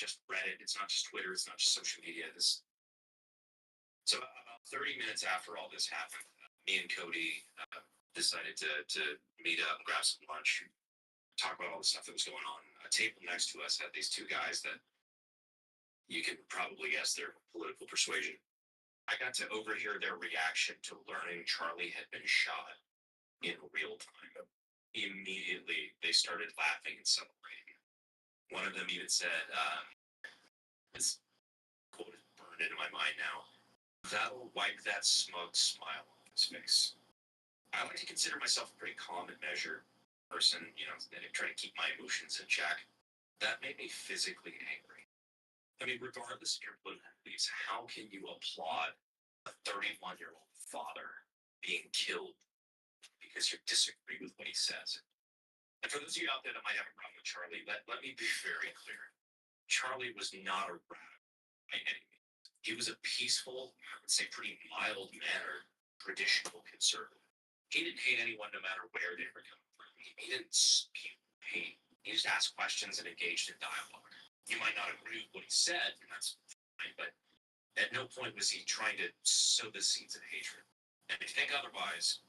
just Reddit. It's not just Twitter. It's not just social media. So about 30 minutes after all this happened, me and Cody decided to meet up, grab some lunch, talk about all the stuff that was going on. A table next to us had these two guys that you can probably guess their political persuasion. I got to overhear their reaction to learning Charlie had been shot in real time. Immediately, they started laughing and celebrating. One of them even said, this quote is burned into my mind now, "That'll wipe that smug smile off his face." I like to consider myself a pretty calm and measured person, and try to keep my emotions in check. That made me physically angry. I mean, regardless of your political beliefs, how can you applaud a 31-year-old father being killed because you disagree with what he says? And for those of you out there that might have a problem with Charlie, let me be very clear. Charlie was not a radical by any means. He was a peaceful, I would say pretty mild mannered, traditional conservative. He didn't hate anyone no matter where they were coming from. He didn't spew hate. He just asked questions and engaged in dialogue. You might not agree with what he said, and that's fine, but at no point was he trying to sow the seeds of hatred. And if you think otherwise,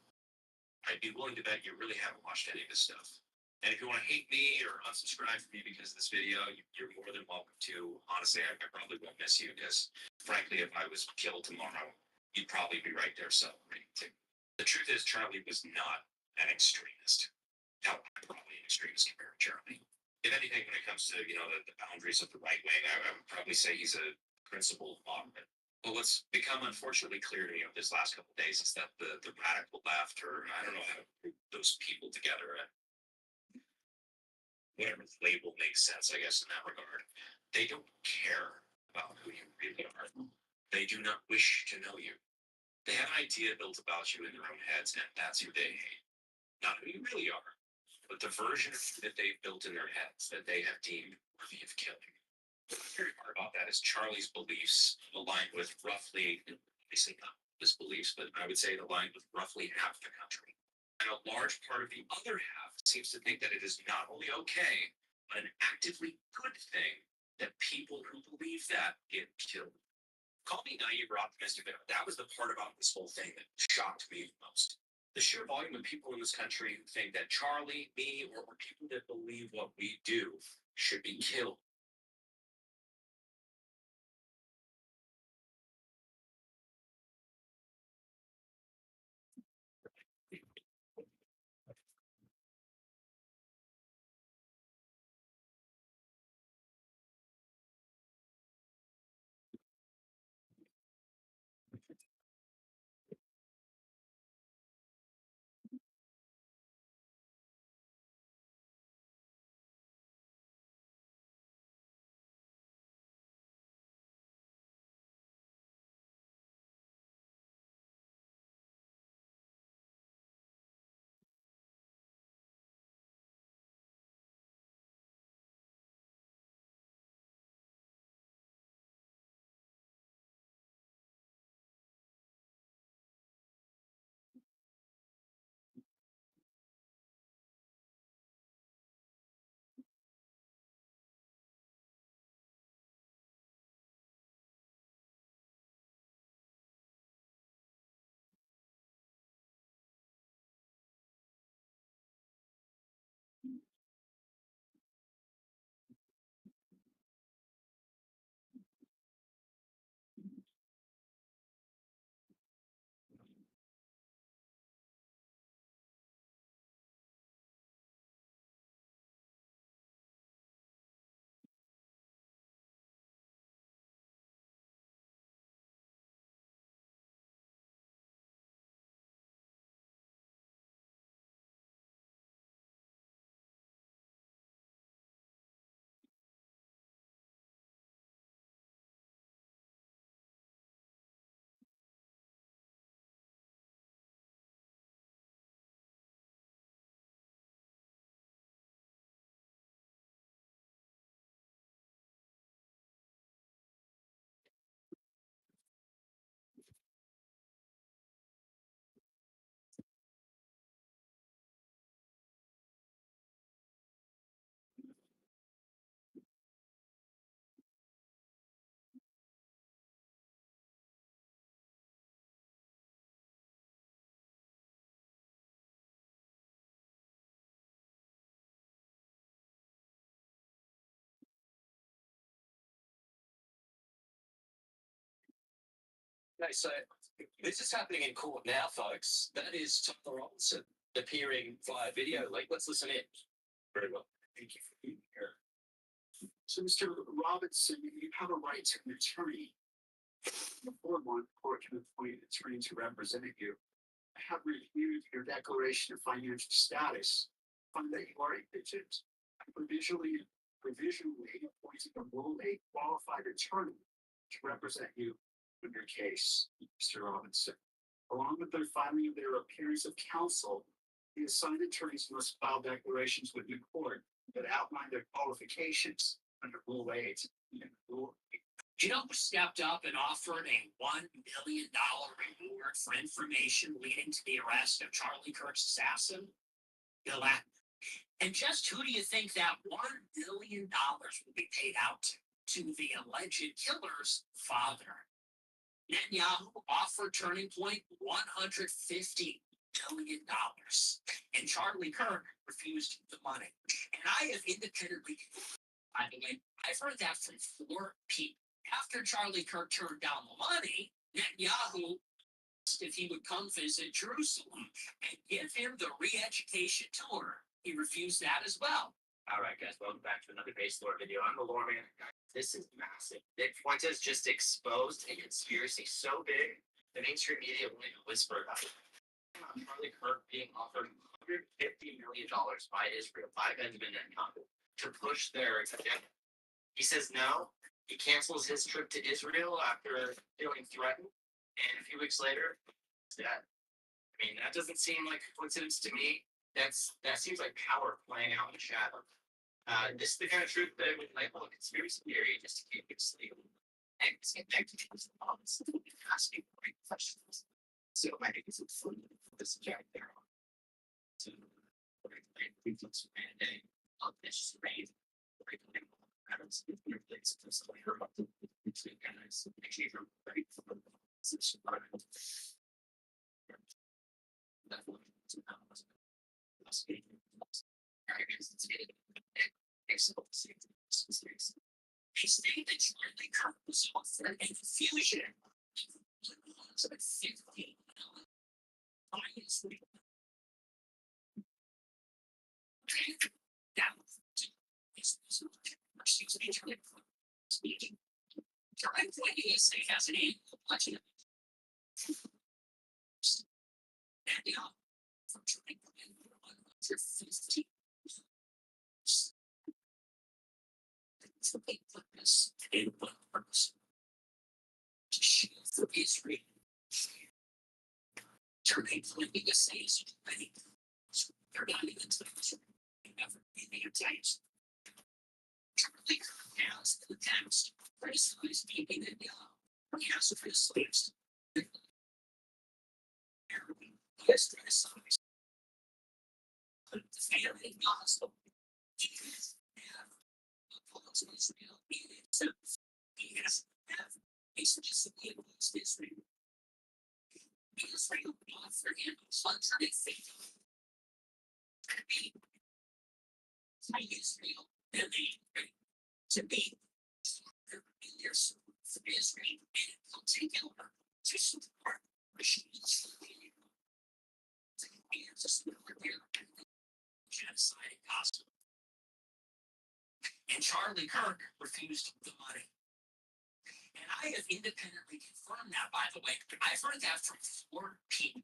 I'd be willing to bet you really haven't watched any of his stuff. And if you want to hate me or unsubscribe from me because of this video, you're more than welcome to. Honestly, I probably won't miss you because, frankly, if I was killed tomorrow, you'd probably be right there celebrating too. The truth is, Charlie was not an extremist. Hell, I'm probably an extremist compared to Charlie. If anything, when it comes to the boundaries of the right wing, I would probably say he's a principled moderate. But what's become unfortunately clear to me over this last couple of days is that the radical left, or I don't know how to group those people together, whatever label makes sense, I guess, in that regard, they don't care about who you really are. They do not wish to know you. They have an idea built about you in their own heads, and that's who they hate. Not who you really are, but the version that they've built in their heads that they have deemed worthy of killing. The scary part about that is Charlie's beliefs align with roughly, obviously not his beliefs, but I would say it aligned with roughly half the country. And a large part of the other half seems to think that it is not only okay, but an actively good thing that people who believe that get killed. Call me naive or optimistic, but that was the part about this whole thing that shocked me the most. The sheer volume of people in this country who think that Charlie, me, or people that believe what we do should be killed. Okay, so this is happening in court now, folks. That is Tyler Robinson appearing via video link. Let's listen in. Very well. Thank you for being here. So, Mr. Robinson, you have a right to an attorney. Before one court can appoint an attorney to represent you. I have reviewed your declaration of financial status. Find that you are indigent. I provisionally appointed a Rule 8 qualified attorney to represent you in your case, Mr. Robinson. Along with the filing of their appearance of counsel, the assigned attorneys must file declarations with the court that outline their qualifications under Rule 8 and Rule 8. You know who stepped up and offered a $1 million reward for information leading to the arrest of Charlie Kirk's assassin? Bill Ackman. And just who do you think that $1 million will be paid out to the alleged killer's father? Netanyahu offered Turning Point $150 million. And Charlie Kirk refused the money. And I have independently, by the way, I've heard that from 4 people. After Charlie Kirk turned down the money, Netanyahu asked if he would come visit Jerusalem and give him the re-education tour. He refused that as well. All right, guys, welcome back to another Base Lore video. I'm the Lore Man. This is massive. Nick Fuentes just exposed a conspiracy so big, the mainstream media won't even whisper about it. Charlie Kirk being offered $150 million by Israel, by Benjamin Netanyahu, to push their agenda. He says no. He cancels his trip to Israel after feeling threatened, and a few weeks later, he's dead. I mean, that doesn't seem like a coincidence to me. That seems like power playing out in the shadow. This is the kind of truth that I would label a conspiracy theory just to keep it asleep. And to get back to things asking great questions. So I think it's fun for this subject there. So, reflex mandate of this rain. Patterns in your place to so hear about the guys actually from right from the environment. That one to now was he stated that Charlie Kirk was offered a fusion of 15 obviously down to his excuse me, Charlie speech. Charlie USA has an annual budget and from Charlie 150 it's the big purpose and one purpose to shield for Israel. Charlie USA is already they're not even never in the times. Charlie has the text criticized people in the House of his slaves. Yes, criticized. The family of gospel. Jesus have opposed Israel in itself. He has have messages of the opposed Israel. Israel offered him $150 by Israel and they to be in their support for Israel and it will take over to support regimes to support their genocide and gospel. And Charlie Kirk refused the money. And I have independently confirmed that, by the way. I've heard that from 4 people.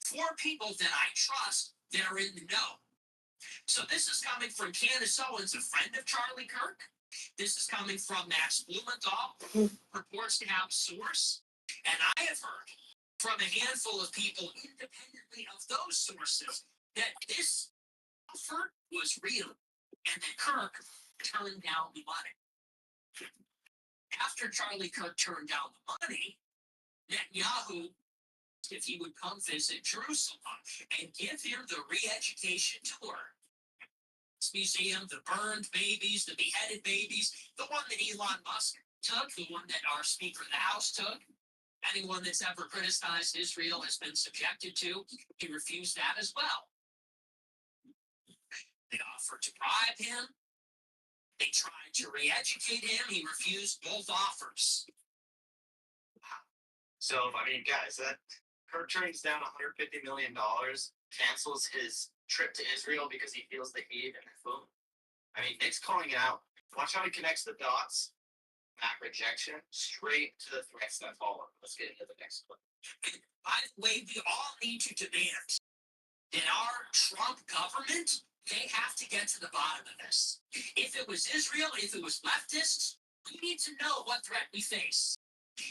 4 people that I trust that are in the know. So this is coming from Candace Owens, a friend of Charlie Kirk. This is coming from Max Blumenthal, who purports to have a source. And I have heard from a handful of people independently of those sources that this offer was real and that Kirk turned down the money. After Charlie Kirk turned down the money, Netanyahu, if he would come visit Jerusalem and give him the re-education tour. This museum, the burned babies, the beheaded babies, the one that Elon Musk took, the one that our Speaker of the House took. Anyone that's ever criticized Israel has been subjected to. He refused that as well. They offered to bribe him. They tried to re-educate him. He refused both offers. Wow. So, I mean, guys, that Kirk turns down $150 million, cancels his trip to Israel because he feels the heat, and boom. I mean, Nick's calling it out. Watch how he connects the dots. That rejection straight to the threats that follow. Let's get into the next one. By the way, we all need to demand that our Trump government, they have to get to the bottom of this. If it was Israel, if it was leftists, we need to know what threat we face.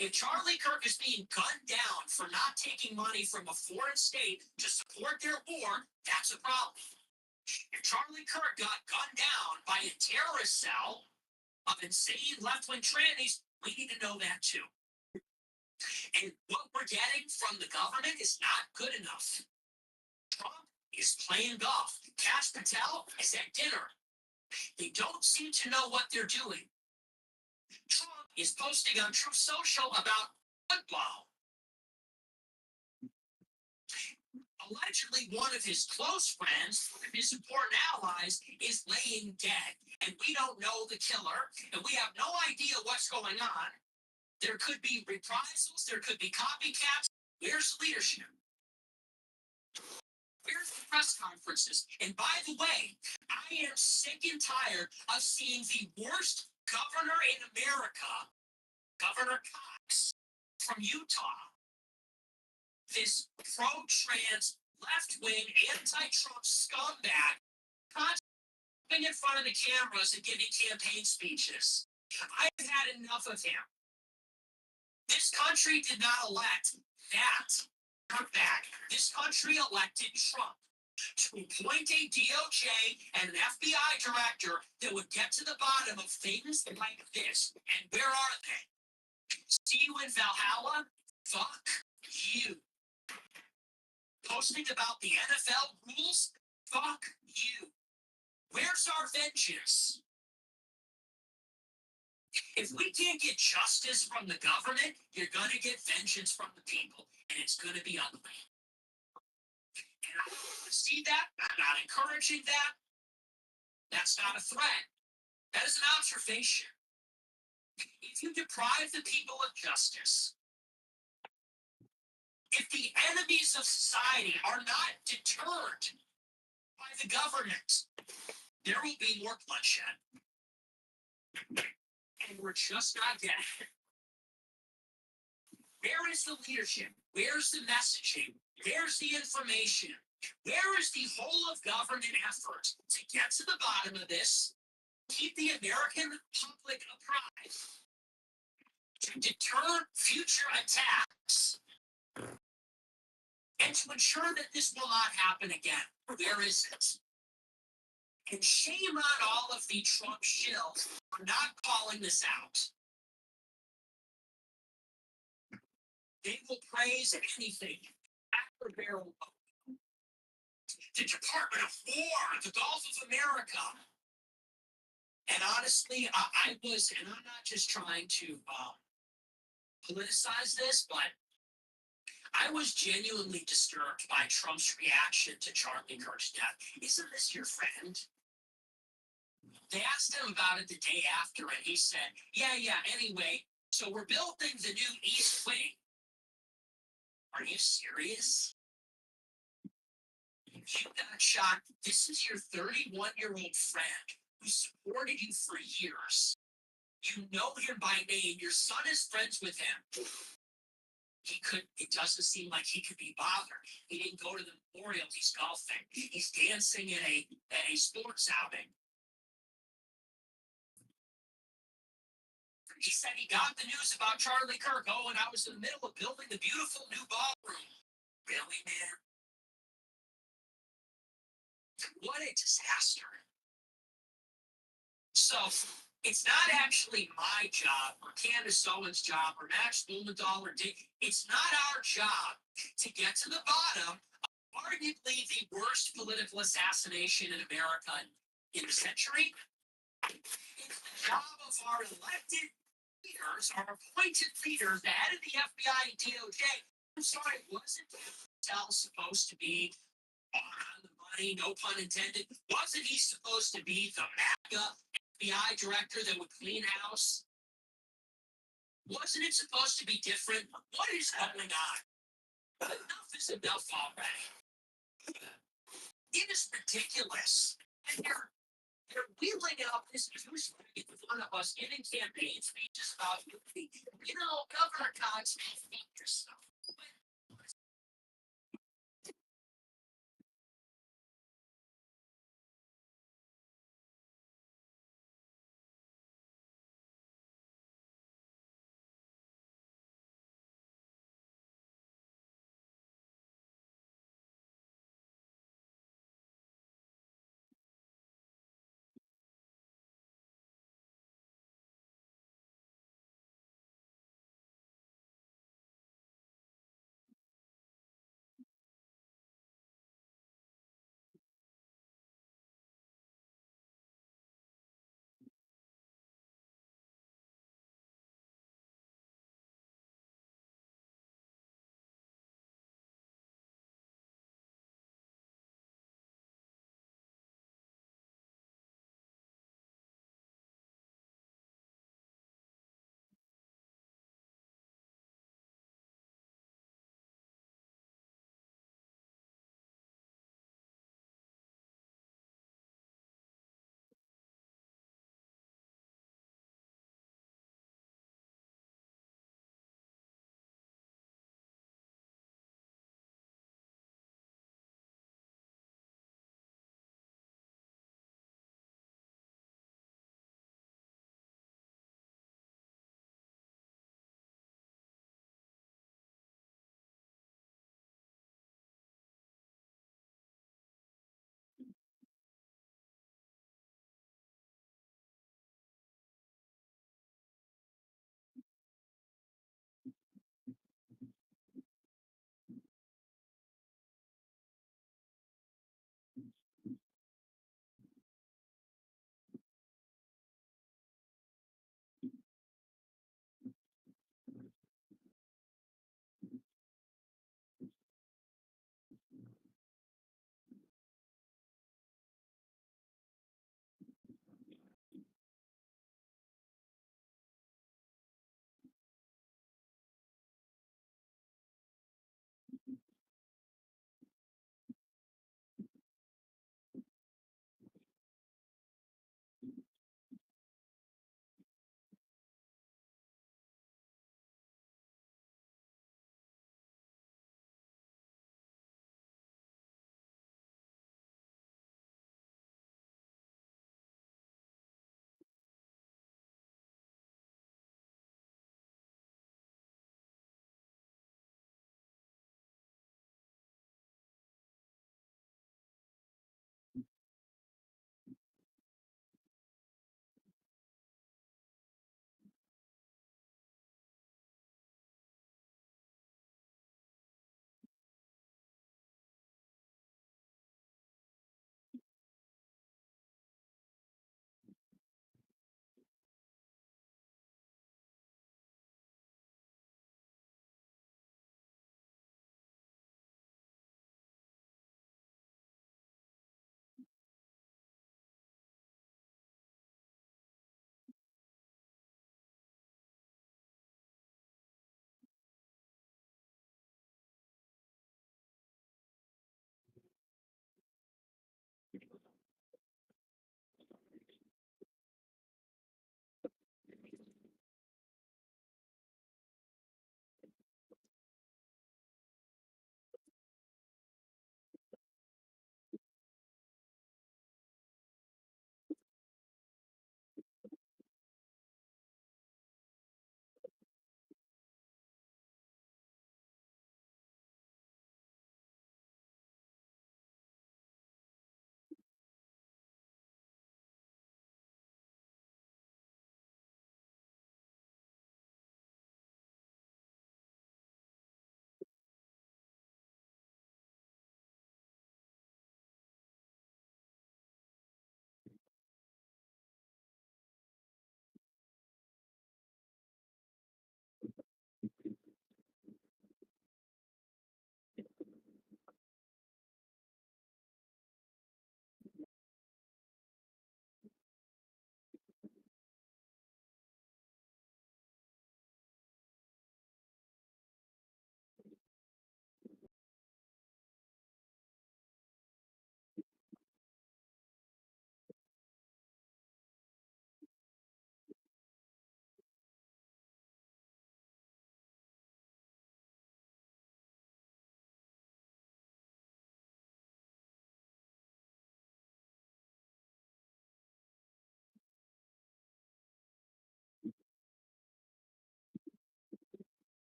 If Charlie Kirk is being gunned down for not taking money from a foreign state to support their war, that's a problem. If Charlie Kirk got gunned down by a terrorist cell of insane left-wing trannies, we need to know that too. And what we're getting from the government is not good enough. Trump is playing golf. Kash Patel is at dinner. They don't seem to know what they're doing. Trump is posting on Truth Social about football. Allegedly, one of his close friends, one of his important allies, is laying dead. And we don't know the killer, and we have no idea what's going on. There could be reprisals, there could be copycats. Where's the leadership? Where's the press conferences? And by the way, I am sick and tired of seeing the worst governor in America, Governor Cox from Utah, this pro-trans, left-wing, anti-Trump scumbag, constantly in front of the cameras and giving campaign speeches. I've had enough of him. This country did not elect that dirtbag. This country elected Trump to appoint a DOJ and an FBI director that would get to the bottom of things like this. And where are they? See you in Valhalla? Fuck you. Posting about the NFL rules? Fuck you. Where's our vengeance? If we can't get justice from the government, you're going to get vengeance from the people, and it's going to be ugly. And I don't want to see that. I'm not encouraging that. That's not a threat. That is an observation. If you deprive the people of justice, if the enemies of society are not deterred by the government, there will be more bloodshed. And we're just not getting it. Where is the leadership? Where's the messaging? Where's the information? Where is the whole of government effort to get to the bottom of this, keep the American public apprised, to deter future attacks, and to ensure that this will not happen again? Where is it? And shame on all of the Trump shills for not calling this out. They will praise anything. Cracker Barrel, the Department of War, the Gulf of America. And honestly, I was, and I'm not just trying to politicize this, but I was genuinely disturbed by Trump's reaction to Charlie Kirk's death. Isn't this your friend? They asked him about it the day after, and he said, yeah, anyway, so we're building the new East Wing. Are you serious? You got shot. This is your 31-year-old friend who supported you for years. You know him by name. Your son is friends with him. It doesn't seem like he could be bothered. He didn't go to the memorial. He's golfing. He's dancing at a sports outing. He said he got the news about Charlie Kirk. Oh, and I was in the middle of building the beautiful new ballroom. Really, man? What a disaster. So, it's not actually my job or Candace Owens' job or Max Blumenthal or Dick. It's not our job to get to the bottom of arguably the worst political assassination in America in the century. It's the job of our elected leaders, our appointed leaders, the head of the FBI and DOJ. I'm sorry, wasn't Patel supposed to be on the money, no pun intended? Wasn't he supposed to be the MAGA FBI director that would clean house? Wasn't it supposed to be different? What is going on? Enough is enough already. It is ridiculous. And they're wheeling out this news in front of us, giving campaign speeches about, Governor Cox, think yourself.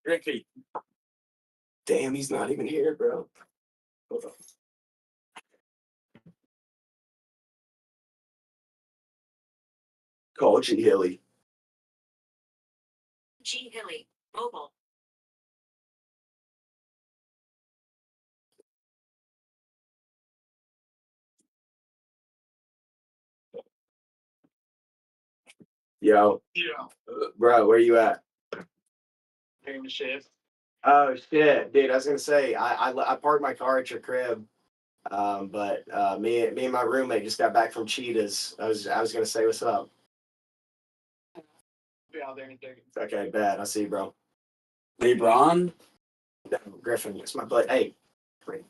Ricky. Damn, he's not even here, bro. Hold on. Call G Hilly. G Hilly, mobile. Yo, bro, where you at? Taking the shift. Oh shit, dude! I was gonna say I parked my car at your crib, but me and my roommate just got back from Cheetahs. I was gonna say what's up. Be out there in a second. Okay, bad. I see you, bro. LeBron? No, Griffin, it's my blood. Hey, great.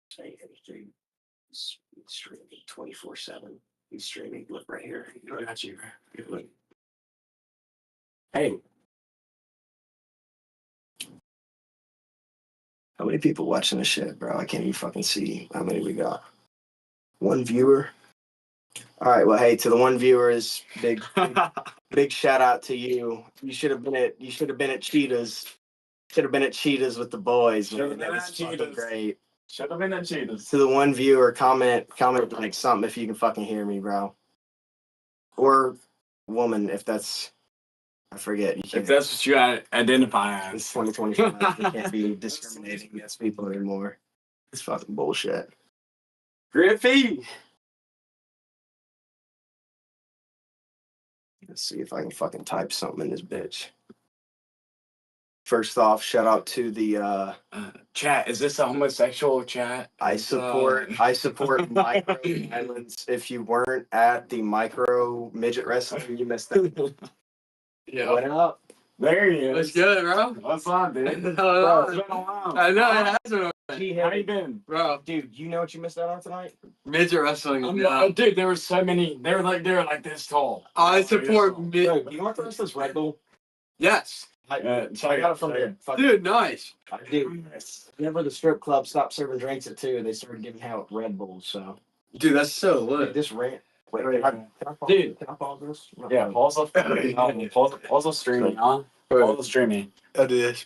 He's streaming 24/7. He's streaming. Look right here. I got you. Look. Hey, how many people watching this shit, bro? I can't even fucking see how many we got. One viewer. All right. Well, hey, to the one viewers, big shout out to you. You should have been at Cheetahs. Should have been at Cheetahs with the boys. Should have Man. been That was at fucking Cheetahs. great. Should have been at Cheetahs. To the one viewer, comment like something if you can fucking hear me, bro. Or woman, if that's I forget. You If can't. that's what you identify It's as. 2025. You can't be discriminating against people anymore. It's fucking bullshit. Griffey! Let's see if I can fucking type something in this bitch. First off, shout out to the Chat, is this a homosexual chat? I support micro islands. If you weren't at the micro midget wrestling, you missed that. Yeah. What up? There he What's is. good, bro? What's up, dude? Hold Bro, it's on. been a while. I know it has been. How you been? Bro, Dude, you know what you missed out on tonight? midget wrestling. Dude, there were so many. They were like this tall. I support mid. mid. Bro, you want this Red Bull? Yes, So I got it from the fucking dude, nice. dude. Whenever the strip club stopped serving drinks at 2, they started giving out Red Bulls. So Dude, that's so dude, lit. this rant. Wait, Dude. can I pause, Dude. Can I pause this? Yeah, pause the streaming, huh? Pause the streaming. I do this.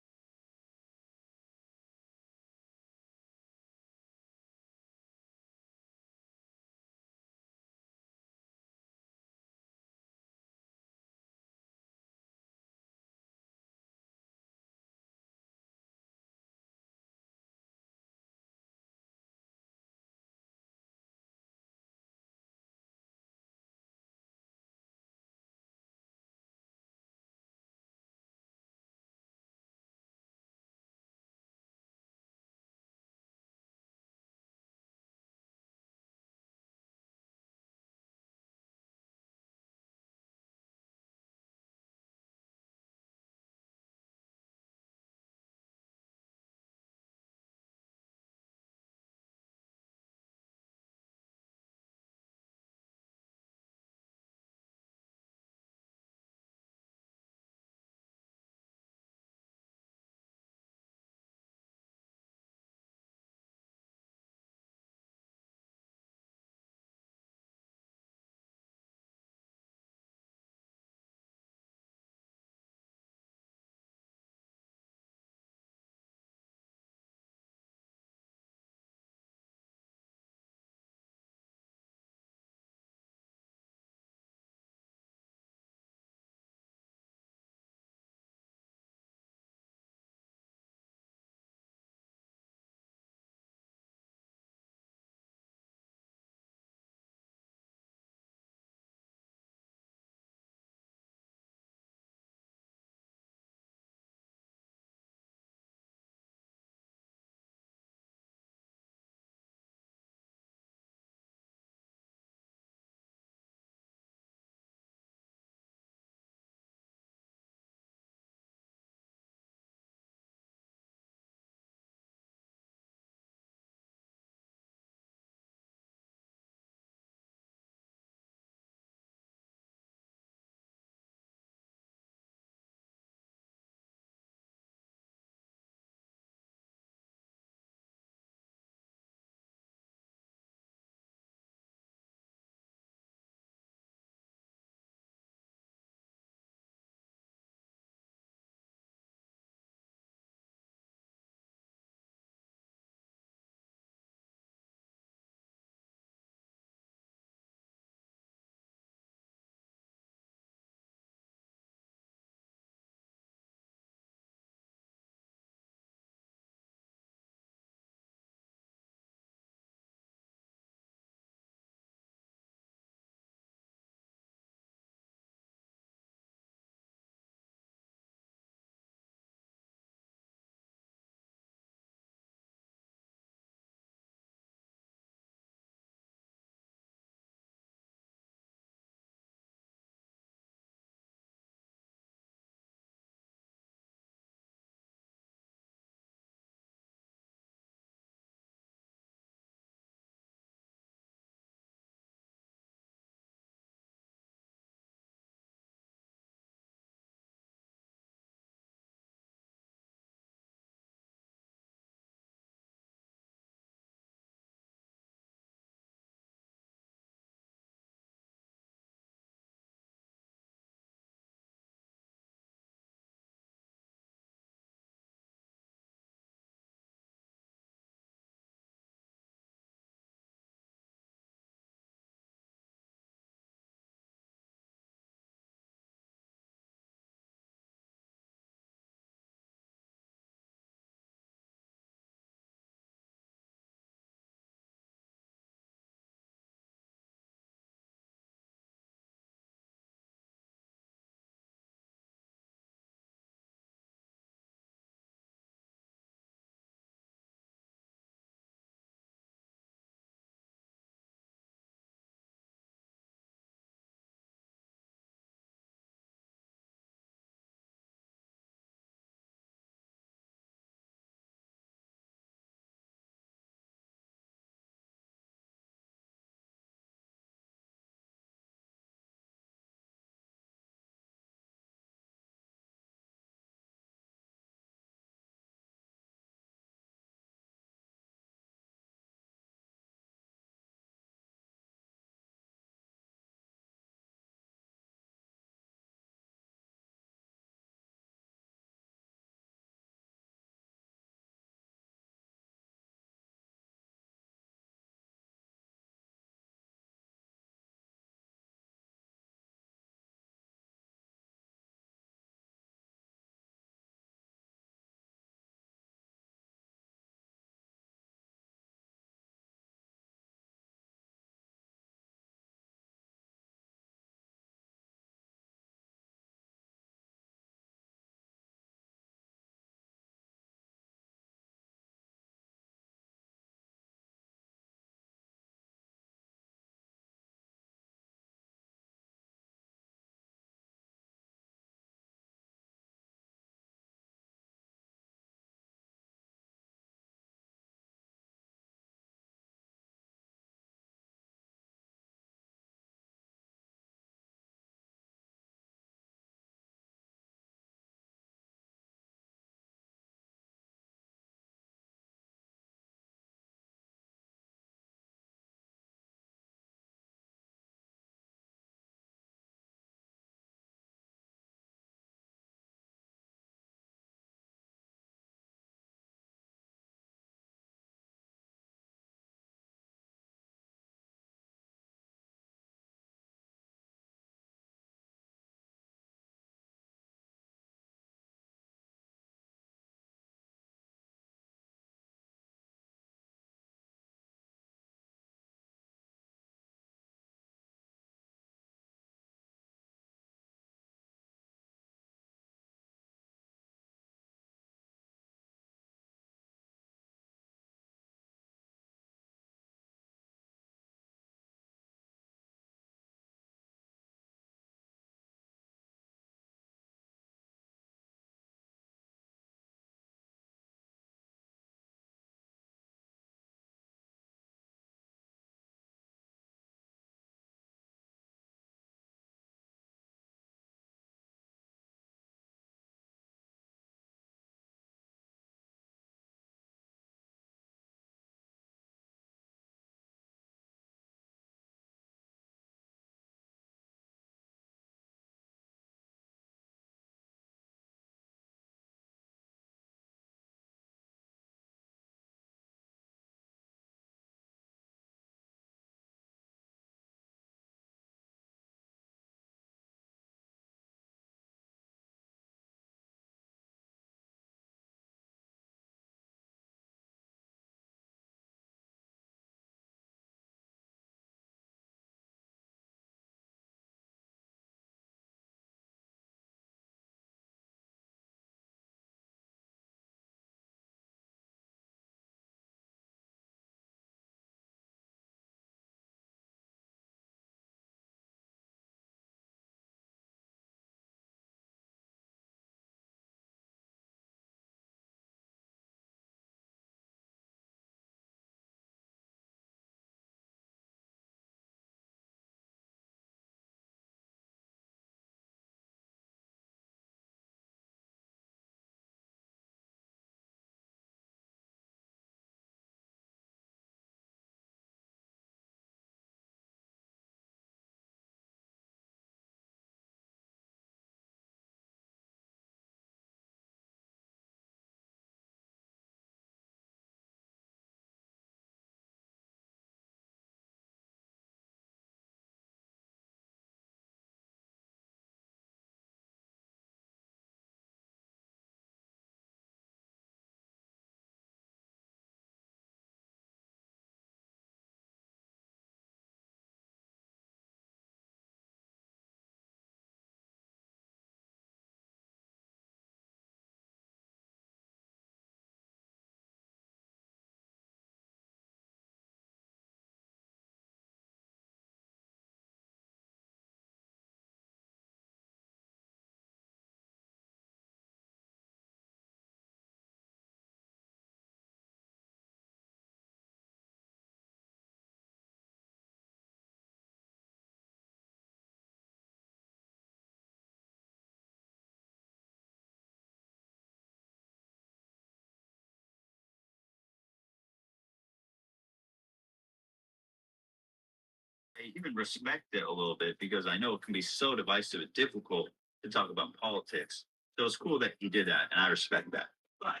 even respect it a little bit because I know it can be so divisive and difficult to talk about politics. So it's cool that he did that, and I respect that. But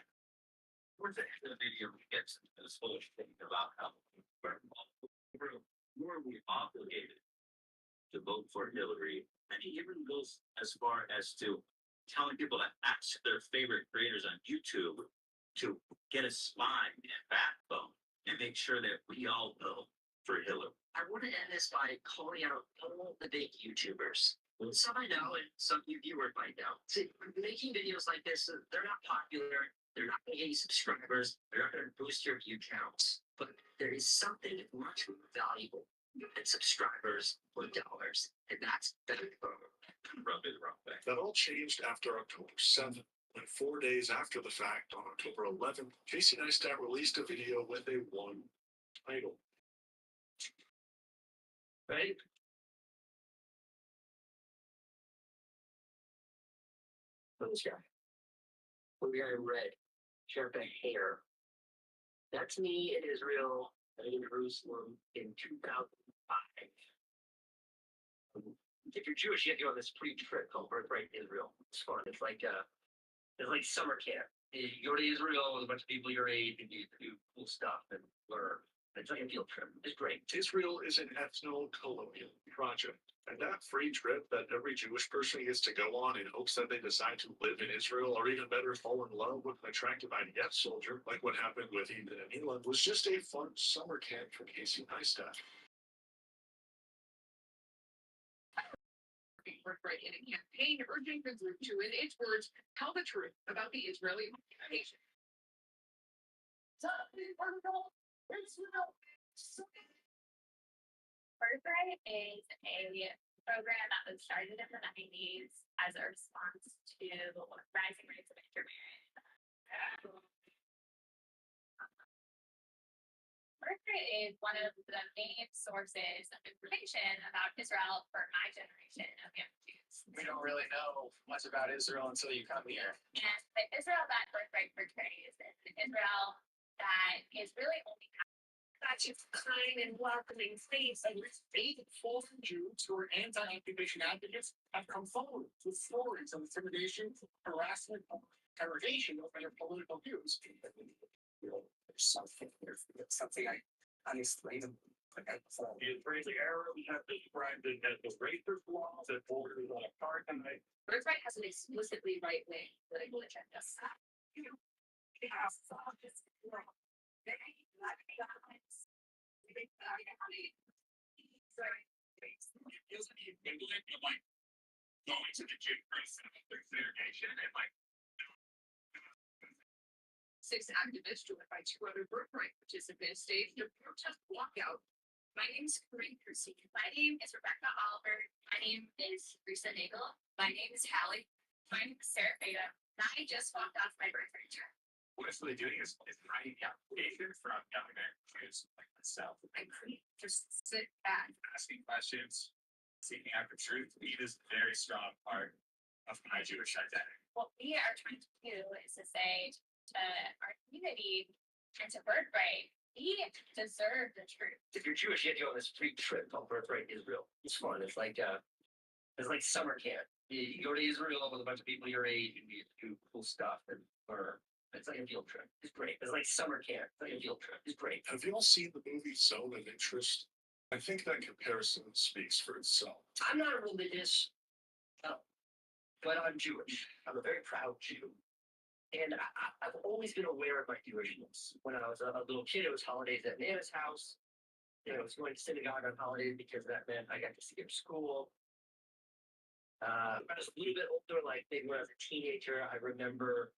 towards the end of the video, he gets into this whole thing about how were we obligated to vote for Hillary, and he even goes as far as to telling people to ask their favorite creators on YouTube to get a spy and backbone and make sure that we all vote for Hillary. I want to end this by calling out all the big YouTubers. Some I know and some you viewers might know. See, making videos like this, they're not popular. They're not going to get you subscribers. They're not going to boost your view counts. But there is something much more valuable than subscribers or dollars. And that's better. Rub it the wrong way. That all changed after October 7th, when 4 days after the fact, on October 11th, Casey Neistat released a video with a one title. Right? This guy. Blue guy in red. Sharp hair. That's me in Israel in Jerusalem in 2005. If you're Jewish, you have to go on this free trip called Birthright Israel. It's fun. It's like summer camp. You go to Israel with a bunch of people your age and you do cool stuff and learn. It's like a field trip. It's great. Israel is an ethno-colonial project, and that free trip that every Jewish person gets to go on in hopes that they decide to live in Israel, or even better, fall in love with an attractive IDF soldier, like what happened with Ethan and England, was just a fun summer camp for Casey Neistat. Birthright in a campaign urging the group to, in its words, tell the truth about the Israeli occupation. Birthright is a program that was started in the 90s as a response to rising rates of intermarriage. Birthright is one of the main sources of information about Israel for my generation of young Jews. We don't really know much about Israel until you come here. And the Israel that Birthright portrays is an Israel that is really only Such a kind and welcoming space in which faith fallen Jews who are anti-occupation advocates have come forward with stories of intimidation, harassment, interrogation of their political views. There's something unexplainable. The Israeli Arabs have described it as the racist laws that borders on apartheid. Birthright has an explicitly right-wing political agenda. Isn't he England like going to the gym for a segregation and like 6 activists joined by 2 other Birthright participants staged a protest walkout. My name is Corinne Christie. My name is Rebecca Oliver. My name is Risa Nagel. My name is Hallie. My name is Sarah Feta. And I just walked off my Birthright trip. What it's really doing is hiding the application from young American Jews like myself. I couldn't just sit back. Asking questions, seeking after truth. It is a very strong part of my Jewish identity. What we are trying to do is to say to our community and to Birthright, we deserve the truth. If you're Jewish, you have to go on this free trip called Birthright Israel. It's fun. It's like summer camp. You go to Israel with a bunch of people your age and you do cool stuff and learn. It's like a field trip. It's great. It's like summer camp. It's like a field trip. It's great. Have you all seen the movie Zone of Interest? I think that comparison speaks for itself. I'm not a religious, but I'm Jewish. I'm a very proud Jew. And I've always been aware of my Jewishness. When I was a little kid, it was holidays at Nana's house. I was going to synagogue on holidays because that meant I got to skip school. When I was a little bit older, like maybe when I was a teenager, I remember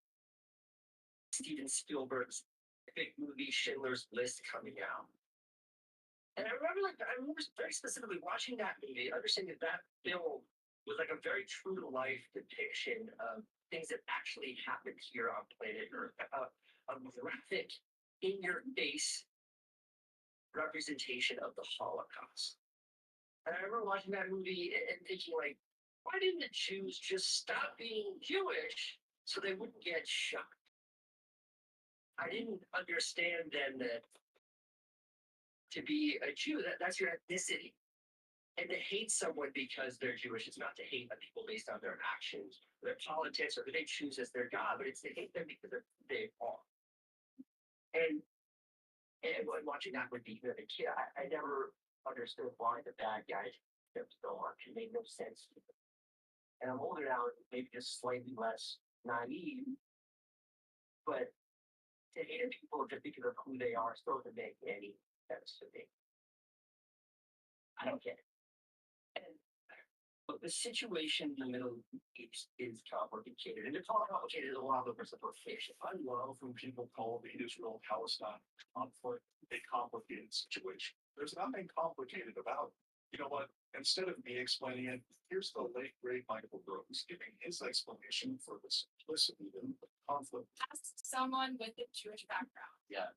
Steven Spielberg's big movie Schindler's List coming out. And I remember very specifically watching that movie, understanding that film was like a very true to life depiction of things that actually happened here on planet Earth. A graphic, in your face representation of the Holocaust. And I remember watching that movie and thinking, like, why didn't the Jews just stop being Jewish so they wouldn't get shot? I didn't understand then that to be a Jew, that's your ethnicity. And to hate someone because they're Jewish is not to hate people based on their actions, their politics, or who they choose as their God, but it's to hate them because they are. And when watching that with even as a kid, I never understood why the bad guys kept so much. It made no sense. And I'm older now, maybe just slightly less naive, but to hate people just because of who they are still doesn't make any sense to me. I don't get it. And but the situation in the Middle East is complicated, and it's all complicated. A lot of reciprocation. I love when people call the Israel-Palestine conflict a complicated situation. There's nothing complicated about it. You know what? Instead of me explaining it, here's the late great Michael Brooks giving his explanation for the simplicity of the conflict. As someone with a Jewish background, Yeah.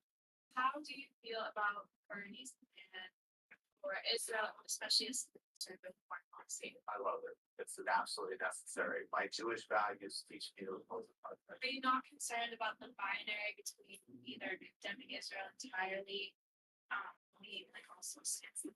how do you feel about Bernie's and or Israel, especially as sort of foreign policy? I love it. It's absolutely necessary. My Jewish values teach me those. Are you not concerned about the binary between either condemning Israel entirely, like also stands the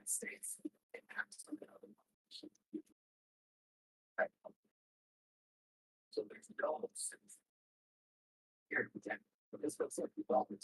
States. So there's goals. Here, this looks like development.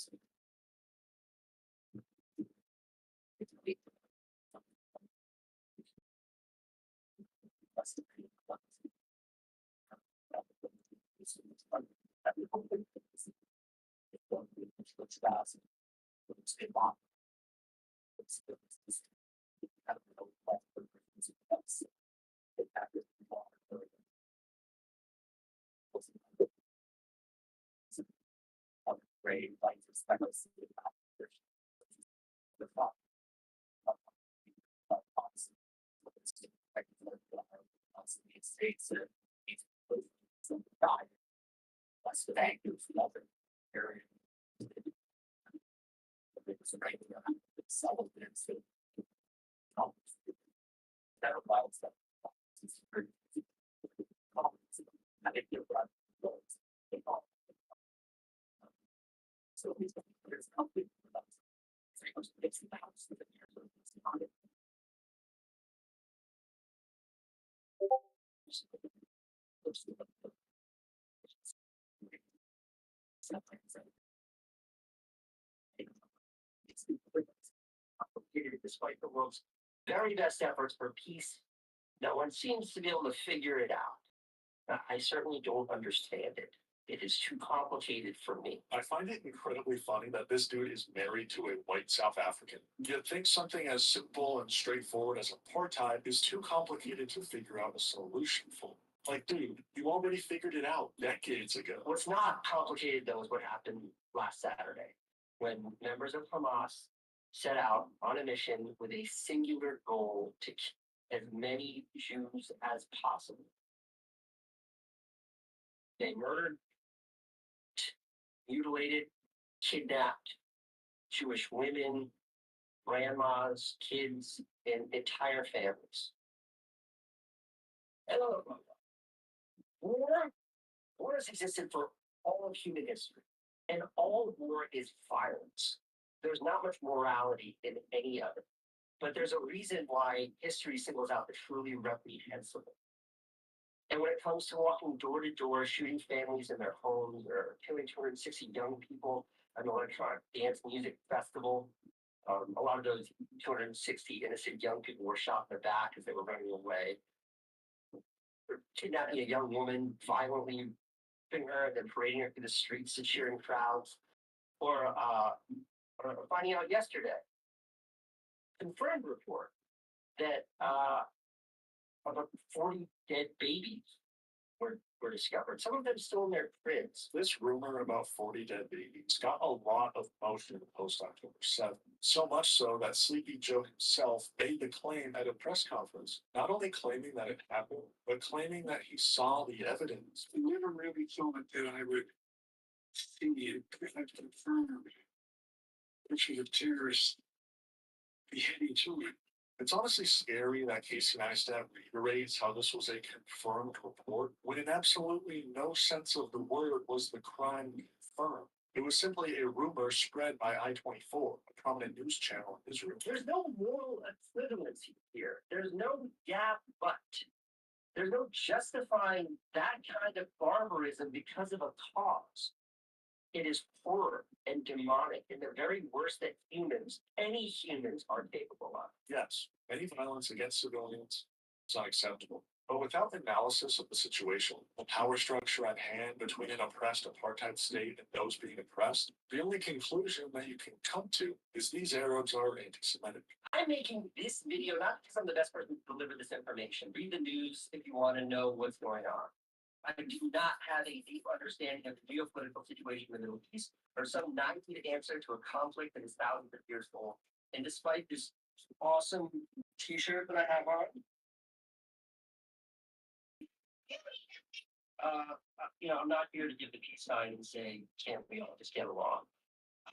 Great, like the thought. States that's the bank do for nothing. Area. It's a great sell it that allows them. I think you're right. So there's nothing about it's the house that despite the world's very best efforts for peace, no one seems to be able to figure it out. I certainly don't understand it. It is too complicated for me. I find it incredibly funny that this dude is married to a white South African. You'd think something as simple and straightforward as apartheid is too complicated to figure out a solution for. Like, dude, you already figured it out decades ago. What's not complicated, though, is what happened last Saturday when members of Hamas set out on a mission with a singular goal to kill as many Jews as possible. They murdered, mutilated, kidnapped Jewish women, grandmas, kids, and entire families. And war has existed for all of human history, and all war is violence. There's not much morality in any of it, but there's a reason why history singles out the truly reprehensible. And when it comes to walking door to door, shooting families in their homes, or killing 260 young people at an electronic dance music festival, a lot of those 260 innocent young people were shot in the back as they were running away. Or kidnapping a young woman, violently raping her, and then parading her through the streets to cheering crowds. Or finding out yesterday, confirmed report that about 40 dead babies were discovered. Some of them still in their cribs. This rumor about 40 dead babies got a lot of motion post October 7th. So much so that Sleepy Joe himself made the claim at a press conference, not only claiming that it happened, but claiming that he saw the evidence. I never really thought that I would see it confirmed, which is a terrorist beheading children. It's honestly scary that Casey Neistat reiterates how this was a confirmed report, when in absolutely no sense of the word was the crime confirmed. It was simply a rumor spread by I-24, a prominent news channel in Israel. There's no moral equivalency here. There's no gap, but there's no justifying that kind of barbarism because of a cause. It is horror and demonic and the very worst that humans, any humans, are capable of. Yes, any violence against civilians is unacceptable. But without the analysis of the situation, the power structure at hand between an oppressed apartheid state and those being oppressed, the only conclusion that you can come to is these Arabs are anti-Semitic. I'm making this video not because I'm the best person to deliver this information. Read the news if you want to know what's going on. I do not have a deep understanding of the geopolitical situation in the Middle East or some naive answer to a conflict that is thousands of years old. And despite this awesome t-shirt that I have on, I'm not here to give the peace sign and say, can't we all just get along?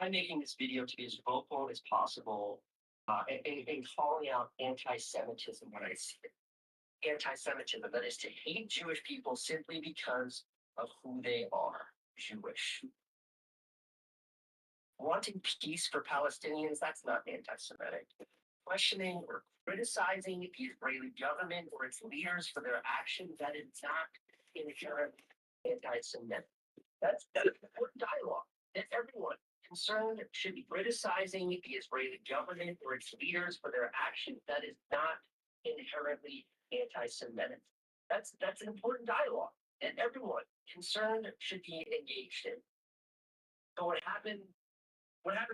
I'm making this video to be as vocal as possible and calling out anti-Semitism when I see it. Anti-Semitism, that is to hate Jewish people simply because of who they are, Jewish. Wanting peace for Palestinians, that's not anti-Semitic. Questioning or criticizing the Israeli government or its leaders for their actions, that is not inherent anti-Semitic. That's important dialogue that everyone concerned should be criticizing the Israeli government or its leaders for their actions, that is not inherently anti-Semitic. That's an important dialogue that everyone concerned should be engaged in. So what happened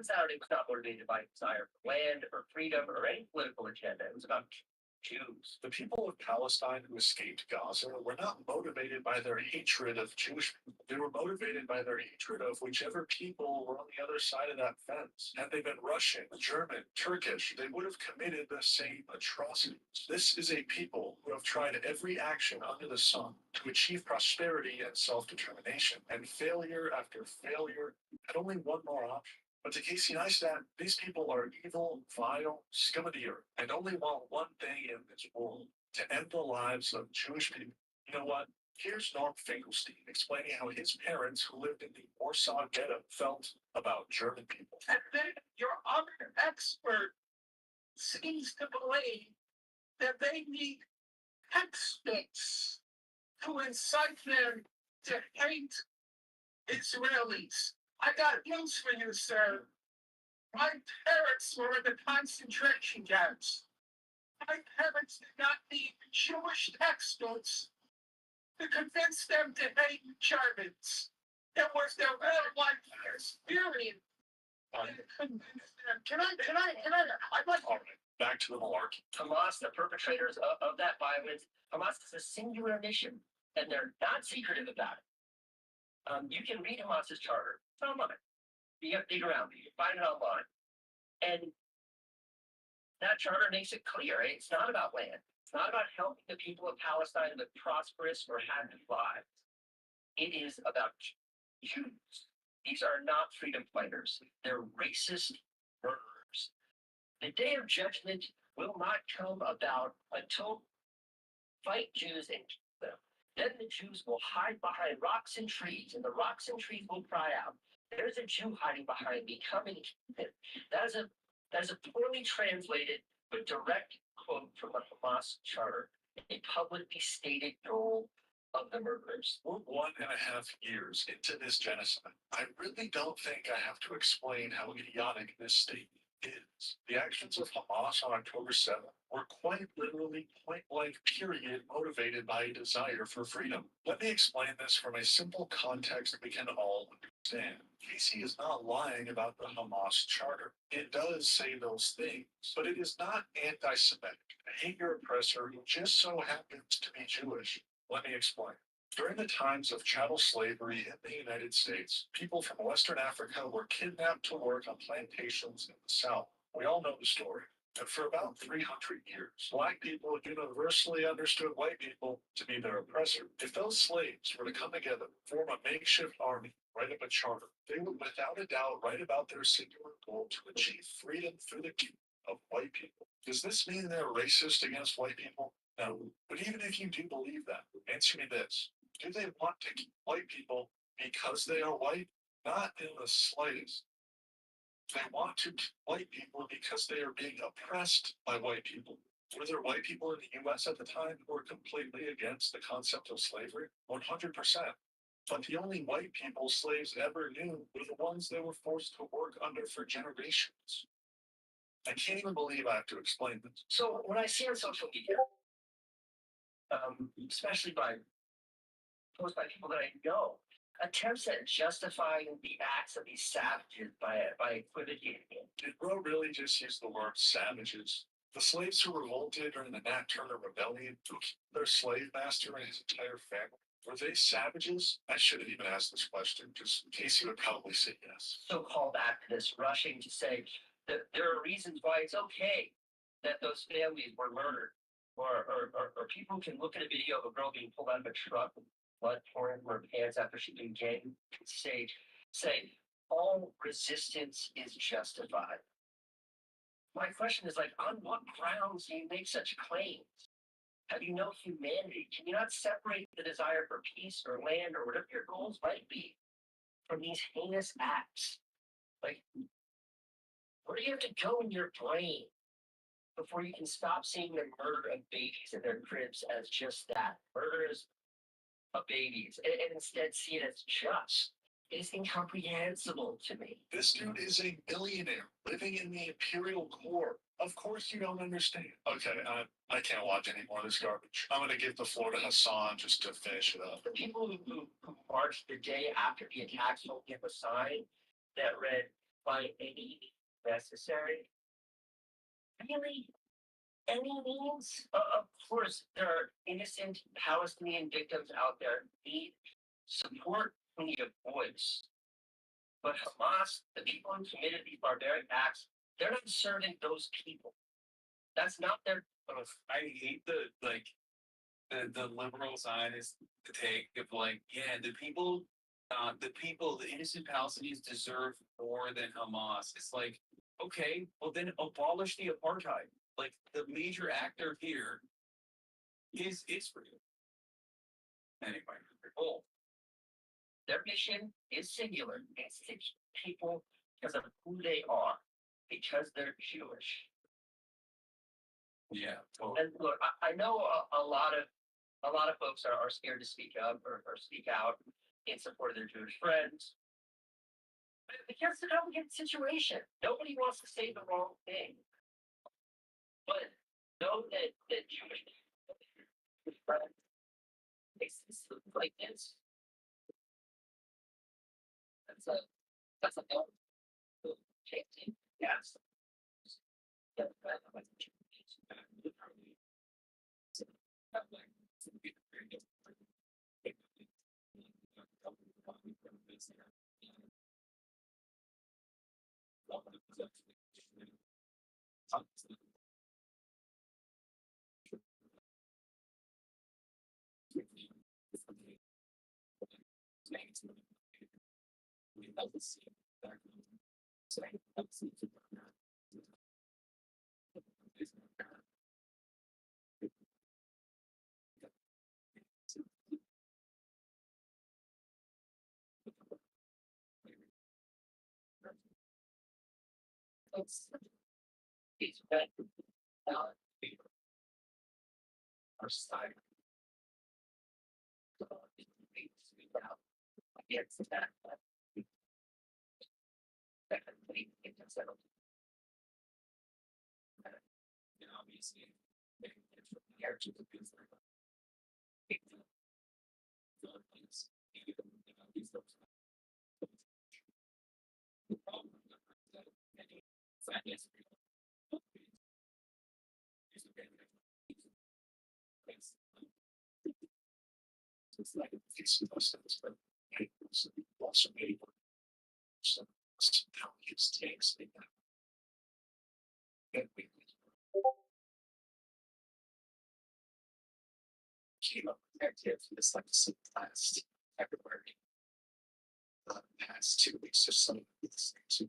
Saturday was not motivated by desire for land or freedom or any political agenda. It was about Jews. The people of Palestine who escaped Gaza were not motivated by their hatred of Jewish people. They were motivated by their hatred of whichever people were on the other side of that fence. Had they been Russian, German, Turkish, they would have committed the same atrocities. This is a people who have tried every action under the sun to achieve prosperity and self-determination, and failure after failure had only one more option. But to Casey Neistat, these people are evil, vile, scum of the earth, and only want one thing in this world: to end the lives of Jewish people. You know what? Here's Norm Finkelstein explaining how his parents, who lived in the Warsaw Ghetto, felt about German people. And then your other expert seems to believe that they need textbooks to incite them to hate Israelis. I got news for you, sir. My parents were in the concentration camps. My parents did not need Jewish textbooks to convince them to hate Germans. It was their real life experience that convinced them. Can I, I'd like All right, back to the malarkey. Hamas, the perpetrators of that violence, Hamas is a singular mission, and they're not secretive about it. You can read Hamas's charter. It's online. You have to dig around. You can find it online. And that charter makes it clear. It's not about land. It's not about helping the people of Palestine live prosperous or happy lives. It is about Jews. These are not freedom fighters. They're racist murderers. The day of judgment will not come about until fight Jews and kill them. Then the Jews will hide behind rocks and trees, and the rocks and trees will cry out, "There's a Jew hiding behind me, come and kill him." That is a poorly translated but direct quote from the Hamas charter, a publicly stated goal of the murderers. We're 1.5 years into this genocide. I really don't think I have to explain how idiotic this statement is. The actions of Hamas on October 7th were quite literally, point blank period, motivated by a desire for freedom. Let me explain this from a simple context we can all understand. Casey is not lying about the Hamas charter. It does say those things, but it is not anti-Semitic. Hate your oppressor who just so happens to be Jewish. Let me explain. During the times of chattel slavery in the United States, people from Western Africa were kidnapped to work on plantations in the South. We all know the story. And for about 300 years, Black people universally understood white people to be their oppressor. If those slaves were to come together, form a makeshift army, write up a charter, they would without a doubt write about their singular goal to achieve freedom through the kingdom of white people. Does this mean they're racist against white people? No. But even if you do believe that, answer me this. Do they want to keep white people because they are white? Not in the slightest. They want to keep white people because they are being oppressed by white people. Were there white people in the US at the time who were completely against the concept of slavery? 100%. But the only white people slaves ever knew were the ones they were forced to work under for generations. I can't even believe I have to explain this. So when I see on social media, especially by posts by people that I know, attempts at justifying the acts of these savages by equivocating it. Did Bro really just use the word savages? The slaves who revolted during the Nat Turner Rebellion, who killed their slave master and his entire family, were they savages? I shouldn't even ask this question, because Casey would probably say yes. So-called activists rushing to say that there are reasons why it's okay that those families were murdered, or people can look at a video of a girl being pulled out of a truck with blood pouring from her pants after she'd been gagged, and say all resistance is justified. My question is, like, on what grounds do you make such claims? Have you no humanity? Can you not separate the desire for peace or land or whatever your goals might be from these heinous acts? Like, where do you have to go in your brain before you can stop seeing the murder of babies in their cribs as just that, murders of babies, and instead see it as just? It is incomprehensible to me. This dude is a millionaire living in the imperial core. Of course you don't understand. Okay, I can't watch any more of this garbage. I'm gonna give the floor to Hassan just to finish it up. The people who marched the day after the attacks don't give a sign that read, by any necessary. Really? Any means? Of course, there are innocent Palestinian victims out there who need support, who need a voice. But Hamas, the people who committed these barbaric acts, they're not serving those people. That's not their. I hate the liberal Zionist take of like, yeah, the innocent Palestinians deserve more than Hamas. It's like, okay, well then abolish the apartheid. Like the major actor here is Israel. Anyway, oh, Their mission is singular. It's to keep people because of who they are, because they're Jewish. yeah, totally. And look, I know a lot of folks are scared to speak up or speak out in support of their Jewish friends. But because it's a complicated situation, nobody wants to say the wrong thing. But know that Jewish friends exist like this. That's a no. Changing. Yes. It's bad. Our side. It's that. Obviously, It's like it's less than it's been. Also made. So now it's takes like that. And we came up with the idea for this like last February. The past 2 weeks or so, it's to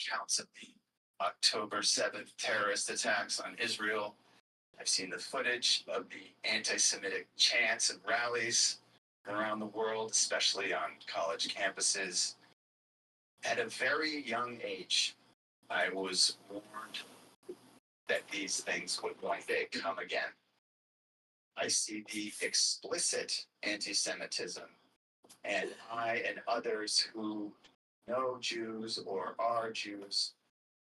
counts of the October 7th terrorist attacks on Israel. I've seen the footage of the anti-Semitic chants and rallies around the world, especially on college campuses. At a very young age, I was warned that these things would one day come again. I see the explicit anti-Semitism, and I and others who know Jews or are Jews,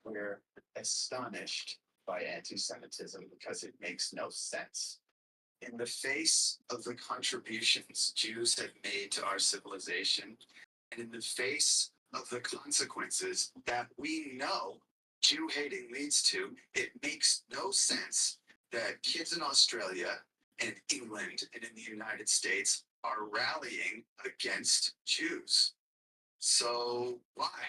we're astonished by anti-Semitism because it makes no sense. In the face of the contributions Jews have made to our civilization, and in the face of the consequences that we know Jew hating leads to, it makes no sense that kids in Australia and England and in the United States are rallying against Jews. So why?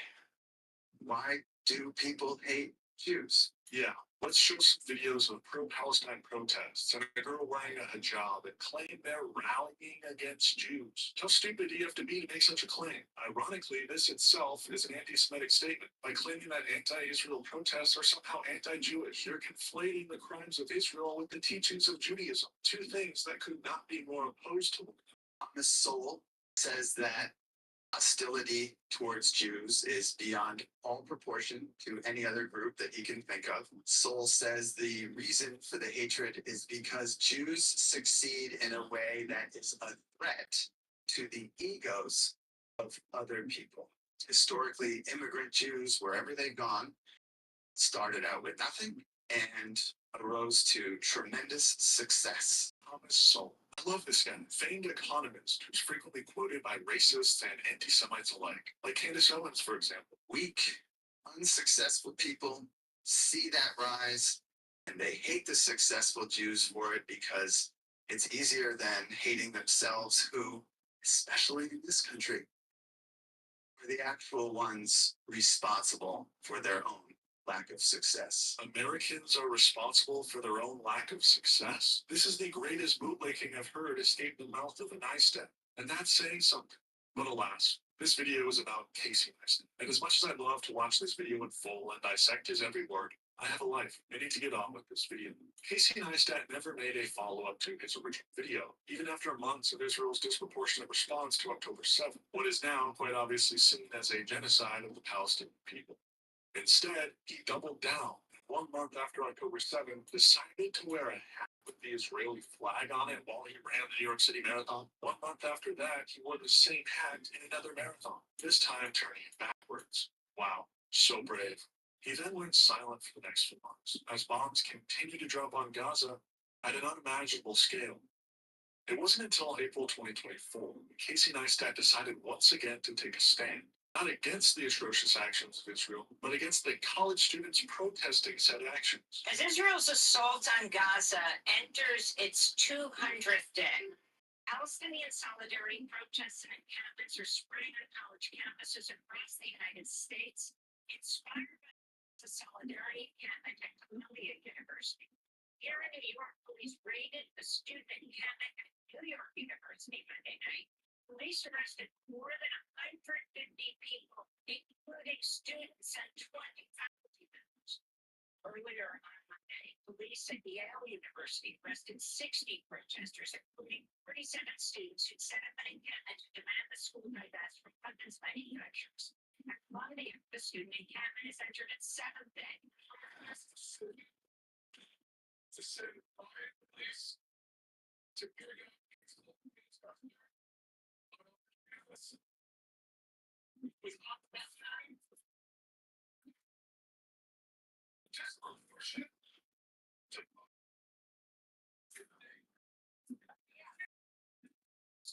Why do people hate Jews? Yeah, let's show some videos of pro-Palestine protests and a girl wearing a hijab that claim they're rallying against Jews. How stupid do you have to be to make such a claim? Ironically, this itself is an anti-Semitic statement. By claiming that anti-Israel protests are somehow anti-Jewish, you're conflating the crimes of Israel with the teachings of Judaism, two things that could not be more opposed to one another. Thomas Sowell says that hostility towards Jews is beyond all proportion to any other group that he can think of. Sowell says the reason for the hatred is because Jews succeed in a way that is a threat to the egos of other people. Historically, immigrant Jews, wherever they've gone, started out with nothing and arose to tremendous success. Thomas Sowell. I love this guy, famed economist who's frequently quoted by racists and anti-Semites alike, like Candace Owens, for example. Weak, unsuccessful people see that rise and they hate the successful Jews for it because it's easier than hating themselves, who, especially in this country, are the actual ones responsible for their own lack of success. Americans are responsible for their own lack of success? This is the greatest bootlicking I've heard escape the mouth of a Neistat, and that's saying something. But alas, this video is about Casey Neistat, and as much as I'd love to watch this video in full and dissect his every word, I have a life. I need to get on with this video. Casey Neistat never made a follow-up to his original video, even after months of Israel's disproportionate response to October 7th, what is now quite obviously seen as a genocide of the Palestinian people. Instead, he doubled down. 1 month after October 7th, decided to wear a hat with the Israeli flag on it while he ran the New York City Marathon. 1 month after that, he wore the same hat in another marathon, this time turning it backwards. Wow, so brave. He then went silent for the next few months, as bombs continued to drop on Gaza at an unimaginable scale. It wasn't until April 2024 when Casey Neistat decided once again to take a stand. Not against the atrocious actions of Israel, but against the college students protesting said actions. As Israel's assault on Gaza enters its 200th day, Palestinian solidarity protests and encampments are spreading on college campuses across the United States, inspired by the solidarity encampment at Columbia University. Here in New York, police raided a student encampment at New York University Monday night. Police arrested more than 150 people, including students and 20 faculty members. Earlier on Monday, police at Yale University arrested 60 protesters, including 47 students who set up an encampment to demand the school divest from weapons manufacturers. At Columbia, the student encampment has entered its 7th day. To say by police to carry out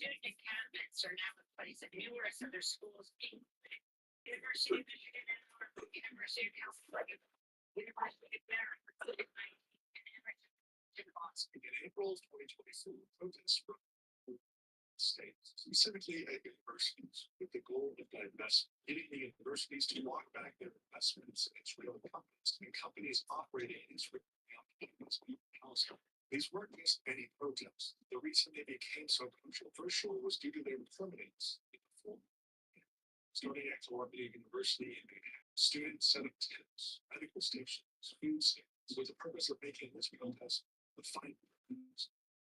Student encampments are now in place at numerous other schools, including University of Michigan and Norfolk, University of California, University of Maryland, and Emerson. In April of 2024, protests from states, specifically at universities, with the goal of getting the universities to walk back their investments in Israeli companies and companies operating in Israeli companies. These weren't just any protests. The reason they became so controversial was due to their permanence in the form. Starting at Columbia University, students set up tents, medical stations, food stations, with the purpose of making this protest the final.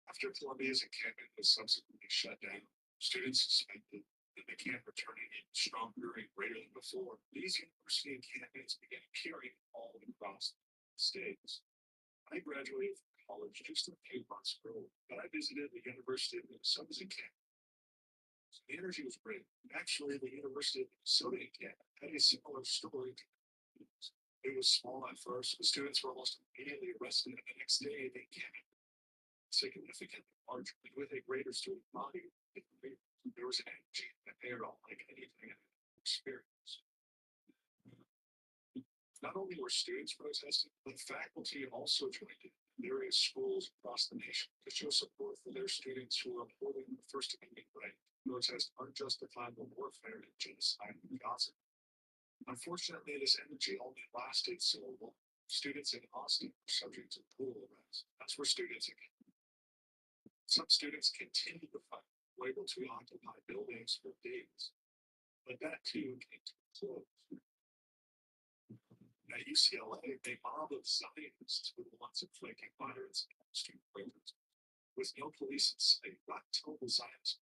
After Columbia's encampment was subsequently shut down, students suspected that the camp returning in stronger and greater than before. These university encampments began appearing all across the states. I graduated from college just a few months ago, but I visited the University of Minnesota's encampment. The energy was great. Actually, the University of Minnesota encampment had a similar story. It was small at first, but students were almost immediately arrested, and the next day they encampment significantly larger with a greater student body. There was an energy that they were all like anything I've experienced. Not only were students protesting, but faculty also joined in various schools across the nation to show support for their students who were upholding the First Amendment right to protest unjustifiable warfare and genocide in Gaza. Unfortunately, this energy only lasted so long. Students in Austin were subject to brutal arrests. That's where students again. Some students continued to fight, were able to occupy buildings for days, but that too came to a close. At UCLA, a mob of Zionists were the ones inflicting violence against student protesters. With no police in sight, not until the Zionists,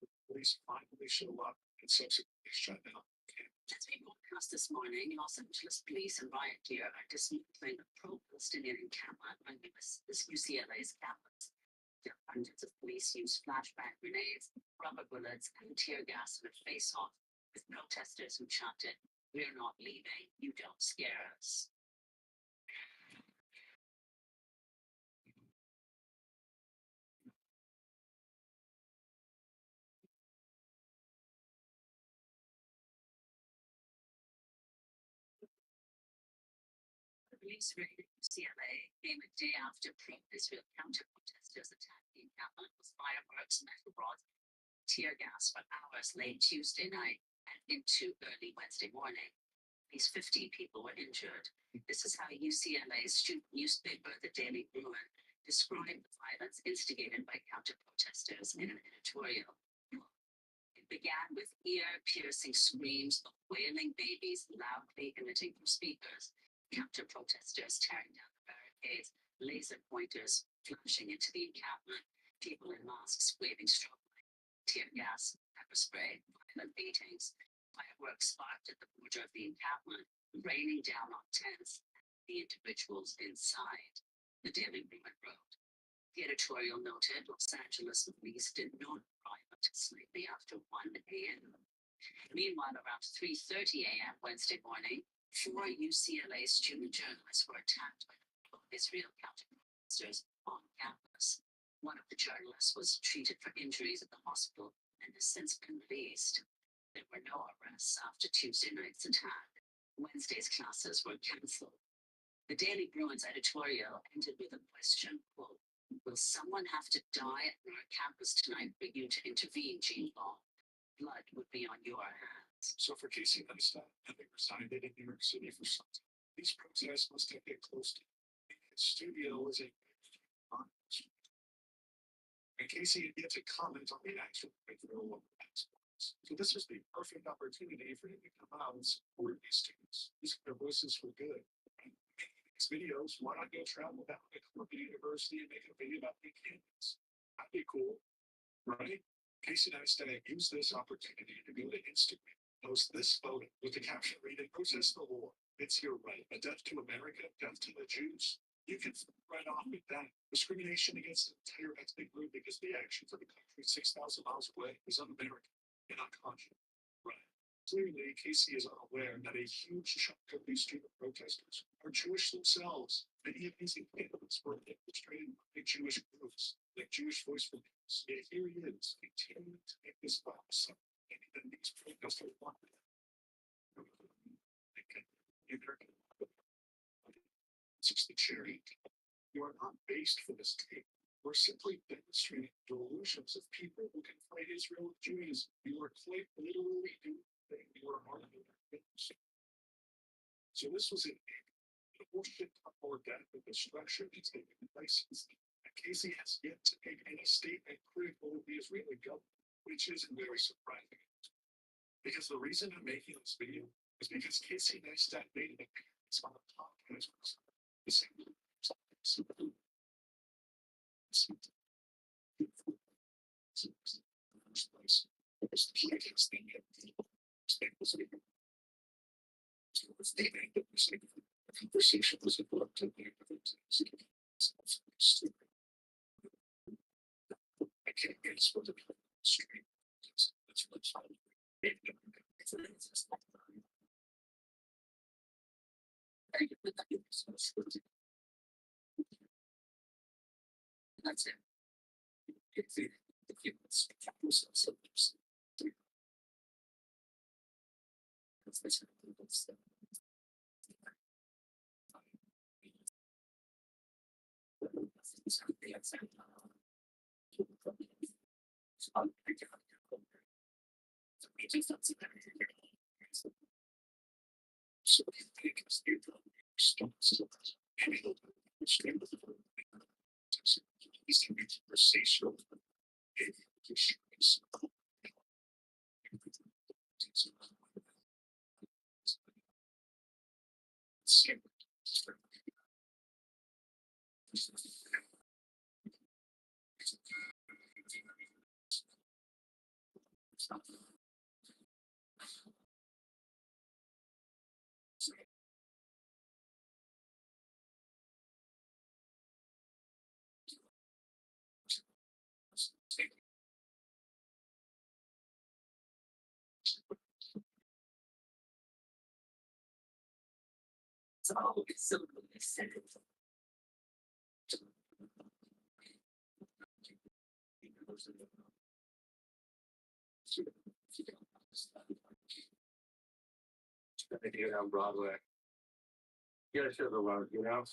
the police finally show up and subsequently shut down the camp. As we broadcast this morning, Los Angeles police and riot gear are dismantling a pro-Palestinian encampment on UCLA's campus. Hundreds of police used flashbang grenades, rubber bullets, and tear gas in a face-off with protesters who chanted, "We're not leaving, you don't scare us." The police raided UCLA came a day after pro-Israel counter-protesters attacked the encampment with fireworks, metal rods, tear gas for hours late Tuesday night and into early Wednesday morning. These 15 people were injured. This is how UCLA's student newspaper, The Daily Bruin, described the violence instigated by counter-protesters in an editorial. It began with ear-piercing screams of wailing babies loudly emitting from speakers, counter-protesters tearing down the barricades, laser pointers flashing into the encampment, people in masks waving strobe lights, tear gas, pepper spray, violent beatings, fireworks sparked at the border of the encampment, raining down on tents, the individuals inside. The Daily Bruin wrote. The editorial noted Los Angeles police did not arrive until slightly after 1 a.m. Meanwhile, around 3:30 a.m. Wednesday morning, 4 UCLA student journalists were attacked by Israel counter-protesters on campus. One of the journalists was treated for injuries at the hospital and has since been released. There were no arrests after Tuesday night's attack. Wednesday's classes were cancelled. The Daily Bruin's editorial ended with a question, quote, "Will someone have to die on our campus tonight for you to intervene, Gene Law? Blood would be on your hands." So for Casey Neistat, having resided in New York City for some time, these protests must have been close to him. His studio was a and Casey had yet to comment on the actual referral. So this was the perfect opportunity for him to come out and support these students. Their voices were good. These videos, why not go travel down to Columbia University and make a video about the campus? That'd be cool, right? Casey Neistat used this opportunity to go to Instagram, post this photo with the caption reading, "Protest the war. It's your right. A death to America, death to the Jews." You can right off with that. Discrimination against an entire ethnic group because the actions of the country 6,000 miles away is un-American and unconscionable. Right. Clearly, Casey is unaware that a huge chunk of these student protesters are Jewish themselves. Many of these examples were infiltrated by Jewish groups, like Jewish Voice for Peace. Yet here he is, continuing to make this violence, and even these protesters want it. It's just the cherry. You are not based for this tape. We're simply demonstrating delusions of people who can fight Israel with Judaism. You are quite literally doing the thing. You are arguing things. So this was an bullshit or death of destruction is taking license. And Casey has yet to make any statement critical of the Israeli government, which is very surprising. Because the reason I'm making this video is because Casey Neistat made an appearance on the podcast. The same first place. It's the podcast thing. The conversation was interrupted by I can't get it supposed to be straight. That's what's fine. That's it. If you Video on Broadway. You gotta show the love, you know?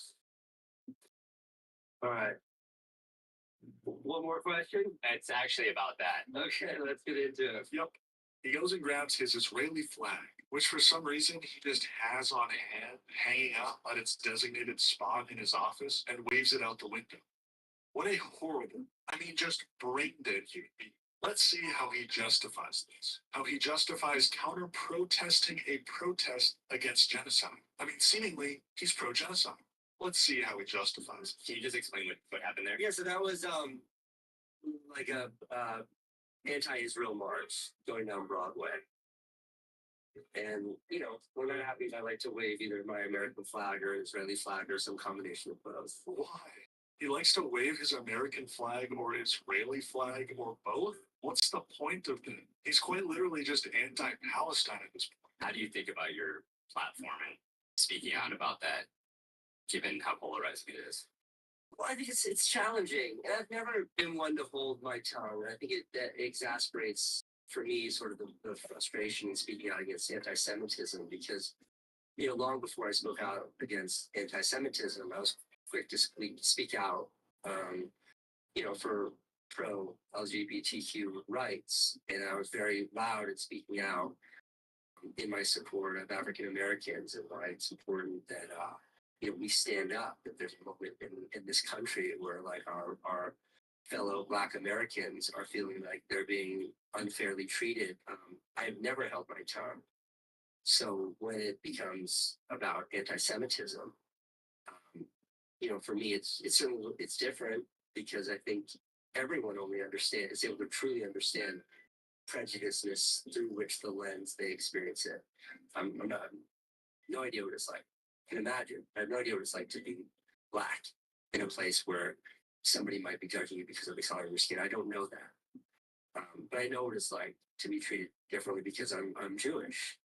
All right. One more question? It's actually about that. Okay, let's get into it. Yep. He goes and grabs his Israeli flag, which for some reason he just has on hand, hanging up at its designated spot in his office, and waves it out the window. What a horrible, I mean, just brain dead human being. Let's see how he justifies this. How he justifies counter-protesting a protest against genocide. I mean, seemingly, he's pro-genocide. Let's see how he justifies it. Can you just explain what happened there? Yeah, so that was like a anti-Israel march going down Broadway. And you know, when that happens, I like to wave either my American flag or Israeli flag or some combination of both. Why? He likes to wave his American flag or Israeli flag or both? What's the point of that? He's quite literally just anti-Palestine at this point. How do you think about your platform and speaking out about that, given how polarizing it is? Well, I think it's challenging. And I've never been one to hold my tongue. I think that exasperates for me sort of the frustration in speaking out against anti-Semitism because, you know, long before I spoke out against anti-Semitism, I was quick to speak out, you know, for pro-LGBTQ rights. And I was very loud in speaking out in my support of African Americans and why it's important that, you know, we stand up. That there's a moment in this country where like our fellow Black Americans are feeling like they're being unfairly treated. I've never held my tongue. So when it becomes about anti-Semitism, you know, for me, it's certainly it's different because I think everyone only is able to truly understand prejudiceness through which the lens they experience it. I'm not, no idea what it's like. I can imagine. I have no idea what it's like to be Black in a place where somebody might be judging you because of the color of your skin. I don't know that. But I know what it's like to be treated differently because I'm Jewish.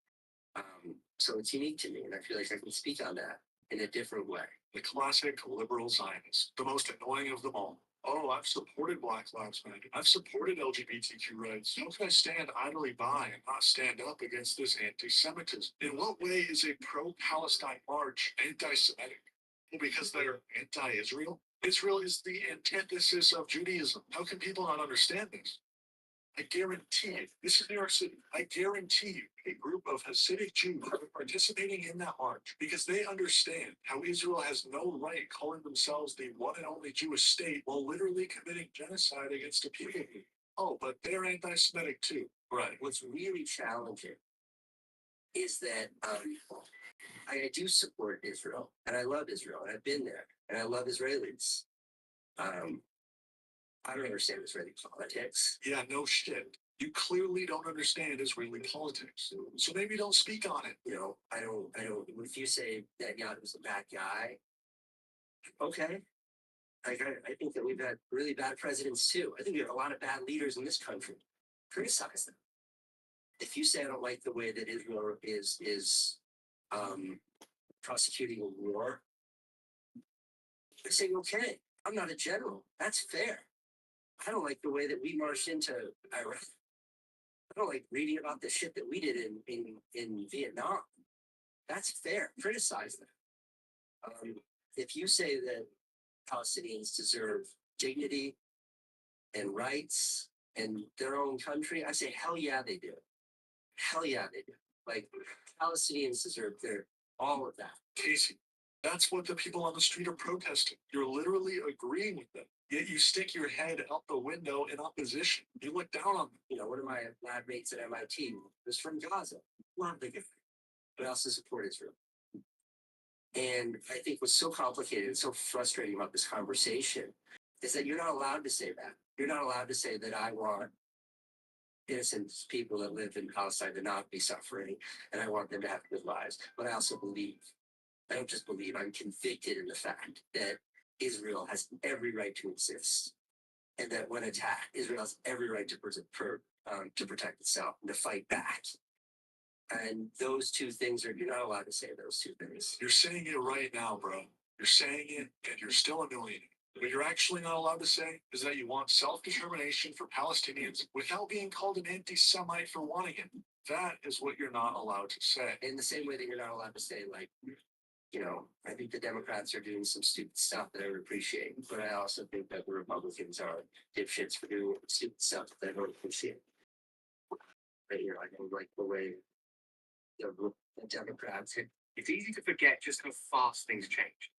So it's unique to me, and I feel like I can speak on that in a different way. The classic liberal Zionist, the most annoying of them all. Oh, I've supported Black Lives Matter. I've supported LGBTQ rights. How can I stand idly by and not stand up against this anti-Semitism? In what way is a pro-Palestine march anti-Semitic? Because they're anti-Israel. Israel is the antithesis of Judaism. How can people not understand this? I guarantee you, this is New York City. I guarantee you, a group of Hasidic Jews are participating in that march because they understand how Israel has no right calling themselves the one and only Jewish state while literally committing genocide against a people. Oh, but they're anti-Semitic too. Right. What's really challenging is that I do support Israel and I love Israel and I've been there and I love Israelis. I don't understand Israeli politics. Yeah, no shit. You clearly don't understand Israeli politics. So maybe don't speak on it. You know, I don't, if you say that was a bad guy, okay. Like, I think that we've had really bad presidents too. I think we have a lot of bad leaders in this country. Criticize them. If you say I don't like the way that Israel is prosecuting a war, I say, okay, I'm not a general. That's fair. I don't like the way that we marched into Iraq. I don't like reading about the shit that we did in Vietnam. That's fair. Criticize them. If you say that Palestinians deserve dignity and rights and their own country, I say, hell yeah, they do. Hell yeah, they do. Like, Palestinians deserve all of that. Casey, that's what the people on the street are protesting. You're literally agreeing with them. Yet you stick your head out the window in opposition. You look down on them. You know, one of my lab mates at MIT was from Gaza. Love the guy, but also support Israel. And I think what's so complicated and so frustrating about this conversation is that you're not allowed to say that. You're not allowed to say that I want innocent people that live in Palestine to not be suffering, and I want them to have good lives. But I also believe, I don't just believe, I'm convicted in the fact that Israel has every right to exist, and that when attacked, Israel has every right to protect itself and to fight back. And those two things you're not allowed to say those two things. You're saying it right now, bro. You're saying it and you're still annoying. What you're actually not allowed to say is that you want self-determination for Palestinians without being called an anti-Semite for wanting it. That is what you're not allowed to say. In the same way that you're not allowed to say, like, you know, I think the Democrats are doing some stupid stuff that I would appreciate, but I also think that the Republicans are dipshits for doing stupid stuff that I don't appreciate. But you're like, I don't like the way the Democrats. It's easy to forget just how fast things change.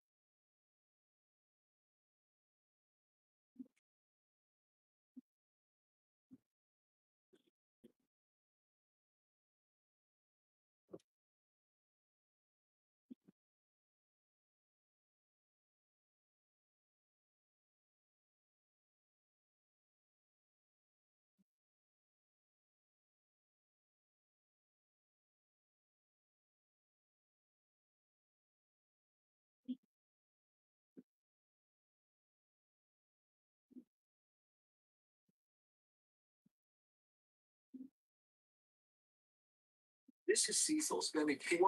This is Cecil spending $400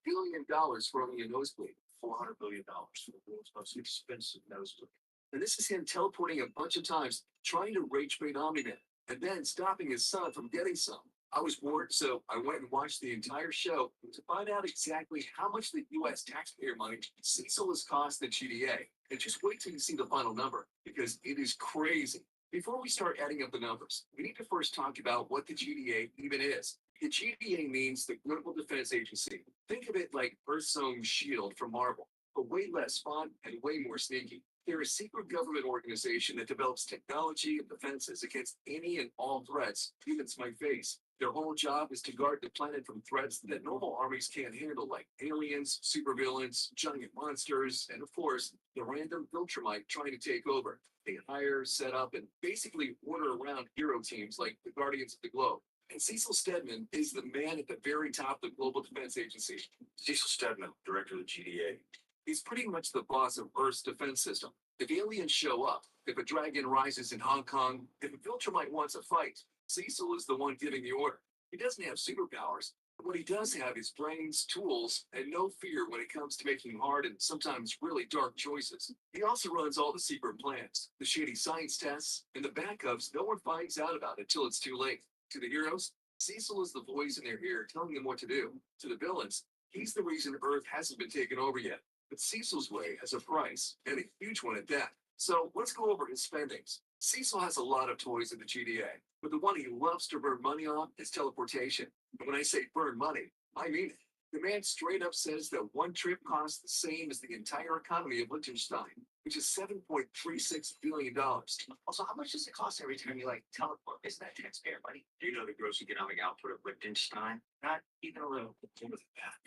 billion for only a nosebleed. $400 billion for the world's most expensive nosebleed. And this is him teleporting a bunch of times, trying to rage bait Omni-Man, and then stopping his son from getting some. I was bored, so I went and watched the entire show to find out exactly how much the U.S. taxpayer money Cecil has cost the GDA. And just wait till you see the final number, because it is crazy. Before we start adding up the numbers, we need to first talk about what the GDA even is. The GDA means the Global Defense Agency. Think of it like Earth's own shield from Marvel, but way less fun and way more sneaky. They're a secret government organization that develops technology and defenses against any and all threats, even to my face. Their whole job is to guard the planet from threats that normal armies can't handle, like aliens, supervillains, giant monsters, and of course, the random Viltrumite trying to take over. They hire, set up, and basically order around hero teams like the Guardians of the Globe. And Cecil Stedman is the man at the very top of the Global Defense Agency. Cecil Stedman, director of the GDA. He's pretty much the boss of Earth's defense system. If aliens show up, if a dragon rises in Hong Kong, if a Viltrumite wants a fight, Cecil is the one giving the order. He doesn't have superpowers, but what he does have is brains, tools, and no fear when it comes to making hard and sometimes really dark choices. He also runs all the secret plans, the shady science tests, and the backups no one finds out about until it's too late. To the heroes, Cecil is the voice in their ear telling them what to do. To the villains, he's the reason Earth hasn't been taken over yet. But Cecil's way has a price, and a huge one at that. So let's go over his spendings. Cecil has a lot of toys in the GDA, but the one he loves to burn money on is teleportation. And when I say burn money, I mean it. The man straight up says that one trip costs the same as the entire economy of Liechtenstein, which is $7.36 billion. Also, how much does it cost every time you like teleport? Isn't that taxpayer money? Do you know the gross economic output of Liechtenstein? Not even a little.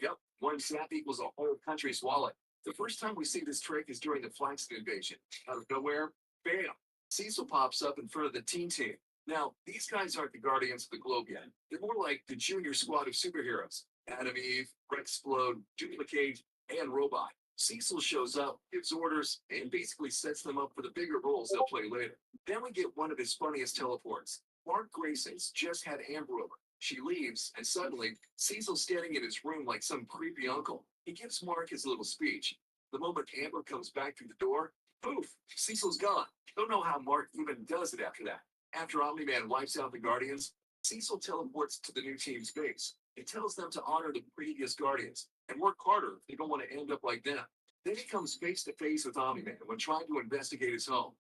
Yep, one zap equals a whole country's wallet. The first time we see this trick is during the Flaxen invasion. Out of nowhere, bam! Cecil pops up in front of the teen team. Now, these guys aren't the Guardians of the Globe yet. They're more like the junior squad of superheroes. Adam Eve, Rexplode, Duplicate, and Robot. Cecil shows up, gives orders, and basically sets them up for the bigger roles they'll play later. Then we get one of his funniest teleports. Mark Grayson's just had Amber over. She leaves, and suddenly, Cecil's standing in his room like some creepy uncle. He gives Mark his little speech. The moment Amber comes back through the door, poof, Cecil's gone. Don't know how Mark even does it after that. After Omni-Man wipes out the Guardians, Cecil teleports to the new team's base. He tells them to honor the previous Guardians and work harder if they don't want to end up like them. Then he comes face to face with Omni-Man when trying to investigate his home.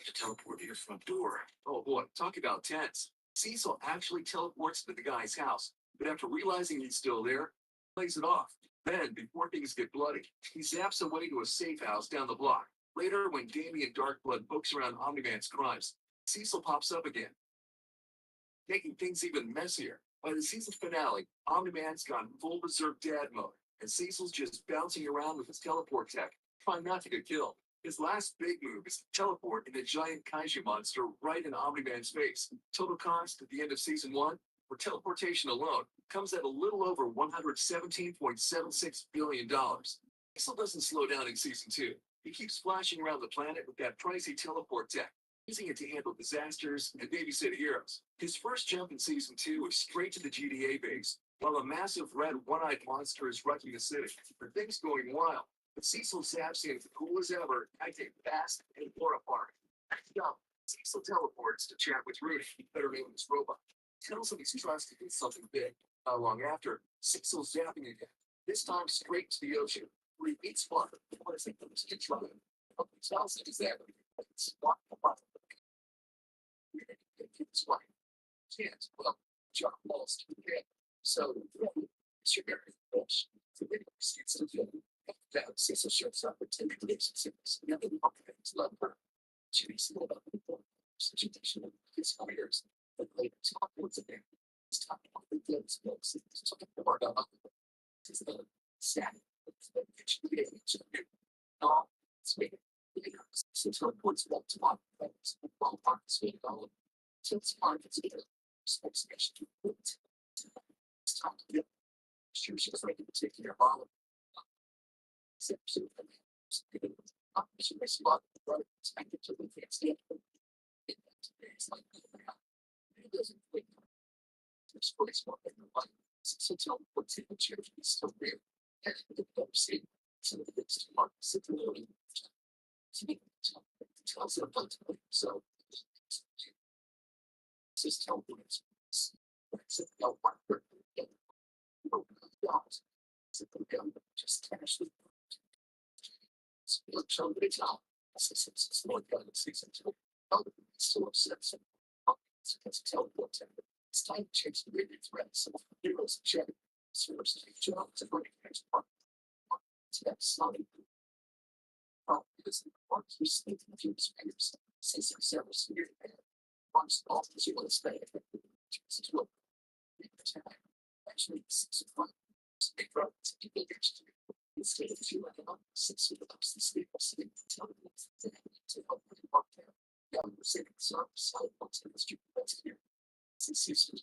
To teleport to your front door. Oh boy, talk about tense. Cecil actually teleports to the guy's house, but after realizing he's still there, plays it off. Then, before things get bloody, he zaps away to a safe house down the block. Later, when Damian Darkblood pokes around Omni-Man's crimes, Cecil pops up again, making things even messier. By the season finale, Omni-Man's gone full berserk dad mode, and Cecil's just bouncing around with his teleport tech, trying not to get killed. His last big move is to teleport in a giant kaiju monster right in Omni-Man's face. Total cost at the end of season 1 for teleportation alone comes at a little over $117.76 billion. Cecil doesn't slow down in season 2. He keeps splashing around the planet with that pricey teleport tech, using it to handle disasters and babysit heroes. His first jump in season 2 is straight to the GDA base, while a massive red one-eyed monster is wrecking the city. The thing's going wild, but Cecil zaps in cool as ever, acting fast and horrifying. Jump. Cecil teleports to chat with Rudy, better known as Robot. Tells him he's trusted in something big. Not long after, Cecil's zapping again, this time straight to the ocean, where he meets Flutter. What is it that was controlling? What he tells him is that it's not the button. It's like, can't, well, John Walls to the head. So, it's your very fish. The video sees the film. That Cecil shows up with 10 relationships. The other occupants love her. She makes a little bit of situation of his fighters. But later, talk once again. He's talking about the goods, books, and talking more about this is the static. It's making since reports about to walk things, while parts being all since markets either special it's time to get she was ready to take care of all of it. She was a lot of expected to live at stand. It's like it doesn't wait. There's place more than the light. So tell what's in the church is still there. And the see some of the bits to mark similarly. Tells them about so this is telling just cash the somebody tell it's more gun season 2. So upset it's teleport. It's time to change the radio threats of heroes and check serves jobs and running next part. That's not because one keeps thinking of you spenders, since several years ago, once all the you will spend actually 6 of 1 big roads and big instead of 2 like a 6 with the ups and sleep tell them to help with the walk there. Young saving service, I want to industry that's here. Since Cecil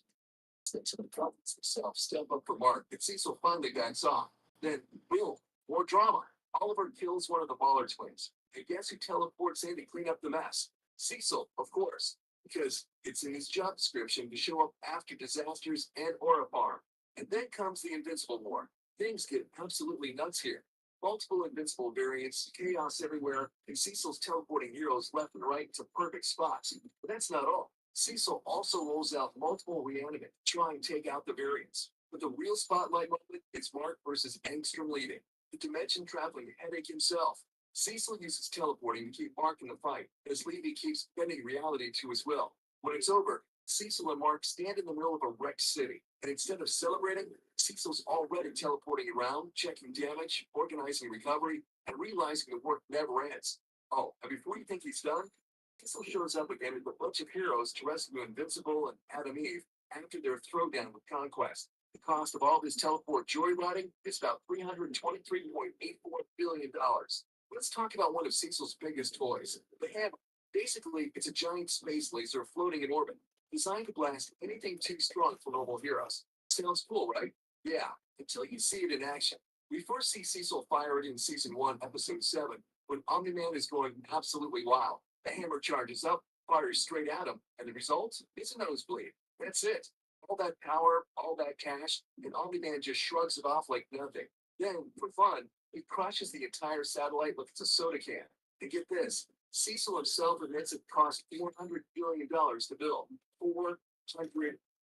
to the province himself, step up for Mark, and Cecil finally backs off. Then, boom, more drama. Oliver kills one of the Baller twins. And guess who teleports in to clean up the mess? Cecil, of course, because it's in his job description to show up after disasters and Orifar. And then comes the Invincible War. Things get absolutely nuts here. Multiple Invincible variants, chaos everywhere, and Cecil's teleporting heroes left and right to perfect spots. But that's not all. Cecil also rolls out multiple reanimate to try and take out the variants. But the real spotlight moment is Mark versus Angstrom leading. the dimension traveling headache himself. Cecil uses teleporting to keep Mark in the fight, as Levy keeps bending reality to his will. When it's over, Cecil and Mark stand in the middle of a wrecked city, and instead of celebrating, Cecil's already teleporting around, checking damage, organizing recovery, and realizing the work never ends. Oh, and before you think he's done, Cecil shows up again with a bunch of heroes to rescue Invincible and Adam Eve after their throwdown with Conquest. The cost of all this teleport joyriding is about $323.84 billion. Let's talk about one of Cecil's biggest toys, the Hammer. Basically, it's a giant space laser floating in orbit, designed to blast anything too strong for normal heroes. Sounds cool, right? Yeah, until you see it in action. We first see Cecil fire it in Season 1, Episode 7, when Omni-Man is going absolutely wild. The hammer charges up, fires straight at him, and the result is a nosebleed. That's it. All that power, all that cash, and Omni-Man just shrugs it off like nothing. Then, for fun, he crushes the entire satellite like it's a soda can. And get this, Cecil himself admits it cost $400 billion to build. $400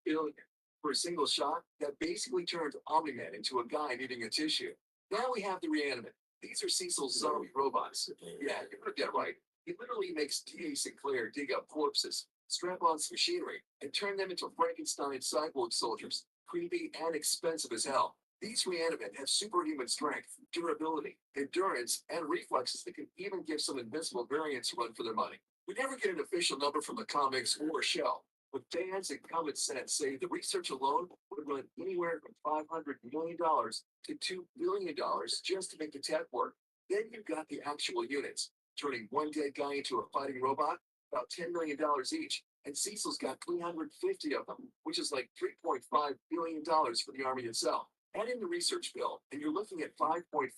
billion. For a single shot, that basically turned Omni-Man into a guy needing a tissue. Now we have the Reanimate. These are Cecil's zombie robots. Yeah, you heard that right. He literally makes T.A. Sinclair dig up corpses, strap on some machinery, and turn them into Frankenstein cyborg soldiers. Creepy and expensive as hell. These Reanimate have superhuman strength, durability, endurance, and reflexes that can even give some Invincible variants a run for their money. We never get an official number from the comics or show, but fans and common sense say the research alone would run anywhere from $500 million to $2 billion just to make the tech work. Then you've got the actual units, turning one dead guy into a fighting robot, about $10 million each, and Cecil's got 350 of them, which is like $3.5 billion for the Army itself. Add in the research bill, and you're looking at $5.5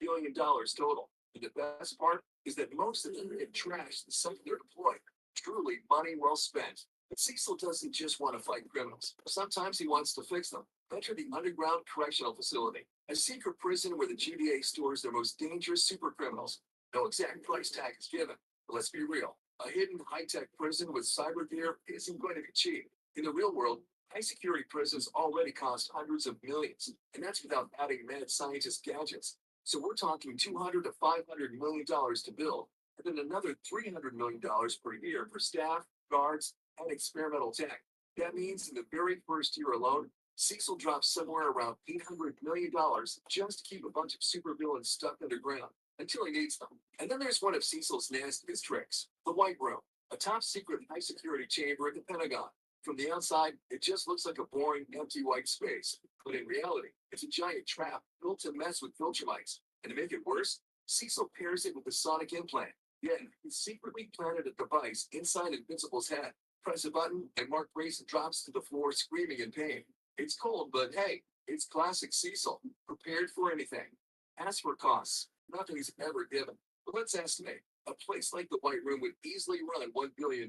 billion total. And the best part is that most of them get trashed the second they're deployed. Truly money well spent. But Cecil doesn't just want to fight criminals. Sometimes he wants to fix them. Enter the Underground Correctional Facility, a secret prison where the GDA stores their most dangerous super criminals. No exact price tag is given, but let's be real. A hidden high-tech prison with cyber gear isn't going to be cheap. In the real world, high-security prisons already cost hundreds of millions, and that's without adding mad scientist gadgets. So we're talking $200 to $500 million to build, and then another $300 million per year for staff, guards, and experimental tech. That means in the very first year alone, Cecil drops somewhere around $800 million just to keep a bunch of supervillains stuck underground until he needs them. And then there's one of Cecil's nastiest tricks, the White Room, a top secret high security chamber at the Pentagon. From the outside, it just looks like a boring, empty white space. But in reality, it's a giant trap built to mess with Viltrumites. And to make it worse, Cecil pairs it with the sonic implant. Then, he secretly planted a device inside Invincible's head. Press a button, and Mark Grayson drops to the floor screaming in pain. It's cold, but hey, it's classic Cecil, prepared for anything. As for costs, nothing is ever given. But let's estimate, a place like the White Room would easily run $1 billion.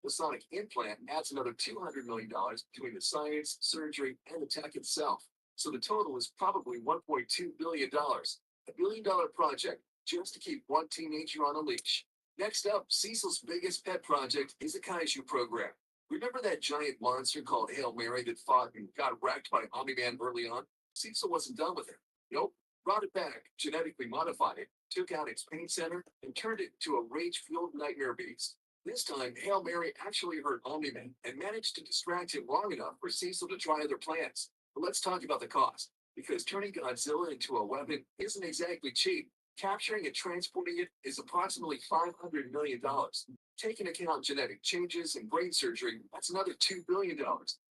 The sonic implant adds another $200 million between the science, surgery, and the tech itself. So the total is probably $1.2 billion. A $1 billion project just to keep one teenager on a leash. Next up, Cecil's biggest pet project is a kaiju program. Remember that giant monster called Hail Mary that fought and got wrecked by Omni-Man early on? Cecil wasn't done with it. Nope. Brought it back, genetically modified it, took out its pain center, and turned it into a rage-fueled nightmare beast. This time, Hail Mary actually hurt Omni-Man and managed to distract him long enough for Cecil to try other plans. But let's talk about the cost, because turning Godzilla into a weapon isn't exactly cheap. Capturing and transporting it is approximately $500 million. Taking account genetic changes and brain surgery, that's another $2 billion.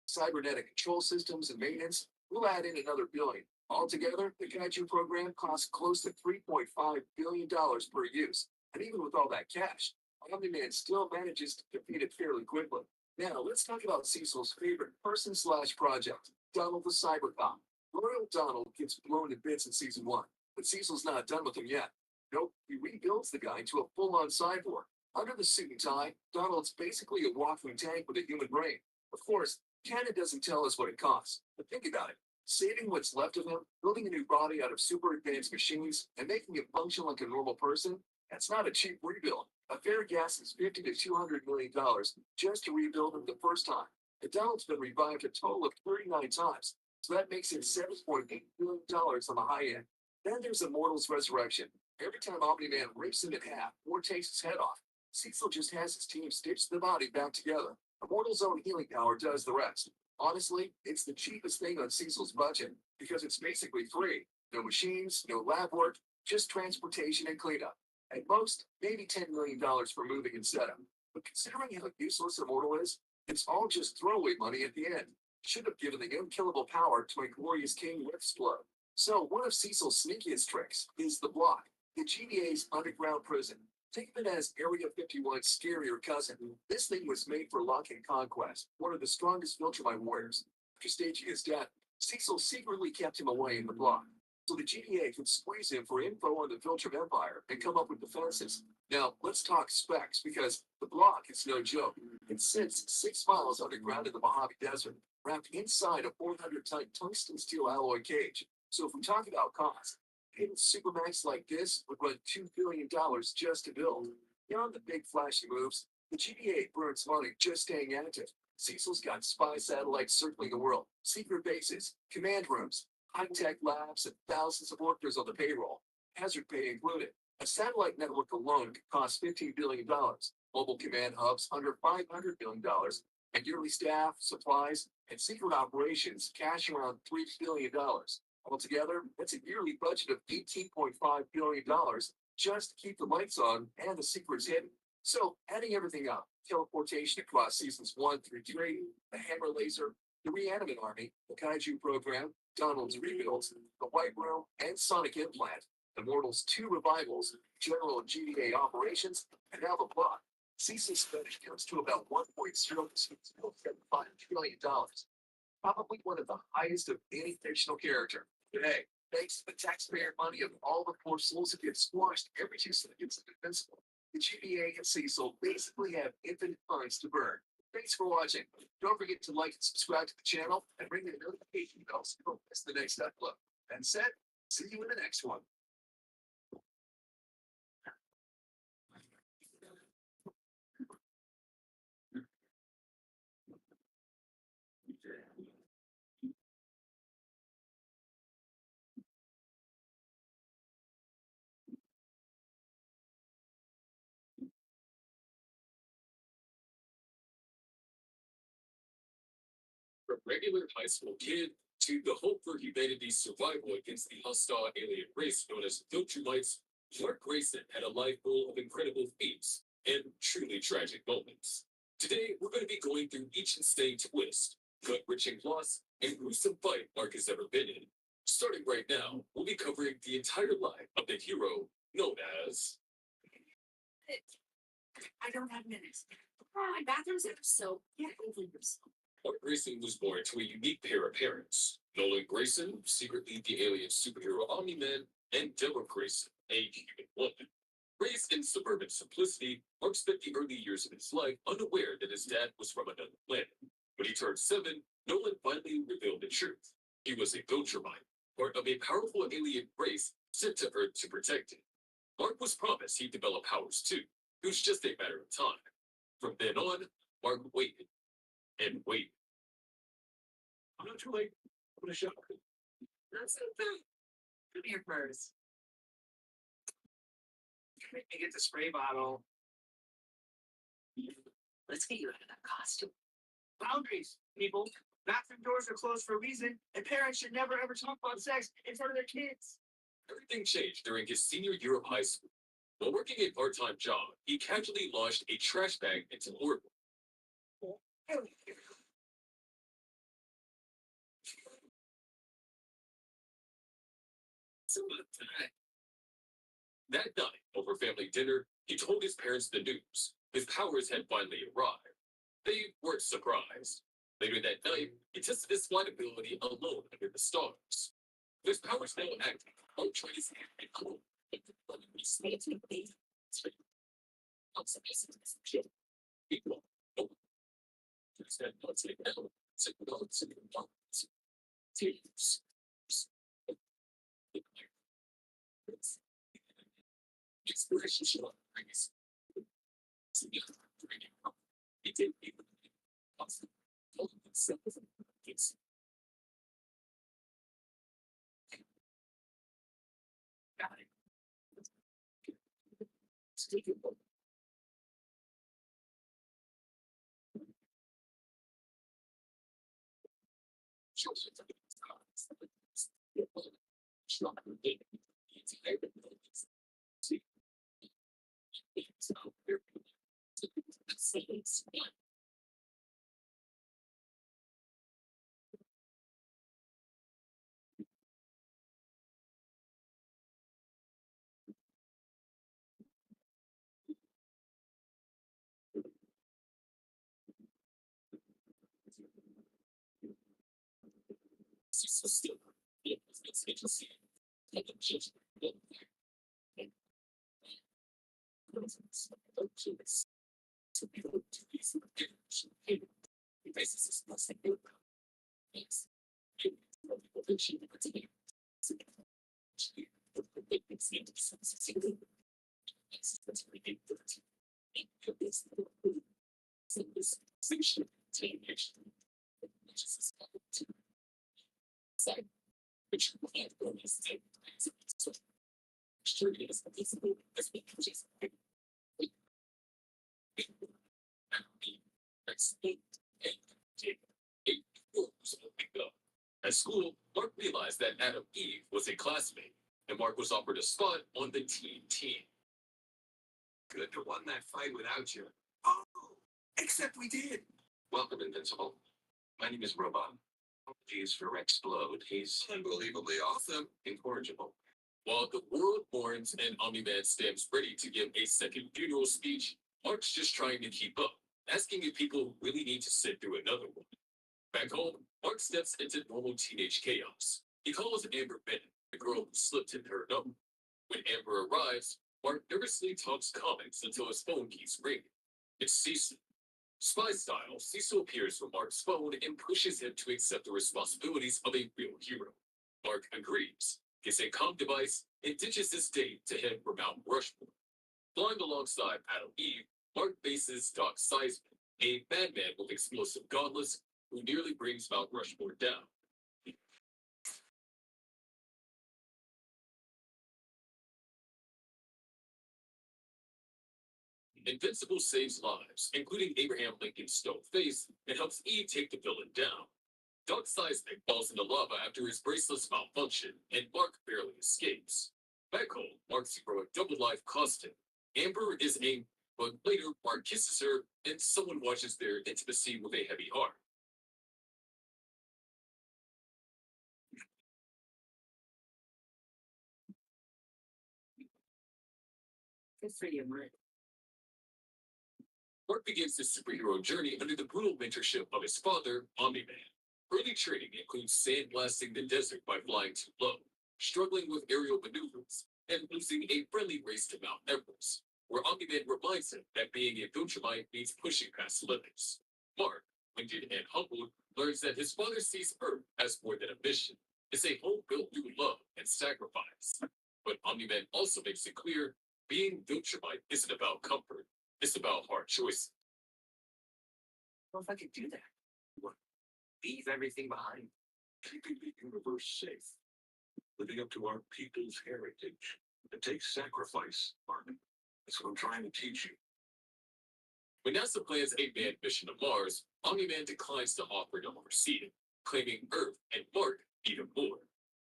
Cybernetic control systems and maintenance, we'll add in another billion. Altogether, the kaiju program costs close to $3.5 billion per use. And even with all that cash, Omni-Man still manages to defeat it fairly quickly. Now, let's talk about Cecil's favorite person/project, Donald the Cybercop. Royal Donald gets blown to bits in Season 1, but Cecil's not done with him yet. Nope, he rebuilds the guy to a full-on cyborg. Under the suit and tie, Donald's basically a walking tank with a human brain. Of course, canon doesn't tell us what it costs, but think about it. Saving what's left of him, building a new body out of super advanced machines, and making it function like a normal person, that's not a cheap rebuild. A fair guess is $50 to $200 million just to rebuild him the first time. And Donald's been revived a total of 39 times, so that makes it $7.8 billion on the high end. Then there's Immortal's Resurrection. Every time Omni-Man rips him in half or takes his head off, Cecil just has his team stitch the body back together. Immortal's own healing power does the rest. Honestly, it's the cheapest thing on Cecil's budget because it's basically free. No machines, no lab work, just transportation and cleanup. At most, maybe $10 million for moving and setup. But considering how useless Immortal is, it's all just throwaway money at the end. Should have given the unkillable power to Inglorious King Whipsblood. So one of Cecil's sneakiest tricks is the block, the GDA's underground prison. Think of it as Area 51's scarier cousin. This thing was made for Lock and Conquest, one of the strongest Viltrumite warriors. After staging his death, Cecil secretly kept him away in the block, so the GDA could squeeze him for info on the Viltrum Empire and come up with defenses. Now, let's talk specs, because the block is no joke. It sits 6 miles underground in the Mojave Desert, wrapped inside a 400-ton tungsten steel alloy cage. So if we talk about cost, a supermax like this would run $2 billion just to build. Beyond the big flashy moves, the GDA burns money just staying active. Cecil's got spy satellites circling the world, secret bases, command rooms, high-tech labs, and thousands of workers on the payroll, hazard pay included. A satellite network alone could cost $15 billion, mobile command hubs under $500 billion, and yearly staff, supplies, and secret operations cash around $3 billion. Altogether, that's a yearly budget of $18.5 billion just to keep the lights on and the secrets hidden. So, adding everything up, teleportation across seasons 1 through 3, the Hammer Laser, the Reanimate Army, the Kaiju Program, Donald's Rebuilds, the White Room, and Sonic Implant, Immortals 2 revivals, General GDA operations, and now the plot. Cecil's spending comes to about $1.075 trillion. Probably one of the highest of any fictional character. But hey, thanks to the taxpayer money of all the poor souls that get squashed every 2 seconds of Invincible, the GBA and Cecil basically have infinite funds to burn. Thanks for watching. Don't forget to like and subscribe to the channel and ring the notification bell so you don't miss the next upload. That said, see you in the next one. From regular high school kid to the hope for humanity's survival against the hostile alien race known as Viltrumites, Mark Grayson had a life full of incredible feats and truly tragic moments. Today, we're going to be going through each insane twist, gut-wrenching loss, and gruesome fight Mark has ever been in. Starting right now, we'll be covering the entire life of the hero known as... I don't have minutes. My bathroom's in so get over yourself. Mark Grayson was born to a unique pair of parents. Nolan Grayson, secretly the alien superhero Omni-Man, and Deborah Grayson, a human woman. Raised in suburban simplicity, Mark spent the early years of his life unaware that his dad was from another planet. When he turned 7, Nolan finally revealed the truth. He was a Viltrumite, part of a powerful alien race sent to Earth to protect him. Mark was promised he'd develop powers too. It was just a matter of time. From then on, Mark waited and waited. I'm not too late. I'm gonna shut up. That's okay. Come here first. Make me get the spray bottle. Let's get you out of that costume. Boundaries, people. Bathroom doors are closed for a reason, and parents should never ever talk about sex in front of their kids. Everything changed during his senior year of high school. While working a part-time job, he casually launched a trash bag into orbit. That night, over family dinner, he told his parents the news. His powers had finally arrived. They weren't surprised. Later that night, he tested his flight ability alone under the stars. His powers now active. Mark tried his hand and cool. Inspiration shot. He did even At school, Mark realized that Adam Eve was a classmate, and Mark was offered a spot on the team. Could have won that fight without you. Oh, except we did. Welcome, Invincible. My name is Robot. Apologies for Explode. He's unbelievably awesome, incorrigible. While the world mourns and Omni-Man stands ready to give a second funeral speech, Mark's just trying to keep up, asking if people really need to sit through another one. Back home, Mark steps into normal teenage chaos. He calls Amber Bennett, the girl who slipped in her number. When Amber arrives, Mark nervously talks comics until his phone keeps ringing. It's Cecil. Spy style, Cecil appears from Mark's phone and pushes him to accept the responsibilities of a real hero. Mark agrees, gets a comm device, and ditches his date to head for Mount Rushmore. Flying alongside Adam Eve, Mark faces Doc Seisman, a madman with explosive gauntlets who nearly brings Mount Rushmore down. Invincible saves lives, including Abraham Lincoln's stone face, and helps Eve take the villain down. Doc Seismic falls into lava after his bracelets malfunction, and Mark barely escapes. Back home, Mark's heroic double life cost him. Amber is aimed, but later Mark kisses her, and someone watches their intimacy with a heavy heart. Good for you, Mark. Mark begins his superhero journey under the brutal mentorship of his father, Omni-Man. Early training includes sandblasting the desert by flying too low, struggling with aerial maneuvers, and losing a friendly race to Mount Everest, where Omni-Man reminds him that being a Viltrumite means pushing past limits. Mark, wounded and humbled, learns that his father sees Earth as more than a mission. It's a home built through love and sacrifice. But Omni-Man also makes it clear being Viltrumite isn't about comfort. It's about hard choices. Well, if I could do that, leave everything behind. Keeping the universe safe. Living up to our people's heritage. It takes sacrifice, Mark. That's what I'm trying to teach you. When NASA plans a manned mission to Mars, Omni-Man declines to offer to oversee it, claiming Earth and Mark even more.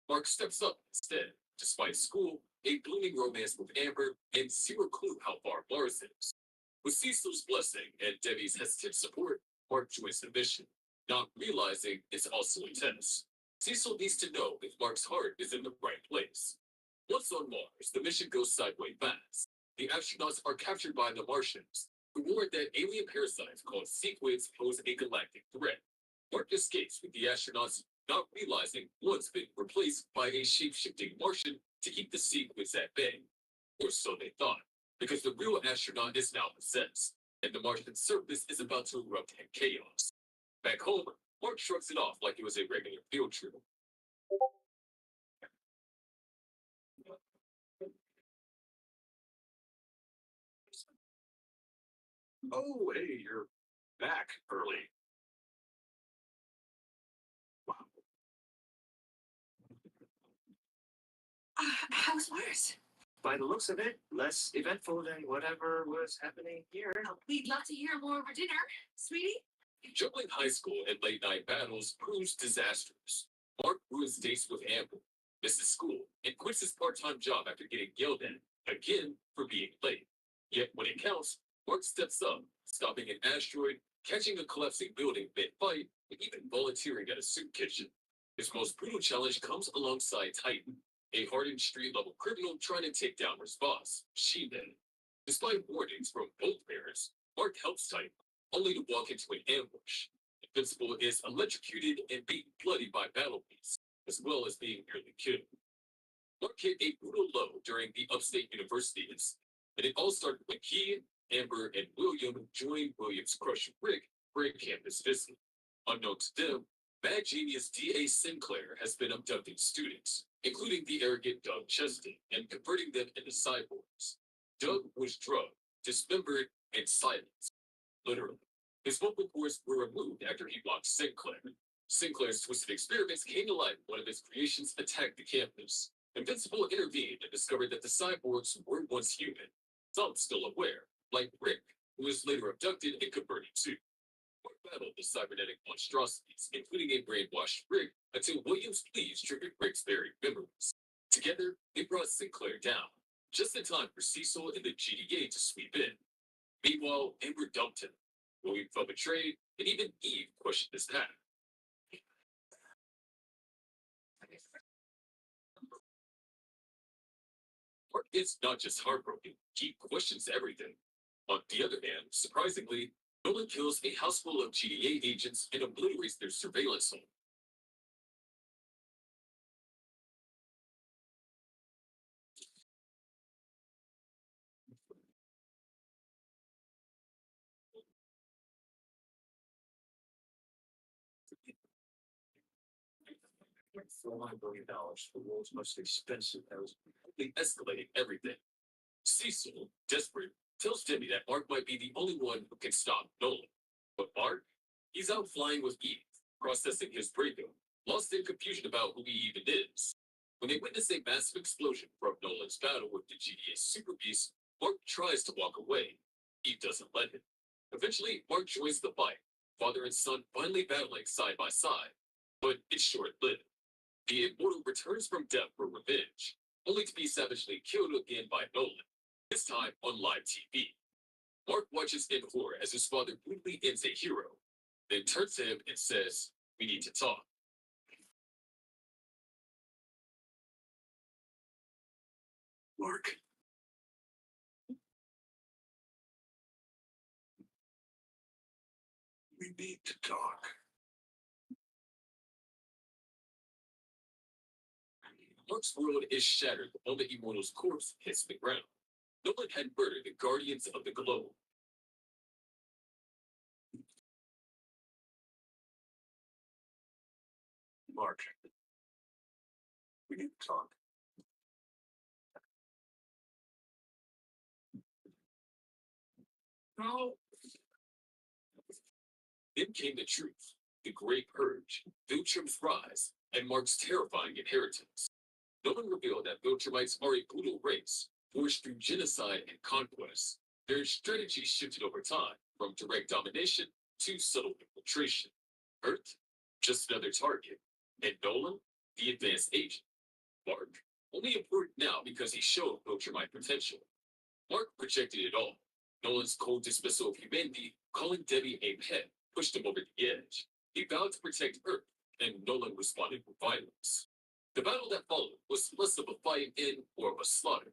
Mark steps up instead, despite school, a blooming romance with Amber, and zero clue how far Mars is. With Cecil's blessing and Debbie's hesitant support, Mark joins the mission, not realizing it's also a test. Cecil needs to know if Mark's heart is in the right place. Once on Mars, the mission goes sideways fast. The astronauts are captured by the Martians, who warn that alien parasites called sequids pose a galactic threat. Mark escapes with the astronauts, not realizing one's been replaced by a shape-shifting Martian to keep the sequids at bay. Or so they thought, because the real astronaut is now possessed, and the Martian surface is about to erupt in chaos. Back home, Mark shrugs it off like it was a regular field trip. Oh, hey, you're back early. How's Mars? by the looks of it, less eventful than whatever was happening here. We'd love to hear more over dinner, sweetie. Juggling high school and late night battles proves disastrous. Mark ruins dates with Amber, misses school, and quits his part-time job after getting yelled at, again for being late. Yet when it counts, Mark steps up, stopping an asteroid, catching a collapsing building mid-fight, and even volunteering at a soup kitchen. His most brutal challenge comes alongside Titan, a hardened street-level criminal trying to take down his boss, She-Man. Despite warnings from both parents, Mark helps Titan, only to walk into an ambush. Invincible is electrocuted and beaten bloody by battle beasts, as well as being nearly killed. Mark hit a brutal low during the Upstate University incident, and it all started when he, Amber, and William joined William's crush Rick for a campus visit. Unknown to them, Mad Genius D.A. Sinclair has been abducting students, including the arrogant Doug Cheston, and converting them into cyborgs. Doug was drugged, dismembered, and silenced. Literally. His vocal cords were removed after he blocked Sinclair. Sinclair's twisted experiments came to light when one of his creations attacked the campus. Invincible intervened and discovered that the cyborgs were once human, some still aware, like Rick, who was later abducted and converted too. Mark battled the cybernetic monstrosities, including a brainwashed Rick, until William's pleas triggered Rick's buried memories. Together, they brought Sinclair down, just in time for Cecil and the GDA to sweep in. Meanwhile, Amber dumped him. William felt betrayed, and even Eve questioned his path. Mark is not just heartbroken, he questions everything. On the other hand, surprisingly, Nolan kills a house full of GDA agents and obliterates their surveillance home. $400 billion, the world's most expensive house, quickly escalating everything. Cecil, desperate, tells Debbie that Mark might be the only one who can stop Nolan. But Mark, he's out flying with Eve, processing his breakup, lost in confusion about who he even is. When they witness a massive explosion from Nolan's battle with the GDA Super Beast, Mark tries to walk away. Eve doesn't let him. Eventually, Mark joins the fight, father and son finally battling side by side. But it's short-lived. The immortal returns from death for revenge, only to be savagely killed again by Nolan, this time on live TV. Mark watches in horror as his father brutally ends a hero, then turns to him and says, "We need to talk." Mark. We need to talk. Mark's world is shattered the moment Immortal's corpse hits the ground. Nolan had murdered the Guardians of the Globe. Mark, we need to talk. No. Then came the truth, the Great Purge, Viltrum's rise, and Mark's terrifying inheritance. Nolan revealed that Viltrumites are a brutal race, forged through genocide and conquest. Their strategy shifted over time, from direct domination to subtle infiltration. Earth, just another target. And Nolan, the advanced agent. Mark, only important now because he showed Viltrumite potential. Mark projected it all. Nolan's cold dismissal of humanity, calling Debbie a pet, pushed him over the edge. He vowed to protect Earth, and Nolan responded with violence. The battle that followed was less of a fight in or of a slaughter.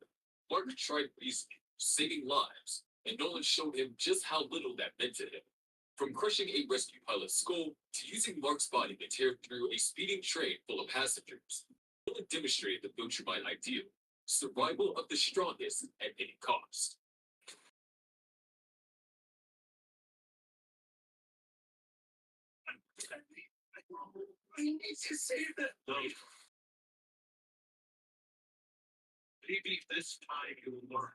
Mark tried reasoning, saving lives, and Nolan showed him just how little that meant to him. From crushing a rescue pilot's skull to using Mark's body to tear through a speeding train full of passengers, Nolan demonstrated the Viltrumite ideal, survival of the strongest at any cost. I need to save that life. Maybe this time it will work.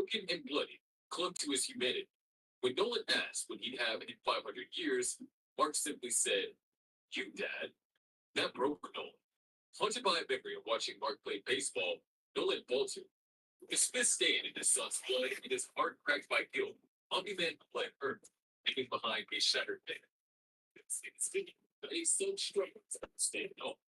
broken and bloody, clung to his humanity. When Nolan asked what he'd have in 500 years, Mark simply said, "You, Dad." That broke Nolan. Haunted by a memory of watching Mark play baseball, Nolan faltered. With his fist stained in his son's blood and his heart cracked by guilt, Omni-Man fled Earth, leaving behind a shattered man. It's fitting that a son struggled to understand it all.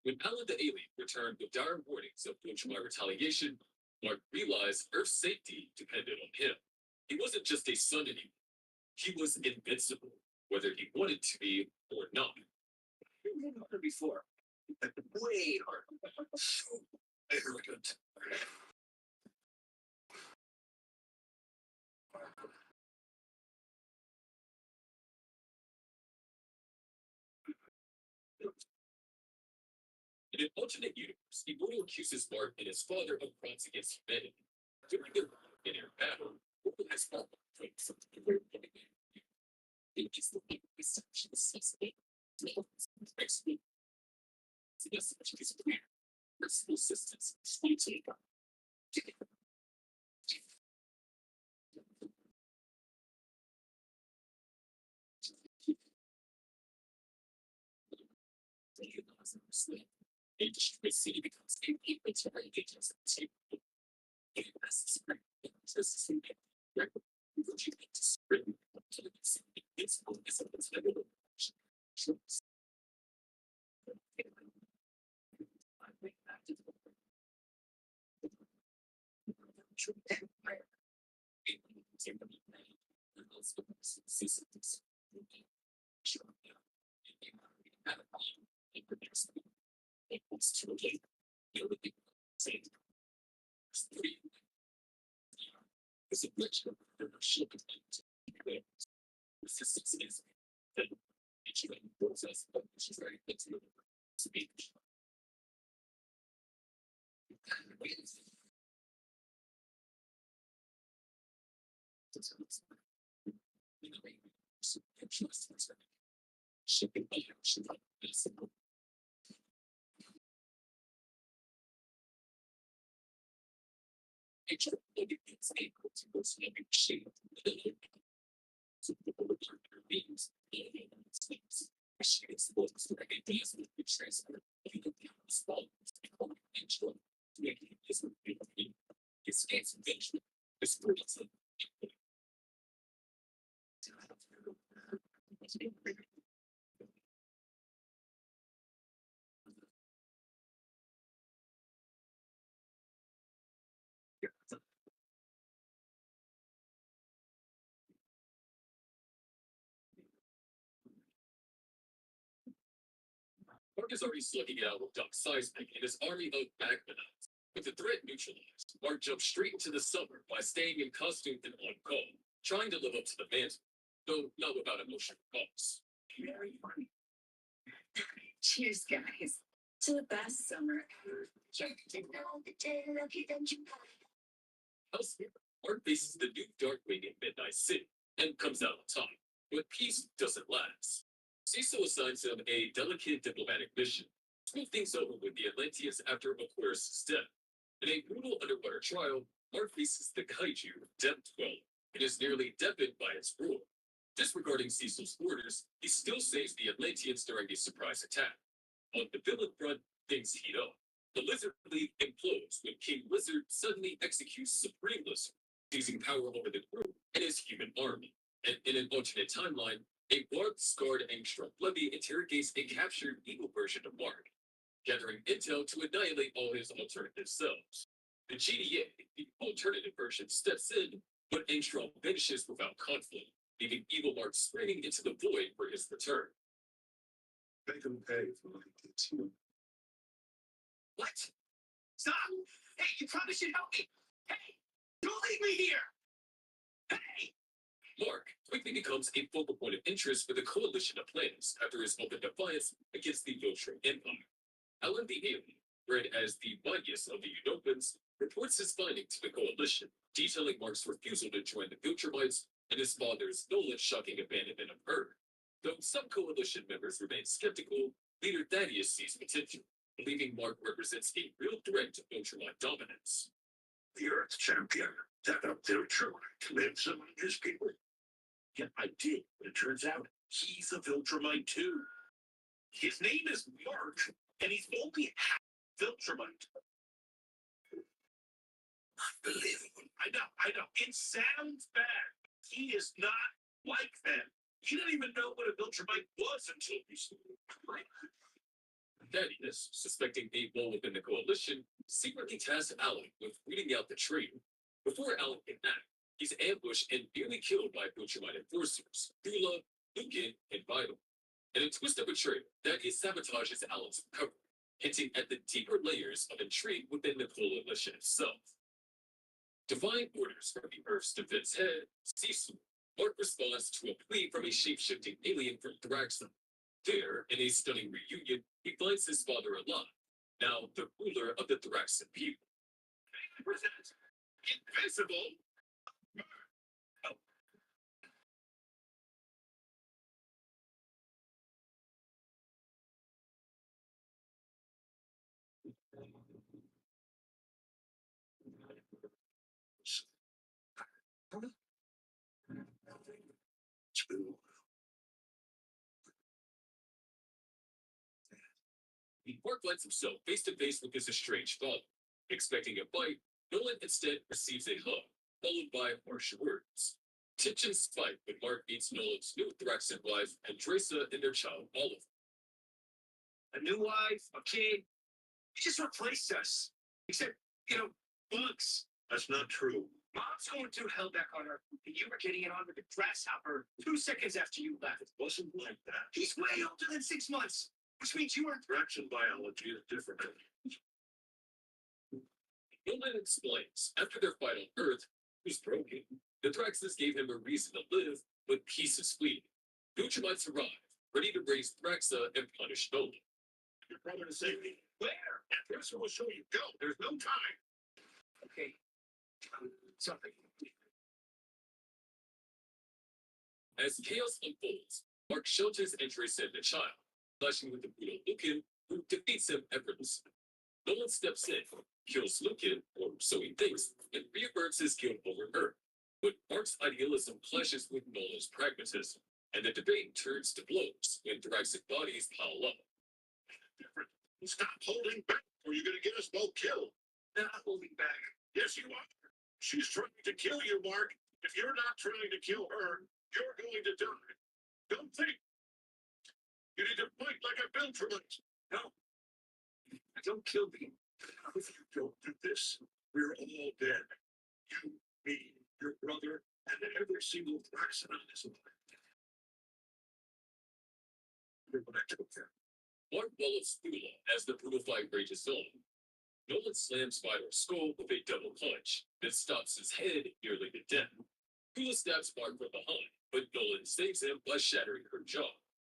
When Alan the alien returned with dire warnings of Bunchmar retaliation, Mark realized Earth's safety depended on him. He wasn't just a son anymore. He was invincible, whether he wanted to be or not. You've been harder before. Way harder. So arrogant. In an alternate universe, Immortal accuses Mark and his father of crimes against humanity. During the in-air battle, Immortal has fallen from something very enemy. It is the research the suspect. Next week, the message is clear. Personal assistance is taken. A destroyed city becomes a military agents of the table. It passes by the system. Would you like to spring to the invincible as a level troops? I went back to the it's too late. You'll be saved. It's a glitch of the ship. The system is that each process, but she's very flexible. Speech. Shipping by should not be simple. It's able to go to every shape. So the character beings, space. She is supposed to make a dance with the transfer. You can be small, and making this it's eventually this person. Mark is already slugging it out with Doc Seismic and his army of Magmanauts. With the threat neutralized, Mark jumps straight into the summer by staying in costume and on call, trying to live up to the mantle, though not without emotional costs. Very funny. Cheers, guys, to the best summer ever. Elsewhere, Mark faces the new Darkwing in Midnight City and comes out on top, but peace doesn't last. Cecil assigns him a delicate diplomatic mission, smooth things over with the Atlanteans after Aquarius' death. In a brutal underwater trial, Mark faces the kaiju Depth Dweller and is nearly deafened by its roar. Disregarding Cecil's orders, he still saves the Atlanteans during a surprise attack. On the villain front, things heat up. The Lizard League implodes when King Lizard suddenly executes Supreme Lizard, seizing power over the group and his human army. And in an alternate timeline, a blood-scarred Angstrom Levy interrogates a captured evil version of Mark, gathering intel to annihilate all his alternative selves. The GDA, the alternative version, steps in, but Angstrom vanishes without conflict, leaving evil Mark sprinting into the void for his return. Make them pay for what they did to you. What? Stop! Hey, you probably should help me! Hey! Don't leave me here! Hey! Mark quickly becomes a focal point of interest for the coalition of planets after his open defiance against the Viltrum Empire. Alan the Alien, read as the mightiest of the Unopans, reports his findings to the Coalition, detailing Mark's refusal to join the Viltrumites and his father's Nolan's shocking abandonment of Earth. Though some Coalition members remain skeptical, leader Thaddeus sees potential, believing Mark represents a real threat to Viltrumite dominance. The Earth champion, that up there truly lives among his people. Yeah, I did, but it turns out he's a Viltrumite too. His name is Mark, and he's only half Viltrumite. Unbelievable. I know. It sounds bad. He is not like them. He didn't even know what a Viltrumite was until recently. Thaddeus, suspecting a role within the Coalition, secretly tasked Alan with reading out the traitor. Before Alan can act, he's ambushed and nearly killed by Viltrumite enforcers, Thula, Lucan, and Vital. In a twist of betrayal, Thaddeus sabotages Alan's recovery, hinting at the deeper layers of intrigue within the Coalition itself. Defying orders from the Earth's defense head, Sisu, Mark responds to a plea from a shape-shifting alien from Thraxon. There, in a stunning reunion, he finds his father alive, now the ruler of the Thraxon people. Present invincible. Mark finds himself face to face with his estranged father. Expecting a bite, Nolan instead receives a hug, followed by harsh words. Tensions spike when Mark meets Nolan's new Thraxon wife, Andresa, and their child, Oliver. A new wife, a kid. You just replaced us. Except, bugs. That's not true. Mom's going through hell back on Earth, and you were getting it on with the grasshopper 2 seconds after you left. It wasn't like that. He's way older than 6 months, which means you weren't. Thraxon biology is different. Nolan explains, after their fight on Earth was broken, the Thraxons gave him a reason to live, but peace is fleeting. Viltrumites arrive, ready to raise Thraxa and punish Nolan. Your brother to save me. Where? Andresa will show you. Go. There's no time. Okay. Something. As chaos unfolds, Mark shelters Andresa and the child, clashing with the brutal Lucan, who defeats him effortlessly. Nolan steps in, kills Lucan, or so he thinks, and reaffirms his guilt over Earth. But Mark's idealism clashes with Nolan's pragmatism, and the debate turns to blows when Thraxon bodies pile up. Different. Stop holding back, or you're going to get us both killed. Not holding back. Yes, you are. She's trying to kill you, Mark. If you're not trying to kill her, you're going to die. Don't think. You need to fight like a Viltrumite. No. Don't kill me. If you don't do this, we're all dead. You, me, your brother, and every single person on this planet. When I took them. Mark bullets Thula as the brutal fight rages on. Nolan slams Vital's skull with a double punch that stops his head nearly to death. Thula stabs Mark from behind, but Nolan saves him by shattering her jaw.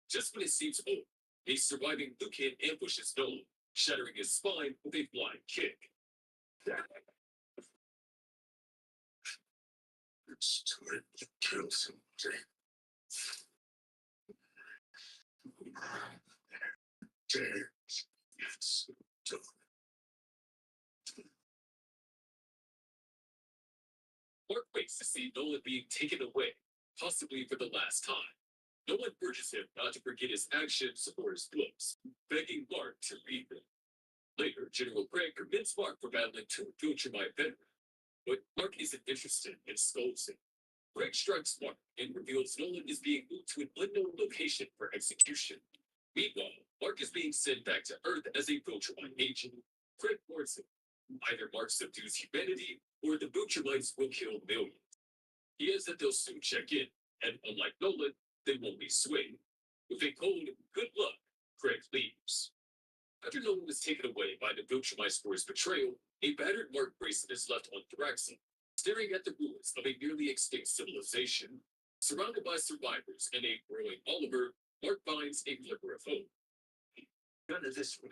Just when it seems over, a surviving Lucan ambushes Nolan, shattering his spine with a flying kick. It's time to kill somebody. It's done. Mark waits to see Nolan being taken away, possibly for the last time. Nolan urges him not to forget his actions or his books, begging Mark to read them. Later, General Craig commends Mark for battling two Viltrumite veterans, but Mark isn't interested and scolds him. Craig strikes Mark and reveals Nolan is being moved to an unknown location for execution. Meanwhile, Mark is being sent back to Earth as a Viltrumite agent. Craig warns him, either Mark subdues humanity, or the Viltrumites will kill millions. He adds that they'll soon check in, and unlike Nolan, they won't be swayed. With a cold good luck, Craig leaves. After Nolan is taken away by the Viltrumites for his betrayal, a battered Mark Grayson is left on Thraxon, staring at the ruins of a nearly extinct civilization. Surrounded by survivors and a growing Oliver, Mark finds a glimmer of hope. None of this would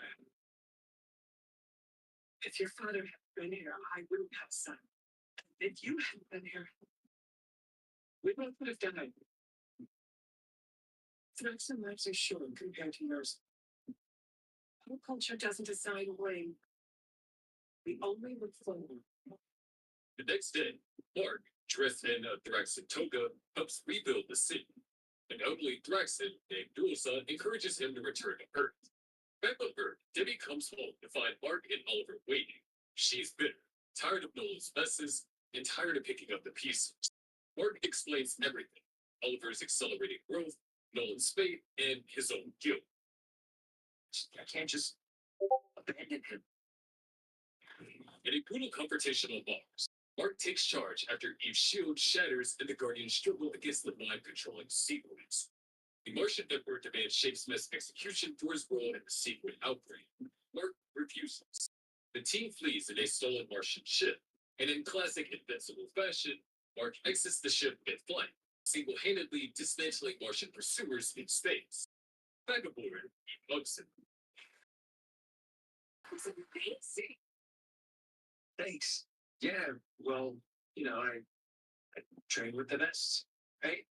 If your father had been here, I wouldn't have son. If you hadn't been here, we both would have died. Threats and lives are short compared to yours. Our culture doesn't decide away. We only look forward. The next day, Mark, dressed in a Thraxan toga, helps rebuild the city. An elderly Thraxan named Dulsa encourages him to return to Earth. Back on Earth, Debbie comes home to find Mark and Oliver waiting. She's bitter, tired of Nolan's messes, and tired of picking up the pieces. Mark explains everything: Oliver's accelerating growth, Nolan's fate, and his own guilt. I can't just abandon him. In a brutal confrontation on Mars, Mark takes charge after Eve's shield shatters and the Guardians struggle against the mind-controlling Sequence. The Martian Emperor demands Shapesmith's execution for his role in the Sequent outbreak. Mark refuses. The team flees in a stolen Martian ship, and in classic Invincible fashion, Mark exits the ship mid-flight, single-handedly dismantling Martian pursuers in space. Back aboard, he hugs him. It's amazing. Thanks. Yeah, well, I trained with the best, right?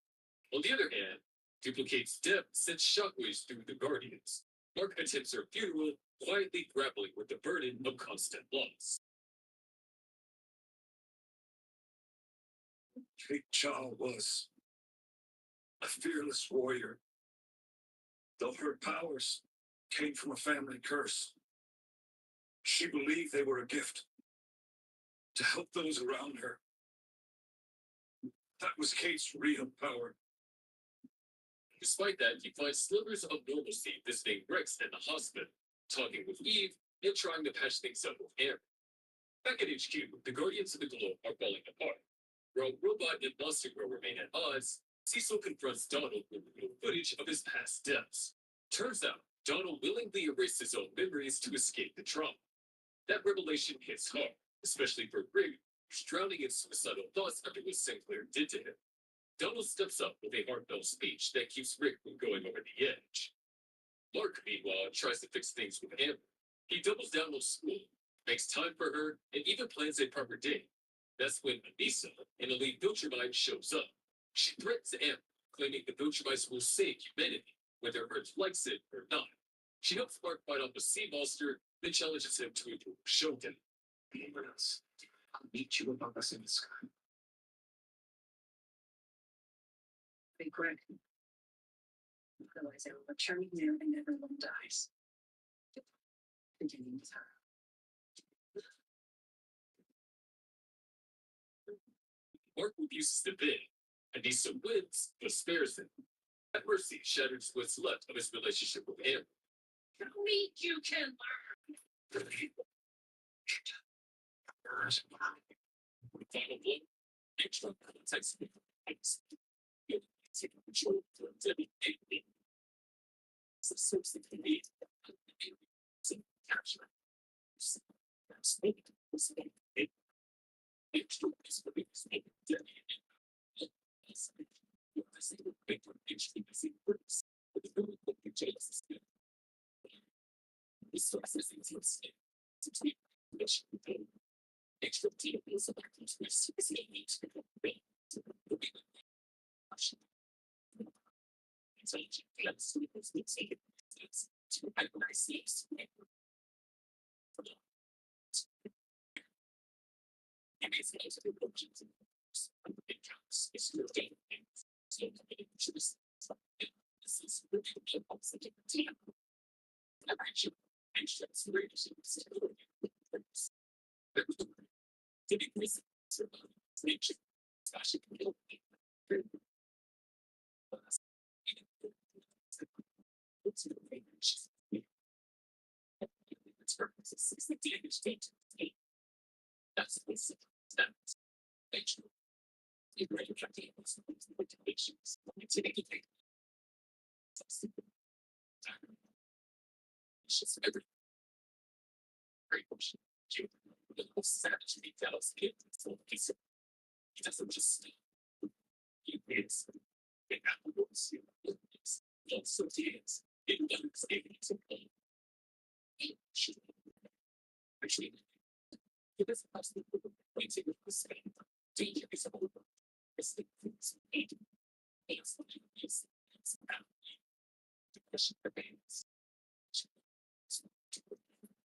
On the other hand, Duplicate's death sends shockwaves through the Guardians. Mark attempts her funeral, quietly grappling with the burden of constant loss. Kate Shaw was a fearless warrior. Though her powers came from a family curse, she believed they were a gift to help those around her. That was Kate's real power. Despite that, he finds slivers of normalcy visiting Rex in the hospital, talking with Eve, and trying to patch things up with Amber. Back at HQ, the Guardians of the Globe are falling apart. While Robot and Monster Girl remain at odds, Cecil confronts Donald with real footage of his past deaths. Turns out, Donald willingly erased his own memories to escape the trauma. That revelation hits hard, especially for Rick, who's drowning in suicidal thoughts after what Sinclair did to him. Donald steps up with a heartfelt speech that keeps Rick from going over the edge. Mark, meanwhile, tries to fix things with Amber. He doubles down on school, makes time for her, and even plans a proper date. That's when Anissa, an elite Viltrumite, shows up. She threatens Amber, claiming the Viltrumites will save humanity, whether Earth likes it or not. She helps Mark fight off a sea monster, then challenges him to a duel showdown. Be with us. I'll meet you above us in the sky. Hey, Greg. I realize I will return there and everyone dies. Beginning with her. Mark refuses the bid. Anissa wins, but spares him. That mercy shatters what's left of his relationship with Amber. Only you can learn. Final blow. Extra context. Taking control of Debbie Aitken. So something to need. Capture. Extra is the biggest thing. Debbie extra tables about It is absolutely pointing with the same danger is over. It's the things it is just the question remains.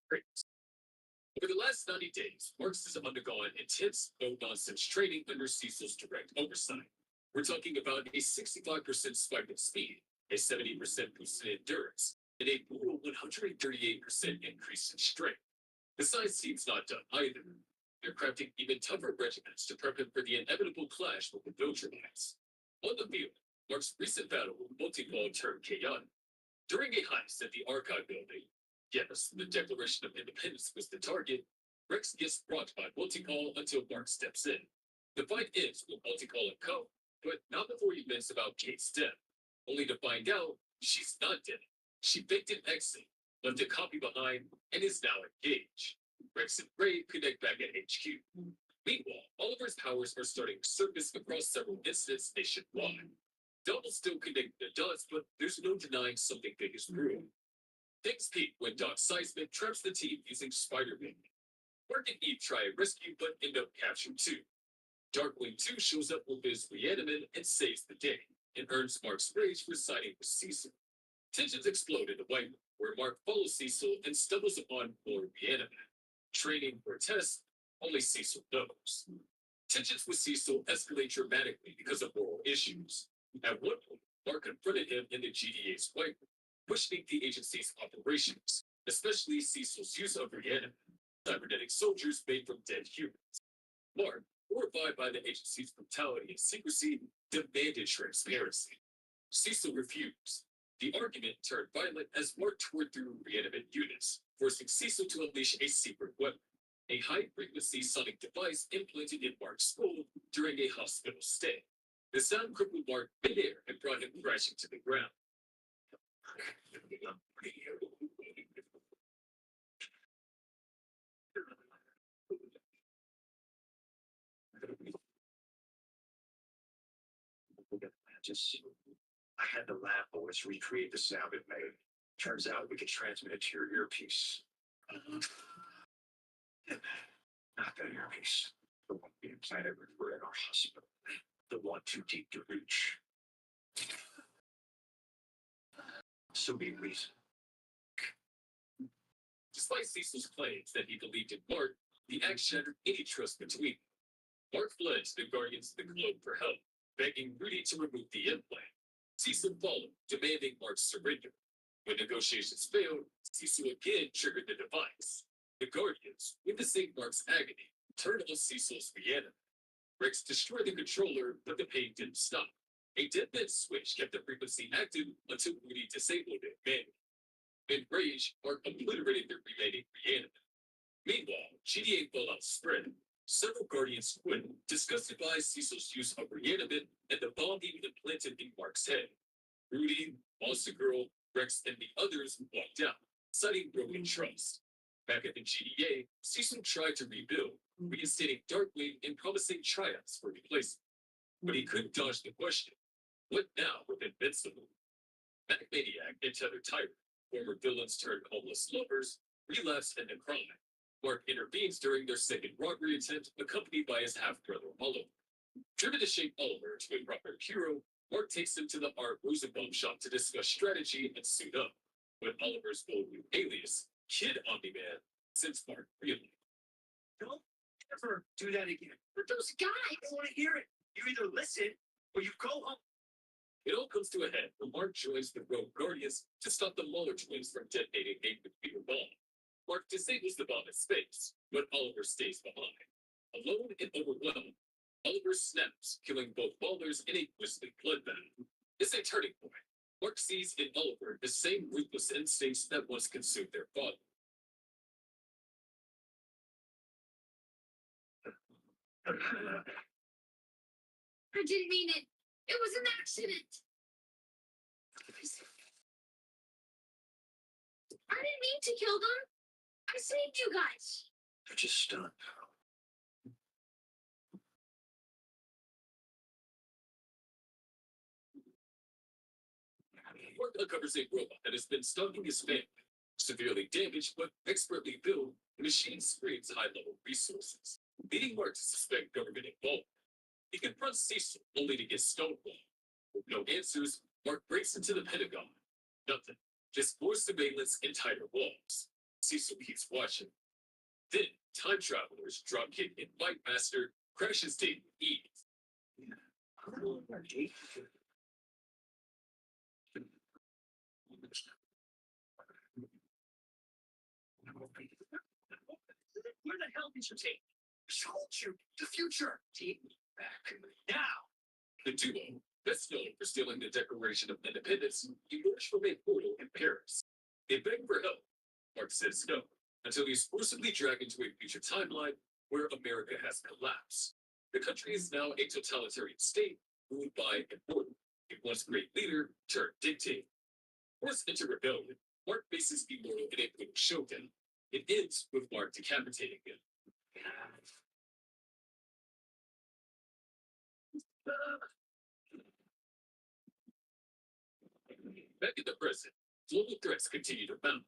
Great. Over the last 90 days, Marks has undergone intense, no-nonsense training under Cecil's direct oversight. We're talking about a 65% spike in speed, a 70% boost in endurance, and a brutal 138% increase in strength. The science team's not done either. They're crafting even tougher regimens to prep him for the inevitable clash with the Viltrumites. On the field, Mark's recent battle with Multi-Ball turned chaotic. During a heist at the Archive building, yes, the Declaration of Independence was the target, Rex gets brought by Multi-Ball until Mark steps in. The fight ends with Multi-Ball and Co., but not before he vents about Kate's death, only to find out she's not dead. She faked an exit, left a copy behind, and is now engaged. Rex and Ray connect back at HQ. Meanwhile, Oliver's powers are starting to surface across several incidents nationwide. Double's still connecting the dots, but there's no denying something big is brewing. Things peak when Doc Seisman traps the team using Spider-Man. Mark and Eve try a rescue, but end up captured too. Darkwing 2 shows up with his Reaniman and saves the day, and earns Mark's rage for siding with Cecil. Tensions explode in the White Room, where Mark follows Cecil and stumbles upon more Reaniman. Training for tests, only Cecil knows. Tensions with Cecil escalate dramatically because of moral issues. At one point, Mark confronted him in the GDA's White Room, questioning the agency's operations, especially Cecil's use of Reaniman, cybernetic soldiers made from dead humans. Mark, horrified by the agency's brutality and secrecy, demanded transparency. Cecil refused. The argument turned violent as Mark tore through Reaniman units, forcing Cecil to unleash a secret weapon, a high-frequency sonic device implanted in Mark's skull during a hospital stay. The sound crippled Mark midair and brought him crashing to the ground. I had the lab boys recreate the sound it made. Turns out we could transmit it to your earpiece. Not that earpiece. The one we implanted when we're in our hospital. The one too deep to reach. So be reason. Despite Cecil's claims that he believed in Mark, the act shattered any trust between them. Mark fled to the Guardians of the Globe for help, begging Rudy to remove the implant. Cecil followed, demanding Mark's surrender. When negotiations failed, Cecil again triggered the device. The Guardians, witnessing Mark's agony, turned on Cecil's Reaniman. Rex destroyed the controller, but the pain didn't stop. A deadbed switch kept the frequency active until Rudy disabled it manually. In rage, Mark obliterated the remaining Reaniman. Meanwhile, GDA fallout spread. Several Guardians quit, disgusted by Cecil's use of Reaniman and the bomb he implanted in Mark's head. Rudy, Monster Girl, Rex, and the others walked out, citing broken trust. Back at the GDA, Cecil tried to rebuild, reinstating Darkwing and promising triumphs for replacement. But he couldn't dodge the question, what now with Invincible? Maniac and Tether Tyrant, former villains turned homeless lovers, relapsed into crime. Mark intervenes during their second robbery attempt, accompanied by his half-brother Oliver. Driven to shape Oliver into a proper hero, Mark takes him to the Art Rosenbaum shop to discuss strategy and suit up. When Oliver's bold new alias, Kid Omni-Man, sends Mark reeling. Don't ever do that again. But those guys don't want to hear it. You either listen or you go home. It all comes to a head when Mark joins the Rogue Guardians to stop the Muller twins from detonating a nuclear bomb. Mark disables the bomb in space, but Oliver stays behind. Alone and overwhelmed, Oliver snaps, killing both Ballers in a grisly bloodbath. It's a turning point. Mark sees in Oliver the same ruthless instincts that once consumed their father. I didn't mean it. It was an accident. I didn't mean to kill them. I saved you guys. They're just stunned. Mark uncovers a robot that has been stalking his family, severely damaged but expertly built. The machine screams high-level resources, leading Mark to suspect government involvement. He confronts Cecil only to get stonewalled. With no answers, Mark breaks into the Pentagon. Nothing, just more surveillance and tighter walls. Cecil keeps watching. Then, time travelers, Dropkick and Mike Master crashes date with Eve. Where the hell did you take? Told you, the future. Take me back now. The duo, best known for stealing the Declaration of Independence, emerge from a portal in Paris. They beg for help. Mark says no, until he's forcibly dragged into a future timeline where America has collapsed. The country is now a totalitarian state ruled by an order. A once great leader turned dictator. Forced into rebellion, Mark faces Immortal in a brutal showdown. It ends with Mark decapitating him. Back in the present, global threats continue to mount.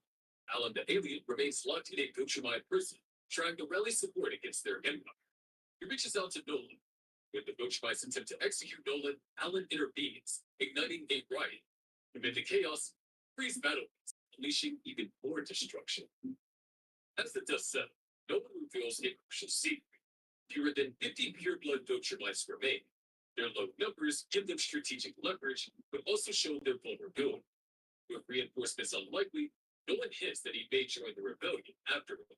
Alan the alien remains locked in a Viltrumite prison, trying to rally support against their empire. He reaches out to Nolan. When the Viltrumites attempt to execute Nolan, Alan intervenes, igniting a riot. Amid the chaos, frees battlefields, unleashing even more destruction. As the dust settles, Nolan reveals a crucial secret. Fewer than 50 pure-blood Viltrumites remain. Their low numbers give them strategic leverage, but also show their vulnerability. With reinforcements unlikely, Nolan hints that he may join the rebellion after all.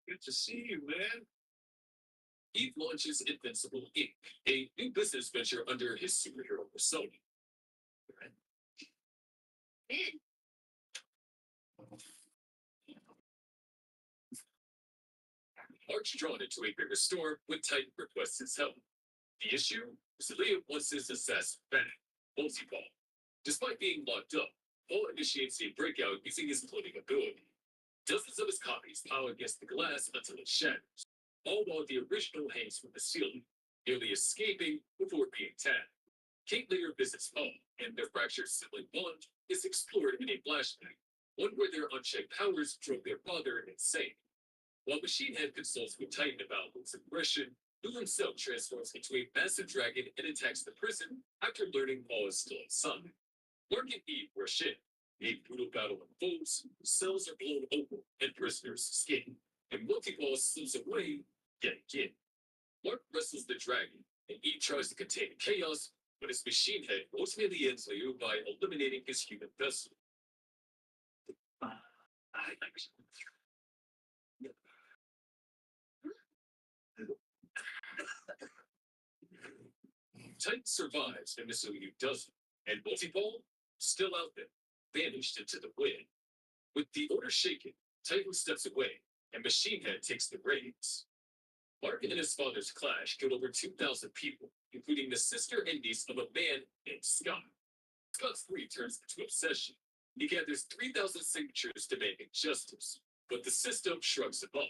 Good to see you, man. Eve launches Invincible Inc., a new business venture under his superhero persona. Ben, Mark's drawn into a bigger storm when Titan requests his help. The issue? Celia wants his assassin back, Multiball. Despite being locked up, Paul initiates a breakout using his cloning ability. Dozens of his copies pile against the glass until it shatters, all while the original hangs from the ceiling, nearly escaping before being tagged. Kate later visits Paul, and their fractured sibling bond is explored in a flashback, one where their unchecked powers drove their father insane. While Machine Head consults with Titan about Luke's aggression, Luke himself transforms into a massive dragon and attacks the prison after learning Paul is still inside. Mark and Eve rush in. A brutal battle unfolds, cells are blown open, and prisoners escape. And Multiball slips away yet again. Mark wrestles the dragon, and Eve tries to contain the chaos, but his Machine Head ultimately ends Leo by eliminating his human vessel. Titan survives and Misuyu doesn't, and Multiball, still out there, vanished into the wind. With the order shaken, Titan steps away, and Machine Head takes the reins. Mark and his father's clash killed over 2,000 people, including the sister and niece of a man named Scott. Scott's greed turns into obsession. He gathers 3,000 signatures demanding justice, but the system shrugs him off.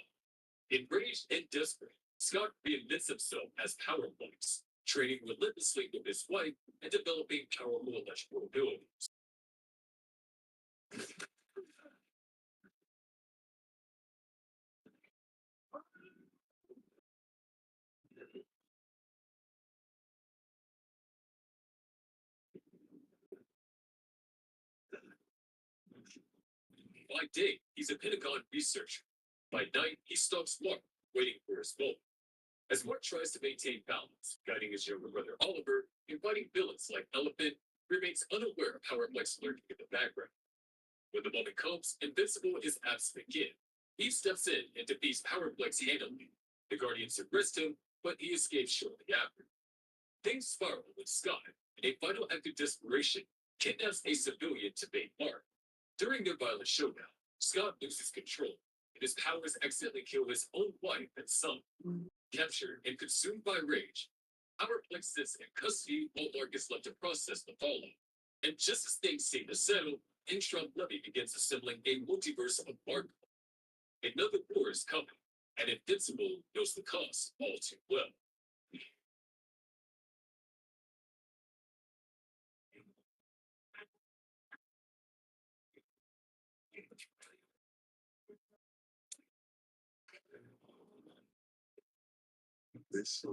Enraged and desperate, Scott reinvents himself as Power Box, training relentlessly with his wife and developing powerful electrical abilities. By day, he's a Pentagon researcher. By night, he stalks Mark, waiting for his moment. As Mark tries to maintain balance, guiding his younger brother Oliver, and fighting villains like Elephant, he remains unaware of how Reflex lurking in the background. When the moment comes, Invincible is absent again. He steps in and defeats Powerplex handily. The Guardians arrest him, but he escapes shortly after. Things spiral with Scott, in a final act of desperation, kidnaps a civilian to bait Mark. During their violent showdown, Scott loses control, and his powers accidentally kill his own wife and son. Captured and consumed by rage, Powerplex sits in custody while Mark is left to process the fallout. And just as things seem to settle, Ingstrom Levy begins assembling a multiverse of Mark. Another war is coming, and Invincible knows the cost all too well. This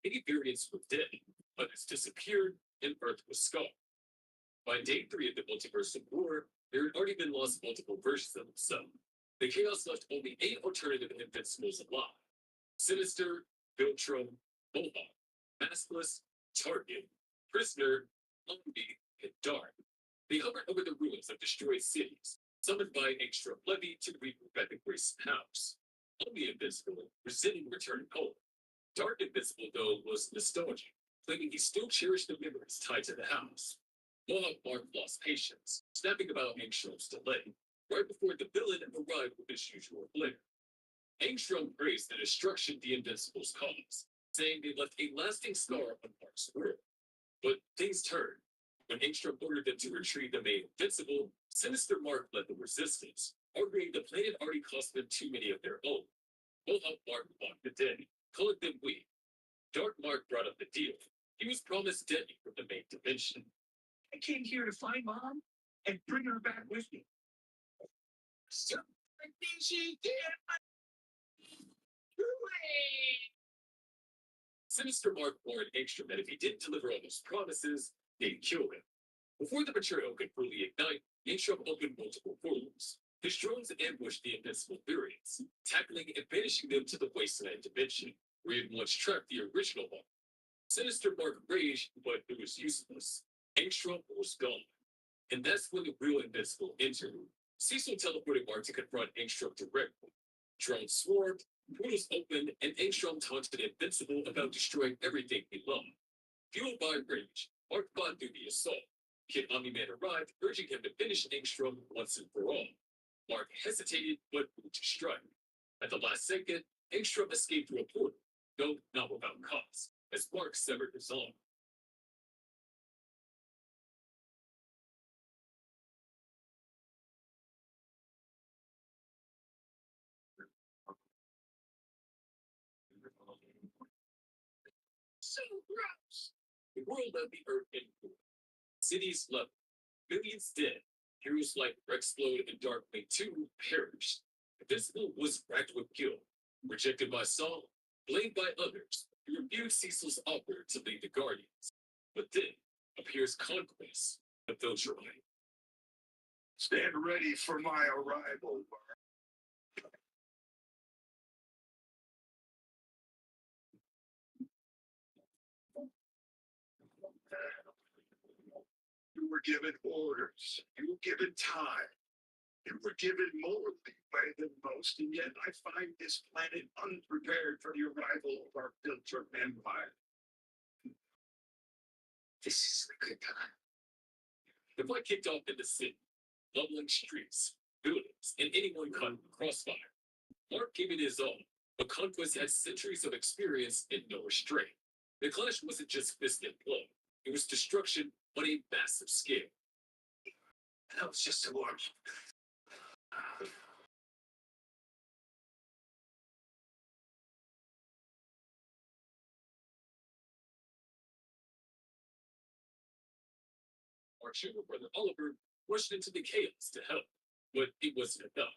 Many variants were dead, others disappeared, and Earth was scarred. By day 3 of the Multiverse of War, there had already been lost multiple versions of themselves. The Chaos left only 8 alternative Invincibles alive: Sinister, Viltrum, Mohawk, Maskless, Target, Prisoner, Omni, and Dark. They hovered over the ruins of destroyed cities, summoned by Angstrom Levy to regroup at the Grayson House. Omni Invincible, resenting returning home. Dark Invincible, though, was nostalgic, claiming he still cherished the memories tied to the house. Mohawk Mark lost patience, snapping about Angstrom's delay, right before the villain arrived with his usual flair. Angstrom praised the destruction the Invincibles caused, saying they left a lasting scar on Mark's world. But things turned. When Angstrom ordered them to retrieve the main Invincible, Sinister Mark led the resistance, arguing the planet already cost them too many of their own. Mohawk Mark mocked the dead, calling them weak. Dark Mark brought up the deal. He was promised Denny from the main dimension. I came here to find Mom and bring her back with me. So, I think she did. Sinister Mark warned Angstrom that if he didn't deliver on those promises, they'd kill him. Before the material could fully ignite, Angstrom opened multiple portals. His drones ambushed the Invincible variants, tackling and banishing them to the Wasteland dimension, where he had once trapped the original one. Sinister Mark raged, but it was useless. Angstrom was gone. And that's when the real Invincible entered. Cecil teleported Mark to confront Angstrom directly. Drones swarmed, portals opened, and Angstrom taunted Invincible about destroying everything he loved. Fueled by rage, Mark fought through the assault. Kid Omni-Man arrived, urging him to finish Angstrom once and for all. Mark hesitated, but moved to strike. At the last second, Angstrom escaped through a portal, though not without cost, as Mark severed his arm. So gross. The world of the Earth in cities leveled, millions dead. Heroes like Rexplode and Darkwing 2 perished. Invincible was racked with guilt, rejected by some, blamed by others. He refused Cecil's offer to lead the Guardians. But then appears Conquest, the Viltrumite. Stand ready for my arrival. You were given orders. You were given time. You were given more leeway than most, and yet I find this planet unprepared for the arrival of our filter empire. This is a good time. The fight kicked off in the city, leveling streets, buildings, and anyone caught in the crossfire. Mark gave it his all, but Conquest had centuries of experience and no restraint. The clash wasn't just fist and blood, it was destruction on a massive scale. That was just a warm. Mark's younger brother Oliver rushed into the chaos to help, but it wasn't enough.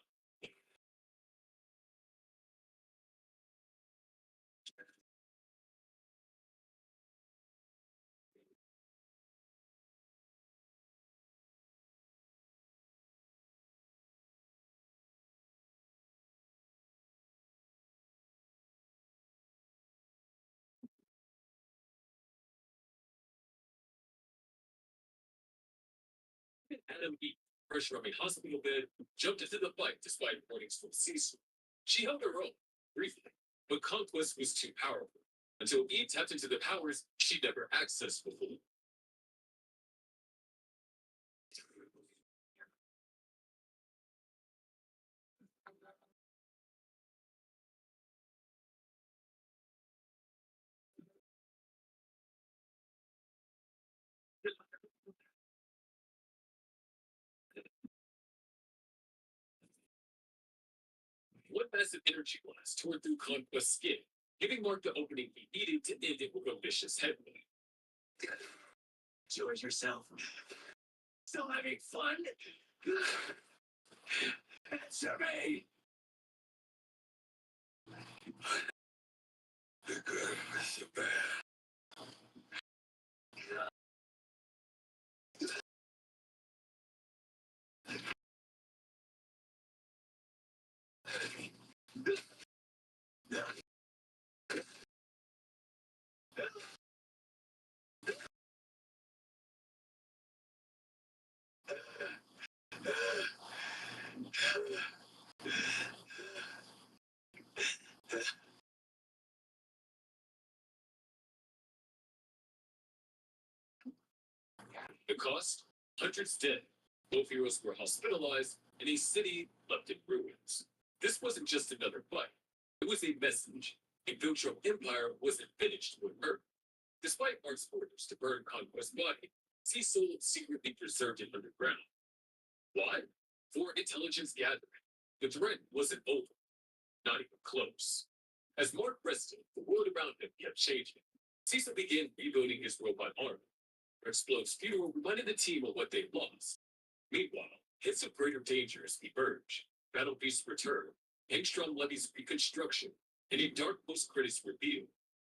Adam E., pressure of a hospital bed, jumped into the fight despite warnings from Cecil. She held her own, briefly, but Conquest was too powerful, until Eve tapped into the powers she'd never accessed before. One massive energy blast tore through Conquest's skin, giving Mark the opening he needed to end it with a vicious headbutt. Enjoy yourself. Still having fun? Answer me. The good with the bad. The cost? Hundreds dead. Both heroes were hospitalized, and a city left in ruins. This wasn't just another fight. It was a message. A Viltrum empire wasn't finished with murder. Despite Mark's orders to burn Conquest's body, Cecil secretly preserved it underground. Why? For intelligence gathering. The threat wasn't over. Not even close. As Mark rested, the world around him kept changing. Cecil began rebuilding his robot army. Explode's funeral reminded the team of what they'd lost. Meanwhile, hints of greater dangers emerged. Battle beasts return, Angstrom levies reconstruction, and a dark post-credits reveal.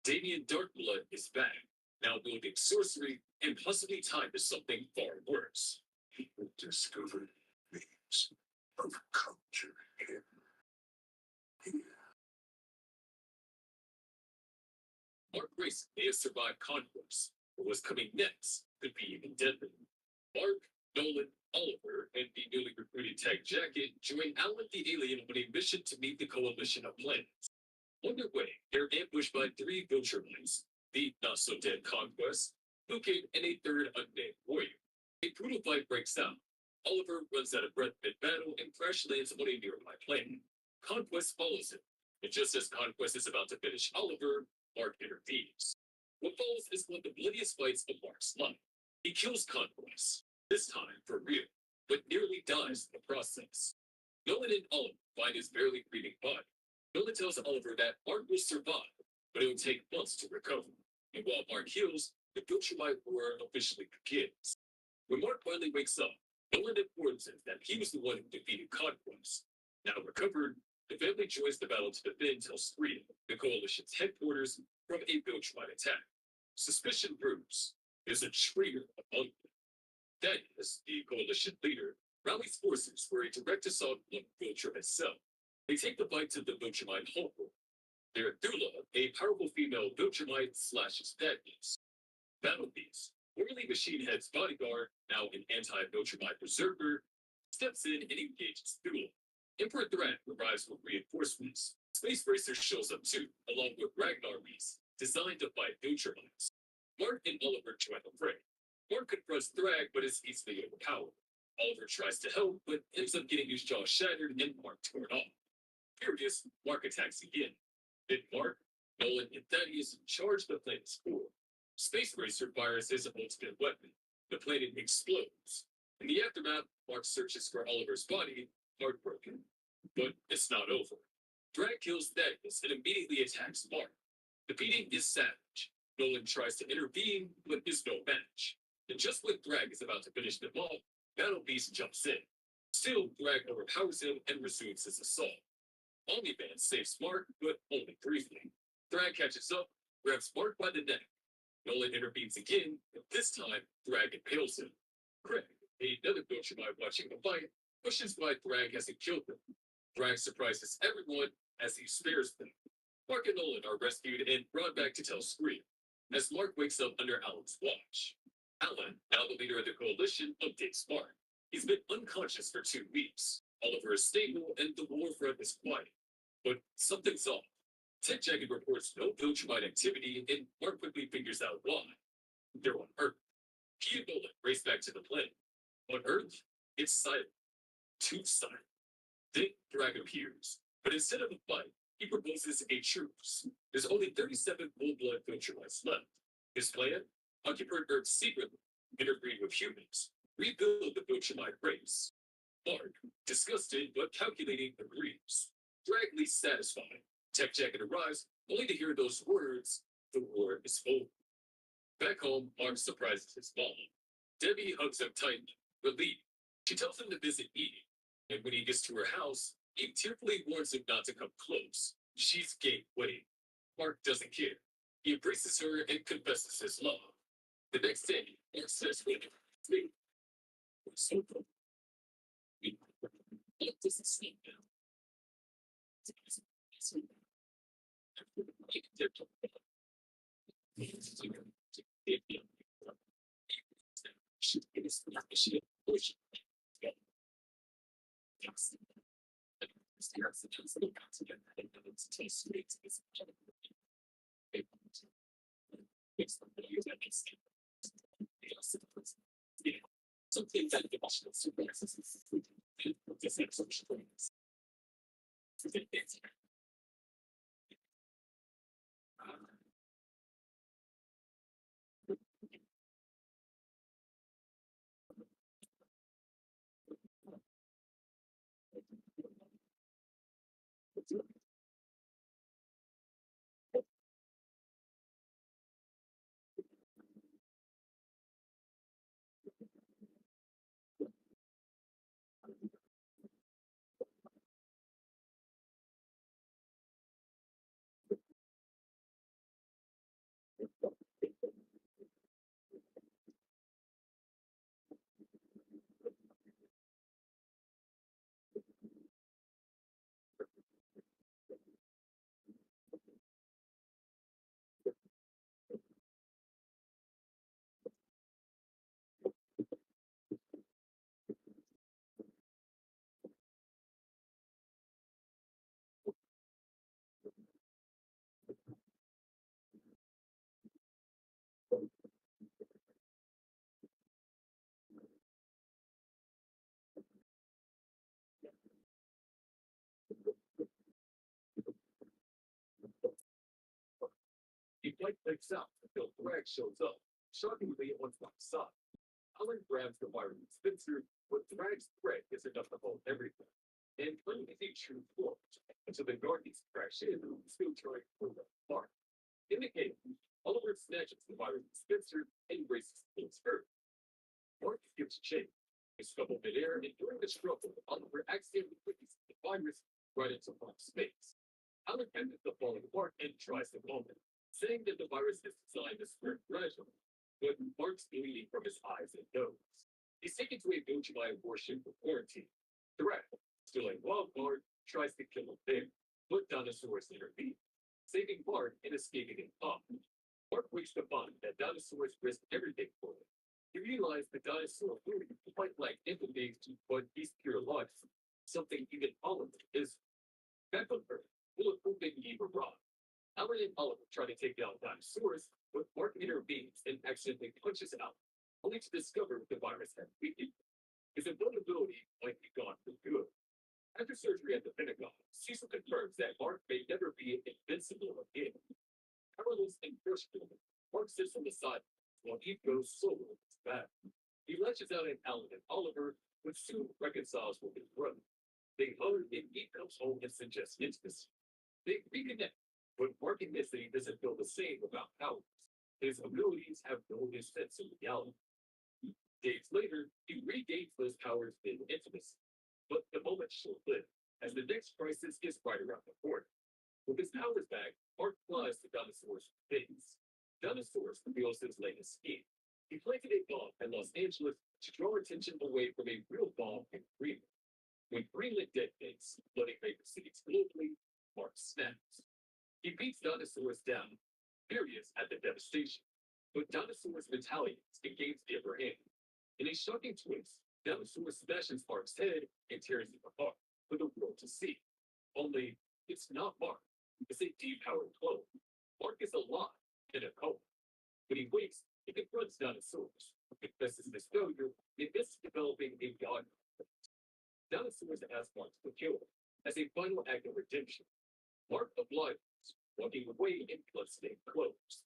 Damien Darkblood is back, now wielding sorcery and possibly tied to something far worse. People discovered means of culture here. Mark Grayson may have survived Conquest, but what's coming next could be even deadly. Mark, Nolan, Oliver, and the newly recruited Tech Jacket join Alan the Alien on a mission to meet the coalition of planets. On their way, they're ambushed by 3 Viltrumites, the not-so-dead Conquest, Lucan, and a third unnamed warrior. A brutal fight breaks out. Oliver runs out of breath mid-battle and crash lands on a nearby planet. Conquest follows him, and just as Conquest is about to finish Oliver, Mark intervenes. What follows is one of the bloodiest fights of Mark's life. He kills Conquest, this time for real, but nearly dies in the process. Nolan and Oliver find his barely breathing body. Nolan tells Oliver that Mark will survive, but it will take months to recover. And while Mark heals, the Viltrumite war officially begins. When Mark finally wakes up, Nolan informs him that he was the one who defeated Conquest. Now recovered, the family joins the battle to defend Telstria, the Coalition's headquarters, from a Viltrumite attack. Suspicion brews. There's a traitor among them. Danius, the Coalition leader, rallies forces for a direct assault on Viltrum itself. They take the fight to the Viltrumite homeworld. There, Thula, a powerful female Viltrumite, slashes Danius. Battle Beast, Formerly Machine Head's bodyguard, now an anti-Viltrumite berserker, steps in and engages Thule. Emperor Threat arrives with reinforcements. Space Racer shows up too, along with Ragnar Reese, designed to fight Viltrumites. Mark and Oliver join the fray. Mark confronts Thrag, but is easily overpowered. Oliver tries to help, but ends up getting his jaw shattered and Mark torn off. Furious, Mark attacks again. Then Mark, Nolan, and Thaddeus charge the planet's core. Space Racer fires his ultimate weapon. The planet explodes. In the aftermath, Mark searches for Oliver's body, heartbroken. But it's not over. Drag kills Thaddeus and immediately attacks Mark. The beating is savage. Nolan tries to intervene, but is no match. And just when Thrag is about to finish them off, Battle Beast jumps in. Still, Thrag overpowers him and resumes his assault. Omni-Man saves Mark, but only briefly. Thrag catches up, grabs Mark by the neck. Nolan intervenes again, and this time, Thrag impales him. Craig, another Viltrumite watching the fight, pushes why Thrag hasn't killed them. Thrag surprises everyone as he spares them. Mark and Nolan are rescued and brought back to tell Scream, as Mark wakes up under Alan's watch. Alan, now the leader of the coalition, updates Mark. He's been unconscious for 2 weeks. Oliver is stable and the war front is quiet. But something's off. Ted Jagged reports no Viltrumite activity and Mark quickly figures out why. They're on Earth. He and Nolan race back to the planet. On Earth, it's silent. Too silent. Then Thrag appears, but instead of a fight, he proposes a truce. There's only 37 full-blood Viltrumites left. His plan? Occupy Earth secretly, interbreed with humans, rebuild the Viltrumite race. Mark, disgusted but calculating, agrees. Thrag least satisfied. Tech Jacket arrives, only to hear those words, "The war is over." Back home, Mark surprises his mom. Debbie hugs him tightly, relieved. She tells him to visit Edie, and when he gets to her house, Eve tearfully warns him not to come close. She's gay waiting. Mark doesn't care. He embraces her and confesses his love. The next day, Mark says, "We're so good. It doesn't sleep now. Something that the Washington surprises He breaks out until Thrag shows up. Shockingly, it was my son. Alan grabs the wire and Spencer, but Thrag's threat is enough to hold everything. And playing is a true force. Until the Guardians crash in, still trying to pull them apart. In the game, Oliver snatches the wire from Spencer and races to Earth. Mark gives chase. They struggle midair, and during the struggle, Oliver accidentally pushes the virus right into Mark's space. Alan ends up falling apart and tries to calm him, saying that the virus is designed to spread gradually, but Mark's bleeding from his eyes and nose. He's taken to a Viltrumite warship for quarantine. Threat, still a wild card, tries to kill him there, but dinosaurs intervene, saving Mark and escaping him up. Mark reached the bond that dinosaurs risked everything for it. He realized the dinosaur food quite like empathy to what is pure life, something even Oliver is. Back on Earth, full of open evil rock. Alan and Oliver try to take down dinosaurs, but Mark intervenes and accidentally punches out, only to discover the virus had weakened. His invulnerability might be gone for good. After surgery at the Pentagon, Cecil confirms that Mark may never be invincible again. Powerless and forceful, Mark sits on the side while Eve goes solo in his battle. He lashes out at Alan and Oliver, but soon reconciles with his brother. They hug and Eve comes home and suggests intimacy. They reconnect, but Mark admits that he doesn't feel the same about powers. His abilities have no sense of reality. Days later, he regains those powers in intimacy. But the moment's short-lived, as the next crisis is right around the corner. With his powers back, Mark flies to Dinosaur's base. Dinosaurus reveals his latest scheme. He planted a bomb in Los Angeles to draw attention away from a real bomb in Greenland. When Greenland detonates, flooding vapor cities globally, Mark snaps. He beats Dinosaurus down, furious at the devastation. But Dinosaurus retaliates and gains the upper hand. In a shocking twist, Dinosaurus smashes Mark's head and tears him apart for the world to see. Only, it's not Mark. It's a depowered clone. Mark is alive in a coma. When he wakes, he confronts Dinosaurus, confesses his failure, and is developing a god. Dinosaurus asks Mark to kill him as a final act of redemption. Mark obliges, walking away in blood-stained clothes.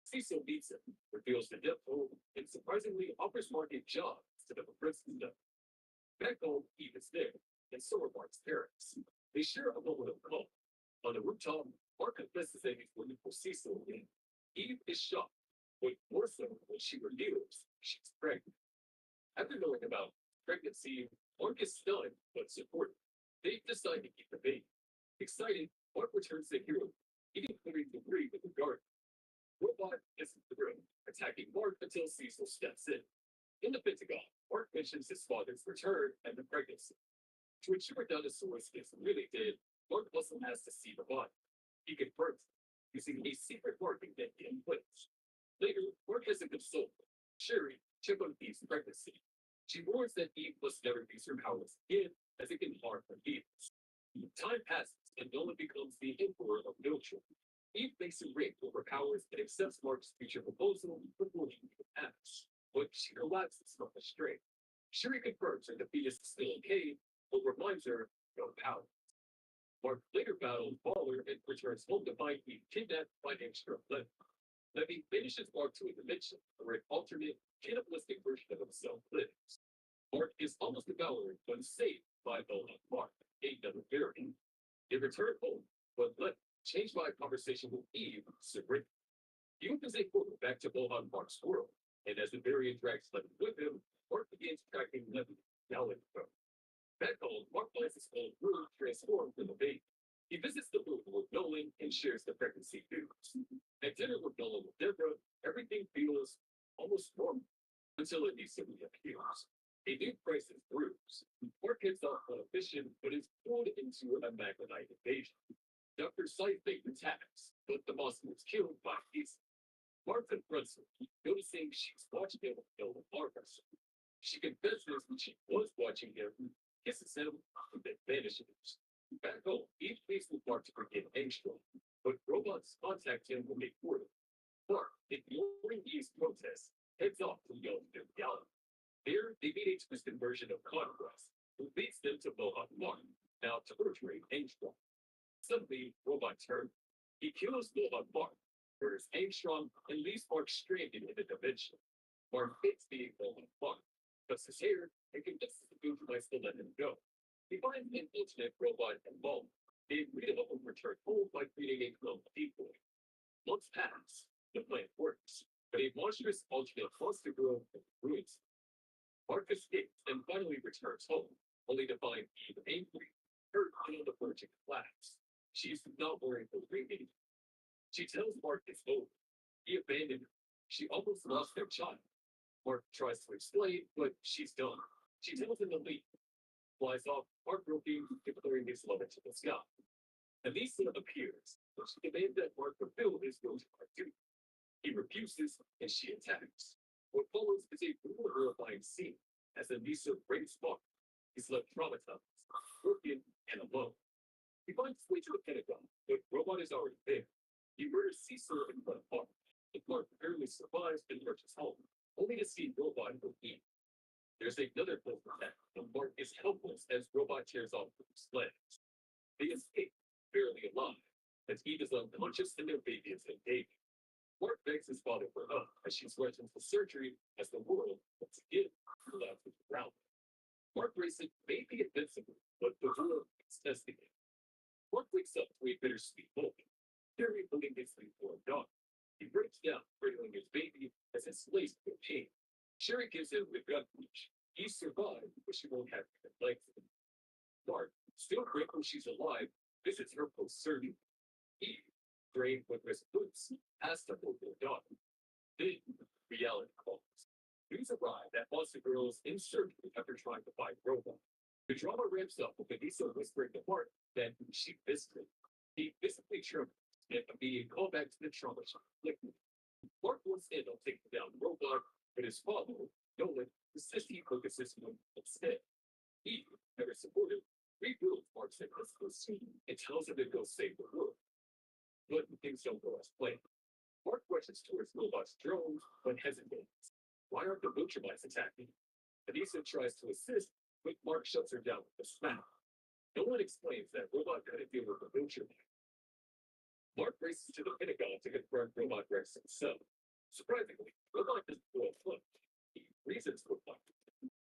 Cecil meets him, reveals the death hole, and surprisingly offers Mark a job instead of a prison dump. Back home, Eve is there, and so are Mark's parents. They share a moment of calm. On the rooftop, Mark confesses that he's looking for Cecil again. Eve is shocked, but more so when she reveals she's pregnant. After knowing about pregnancy, Mark is stunned but supportive. They decide to keep the baby. Excited, Mark returns the hero, even clearing debris with the garden. Robot isn't thrilled, attacking Mark until Cecil steps in. In the Pentagon, Mark mentions his father's return and the pregnancy. To ensure Dinosaurus is really dead, Mark also has to see the body. He confirms it, using a secret marking that he inflicts. Later, Mark has a consultant, Sherry, check on Eve's pregnancy. She warns that Eve must never use her powers again, as it can harm her fetus. Time passes, and Nolan becomes the Emperor of No Children. Eve makes a ring over powers and accepts Mark's future proposal before he even asks. But she collapses from the strain. Sherry confirms that the fetus is still okay, but reminds her no power. Mark later battles Baller and returns home to find Eve kidnapped by Extra Levy. Levy banishes Mark to a dimension where an alternate, cannibalistic version of himself lives. Mark is almost devoured when saved by Mohawk Mark, another variant. They return home, but Levy, changed by a conversation with Eve, surrenders. He opens a portal back to Mohawk Mark's world, and as the variant drags Levy with him, Mark begins tracking Levy down in the road. Back home, Mark finds his own room transformed into a baby. He visits the room with Nolan and shares the pregnancy news. At dinner with Nolan and Deborah, everything feels almost normal until it instantly appears. A new crisis brews. Mark heads off on a mission, but is pulled into a Magnemite invasion. Dr. Scythe attacks, but the monster is killed by Cecil. Mark confronts her, noticing she's watching him kill the Marcus. She confesses that she was watching him, kisses him, and then vanishes. Back home, Eve pleads with Mark to forgive Angstrom, but robots contact him with a portal. Mark, ignoring Eve's protests, heads off to the alternate reality. There, they meet a twisted version of Conquest, who leads them to Mohawk Mark, now torturing Angstrom. Suddenly, Robot turns. He kills Mohawk Mark, murders Angstrom, and leaves Mark stranded in a dimension. Mark hates being Mohawk Mark, cuts his hair, and convinces the Goofites to let him go. He finds an alternate robot involved. They agree to help him return home by creating a clone decoy. Months pass. The plan works, but a monstrous alternate monster girl ruins him. Mark escapes and finally returns home, only to find Eve angry, hurt, and on the verge of collapse. She's not wearing the ring anymore. She tells Mark it's over. He abandoned her. She almost lost their child. Mark tries to explain, but she's done. She tells him to leave. Flies off, heartbroken, declaring his love into the sky. Elisa appears, but she demands that Mark fulfill his rose cartoon. He refuses and she attacks. What follows is a brutal, horrifying scene as Anissa breaks Mark. He's left traumatized, broken, and alone. He finds his way to the Pentagon, but Robot is already there. He murders Cecil in front of Mark, and Mark barely survives and marches home, only to see Robot eat. There's another close attack, and Mark is helpless as Robot tears off his legs. They escape, barely alive, as Eve is unconscious and their baby is in danger. Mark begs his father for help as she's rushed into surgery as the world, once again, collapses around them. Mark Grayson may be invincible, but the world is testing him. Mark wakes up to a bittersweet moment. Harry believes for a daughter. He breaks down, cradling his baby as it's laced with pain. Sherry gives him the refuge. He survived, but she won't have good legs. Mark, still grateful she's alive, visits her post-surgery. Eve, drained with his boots, has to hold their daughter. Then, reality calls. News arrive that Monster Girl is in surgery after trying to find Robot. The drama ramps up with Anissa whispering to Mark that she physically, he physically tremors and immediate callback to the trauma she inflicted. Mark wants in on taking down Robot, but his father, Nolan, insists he focuses on instead. He, never supportive, rebuilds Mark's physical scene and tells him to go save the world. But things don't go as planned. Mark rushes towards Robot's drone, but hesitates. Why aren't the butcher mice attacking? Anissa tries to assist, but Mark shuts her down with a smack. No one explains that Robot got to deal with the butcher mice. Mark races to the Pentagon to confront Robot Rex himself. Surprisingly, Robot doesn't go up. He reasons for Mark.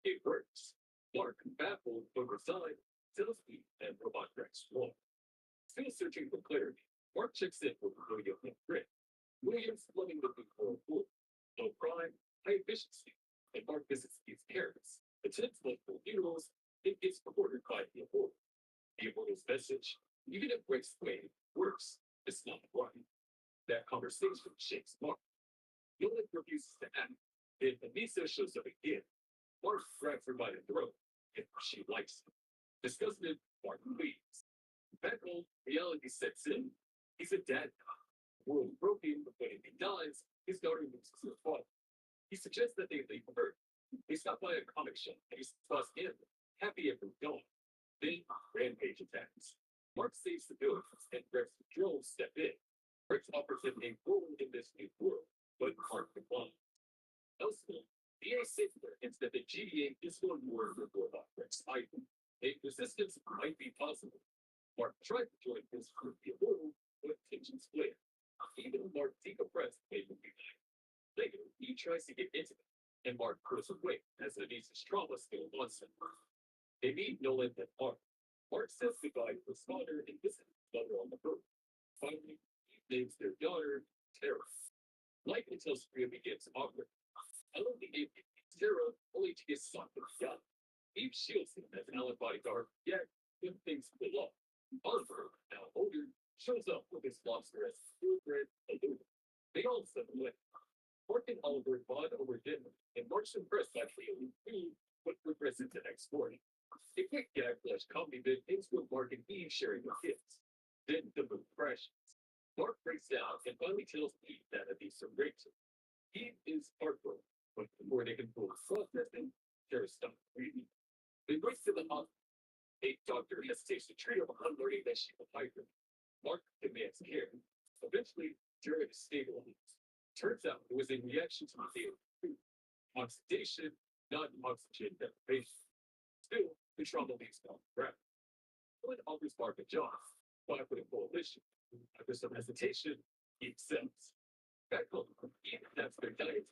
It works. Mark, baffled but resigned, tells Pete and Robot Rex won. Still searching for clarity, Mark checks in with William and Rick. William's flooding the big world pool. No crime, high efficiency, and Mark visits his parents, attends multiple funerals, and gets ordered by the Immortal. The Immortal's message, even if Rick's way works, it's not right. That conversation shakes Mark. Nolan refuses to act. Then Anissa shows up again. Mark grabs her by the throat, and she likes him. Disgusted, Mark leaves. Back home, reality sets in. He's a dad now. The world broken, but if he dies, his daughter moves to her father. He suggests that they leave Earth. They stop by a comic shop and he spots him, happy ever gone. Then Rampage attacks. Mark saves the buildings and Rex and Joel step in. Rex offers him a role in this new world, but Mark declines. Elsewhere, EA Sigler hints that the GDA is going war with Robot Rex either. A resistance might be possible. Mark tried to join his group the Immortal, but tensions flare. Even Mark decompressed made him unite. Later, he tries to get into it, and Mark pulls away as Anissa's trauma still wants him. They meet Nolan and Mark. Mark says goodbye to his father and visits his mother on the road. Finally, he names their daughter Tara. Life until Spring begins awkward. Ellen behaves Tara only to get sucked in the gun. Eve shields him as an Allen bodyguard, yet good things pull off. Oliver, now older, shows up with his lobster as purebred Aluna. They all settle in. Mark and Oliver bond over dinner, and Mark's impressed by feeling food, but regrets it the next morning. A quick gag flash comedy bit ends with Mark and Eve sharing their gifts. Then the mood crashes. Mark breaks down and finally tells Eve that Anissa raped him. Eve is heartbroken, but before they can pull swab testing, Tara stops breathing. They race to the hospital. A doctor hesitates to treat him, unlearning that she will fight him. Mark demands care. Eventually, Tara is stabilized. Turns out it was a reaction to the daily food. Oxidation, not oxygen deprivation. Still, the trauma leaves no crap. Nolan offers Mark a job, but with a coalition. After some hesitation, he accepts. Back home, even after their diet.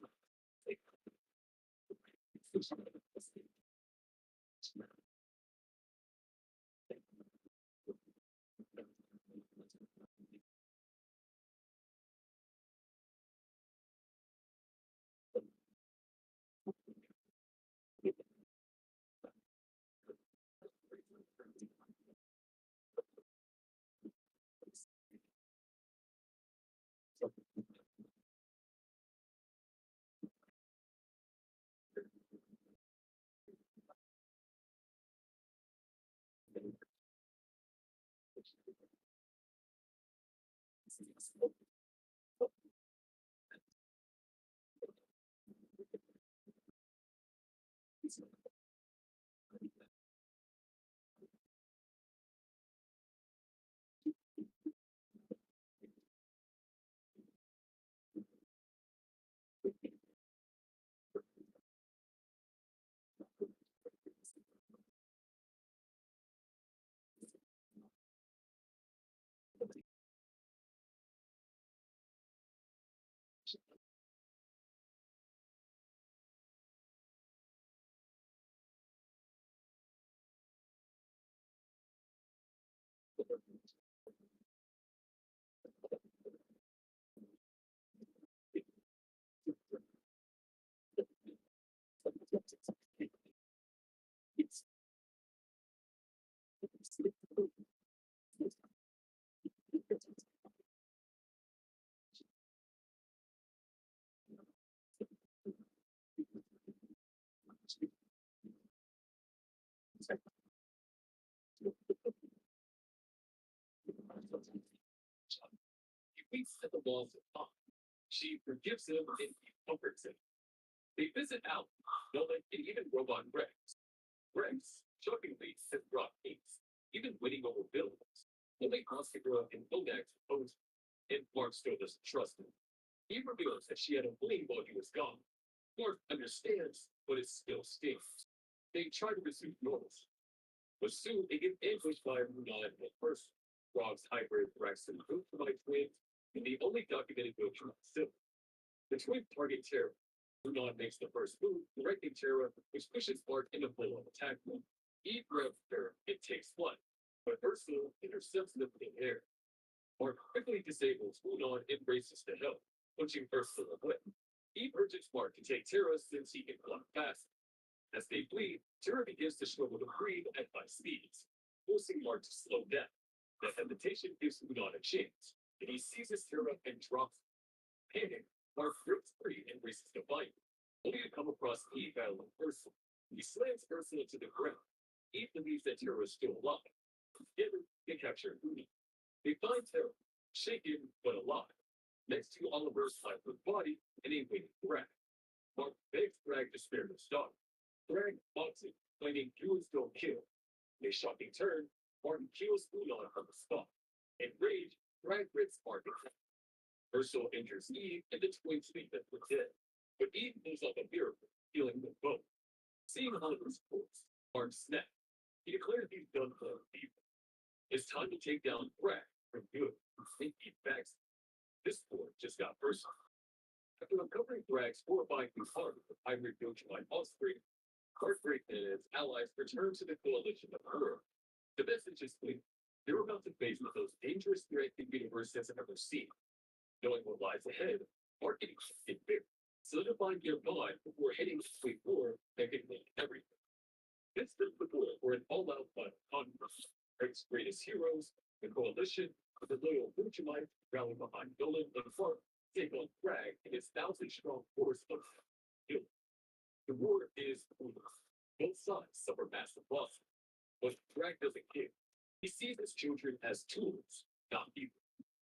He waits at the walls of time. She forgives him and he comforts him. They visit Alan, Nolan, and even Robot Rex. Rex, shockingly, has brought peace, even winning over villains. Only Ostagra and Odax oppose him, and Mark still doesn't trust him. He reveals that she had a bleed while he was gone. Mark understands, but it still stings. They try to resume normalcy, but soon they get ambushed by Mulan in person. Frog's hybrid Rex and Ultramite twins, and the only documented version of Silver. The twin target Terra. Mulan makes the first move, directing Terra, which pushes Mark into full attack mode. Eve grabs her and takes flight, but Ursula intercepts them in the air. Mark quickly disables Mulan and races to help, punching Ursula away. Eve urges Mark to take Terra since he can fly fast. As they flee, Terra begins to struggle to breathe at high speeds, forcing Mark to slow down. The hesitation gives Mulan a chance, and he seizes Terra and drops her. Panic, Mark rips free and races to fight, only to come across Eve battling Ursula. He slams Ursula to the ground. Eve believes that Terra is still alive. Together, they capture Uni. They find Terra, shaken but alive, next to Oliver's lifeless body and a waiting Bragg. Mark begs Bragg to spare his daughter. Bragg mocks him, claiming humans don't kill. In a shocking turn, Martin kills Mulan on the spot. Enraged, Bragg rips Martin. Ursula injures Eve, and the twins think that we're dead. But Eve moves up a miracle, healing them both. Seeing Oliver's corpse, Mark snaps. He declares he's done for evil. It's time to take down Bragg for good. Think Eve backs. This war just got personal. After uncovering Bragg's horrifying heart of hybrid Gilchumite offspring, Heartbreak and its allies return to the coalition of Earth. The message is clear. They're about to face the most dangerous threat the universe has ever seen. Knowing what lies ahead, Mark and Eve get big, solidifying their bond before heading to a war that could make everything. This is the war for an all-out final conquest. Earth's greatest heroes, the coalition, of the loyal Gilchumite rally behind Nolan and Clark, take on Bragg and his 1,000-strong force of Hill. The war is over. Both sides suffer massive losses, but Bragg doesn't care. He sees his children as tools, not people.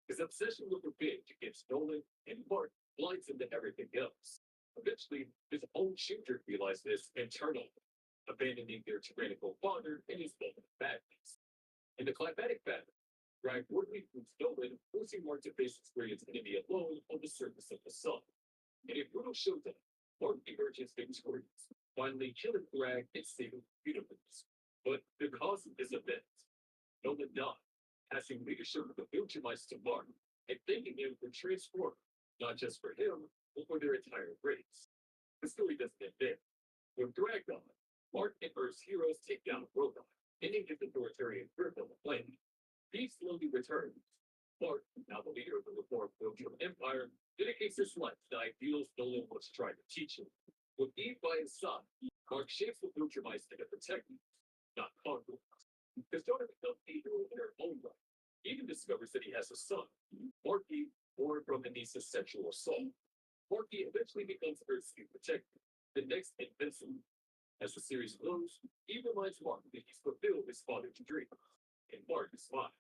His obsession with revenge against Nolan and Mark blinds him to everything else. Eventually, his own children realize this and turn on him, abandoning their tyrannical father and his moment of madness. In the climatic battle, Bragg wordly proves Nolan, forcing Mark to face his greatest enemy alone on the surface of the sun. In a brutal showdown, Mark emerges victorious, finally killing Bragg and saving the universe. But the cause of this event, Nolan died, passing leadership of the Viltrumites to Mark, and thanking him for transforming, not just for him, but for their entire race. The story doesn't end there. When Bragg died, Mark and Earth's heroes take down Robot, ending his authoritarian grip on the planet. Peace slowly returns. Mark, now the leader of the reformed Viltrum Empire, dedicates his life to the ideals Nolan was trying to teach him. With Eve by his side, Mark shapes the Viltrumites to protect them, not conquer. His daughter becomes a hero in her own right. He even discovers that he has a son, Marky, born from Anissa's sexual assault. Marky eventually becomes Earth's new protector, the next Invincible. As the series closes, Eve reminds Mark that he's fulfilled his father's dream, and Mark is fine.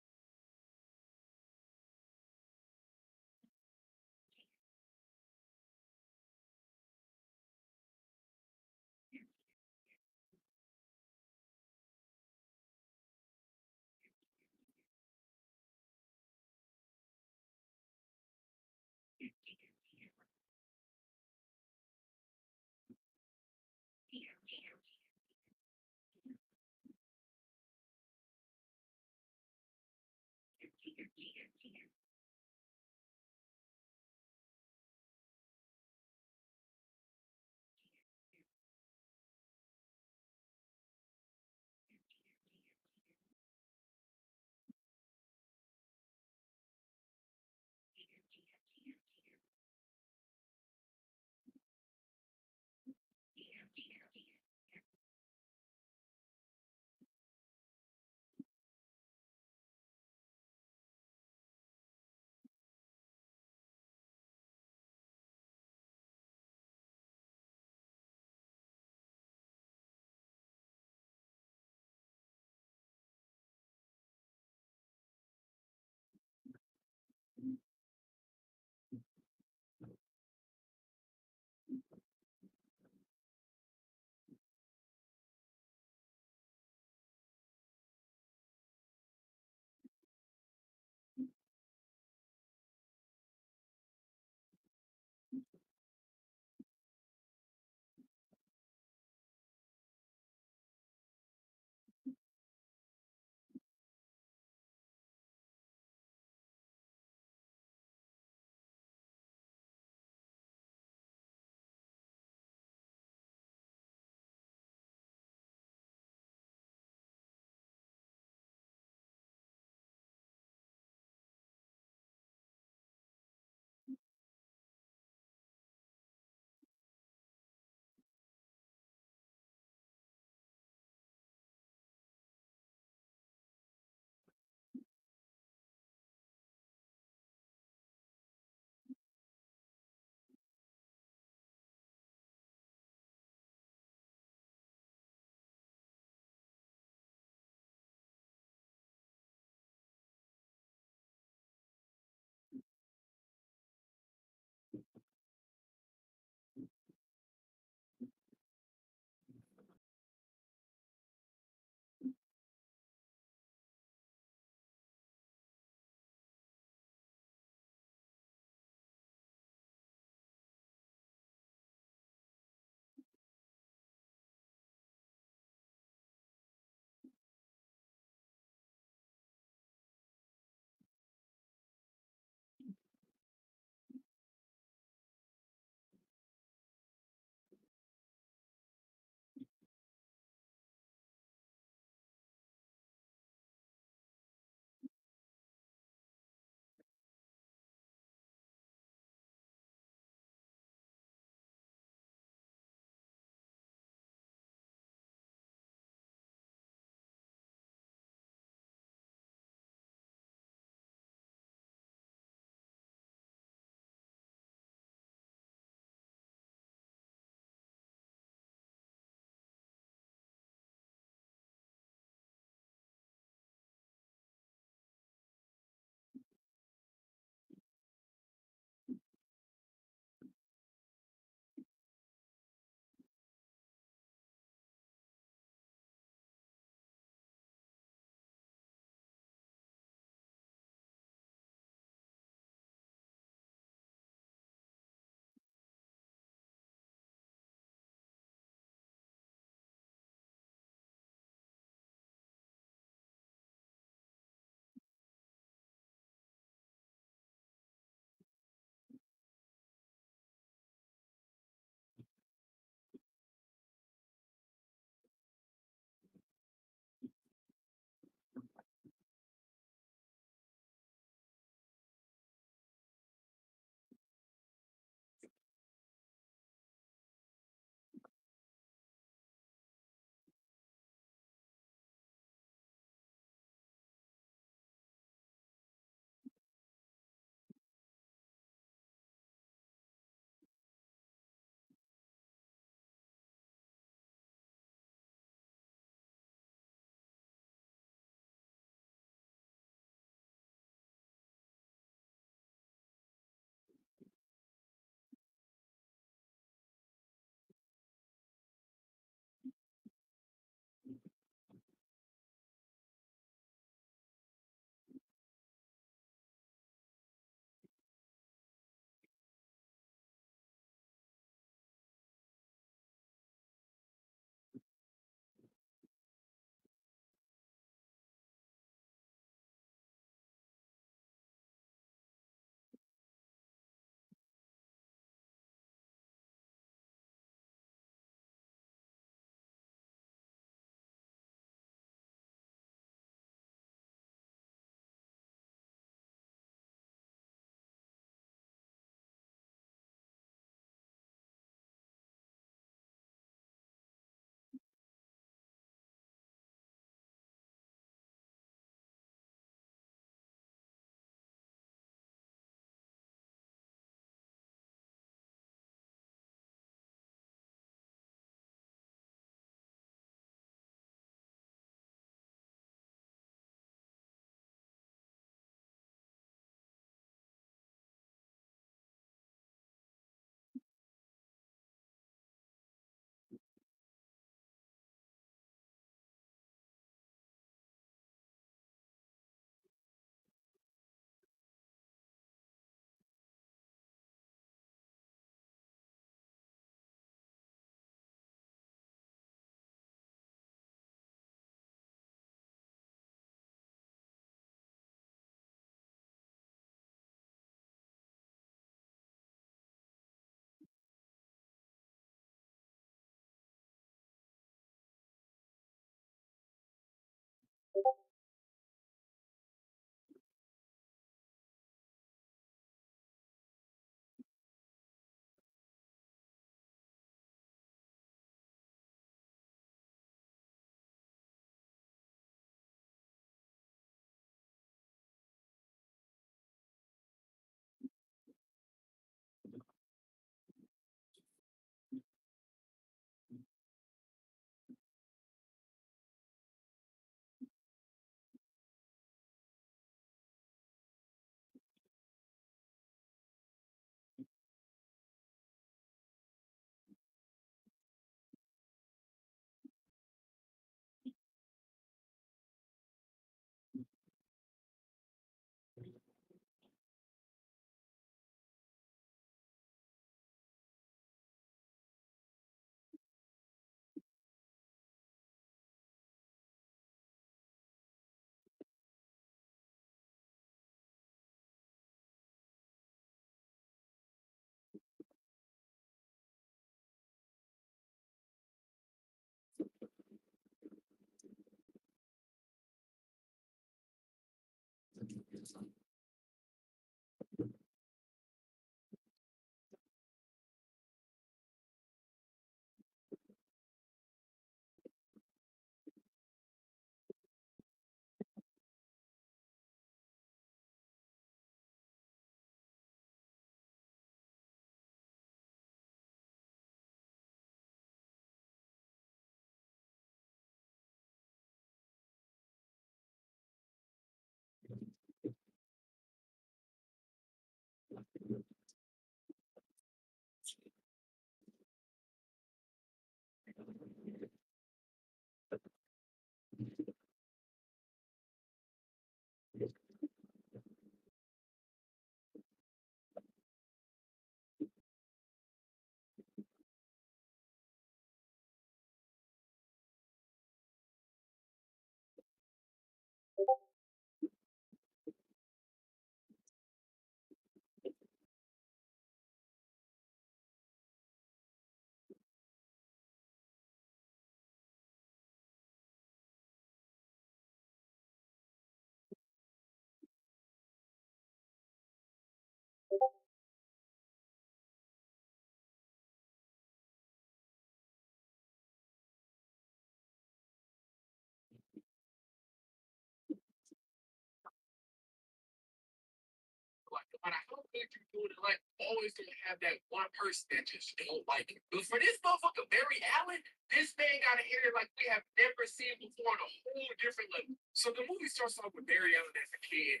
Like, no matter how good you do it, like, always gonna have that one person that just don't like it. But for this motherfucker, Barry Allen, this man got an area like we have never seen before on a whole different level. So the movie starts off with Barry Allen as a kid.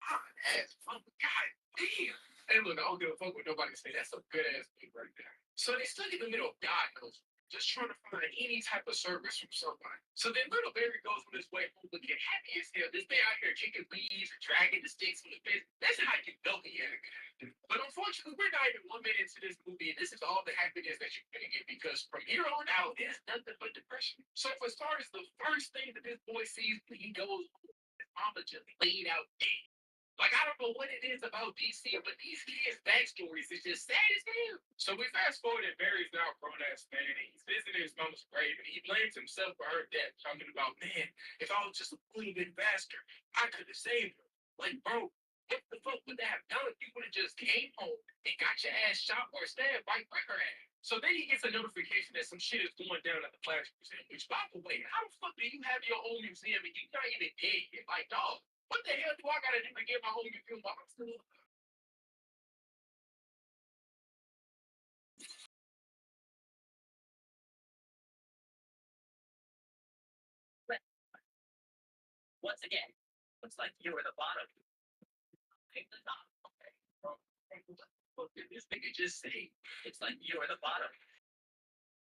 Hot ass fucking god damn. And look, I don't give a fuck what nobody say. That's a good ass thing right there. So they stuck in the middle of God knows, just trying to find any type of service from somebody. So then little Barry goes on his way home looking happy as hell. This man out here kicking leaves and dragging the sticks from the fence. That's how you know he had a good attitude. But unfortunately, we're not even 1 minute into this movie, and this is all the happiness that you're gonna get because from here on out, it's nothing but depression. So as far as the first thing that this boy sees when he goes, his mama just laid out dead. Like, I don't know what it is about DC, but these kids' backstories is just sad as hell. So we fast forward and Barry's now a grown ass man, and he's visiting his mama's grave, and he blames himself for her death, talking about, man, if I was just a little bit faster, I could have saved her. Like, bro, what the fuck would that have done if you would have just came home and got your ass shot or stabbed right by her ass? So then he gets a notification that some shit is going down at the Flash Museum, which, by the way, how the fuck do you have your own museum and you're not even dead yet? Like, dog. What the hell do I gotta do to get my home museum while I'm still alive? Once again, looks like you were the bottom. Take the top. Okay. What did this nigga just say? It's like you were the bottom.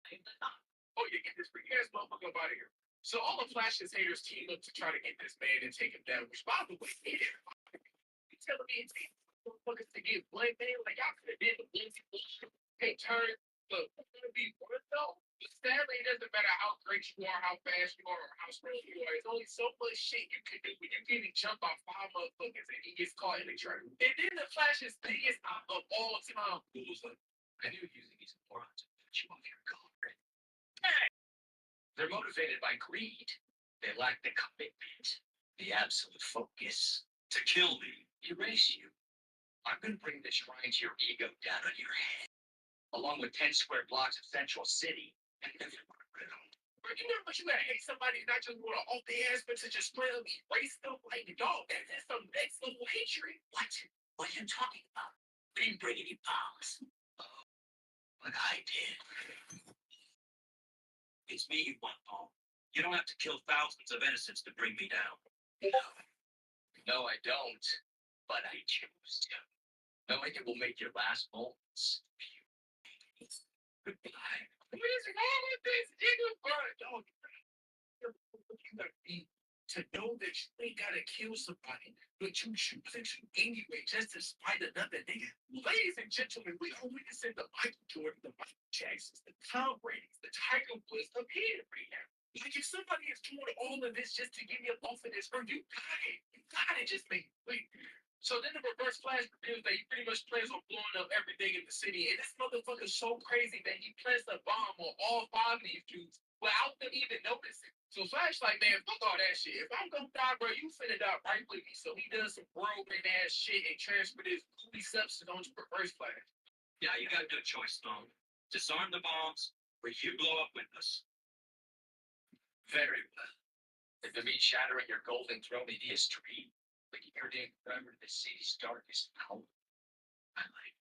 Take the top. Oh, yeah, get this freaking ass motherfucker up out of here. So all the Flash's haters team up to try to get this man and take him down, which, by the way, you telling me it's motherfuckers to get blamed, man? Like, y'all could have did the Lindsay bullshit. Hey, turn, look, it's gonna be worth though. But sadly, it doesn't matter how great you are, how fast you are, or how strong you are. There's only so much shit you can do when you can jump off 5 motherfuckers and he gets caught in the trap. And then the Flash's biggest op of all time was like, I knew using these morons to put you off your guard. Hey! They're motivated by greed. They lack the commitment, the absolute focus to kill me, erase you. I'm gonna bring the shrine to your ego down on your head, along with 10 square blocks of Central City, and everyone around. But you know what? You gotta hate somebody not just want to off their ass, but to just straight up erase them like dog. That's some next level hatred. What? What are you talking about? We didn't bring any bombs. Oh, but I did. It's me you want, Paul. You don't have to kill thousands of innocents to bring me down. No, I don't. But I choose to. Knowing it will make your last moments goodbye. What is wrong with this nigga? Dog, you gotta be to know that you ain't gotta kill somebody, but you shoot them anyway, just to spite another nigga. Ladies and gentlemen, we are witnessing the Michael Jordan, the Michael Jacksons, the Tom Brady's, the Tiger Woods of here right now. Like, if somebody is doing all of this just to get me up off of this earth, you got it. You got it. Just make it wait. So then the reverse Flash reveals that he pretty much plans on blowing up everything in the city. And this motherfucker's so crazy that he plants a bomb on all 5 of these dudes without them even noticing. So Flash like, man, fuck all that shit. If I'm gonna die, bro, you finna die right with me. So he does some broken ass shit and transfer this gooey substance onto Reverse Flash. Yeah, you got no choice, Stone. Disarm the bombs, or you blow up with us. Very well. If it means shattering your golden throne in history, like you're doing forever in the city's darkest hour. I like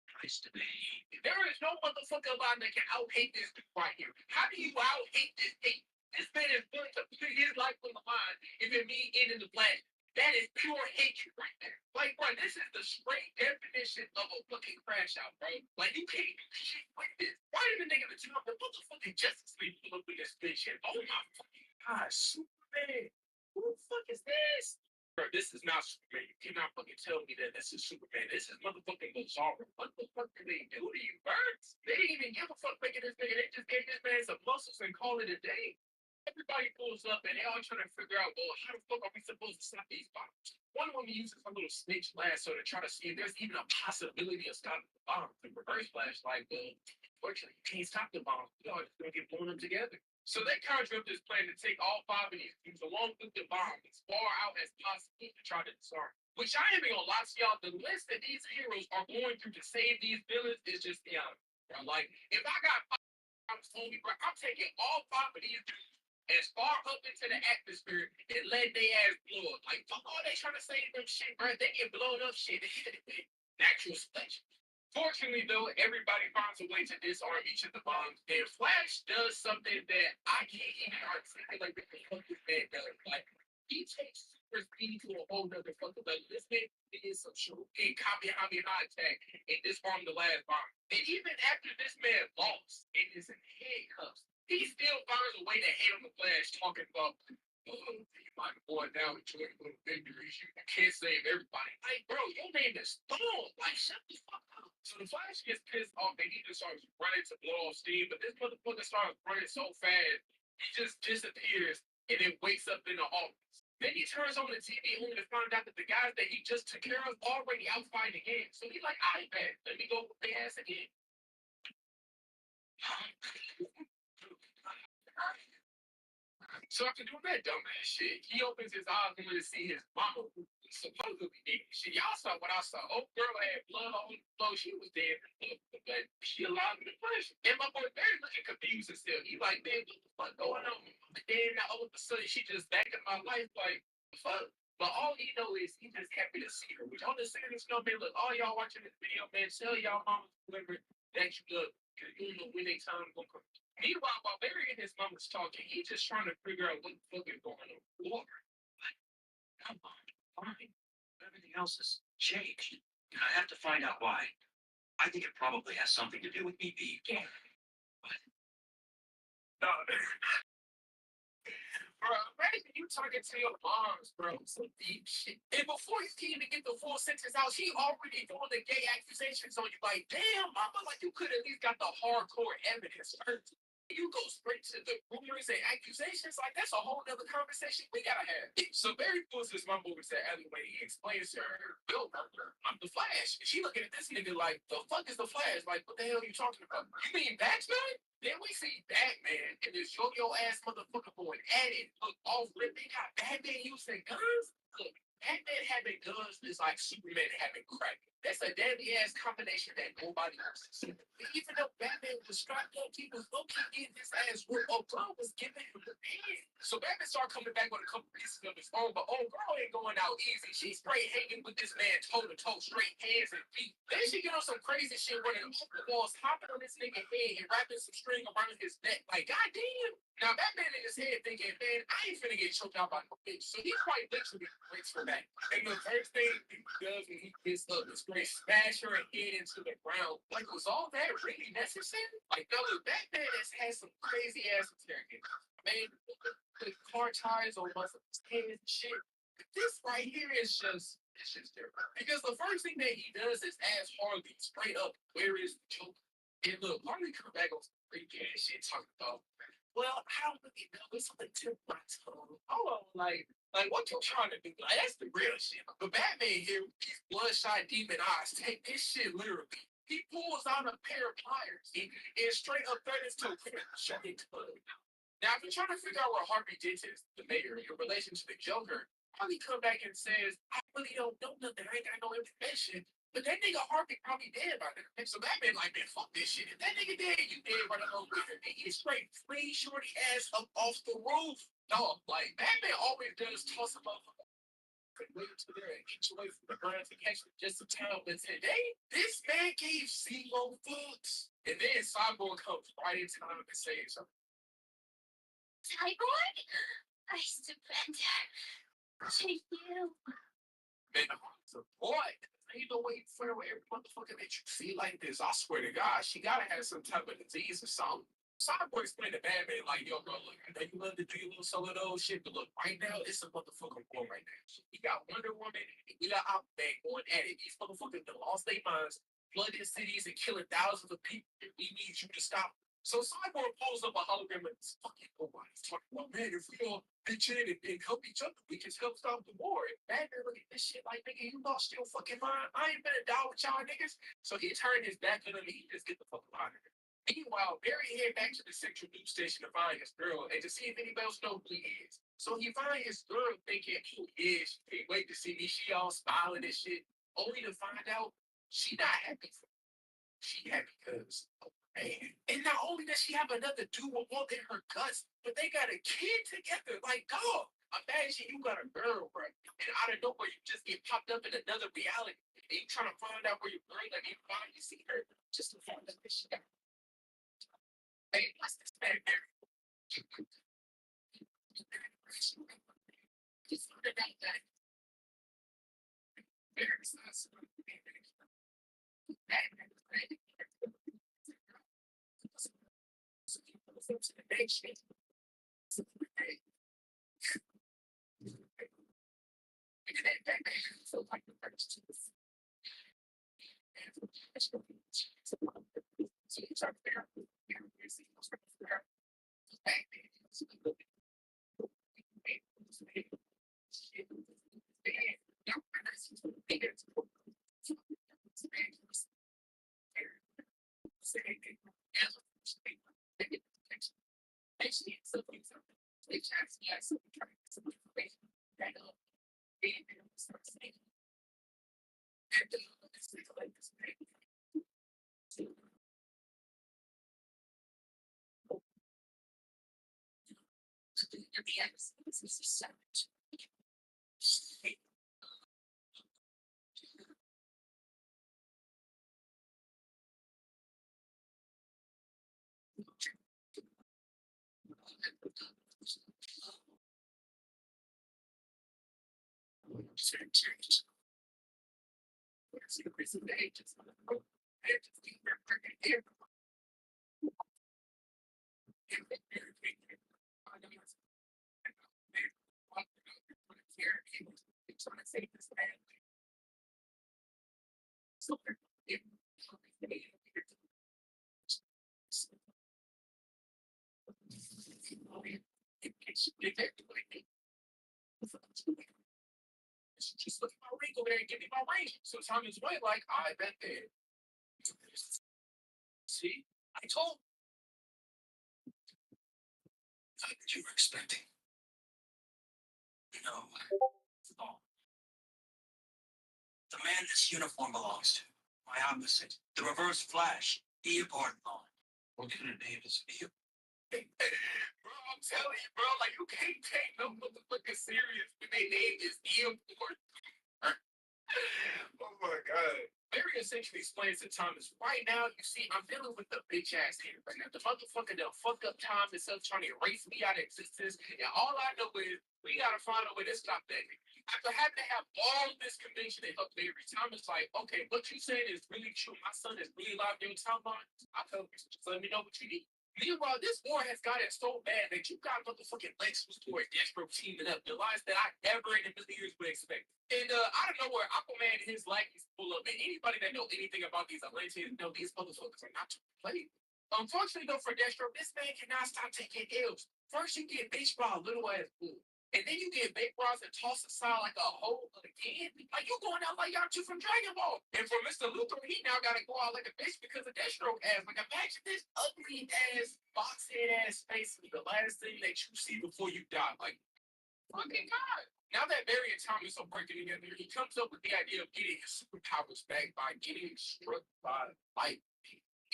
price to pay. There is no motherfucker alive that can out hate this dude right here. How do you out hate this hate? This man is willing to put his life on the line if it means ending the black. That is pure hatred right there. Like, bro, this is the straight definition of a fucking crash out, bro. Like, you can't do shit like this. Why did the nigga the top the motherfucking Justice League pull up with this spaceship? Oh my fucking gosh, Superman. Who the fuck is this? Bro, this is not Superman. You cannot fucking tell me that this is Superman. This is motherfucking Bizarro. What the fuck did they do to you, birds? They didn't even give a fuck making this nigga. They just gave this man some muscles and call it a day. Everybody pulls up and they all trying to figure out, well, how the fuck are we supposed to stop these bombs? One of them uses a little snitch lasso to try to see if there's even a possibility of stopping the bomb. The Reverse Flash, like, well, fortunately, you can't stop the bomb. Y'all just gonna get blown up together. So they conjure up this plan to take all 5 of these things along with the bomb as far out as possible to try to disarm. Which I ain't even gonna lie to y'all, the list that these heroes are going through to save these villains is just beyond. Like, if I got 5 on me, bro, I'm taking all 5 of these dudes as far up into the atmosphere and let their ass blow up. Like, fuck all they trying to save them shit, bro. They get blown up shit. Natural selection. Fortunately, though, everybody finds a way to disarm each of the bombs. And Flash does something that I can't even articulate what the fuck this man does. Like, he takes super speed to a whole nother fucking level. This man is some shit. He Kamehameha attack and disarmed the last bomb. And even after this man lost and is in handcuffs, he still finds a way to hate on the Flash, talking about, oh, my boy now enjoying little victories. You can't save everybody. Like, bro, your name is Stone. Like, shut the fuck up. So the Flash gets pissed off and he just starts running to blow off steam. But this motherfucker starts running so fast, he just disappears and then wakes up in the office. Then he turns on the TV only to find out that the guys that he just took care of already out fighting again. So he's like, I bet. Let me go with the ass again. So after doing that dumbass shit, he opens his eyes and to see his mama supposedly dead. Shit, y'all saw what I saw. Oh, girl had blood on the floor. She was dead. But she allowed me to push. And my boy Barry looking confused and still. He like, man, what the fuck going on? But then all of a sudden, she just back in my life like, the fuck? But all he know is he just happy to see her. Which on the serious note, man, look, all y'all watching this video, man, tell y'all mamas whoever that you look. You know when they time gonna come. Meanwhile, while Barry and his mom was talking, he's just trying to figure out what the fuck is going on. What? Come on, fine. Everything else has changed. I have to find out why. I think it probably has something to do with me being gay. No. Bro, imagine you talking to your moms, bro. Some deep shit. And before you can even get the full sentence out, she already doing the gay accusations on you. Like, damn, mama, like you could at least got the hardcore evidence first. You go straight to the rumors and accusations, like that's a whole nother conversation we gotta have. So Barry pulls his mom over to the alleyway. He explains to her, Bill, I'm the Flash. And she looking at this nigga like, the fuck is the Flash? Like, what the hell are you talking about? You mean Batman? Then we see Batman and this yo-yo ass motherfucker going at it. Look, off rip, they got Batman using guns. Look, Batman having guns is like Superman having crack. That's a deadly ass combination that nobody else has seen. Even though Batman was strapped up, he was low-key getting his ass whooped. Oh, girl was giving him the hand. So Batman started coming back with a couple pieces of his own, but oh, girl ain't going out easy. She's straight hanging with this man toe-to-toe, straight hands and feet. Then she get on some crazy shit running up the walls, hopping on this nigga head and wrapping some string around his neck. Like, goddamn. Now, Batman in his head thinking, man, I ain't finna get choked out by no bitch. So he quite literally breaks her back. And the first thing he does when he gets up is straight smash her head into the ground. Like, was all that really necessary? Like, no, Batman has had some crazy ass interrogation. Man, the car tires on my head and shit. This right here is just, it's just different. Because the first thing that he does is ask Harley straight up, where is the Joker? And look, Harley come back on some freaky ass shit talking about, well, I don't really know. It's on the tip of my tongue. Hold on, like what you trying to do? Like, that's the real shit. But Batman here, these bloodshot demon eyes, take this shit literally. He pulls out a pair of pliers and straight up threatens to shut it to Now, if you're trying to figure out what Harvey did to the mayor in relation to the Joker, Harvey come back and says, I really don't know nothing. I ain't got no information. But that nigga Harvey probably dead by now. And so Batman like, man, fuck this shit. If that nigga dead, you dead by the whole reason. And he straight free shorty ass up off the roof. Dog, like, Batman always does toss him up. Wait to there and get away from the gratification just in time. But today, this man gave zero fucks. And then Cyborg comes right in time and says something. Cyborg? I surrender. Thank you. Man, the boy, ain't no way for every motherfucker that you see like this. I swear to God, she gotta have some type of disease or something. Cyborg explained to Batman, like, yo, bro, look, I know you love to do your little solo shit, but look, right now, it's a motherfucking war right now. We got Wonder Woman, and we got Aquaman going at it. These motherfuckers done lost their minds, flooding cities and killing thousands of people. We need you to stop. So Cyborg pulls up a hologram and it's fucking nobody's talking about, man, if we all pitch in and help each other, we can help stop the war. And Batman look at this shit like, nigga, you lost your fucking mind. I ain't gonna die with y'all niggas. So he turned his back on him and he just get the fuck out of here. Meanwhile, Barry head back to the central news station to find his girl and to see if anybody else knows who he is. So he find his girl thinking, who he is? She can't wait to see me. She all smiling and shit. Only to find out she not happy for me. She happy because and not only does she have another dude with more in her guts, but they got a kid together. Like, dog, imagine you got a girl, bro, and out of nowhere you just get popped up in another reality, and you trying to find out where your girl like you finally see her just to find out that she got. Hey, what's this man there? Just look at that guy. There's just look at my ring over there and give me my ring. So Tommy's way like, I bet there. See, I told that you were expecting. No. Oh. The man this uniform belongs to. My opposite. The reverse Flash. Eobard Thawne. What kind of name is it? Bro, I'm telling you, bro, like you can't take no motherfucker serious when they name is Eobard. Oh my god. Barry essentially explains to Thomas, right now, you see, I'm dealing with the bitch ass here right now. The motherfucker done fucked up time himself trying to erase me out of existence. And all I know is we gotta find a way to stop that. After having to have all this conviction and help Barry, Thomas like, okay, what you saying is really true. My son is really alive during timeline. I tell you, just let me know what you need. Meanwhile, this war has gotten so bad that you got motherfucking Lex Luthor and Destro teaming up, the lines that I never in a million years would expect. And out of nowhere, Aquaman and his lackeys pull up. And anybody that know anything about these Atlanteans know these motherfuckers are not to play. Unfortunately, though, for Destro, this man cannot stop taking L's. First, you get bitched by a little ass bull. And then you get Big Bros and toss aside like a hole again. Like you going out like Yamcha from Dragon Ball. And for Mr. Luthor, he now gotta go out like a bitch because of Deathstroke ass. Like imagine this ugly ass, box head ass face is the last thing that you see before you die. Like, fucking God. Now that Barry and Thomas are working together, he comes up with the idea of getting his superpowers back by getting struck by lightning.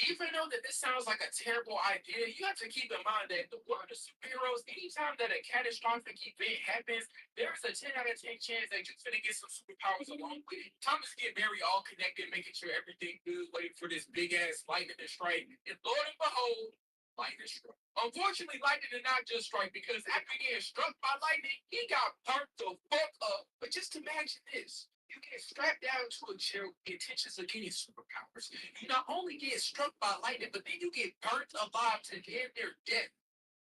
Even though that this sounds like a terrible idea, you have to keep in mind that the world of superheroes, anytime that a catastrophic event happens, there's a 10 out of 10 chance that you're gonna get some superpowers along with it. Thomas get Barry all connected, making sure everything good, waiting for this big ass lightning to strike. And Lord and behold, lightning struck. Unfortunately, lightning did not just strike because after getting struck by lightning, he got burnt the fuck up. But just imagine this. You get strapped down to a chair with the intentions of getting superpowers. You not only get struck by lightning, but then you get burnt alive to damn near death.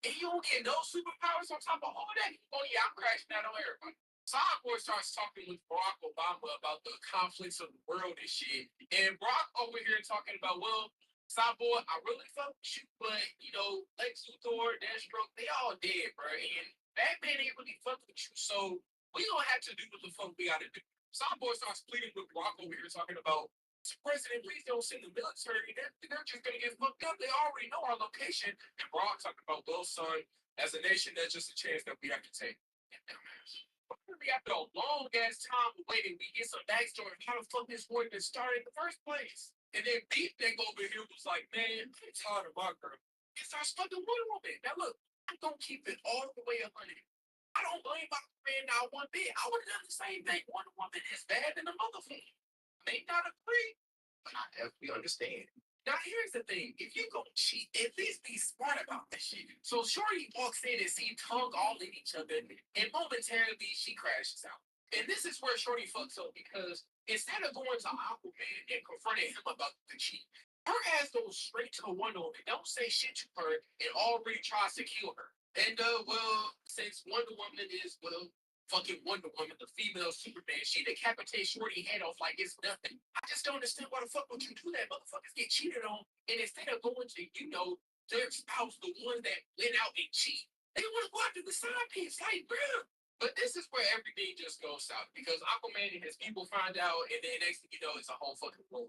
And you don't get no superpowers on top of all that. Oh yeah, I'm crashing out on everybody. Cyborg starts talking with Barack Obama about the conflicts of the world and shit. And Barack over here talking about, well, Cyborg, I really fuck with you, but you know, Lex Luthor, Deathstroke, they all dead, bro. And Batman ain't really fuck with you. So we gonna have to do what the fuck we gotta do. Cyborg starts pleading with Barack over here talking about, President, please don't send the military. They're just gonna get fucked up. They already know our location. And Barack talking about, well, son, as a nation, that's just a chance that we have to take. After a long ass time of waiting, we get some backstory of how the fuck this war even started in the first place. And then Beef Neck over here was like, man, I'm tired of my girl. He starts fucking Wonder Woman. Now look, I'm gonna keep it all the way 100. I don't blame Aquaman now one bit. I would have done the same thing. Wonder Woman is bad than a motherfucker. May not agree, but I definitely understand. Now here's the thing: if you gonna cheat, at least be smart about this shit. So Shorty walks in and see tongue all in each other, and momentarily she crashes out. And this is where Shorty fucks up because instead of going to Aquaman and confronting him about the cheat, her ass goes straight to Wonder Woman. Don't say shit to her and already tries to kill her. And well, since Wonder Woman is fucking Wonder Woman, the female Superman, she decapitates Shorty head off like it's nothing. I just don't understand why the fuck would you do that? Motherfuckers get cheated on, and instead of going to, their spouse, the one that went out and cheat, they want to go after the side piece, like, bro. But this is where everything just goes south because Aquaman and his people find out, and then next thing you know, it's a whole fucking war.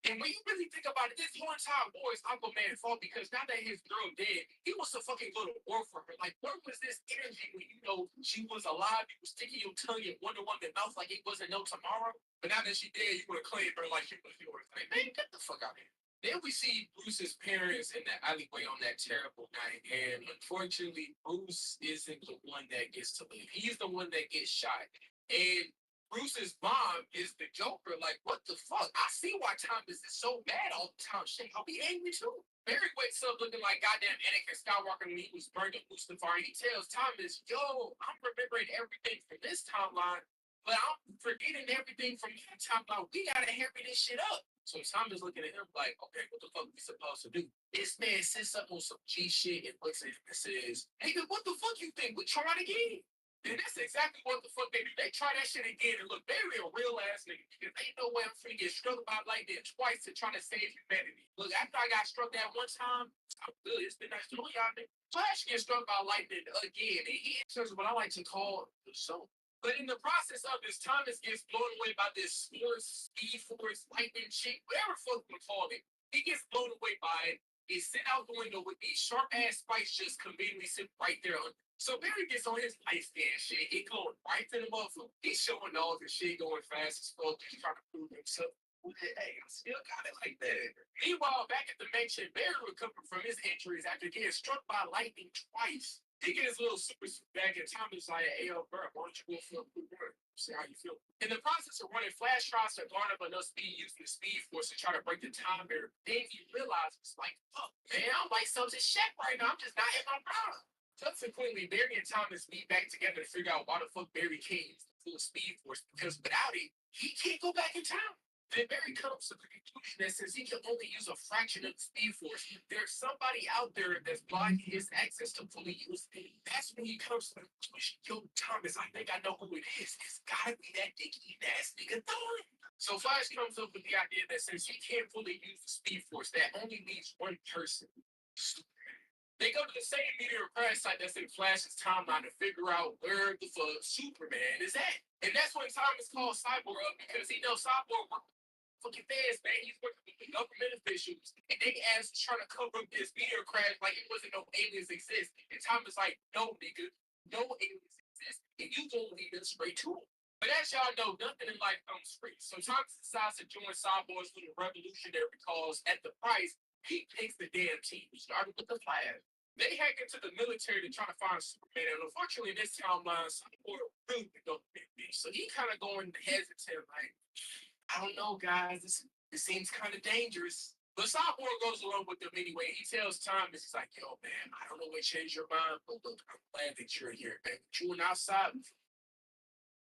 And when you really think about it, this whole entire war is Aquaman's fault because now that his girl dead, he wants to fucking go to war for her. Like, where was this energy when she was alive? You was sticking your tongue in Wonder Woman's mouth like it wasn't no tomorrow. But now that she dead, you want to claim her like she was yours. Like, man, get the fuck out of here. Then we see Bruce's parents in the alleyway on that terrible night. And unfortunately, Bruce isn't the one that gets to live. He's the one that gets shot. And Bruce's mom is the Joker. Like, what the fuck? I see why Thomas is so bad all the time. Shit, I'll be angry too. Barry wakes up looking like goddamn Anakin Skywalker when he was burning Mustafar. And he tells Thomas, yo, I'm remembering everything from this timeline, but I'm forgetting everything from that timeline. We gotta hurry this shit up. So Thomas looking at him like, okay, what the fuck we supposed to do? This man sits up on some G shit and looks at him and says, hey, what the fuck you think? We try it again. And that's exactly what the fuck they do. They try that shit again and look, Barry a real ass nigga. Because ain't no way I'm finna get struck by lightning twice to try to save humanity. Look, after I got struck that one time, I'm good. It's been nice to know y'all nigga. Flash gets struck by lightning again. And he enters what I like to call the soul. But in the process of this, Thomas gets blown away by this force, speed force, lightning shit, whatever fuck we call it. He gets blown away by it. He's sent out the window with these sharp ass spikes just conveniently sit right there on. So Barry gets on his ice scan shit. He going right to the motherfucker. He's showing all the shit going fast as fuck. He's trying to prove himself. Hey, I still got it like that. Meanwhile, back at the mansion, Barry recovering from his injuries after getting struck by lightning twice. He gets his little super suit back, and Tommy's like, hey, yo, bro, why don't you go for a quick run? See how you feel. In the process of running, Flash tries to garner up enough speed using the speed force to try to break the time barrier. Then he realizes, like, fuck, man, I'm like something Shaq right now. I'm just not in my prime. Subsequently, Barry and Thomas meet back together to figure out why the fuck Barry can't use the full speed force because without it, he can't go back in time. Then Barry comes to the conclusion that since he can only use a fraction of the speed force, there's somebody out there that's blocking his access to fully use it. That's when he comes to the conclusion, yo, Thomas, I think I know who it is. It's gotta be that dicky ass nigga Thor. So Flash comes up with the idea that since he can't fully use the speed force, that only leaves one person. Superman. They go to the same meteor crash site that's in Flash's timeline to figure out where the fuck Superman is at. And that's when Thomas calls Cyborg up because he knows Cyborg worked fucking fast, man. He's working with the government officials, and they asked trying to cover up this meteor crash like it wasn't no aliens exist. And Thomas like, no, nigga, no aliens exist, and you gonna lead us straight to them. But as y'all know, nothing in life comes free. So Thomas decides to join Cyborg's little revolutionary cause at the price. He takes the damn team, starting with the Flash. They hack into the military to try to find Superman, and unfortunately, this timeline, Cyborg really picked up a big bitch. So he kind of going hesitant, like, I don't know, guys. This seems kind of dangerous. But Cyborg goes along with them anyway. He tells Thomas, he's like, yo, man, I don't know what changed your mind, but look, I'm glad that you're here, man. But you were outside.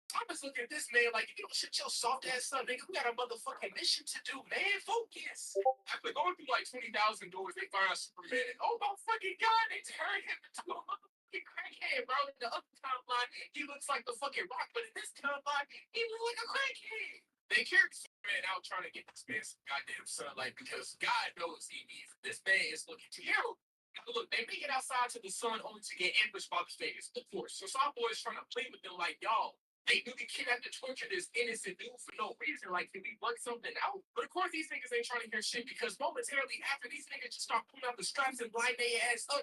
Thomas looking at this man like, you know, shut your soft ass up, nigga. We got a motherfucking mission to do, man. Focus. After going through like 20,000 doors, they find Superman. And, oh my fucking God, they turn him into a motherfucking crackhead, bro. In the other timeline, he looks like the fucking Rock, but in this timeline, he looks like a crackhead. They carry Superman out trying to get this man some goddamn sunlight because God knows he needs it. This man is looking terrible. Look, they make it outside to the sun only to get ambushed by the Vegas, of course. So Cyborg is trying to play with them like, y'all, they knew the kid had to torture this innocent dude for no reason. Like, did we work something out? But of course, these niggas ain't trying to hear shit because momentarily after these niggas just start pulling out the straps and blind their ass up.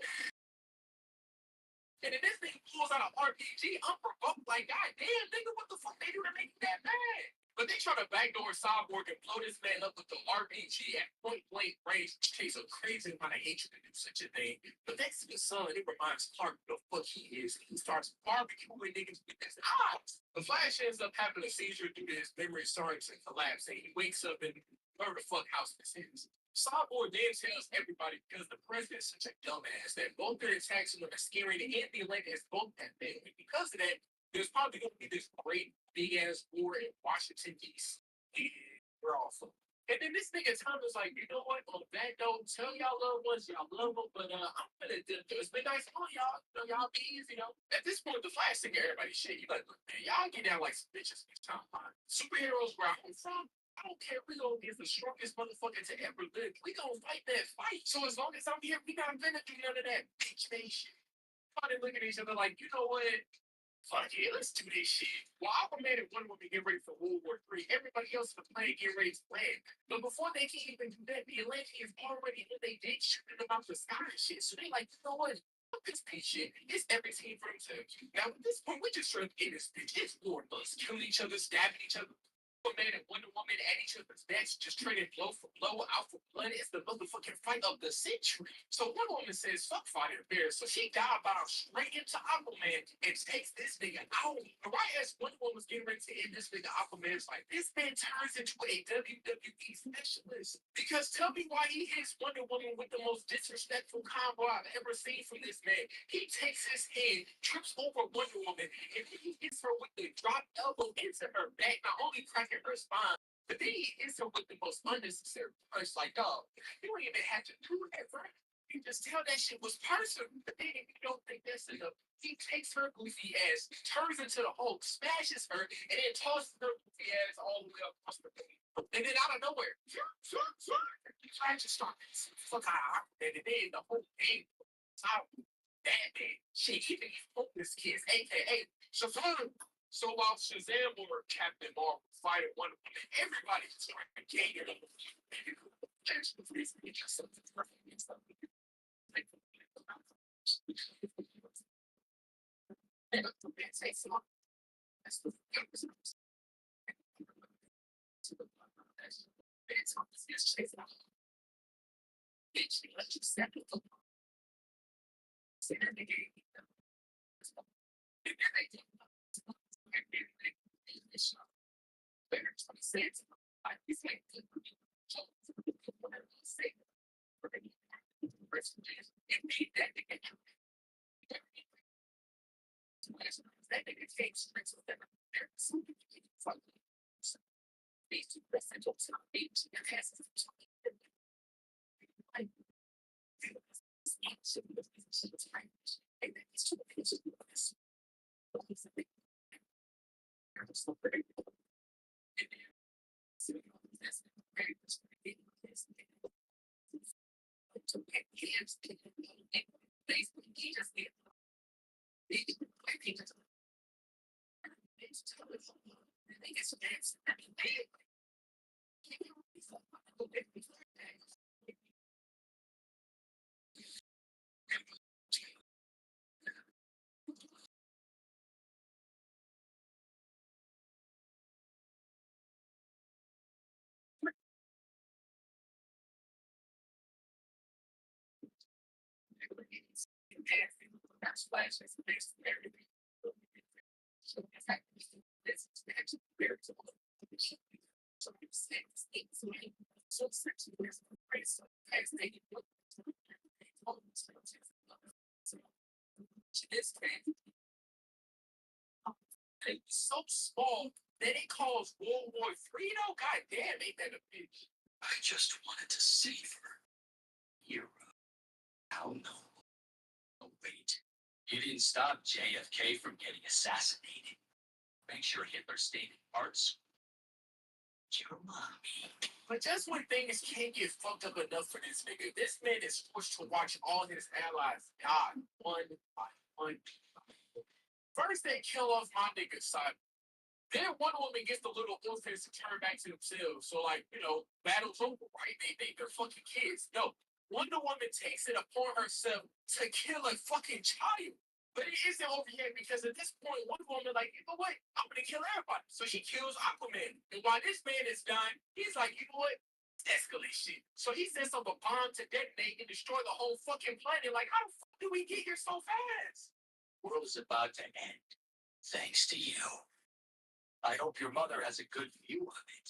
And then this thing pulls out an RPG. I'm provoked, like, God damn, nigga, what the fuck they do to make you that mad? But they try to backdoor Cyborg and blow this man up with the RPG at point blank range, which takes a crazy amount of hatred to do such a thing. But thanks to the sun, it reminds Clark who the fuck he is. He starts barbecuing niggas with his eyes. The Flash ends up having a seizure due to his memory starting to collapse, and he wakes up in where the fuck house this is. Cyborg then tells everybody because the president's such a dumbass that both their attacks on him are scary and the Atlantis both that thing. And because of that, there's probably going to be this great big ass war in Washington, D.C. We're awesome. And then this nigga Thomas like, you know what? On that note, tell y'all little ones y'all love them, but I'm gonna do it's been nice on y'all. You know, y'all be easy, you know. At this point, the Flash thinking everybody shit. You like, look, man, y'all get down like some bitches next time. Superheroes where I'm from. I don't care. We gonna be the strongest motherfucker to ever live. We gonna fight that fight. So as long as I'm here, we not gonna do none of that bitch made shit. They look at each other like, you know what? Fuck it, let's do this shit. Well, Aquaman and Wonder Woman get ready for World War III. Everybody else in the planet get ready to land. But before they can even do that, the Atlanteans already what they did, shooting them out the sky and shit. So they like, you know what? Fuck this bitch shit. It's everything for themselves. Now at this point, we just trying to get this bitch. It's bloodlust, killing each other, stabbing each other. Aquaman and Wonder Woman at each other's necks, just trading blow for blow, out for blood. It's the motherfucking fight of the century. So Wonder Woman says, fuck fighting bears. So she dive bombs straight into Aquaman and takes this nigga out. And right as Wonder Woman's getting ready to end this nigga, Aquaman's like, this man turns into a WWE specialist. Because tell me why he hits Wonder Woman with the most disrespectful combo I've ever seen from this man. He takes his head, trips over Wonder Woman, and he hits her with the drop elbow into her back, not only cracking her spine, but then he hits her with the most unnecessary punch. Like, dog, you don't even have to do that, right? You just tell that shit was personal. But then if you don't think that's enough, he takes her goofy ass, turns into the Hulk, smashes her, and then tosses her goofy ass all the way across the room. And then out of nowhere, the Flash just starts fuck out, and then the whole thing out. That man, shit, even hopeless kids, aka Shazam. So while Shazam or Captain Marvel fighting Wonder Woman, everybody just started gaining up. So small that it caused World War III. No, goddamn, ain't that a bitch? I just wanted to save her. Hero. How noble. Oh, wait. You didn't stop JFK from getting assassinated. Make sure Hitler stayed in art school. Your mommy. But just when things can't get fucked up enough for this nigga, this man is forced to watch all his allies die one by one. First, they kill off my nigga Simon. Then one woman gets the little orphans to turn back to themselves. So, like, you know, battle's over, right? They're fucking kids. No, Wonder Woman takes it upon herself to kill a fucking child. But it isn't over yet because at this point, Wonder Woman, like, you know what? I'm gonna kill everybody. So she kills Aquaman. And while this man is done, he's like, you know what? Escalate shit. So he sets up a bomb to detonate and destroy the whole fucking planet. Like, how the fuck did we get here so fast? World's about to end. Thanks to you. I hope your mother has a good view of it.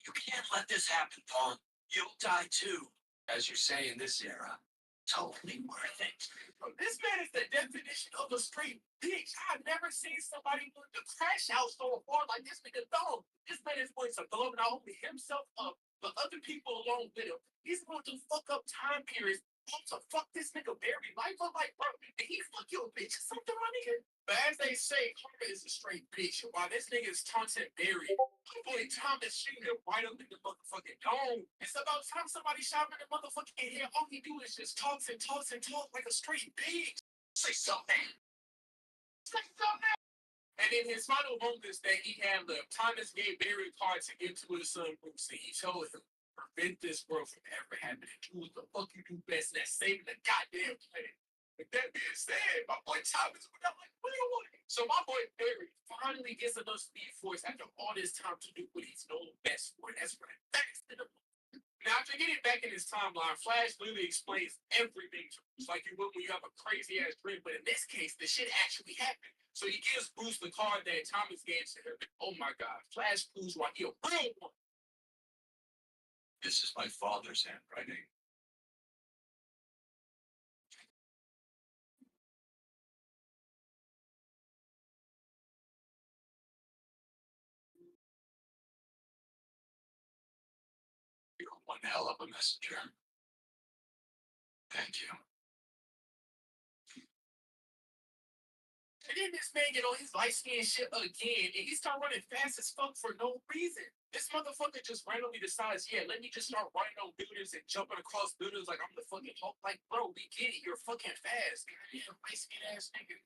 You can't let this happen, Paul. You'll die too. As you say in this era, totally worth it. Bro, this man is the definition of a straight bitch. I've never seen somebody willing to crash out so hard like this nigga throw. This man is going to blow not only himself up, but other people along with him. He's going to fuck up time periods. To fuck this nigga Barry life up like, bro, did he fuck your bitch or something, my nigga? But as they say, Karma is a straight bitch. While this nigga is taunting Barry, my boy Thomas shooting him right up in the motherfucking dome. It's about time somebody shot him in the motherfucking head. All he do is just talks and talks and talk like a straight bitch. Say something. Say something. And in his final moments that he had left, Thomas gave Barry a card to give to his son Bruce. And he told him, prevent this world from ever happening. Do what the fuck you do best, and that's saving the goddamn planet. With that being said, my boy Thomas went out like, what do you want? So my boy Barry finally gets enough speed force after all this time to do what he's known best for. That's right. Thanks to the now, after getting back in his timeline, Flash literally explains everything to Bruce like you would when you have a crazy ass dream. But in this case, the shit actually happened. So he gives Bruce the card that Thomas gave to him. Oh my God, Flash proves why he a real one. This is my father's handwriting. You're one hell of a messenger. Thank you. And then this man get on his light skin shit again, and he start running fast as fuck for no reason. This motherfucker just randomly decides, yeah, let me just start running on buildings and jumping across buildings like I'm the fucking Hulk. Like, bro, we get it, you're fucking fast. Yeah, light skin ass nigga.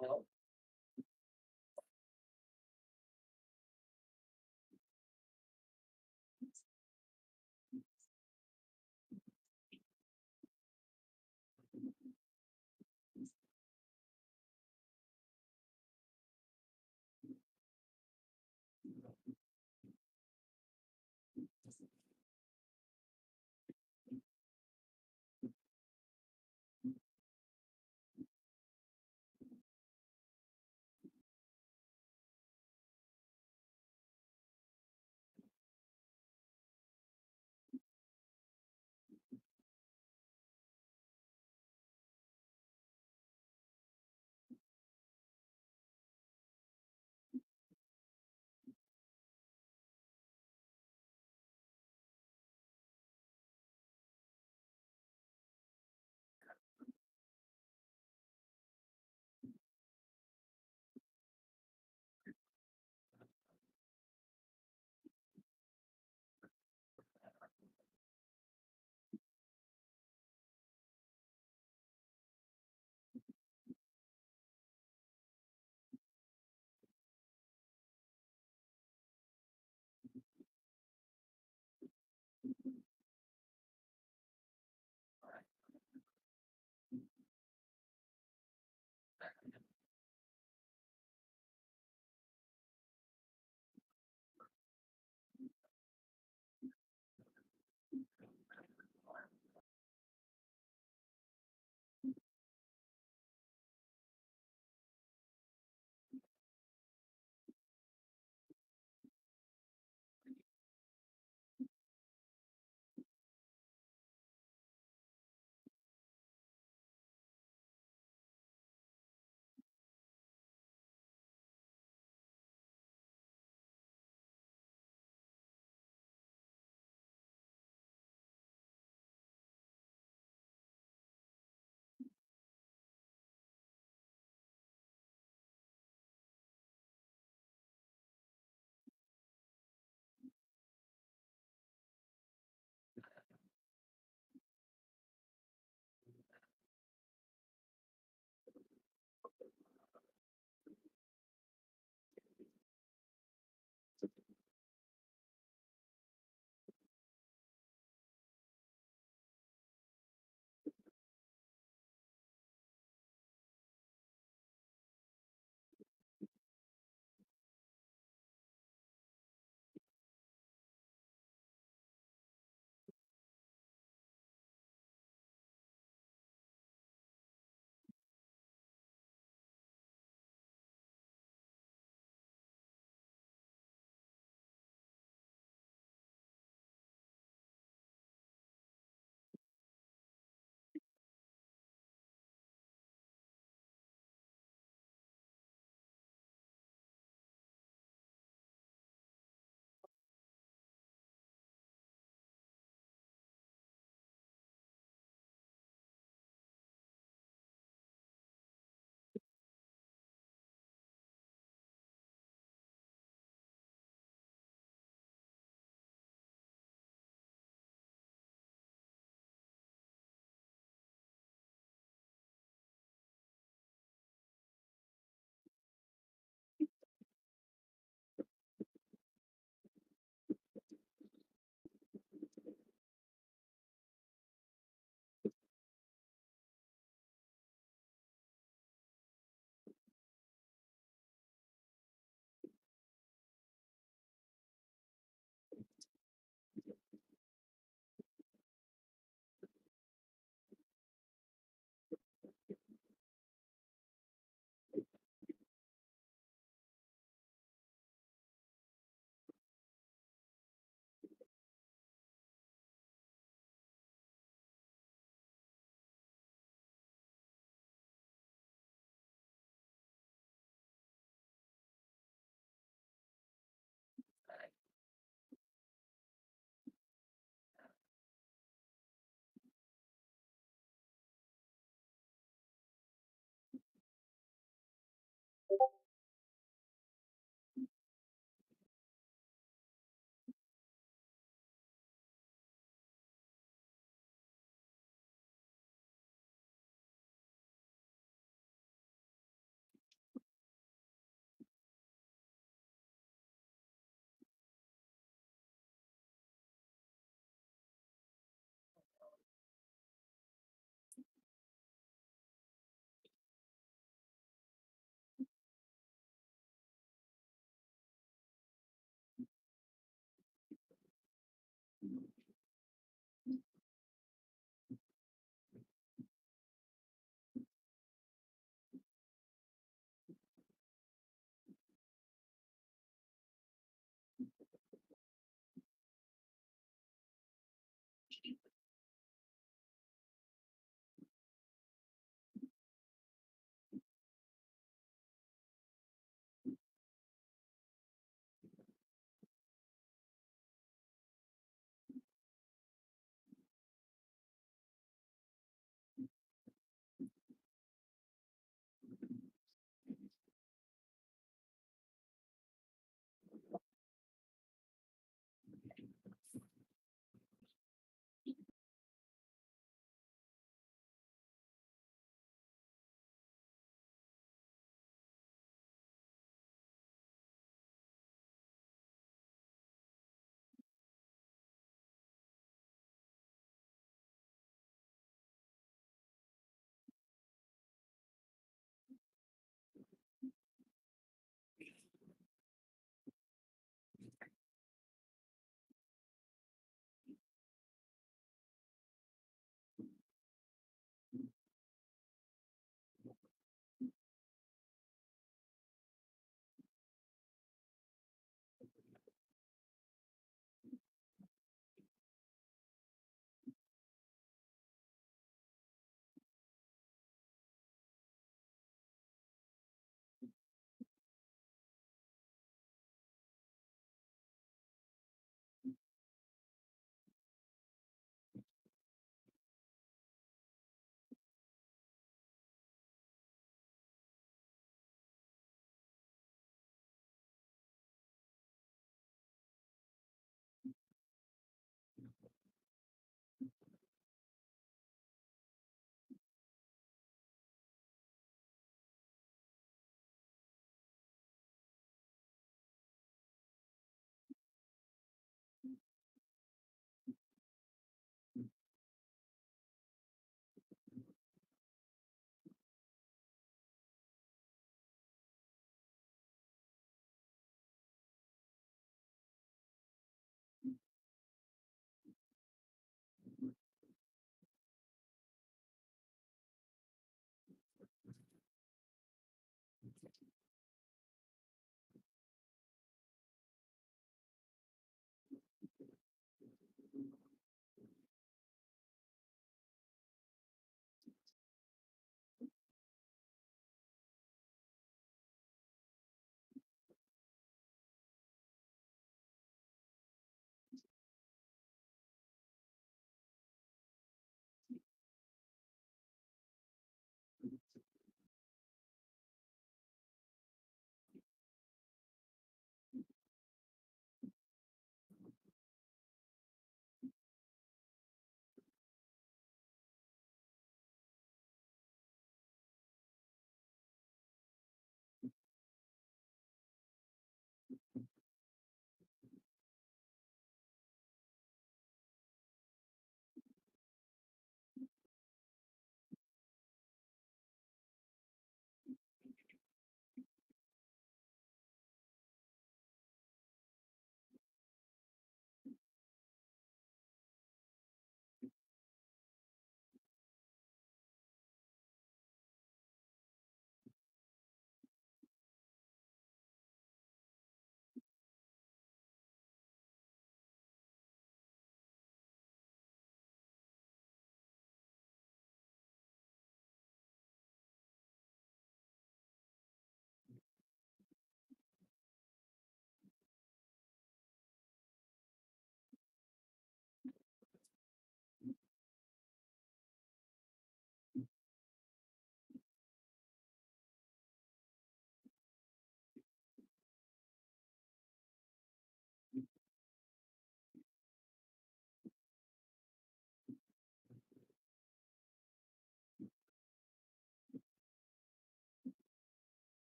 Well,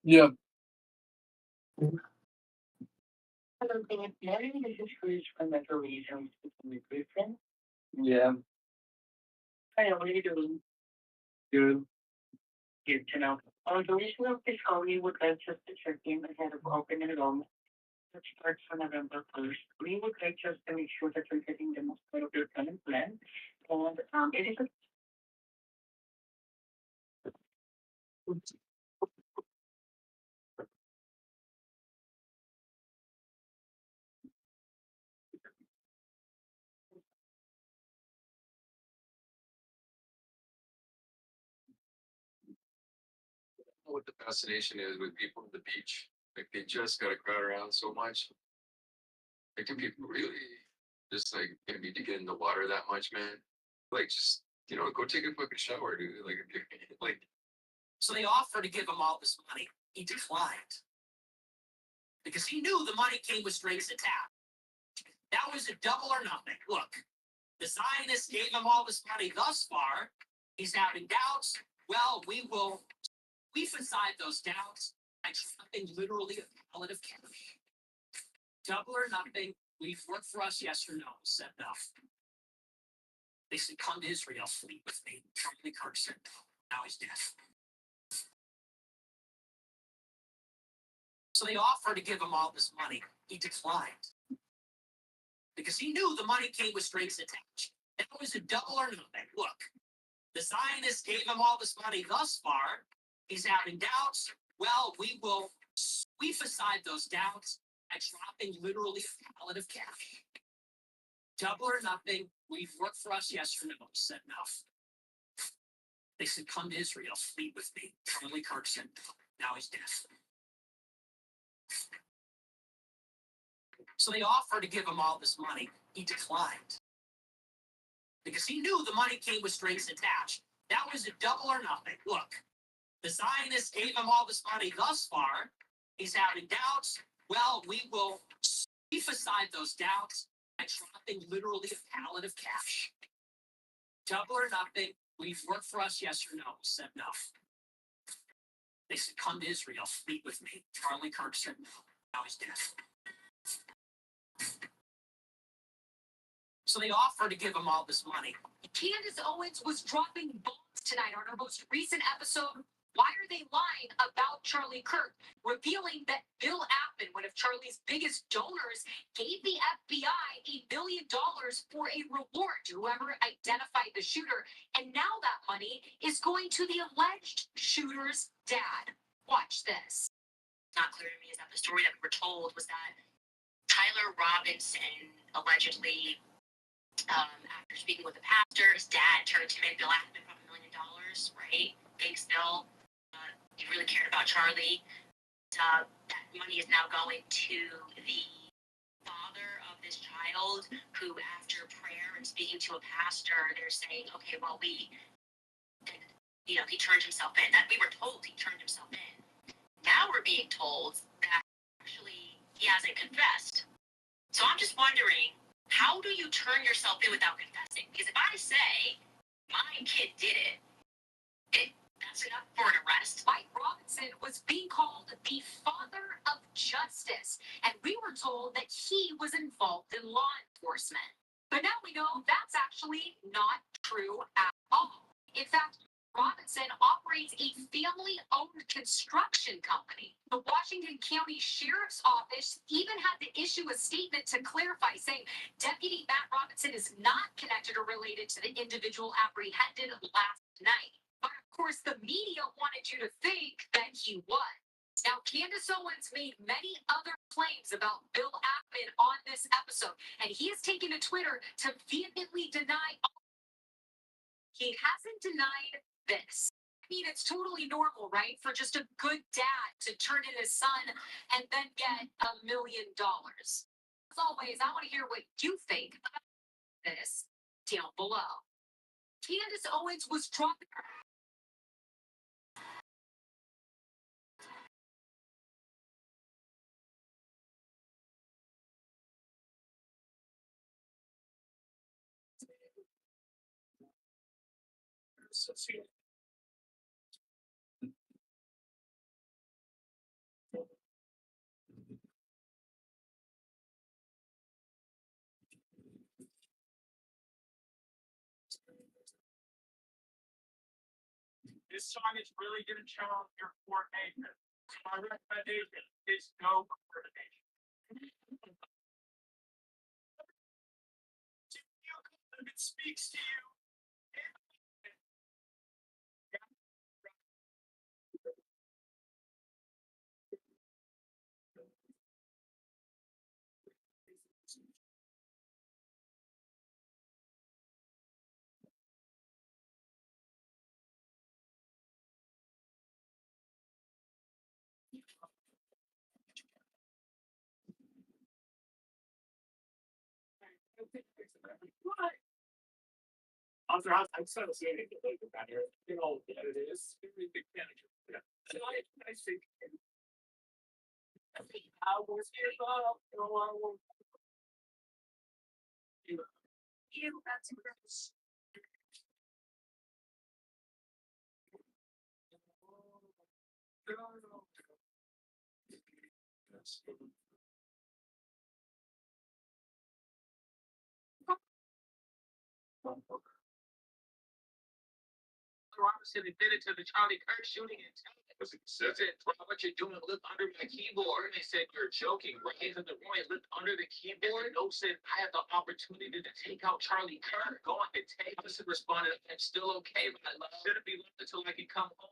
Yeah. Hello, good morning. This is Chris from Metro Region with Griffin. Yeah. Hi, how are you doing? Good. Good to know. The reason of this call, we would like just to check in ahead of open enrollment that starts on November 1st. We would like just to make sure that you're getting the most out of your current plan. And it is a What the fascination is with people at the beach, like they just gotta crowd around so much. Like, do people really just like need to get in the water that much, man? Like, just go take a fucking shower, dude. Like, like So they offered to give him all this money. He declined. Because he knew the money came with strings attached. That was a double or nothing. Look, the Zionists gave him all this money thus far. He's having doubts. Well, we've aside those doubts by dropping literally a pallet of cash. Double or nothing. Will you work for us? Yes or no? Said no. They said, come to Israel, flee with me. Charlie Kirk said no. Now he's dead. So they offered to give him all this money. He declined. Because he knew the money came with strings attached. That was a double or nothing. Look, the Zionists gave him all this money thus far. He's having doubts. Well, we've aside those doubts by dropping literally a pallet of cash. Double or nothing. Will you work for us? Yes or no? Said no. They said, come to Israel, flee with me. Charlie Kirk said no. Now he's dead. So they offered to give him all this money. He declined. Because he knew the money came with strings attached. That was a double or nothing. Look, the Zionists gave him all this money thus far. He's having doubts. Well, we've aside those doubts by dropping literally a pallet of cash. Double or nothing. Will you work for us? Yes or no? Said no. They said, come to Israel, flee with me. Charlie Kirk said no. Now he's dead. So they offered to give him all this money. Candace Owens was dropping bombs tonight on her most recent episode. Why are they lying about Charlie Kirk? Revealing that Bill Ackman, one of Charlie's biggest donors, gave the FBI $1 billion for a reward to whoever identified the shooter. And now that money is going to the alleged shooter's dad. Watch this. Not clear to me is that the story that we were told was that Tyler Robinson allegedly, after speaking with the pastor, his dad turned him in Bill Ackman from $1 million, right? Thanks, Bill. He really cared about Charlie. That money is now going to the father of this child, who, after prayer and speaking to a pastor, they're saying, okay, well, he turned himself in. That we were told he turned himself in. Now we're being told that actually he hasn't confessed. So I'm just wondering, how do you turn yourself in without confessing? Because if I say my kid did it, that's enough for an arrest. Mike Robinson was being called the father of justice, and we were told that he was involved in law enforcement. But now we know that's actually not true at all. In fact, Robinson operates a family-owned construction company. The Washington County Sheriff's Office even had to issue a statement to clarify, saying Deputy Matt Robinson is not connected or related to the individual apprehended last night. But of course, the media wanted you to think that he was. Now, Candace Owens made many other claims about Bill Ackman on this episode, and he has taken to Twitter to vehemently deny all. He hasn't denied this. I mean, it's totally normal, right? For just a good dad to turn in his son and then get $1 million. As always, I want to hear what you think about this down below. Candace Owens was dropping her. Associated This song is really gonna challenge your coordination. So my recommendation is no coordination. If it speaks to you. After I'm sort of saying it about here, you know, it is really big manager. Yeah. So I think. I was here, you know, I will. You, that's gross. Robinson admitted to the Charlie Kirk shooting in Texas. Said, what you're doing, look under my keyboard. And they said, you're joking, right? And the boy looked under the keyboard. No said, I had the opportunity to take out Charlie Kirk. Going to take. Robinson responded, I'm still okay, but I shouldn't be left until I can come home.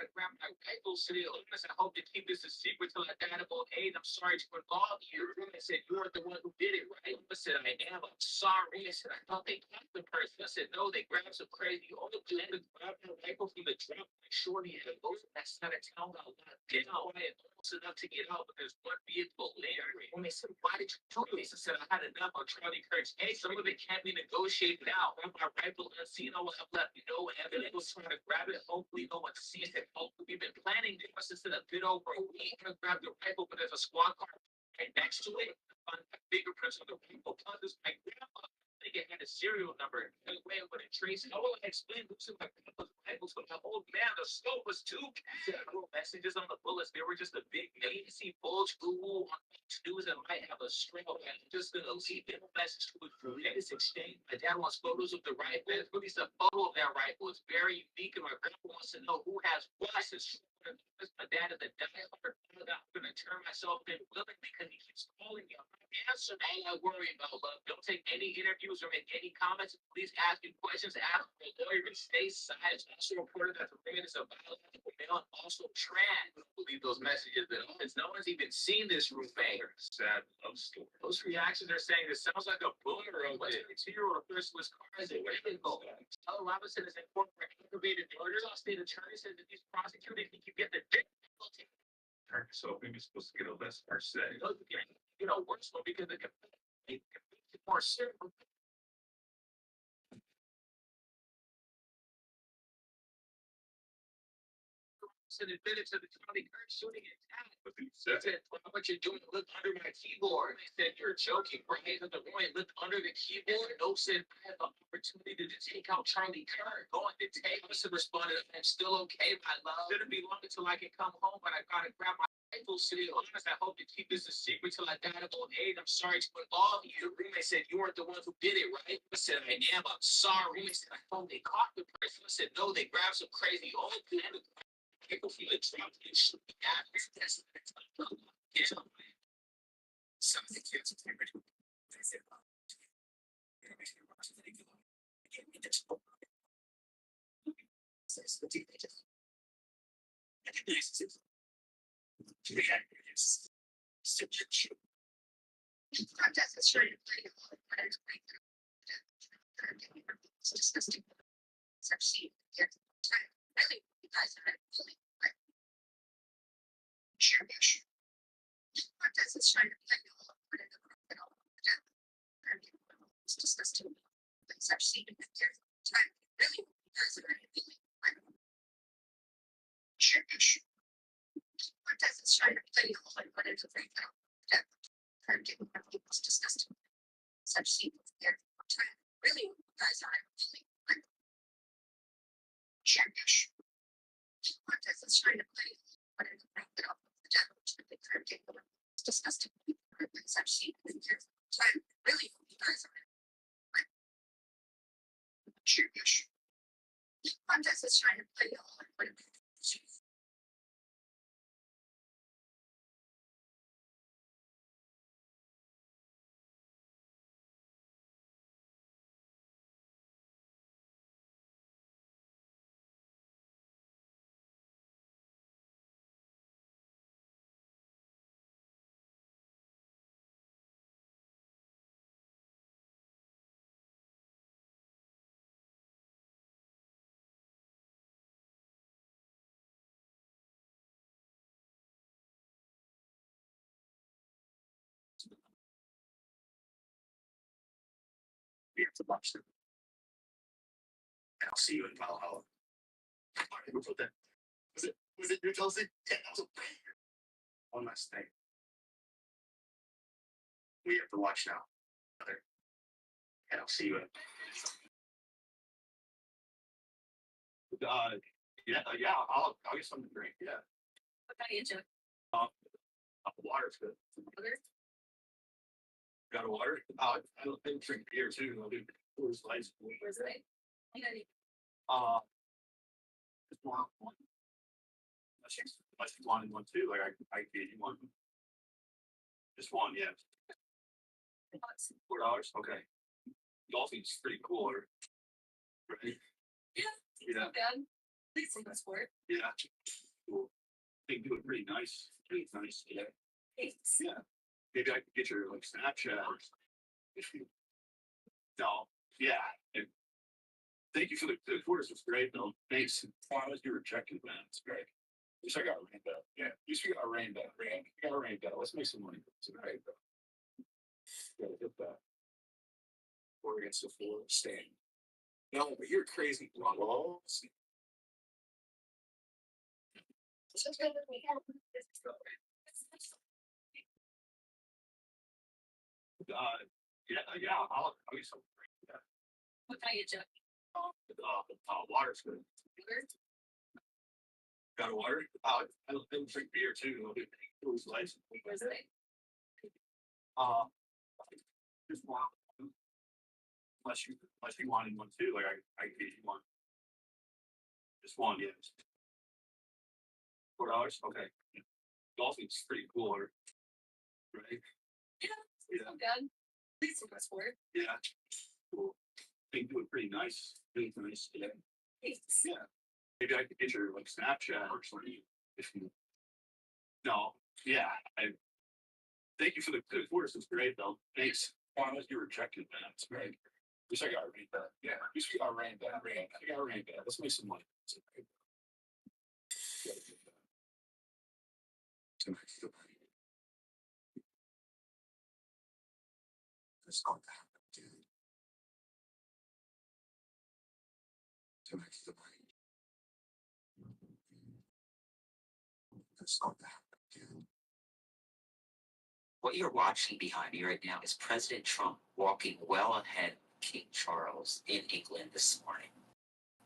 I grabbed my rifle, city illness. I hope to keep this a secret till I die of old age. I'm sorry to involve you. I said, you are the one who did it, right? I said, I am. I'm sorry. I said, I thought they got the person. I said, no, they grabbed some crazy old dude and grabbed my rifle from the drop. Like, shorty had those. That's not a town I want to get out. I had almost enough to get out, but there's one vehicle later. When they said, why did you do this? I said, I had enough on Charlie Kirk's. Hey, some of it can't be negotiated out. I have my rifle unseen. I will have left no evidence. Was trying to grab it. Hopefully, no one sees it. Hopefully, we've been planning this since a bit over a week. I'm gonna grab the rifle, but there's a squad car right next to it. On the fingerprints of the rifle. Plus, this my grandma. I think it had a serial number. Anyway, when it traced, how will I explain losing my grandpa's rifles? But my old man, the scope was too bad. Little messages on the bullets. They were just a big lazy bulge Google on news that might have a string. I'm just gonna leave them a message to it through this exchange. My dad wants photos of the rifle. It's really a photo of that rifle. It's very unique, and my grandpa wants to know who has what. My dad is a diehard. I'm gonna turn myself in willingly because he keeps calling me. I'm not answering. All I worry about, love. Don't take any interviews or make any comments. Please ask me questions. Ask the lawyer and stay silent. Also reported that the man is a biological male and also trans. I don't believe those messages at all. No one's even seen this roommate. Sad love story. Those reactions are saying this sounds like a boomer of it. 2-year-old person was car is illegal. Ella Robinson is in court for aggravated murder. State attorney says that he's prosecuted. He can get the dick. So maybe supposed to get a less per se. You know, worse one because they can make it more simple. Admitted to the Charlie Kirk shooting in town. But he said, what you're doing, look under my keyboard. They said, you're joking, right? And the boy looked under the keyboard. No said, I had the opportunity to take out Charlie Kirk. Going to take. Must have responded, I'm still okay, my love. Shouldn't be long until I can come home, but I gotta grab my rifle, city honest. I hope to keep this a secret till I die of old age. I'm sorry to involve you. Roommate said, you weren't the one who did it, right? I said, I am. I'm sorry. Roommate said, I thought they caught the person. I said, no, they grabbed some crazy old dude. People feel it dropped and shoot the guy. Some of the kids are very good. They said, says the teenagers. And the next is the actors. Such a shoot. Contest is sure to play it's disgusting. Such scene. Really, you guys are really like sure. Contest is trying to play it's disgusting. Such scene. Really, you guys are really like sure. Contest is trying to play it's disgusting. Such scene. Really, you guys are really like Champish. Contest is trying to play it's disgusting. Such scene. Really, you guys are like Champish. I'm just trying to play all and put it. We have to watch them. And I'll see you in Valhalla. Who put that? Was it New Chelsea? Yeah, that was a banger. One last thing. We have to watch now. And I'll see you in. Yeah, I'll get something to drink. Yeah. What kind of you Water's good. Got a water? I don't think drink beer too. I'll do Coors Light. Where's it? Just one. Unless you wanted one too, like I gave you one. Just one, yeah. $4, okay. Dolphin's pretty cool, right? Yeah. Yeah. Bad. Please take my sport. Yeah. Cool. They do it pretty nice. Pretty nice. Yeah. Thanks. Yeah. Maybe I could get your like Snapchat if you. No. Yeah. And thank you for the course. It's great though. Thanks. Promise you rejected, man. It's great. At least I got a rainbow. Yeah. At least we got a rainbow. We got a rainbow. Let's make some money. It's a rainbow. Gotta hit that. Or against the floor stand. No, but you're crazy. Well, yeah, I'll get some. Yeah. What kind of you Water's good. Got a water? I don't drink beer too. I'll do Coors Light. Where's it? Just one. Unless you wanted one too, like I gave you one. Just one, yeah. $4, okay. Dolphin's pretty cool, right? Yeah. Yeah. Bad. Please take my sport. Yeah. Cool. They do it pretty nice. Really nice. Yeah. Thanks. Yeah. Maybe I could get your like Snapchat or something if you. No. Yeah. Thank you for the course. It's great though. Thanks. Promise you rejected, man. It's great. At least I got a rainbow. Yeah. At least we got a rainbow. I got a rainbow. Let's make some money. It's a rainbow. Gotta get that. Tonight's the night. It's going to happen, dude. Tonight's the night. It's going to happen, dude. What you're watching behind me right now is President Trump walking well ahead of King Charles in England this morning.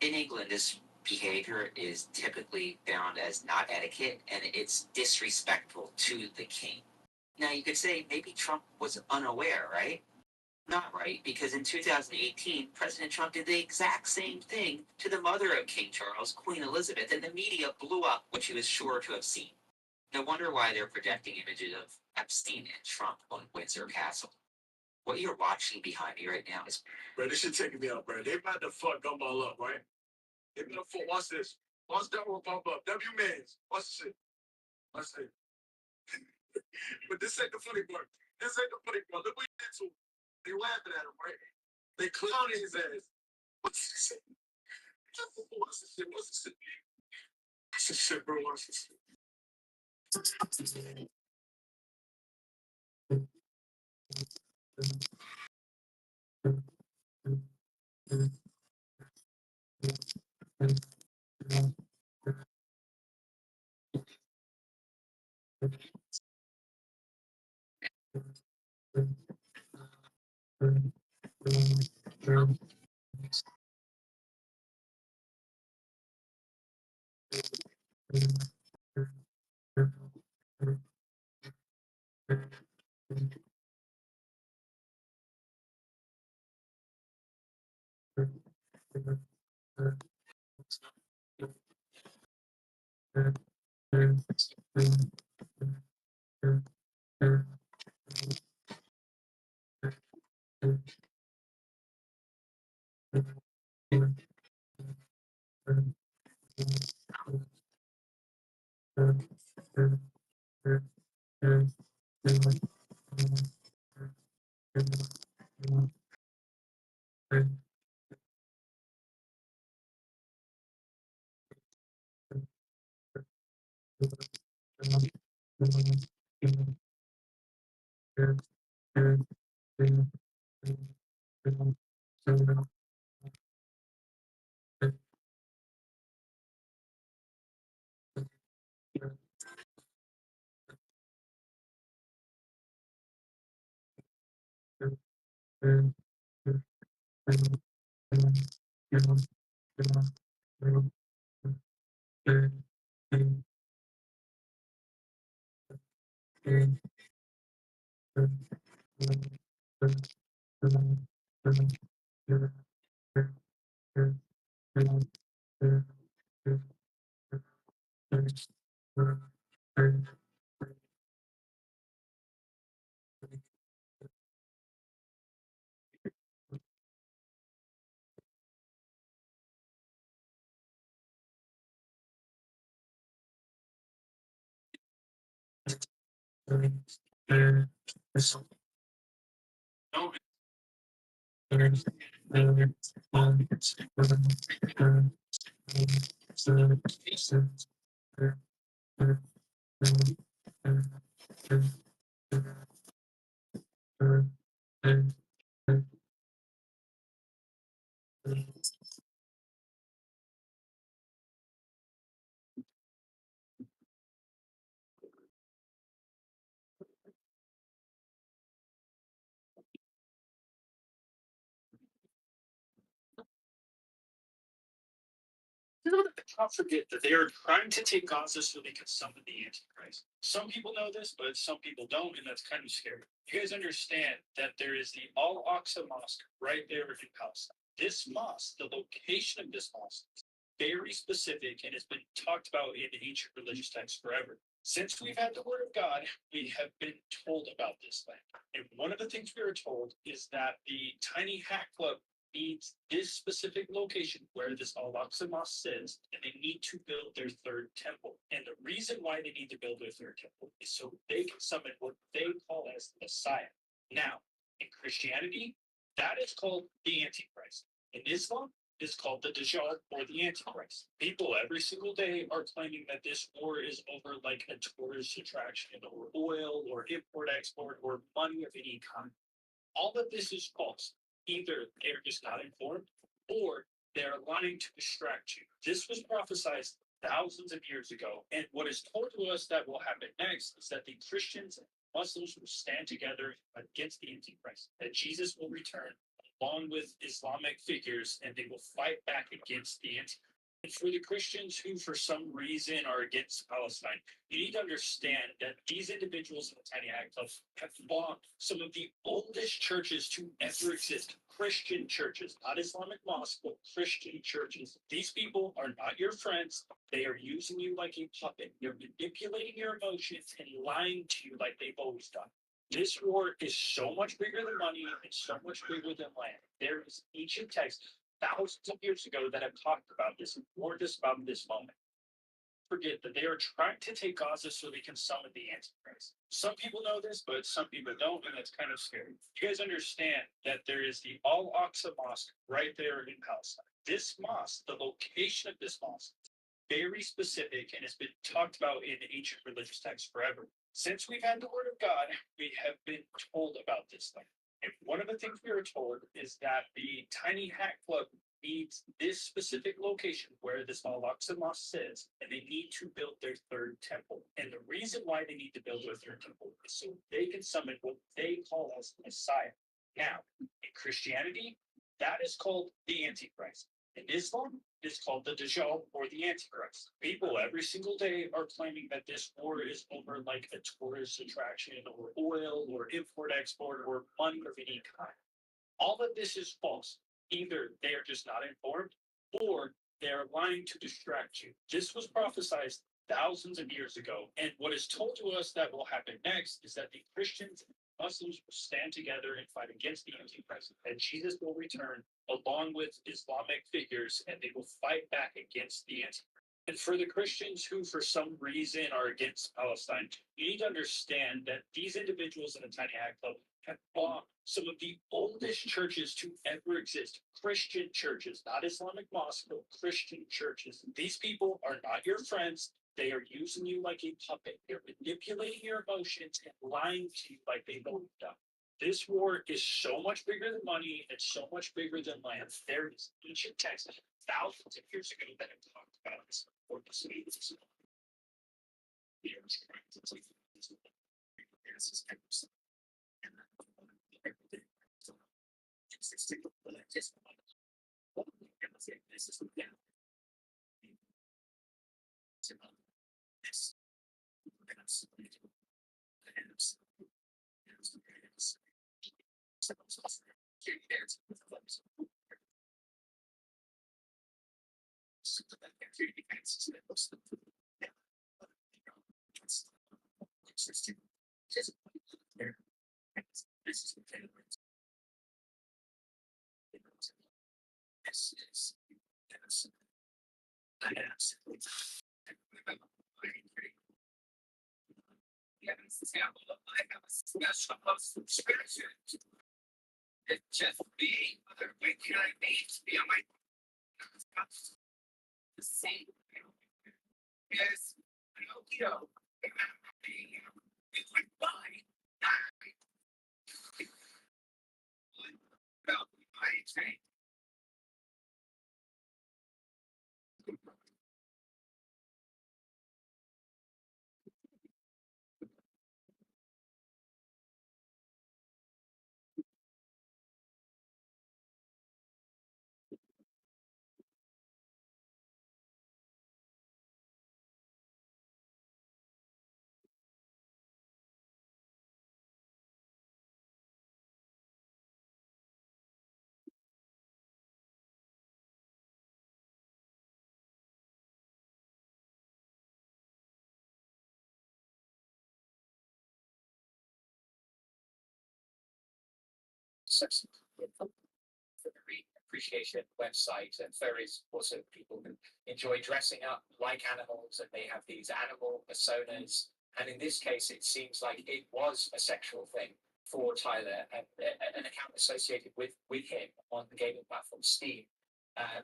In England, this behavior is typically found as not etiquette and it's disrespectful to the king. Now, you could say maybe Trump was unaware, right? Not right, because in 2018, President Trump did the exact same thing to the mother of King Charles, Queen Elizabeth, and the media blew up what she was sure to have seen. No wonder why they're projecting images of Epstein and Trump on Windsor Castle. What you're watching behind me right now is... Bro, this shit taking me out, bro. They about to fuck Gumball up, right? They about to fuck, watch this. Watch that one pop up. W-Mans. Watch this shit. Watch this. But this ain't the funny part. This ain't the funny part. Look what he did to him. They laughing at him, right? They clowning his ass. What's this shit? What's this shit? What's this shit? What's this shit, bro? Watch this shit. Not forget that they are trying to take Gaza so they can summon the Antichrist. Some people know this, but some people don't, and that's kind of scary. You guys understand that there is the Al Aqsa Mosque right there in Palestine. This mosque, the location of this mosque, is very specific and has been talked about in ancient religious texts forever. Since we've had the word of God, we have been told about this land. And one of the things we are told is that the Tiny Hat Club needs this specific location where this Al-Aqsa Mosque sits, and they need to build their third temple. And the reason why they need to build their third temple is so they can summon what they call as the Messiah. Now, in Christianity, that is called the Antichrist. In Islam, it's called the Dajjal or the Antichrist. People every single day are claiming that this war is over like a tourist attraction or oil or import-export or money of any kind. All of this is false. Either they're just not informed or they're lying to distract you. This was prophesied thousands of years ago. And what is told to us that will happen next is that the Christians and Muslims will stand together against the Antichrist, that Jesus will return along with Islamic figures and they will fight back against the Antichrist. And for the Christians who, for some reason, are against Palestine, you need to understand that these individuals in the Tiny Hat Club have fought some of the oldest churches to ever exist. Christian churches, not Islamic mosques, but Christian churches. These people are not your friends. They are using you like a puppet. They're manipulating your emotions and lying to you like they've always done. This war is so much bigger than money and so much bigger than land. There is ancient texts thousands of years ago that have talked about this and warned us about this moment. Forget that they are trying to take Gaza so they can summon the Antichrist. Some people know this, but some people don't, and it's kind of scary. You guys understand that there is the Al Aqsa Mosque right there in Palestine. This mosque, the location of this mosque, is very specific and has been talked about in ancient religious texts forever. Since we've had the word of God, we have been told about this thing. And one of the things we were told is that the Tiny Hat Club needs this specific location where this Al-Aqsa Mosque sits, and they need to build their third temple. And the reason why they need to build their third temple is so they can summon what they call as the Messiah. Now, in Christianity, that is called the Antichrist. In Islam, it's called the Dajjal or the Antichrist. People every single day are claiming that this war is over like a tourist attraction or oil or import-export or money of any kind. All of this is false. Either they are just not informed or they are lying to distract you. This was prophesied thousands of years ago. And what is told to us that will happen next is that the Christians and Muslims will stand together and fight against the Antichrist. And Jesus will return along with Islamic figures, and they will fight back against the Antichrist. And for the Christians who, for some reason, are against Palestine, you need to understand that these individuals in the Tiny Hat Club have bombed some of the oldest churches to ever exist. Christian churches, not Islamic mosques, but Christian churches. These people are not your friends. They are using you like a puppet. They're manipulating your emotions and lying to you like they know you've done. This war is so much bigger than money and so much bigger than land. There is ancient texts thousands of years ago that have talked about this. Or the slaves. It's just me. Other way can I be to be on my the same. Yes, Pinocchio. It's like bye. Well, I say. Such very appreciation website, and various also people who enjoy dressing up like animals, and they have these animal personas. And in this case, it seems like it was a sexual thing for Tyler, and an account associated with him on the gaming platform Steam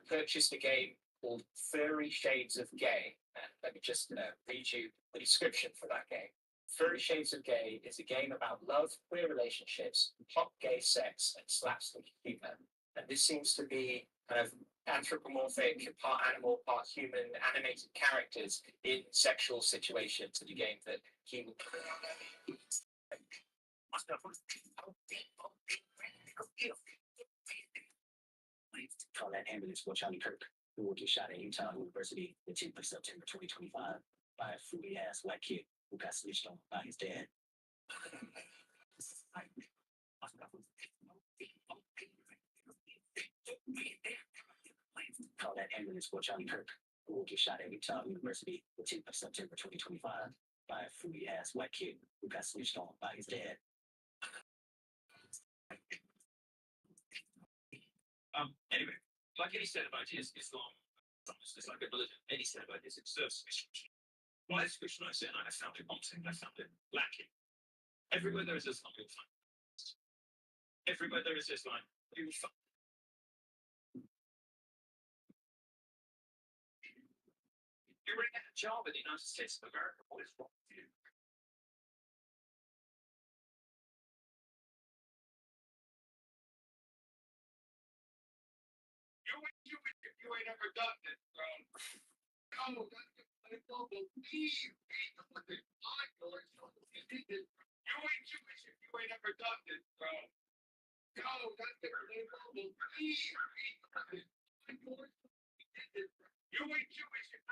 purchased a game called Furry Shades of Gay. And let me just read you the description for that game. Furry Shades of Gay is a game about love, queer relationships, hot gay sex, and slapstick humor. And this seems to be kind of anthropomorphic, part animal, part human, animated characters in sexual situations in a game that he would. Call that ambulance for Charlie Kirk, who will get shot at Utah University the 10th of September 2025 by a fruity ass white kid who got snitched on by his dad. Call that ambulance for Charlie Kirk, who will get shot at Utah University the 10th of September 2025 by a fruity ass white kid who got snitched on by his dad. Anyway, like any set of ideas, Islam is like a religion. Any set of ideas, it serves Christian. Why is Christian? I said, I found it wanting, I found it lacking. Everywhere there is Islam, you'll find it. Everywhere there is Islam, you will find it. You're going to get a job in the United States of America. What is wrong with you? You ain't ever done it, bro. No, I don't believe me. What the fuck? You ain't Jewish if you ain't ever done it, bro. No, that's the they don't believe me. You ain't Jewish if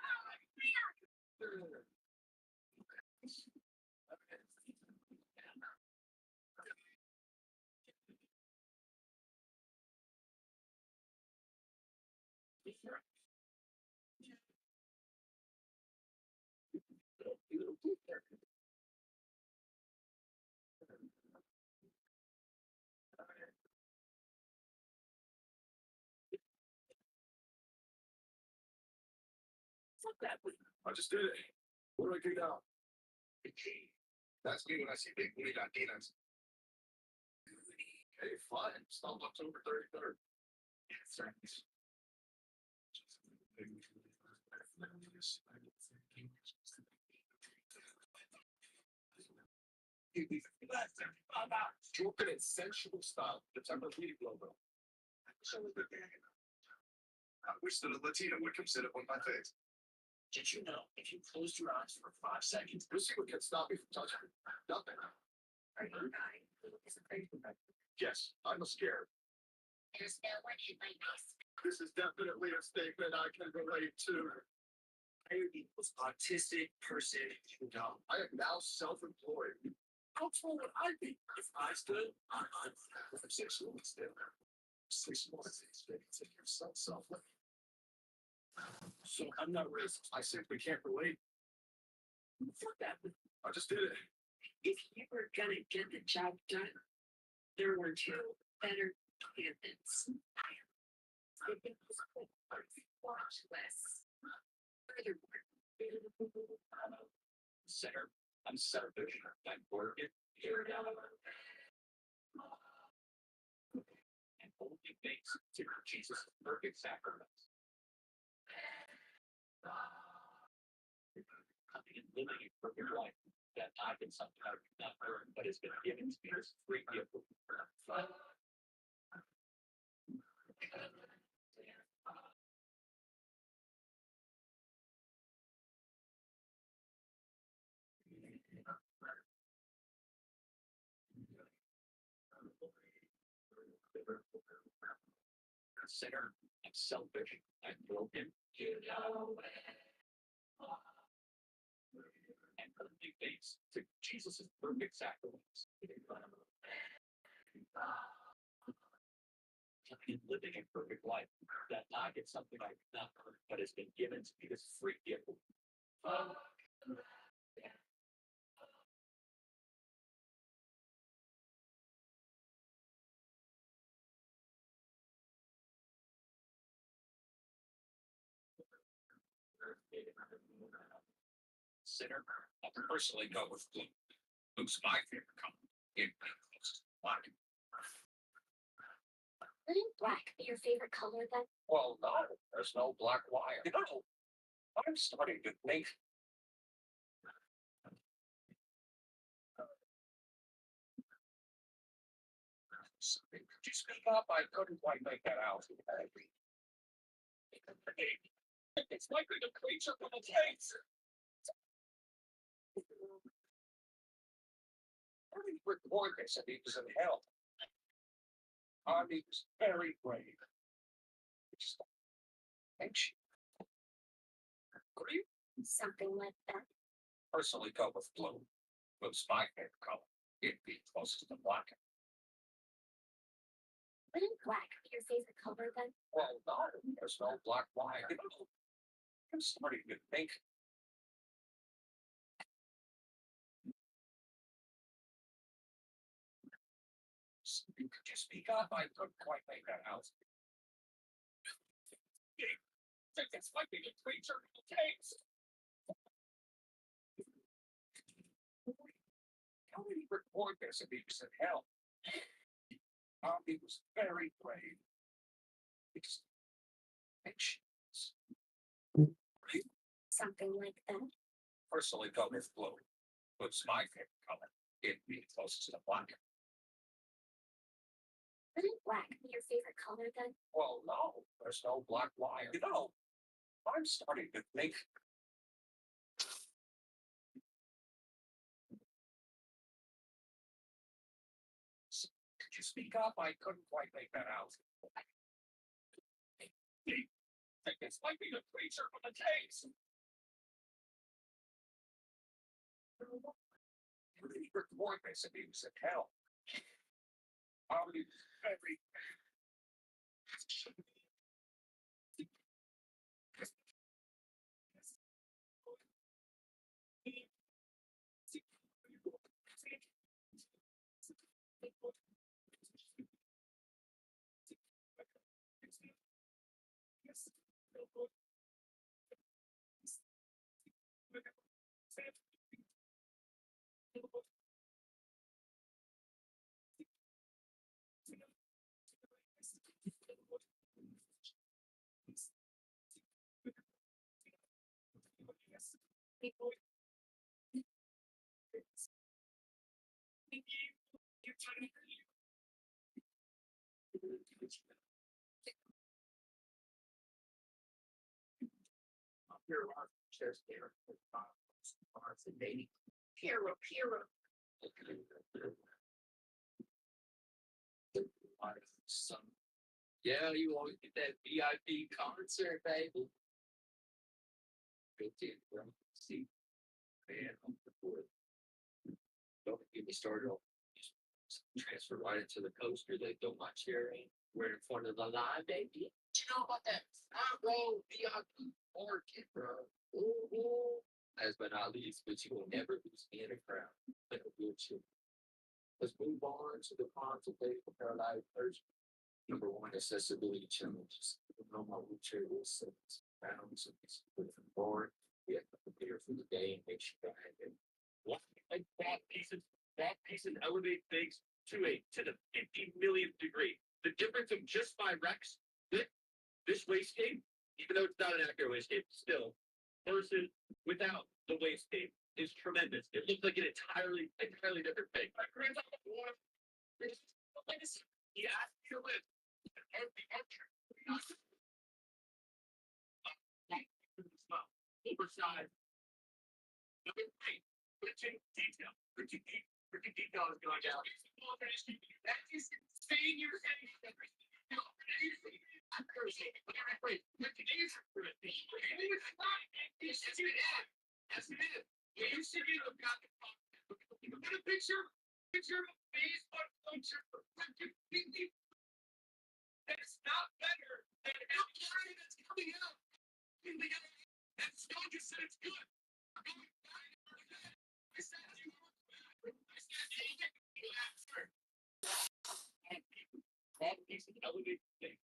Flip that with. I just did it. What do I do now? That's me when I see big booty Latinas. Hey, fine. Stop October 33rd. Yes, right. Joking in sensual style. The Temper Beauty logo. I wish that a Latina would come sit up on my face. Did you know if you closed your eyes for 5 seconds, You'll see what can stop me from touching me. Nothing. Are you dying? Yes, I'm scared. There's no one in my basement. This is definitely a statement I can relate to. I am the most autistic person you know. I am now self-employed. How tall would I be if I stood on 6 months there? 6 months, it's been to yourself self. So I'm not racist. I simply can't relate. Flip that with. I just did it. If you were gonna get the job done, there were two better candidates. I think it was cool. Watch this. Furthermore, Center. I'm center vision. I'm working. Here now. And only thanks to Jesus' perfect sacrifice. Coming and living a perfect life that I can sometimes not earn, but it's been given to me as free gift. Sinner, I'm selfish, I'm broken, you know. And only thanks to Jesus' perfect sacrifice. Living a perfect life that I get something I could not earn, but it's been given to me as free gift. Sinner, I personally go with blue. Blue's my favorite color. It closest to black. Wouldn't black be your favorite color then? Well, no, there's no black wire. You know, I'm starting to think. Could you speak up? I couldn't quite make that out. It's likely the creature from the tapes. I didn't record this if he was in hell. Army was very brave. Anxious. Agree? Something like that. Personally go with blue. Blue's my favorite color. It'd be closest to black. Wouldn't black be your favorite color then? Well, no, there's no black wire. You know, I'm starting to think. Could you speak up? I couldn't quite make that out. This might be the creature of the tapes. How did he record this if he was in hell? He was very brave. It's anxious. Something like that. Personally go with blue. Blue's my favorite color. It'd be closest to black. Wouldn't black be your favorite color then? Well, no, there's no black wire. You know, I'm starting to think. Could you speak up? I couldn't quite make that out. This might be the creature from the tapes. How did he record this if he was in hell? He was very. Here are chairs there. And maybe Pira. Yeah, you always get that VIP concert, baby. Go to bro. See, man, I'm the board. Don't get me started on just transfer right into the coaster. They throw my chair in. We're in front of the line, baby. You know about that front row VIP market, bro? Ooh. Last but not least, but you will never lose me in a crowd. Like a wheelchair. Let's move on to the consultation paralyzed person. Number one, accessibility challenges. No my wheelchair will sit around, so it's put it forward. We have to prepare for the day and make sure I have it. What? Like that pieces elevate things to the 50 millionth degree. The difference of just 5 recs, this wastegate, even though it's not an accurate wastegate, still, versus without the wastegate is tremendous. It looks like an entirely different thing. My grandfather, yeah, I feel it. Oversized. Number 3, printing detail. Printing detail is going down. That is insane. You're saying I'm cursing. Wait. Printing is Yes, it is. Yes, it is. You should have got the put a picture of a Facebook picture. It's not better than every that's coming out. And Stone just said it's good. I said you that piece of elevated thing.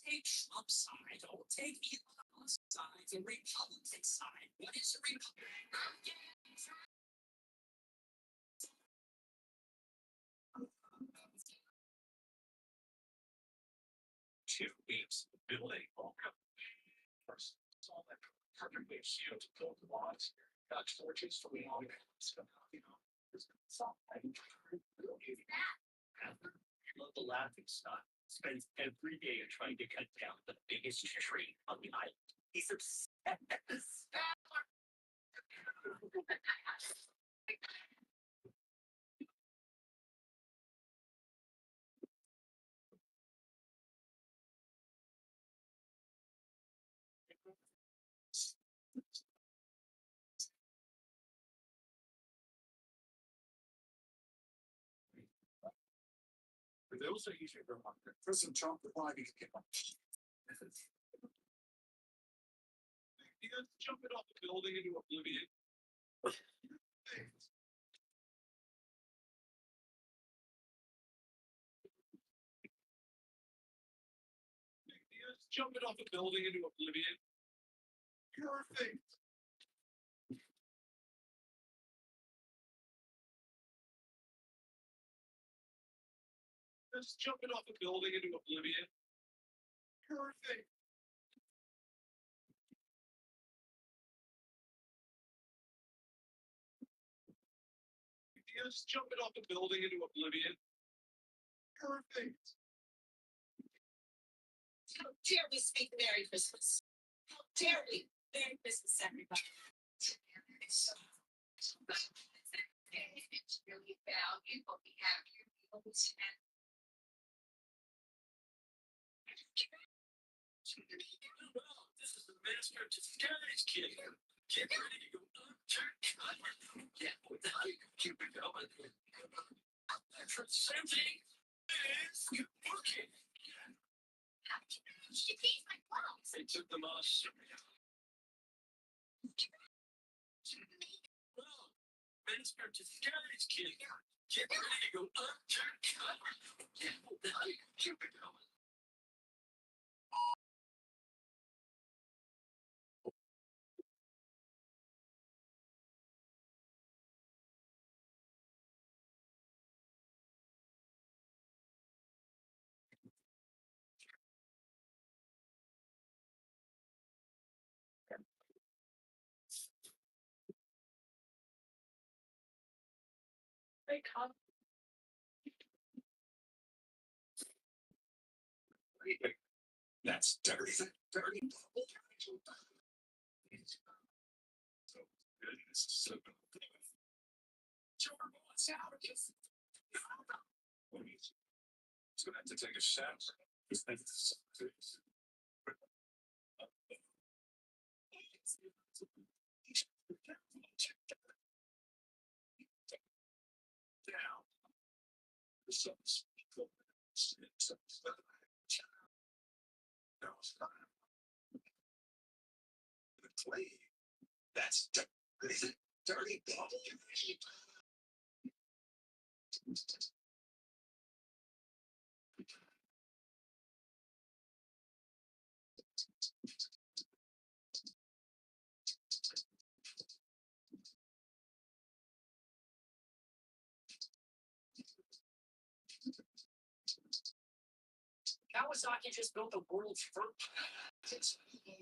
Take Trump's side, don't take Elon Musk's side, the Republican side. What is a Republican? 2 weeks building first saw that perfect ratio to build the laws. Got torches from the long there's something love the laughing stock. Spends every day trying to cut down the biggest tree on the island. He's obsessed. They also usually go on. President Trump, why did you get on? You guys jumping off the building into oblivion. You guys jumping off the building into oblivion. Perfect. Just jumping off a building into oblivion. Perfect. Just jumping off a building into oblivion. Perfect. How dare we speak Merry Christmas? How dare we? Merry Christmas, everybody. It's really valued what we have here. We always have. This is the master of disguise, kid. Get ready to go yeah, what the hell you keep it going? That's the same thing as working. She pays my clothes. They took them all well, master of disguise, kid. Get ready to go yeah, what the hell you keep it going? They come. That's dirty. Dirty. So good. This is so good. What's out of this? It's gonna have to take a shower. Down. The sun's no, it's not. The clay. That's dirty. Dirty. Kawasaki just built the world's first. Since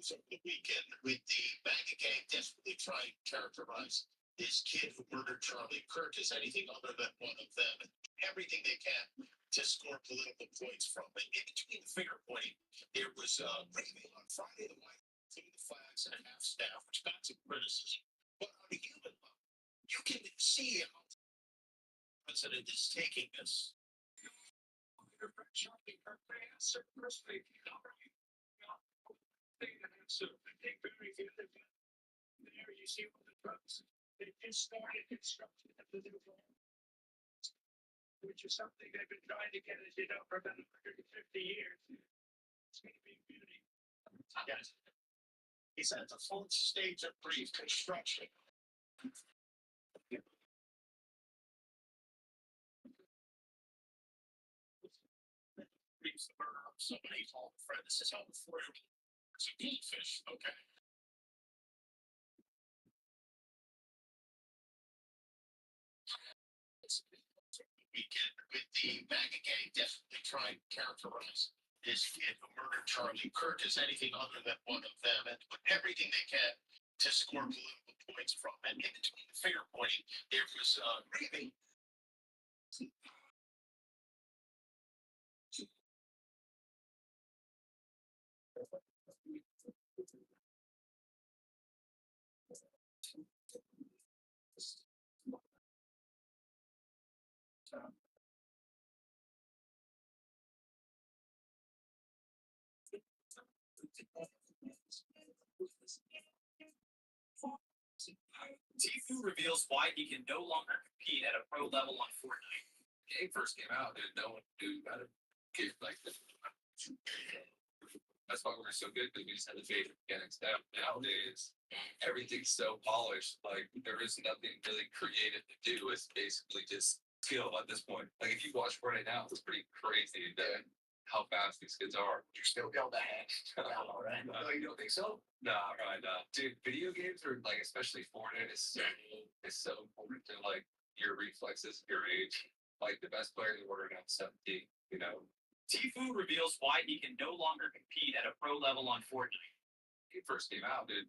the weekend with the bag of gang desperately trying to characterize this kid who murdered Charlie Kirk as anything other than one of them, and everything they can to score political points from. And in between the finger pointing, there was briefing on Friday the White House including the flags and a half staff, which got some criticism. But on a human level, you can see how the president is taking this. Charlie Kirk, they asked her personally, how are you? They answer, they very good. There you see what the drugs. They just started construction of the new home, which is something they've been trying to get us, for about 150 years. It's going to be beauty. Yes. He's at the full stage of brief construction. Briefs the murder of somebody called a friend. This is how the Florida. It's a goldfish. Okay. Weekend with the bag of gang definitely trying to characterize this kid who murdered Charlie Kirk as anything other than one of them, and put everything they can to score political points from. And in between the finger pointing, there was grieving. Tfue reveals why he can no longer compete at a pro level on Fortnite. game first came out, and no one knew how to get like this. That's why we're so good, because we just had the basic mechanics down. Nowadays, everything's so polished, like there is nothing really creative to do. It's basically just skill at this point. Like if you watch Fortnite now, it's pretty crazy that how fast these kids are. You're still able to hack. No, right? no, you don't think so? No, right, no. Dude, video games are like, especially Fortnite is so important to like your reflexes, your age. Like the best player in the world around 17, you know. Tfue reveals why he can no longer compete at a pro level on Fortnite. He first came out, dude.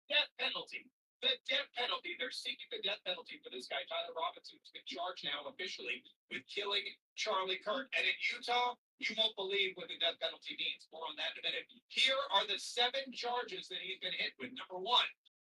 Death penalty. The death penalty. They're seeking the death penalty for this guy, Tyler Robinson, who's been charged now officially with killing Charlie Kirk. And in Utah, you won't believe what the death penalty means. More on that in a minute. Here are the 7 charges that he's been hit with. Number 1,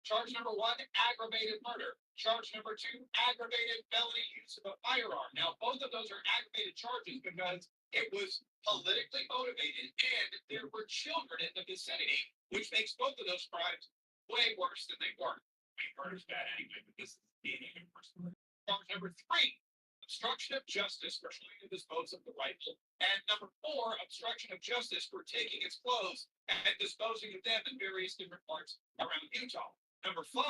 charge number 1, aggravated murder. Charge number 2, aggravated felony use of a firearm. Now, both of those are aggravated charges because it was politically motivated and there were children in the vicinity, which makes both of those crimes way worse than they were. I mean, murder's bad anyway, but this is being even worse. Charge number 3, obstruction of justice for trying to dispose of the rifle. And number 4, obstruction of justice for taking its clothes and disposing of them in various different parts around Utah. Number 5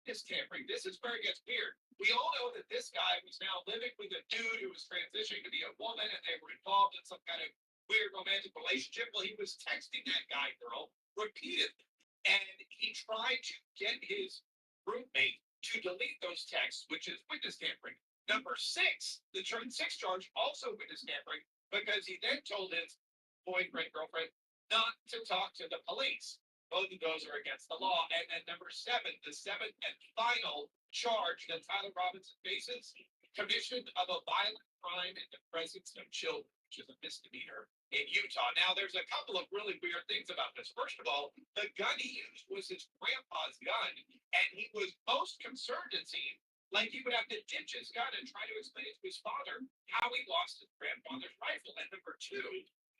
is tampering. This is where it gets weird. We all know that this guy was now living with a dude who was transitioning to be a woman, and they were involved in some kind of weird romantic relationship. Well, he was texting that guy girl repeatedly, and he tried to get his roommate to delete those texts, which is witness tampering. Number 6, the 6 charge, also witness tampering, because he then told his boyfriend, girlfriend, not to talk to the police. Both of those are against the law. And then number 7, the 7th and final charge that Tyler Robinson faces, commission of a violent crime in the presence of children, which is a misdemeanor in Utah. Now, there's a couple of really weird things about this. First of all, the gun he used was his grandpa's gun, and he was most concerned, it seemed, like he would have to ditch his gun and try to explain to his father how he lost his grandfather's rifle. And number 2,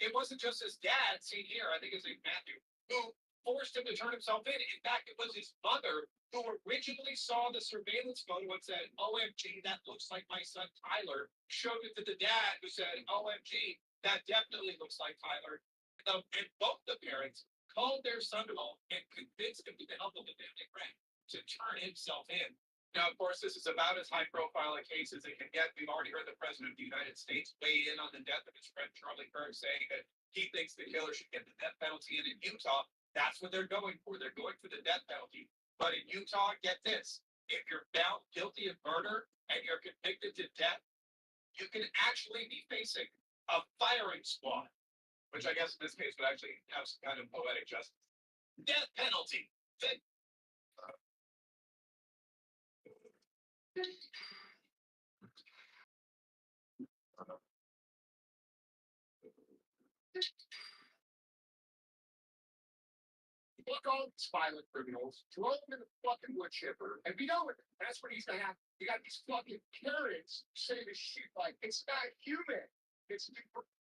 it wasn't just his dad, seen here, I think his name Matthew, who forced him to turn himself in. In fact, it was his mother who originally saw the surveillance photo and said, OMG, that looks like my son Tyler. Showed it to the dad, who said, OMG, that definitely looks like Tyler. And both the parents called their son home and convinced him with the help of a family friend to turn himself in. Now, of course, this is about as high profile a case as it can get. We've already heard the President of the United States weigh in on the death of his friend Charlie Kirk, saying that he thinks the killer should get the death penalty. And in Utah, that's what they're going for. They're going for the death penalty. But in Utah, get this. If you're found guilty of murder and you're convicted to death, you can actually be facing a firing squad, which I guess in this case would actually have some kind of poetic justice. Death penalty. Look all these violent criminals, throw them in the fucking wood chipper, and be done with it. That's what he's gonna have. You got these fucking parents saying this shit like it's not human. It's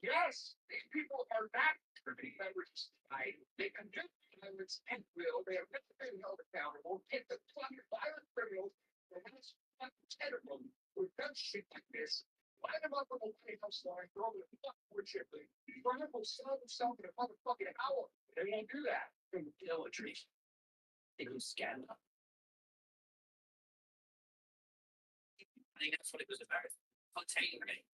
yes, these people are not criminal members of society. They conduct violence and will. They are never been held accountable. Get the fucking violent criminals, and that's fucking 10 of them who've done shit like this. Line them up with a White House line, throw them in the fucking wood chipper. Brian will sell himself in a motherfucking hour. They won't do that. Military. They go scan up. I think that's what it was about. Containment.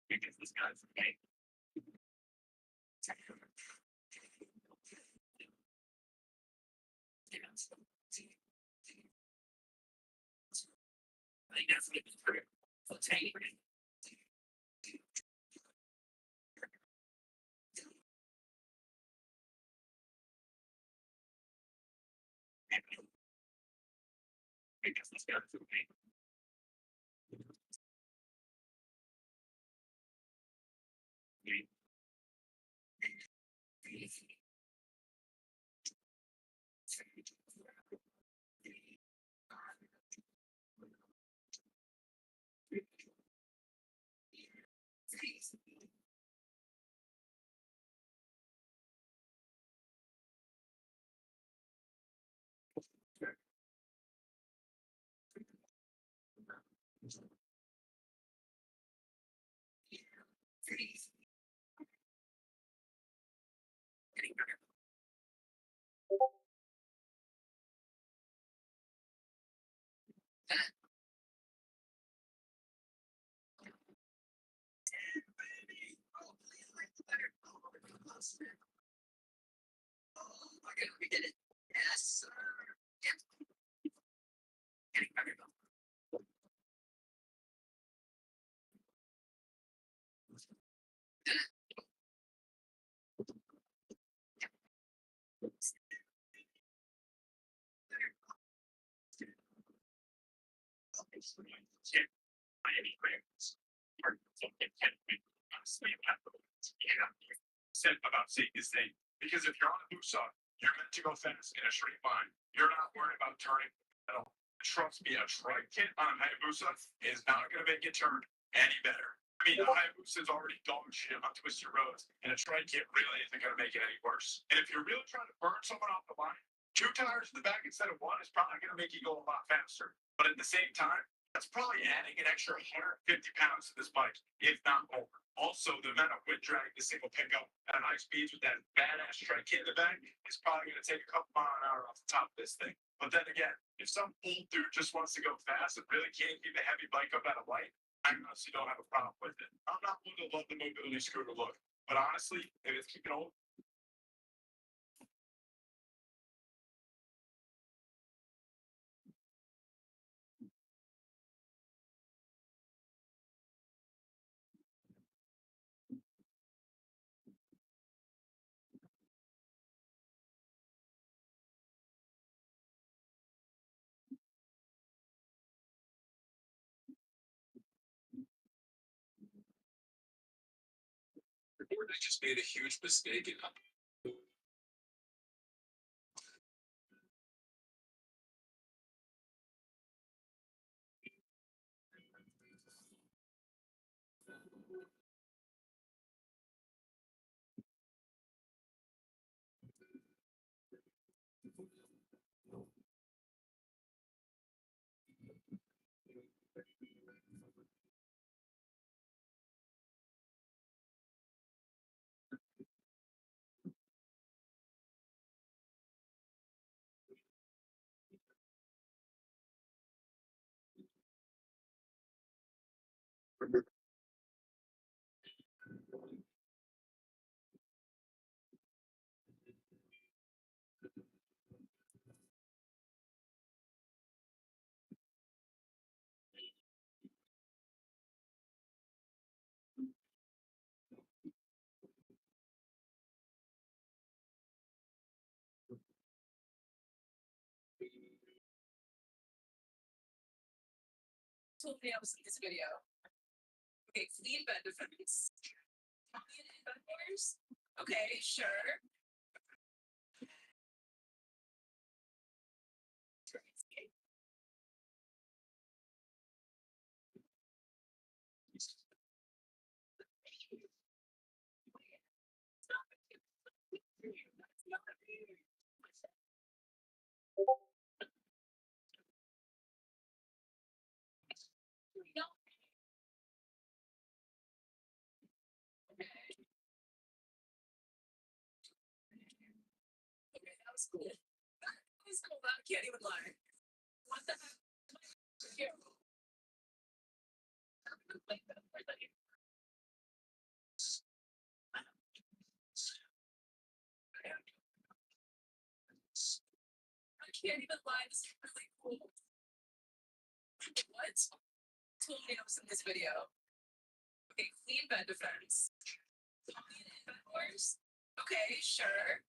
Because this guy's okay. I think that's what it was about. Containment. Because this guy's okay. Okay, we did it. Yes, sir. Yeah. Getting better though. Miami Ravens are fucking kidding. Honestly, said about seeing this thing because if you're on a Musa, you're meant to go fast in a straight line. You're not worried about turning at all. Trust me, a trike kit on a Hayabusa is not going to make it turn any better. I mean, the Hayabusa is already dog shit on twisted roads, and a trike kit really isn't going to make it any worse. And if you're really trying to burn someone off the line, 2 tires in the back instead of 1 is probably going to make you go a lot faster. But at the same time, that's probably adding an extra 150 pounds to this bike, if not more. Also, the amount of wind drag this thing will pick up at high speeds with that badass trike kit in the back is probably going to take a couple miles an hour off the top of this thing. But then again, if some old dude just wants to go fast and really can't keep a heavy bike up at a light, I honestly don't have a problem with it. I'm not one to love the mobility scooter look, but honestly, if it's keeping old, Or they just made a huge mistake in Told me I was in this video. Okay, clean bed defense. Okay, sure. Okay, that was cool. That was cool. I can't even lie. What the heck? Here. I can't even lie. This is really cool. What? Told me I was in this video. Okay, clean bed defense. Clean bed wars. Okay, sure.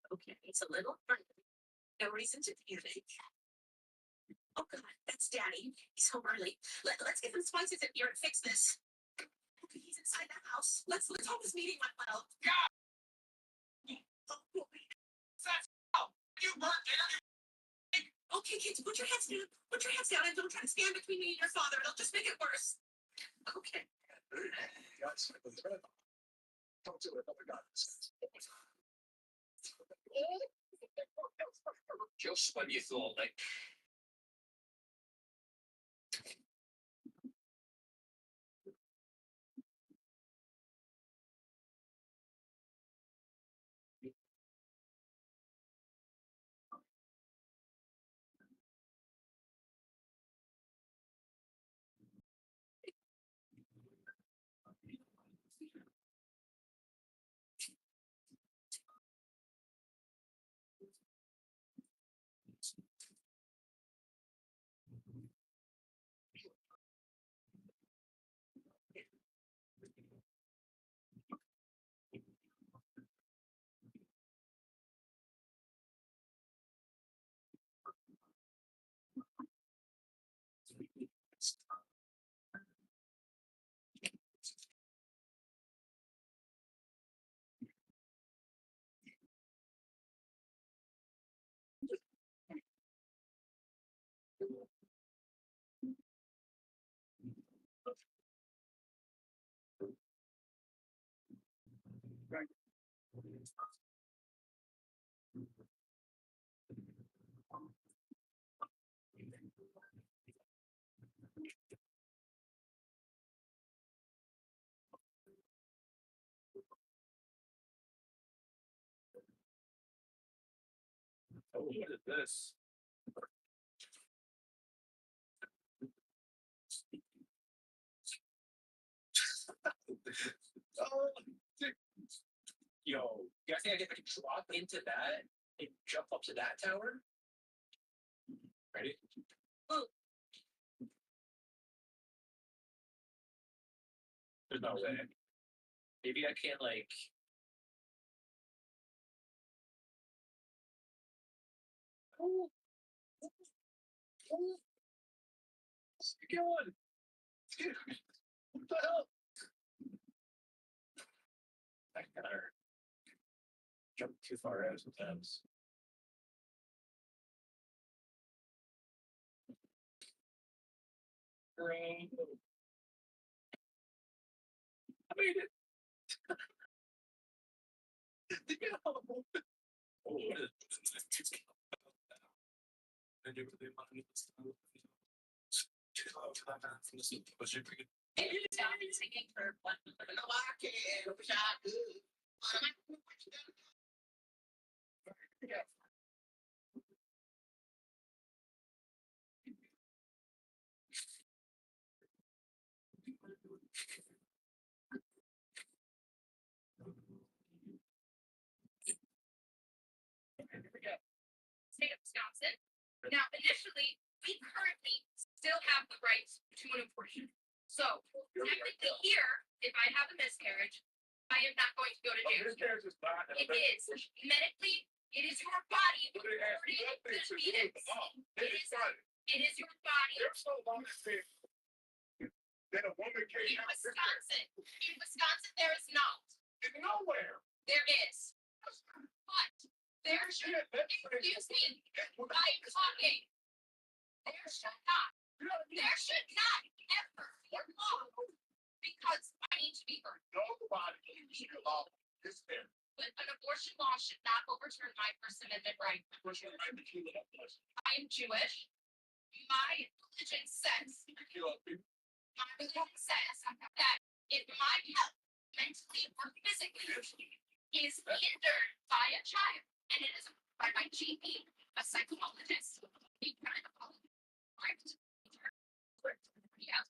Okay, it's a little funny. No reason to panic. Oh God, that's Daddy. He's home early. Let's get some spices in here and fix this. Okay, he's inside the house. Let's hope this meeting went well. God! Oh, boy. That's you weren't there. Okay, kids, put your heads down. Put your heads down and don't try to stand between me and your father. It'll just make it worse. Okay. Don't do it. Oh my God. Just when you thought like oh, what is this? Oh, yo, you guys think I can drop into that and jump up to that tower? Ready? There's no way. Maybe I can't like. Oh, keep going. What the hell? I gotta jump too far out sometimes. Great. I made it. Yeah. Oh, what is I do really want to Singing for one. State of Wisconsin. Now, initially, we currently still have the right to an abortion. So technically here, if I have a miscarriage, I am not going to go to jail. It is medically, it is your body. It is your body. There's no longer that a woman can't In have Wisconsin, there is not. nowhere. There is. But there should, excuse me, I'm talking. There should not ever be a law because I need to be heard. Nobody can be allowed this there. But an abortion law should not overturn my First Amendment right. I am Jewish. My religion says that if my health, mentally or physically, is hindered by a child, and it is by my GP, a psychologist, a gynecologist, yeah.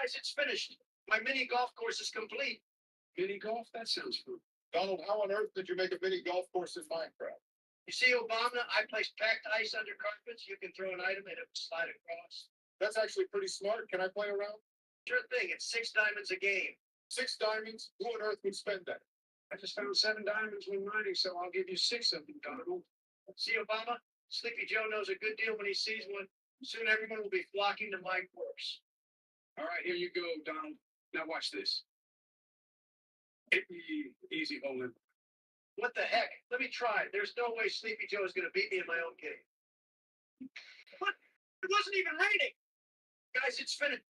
Guys, it's finished. My mini golf course is complete. Mini golf? That sounds fun. Donald, how on earth did you make a mini golf course in Minecraft? You see, Obama, I placed packed ice under carpets. You can throw an item and it will slide across. That's actually pretty smart. Can I play around? Sure thing. It's 6 diamonds a game. 6 diamonds? Who on earth would spend that? I just found 7 diamonds when mining, so I'll give you 6 of them, Donald. See, Obama? Sleepy Joe knows a good deal when he sees one. Soon everyone will be flocking to my course. All right, here you go, Donald. Now watch this. Easy, Holman. What the heck? Let me try. There's no way Sleepy Joe is going to beat me in my own game. What? It wasn't even raining. Guys, it's finished.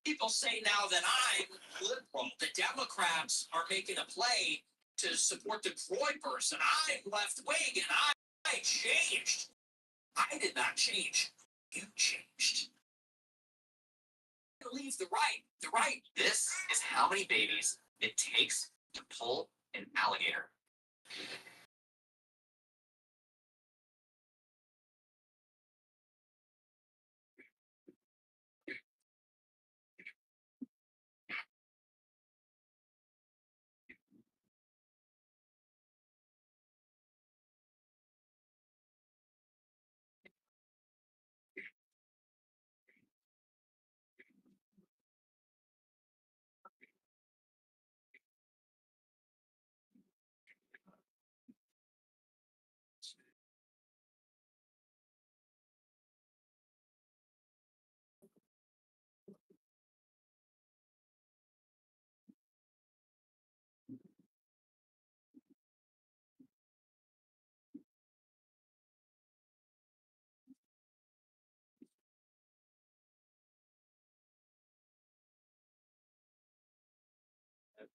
People say now that I'm liberal. The Democrats are making a play to support the Troy person. I'm left wing and I changed. I did not change. You changed. Leave the right. The right. This is how many babies it takes to pull an alligator.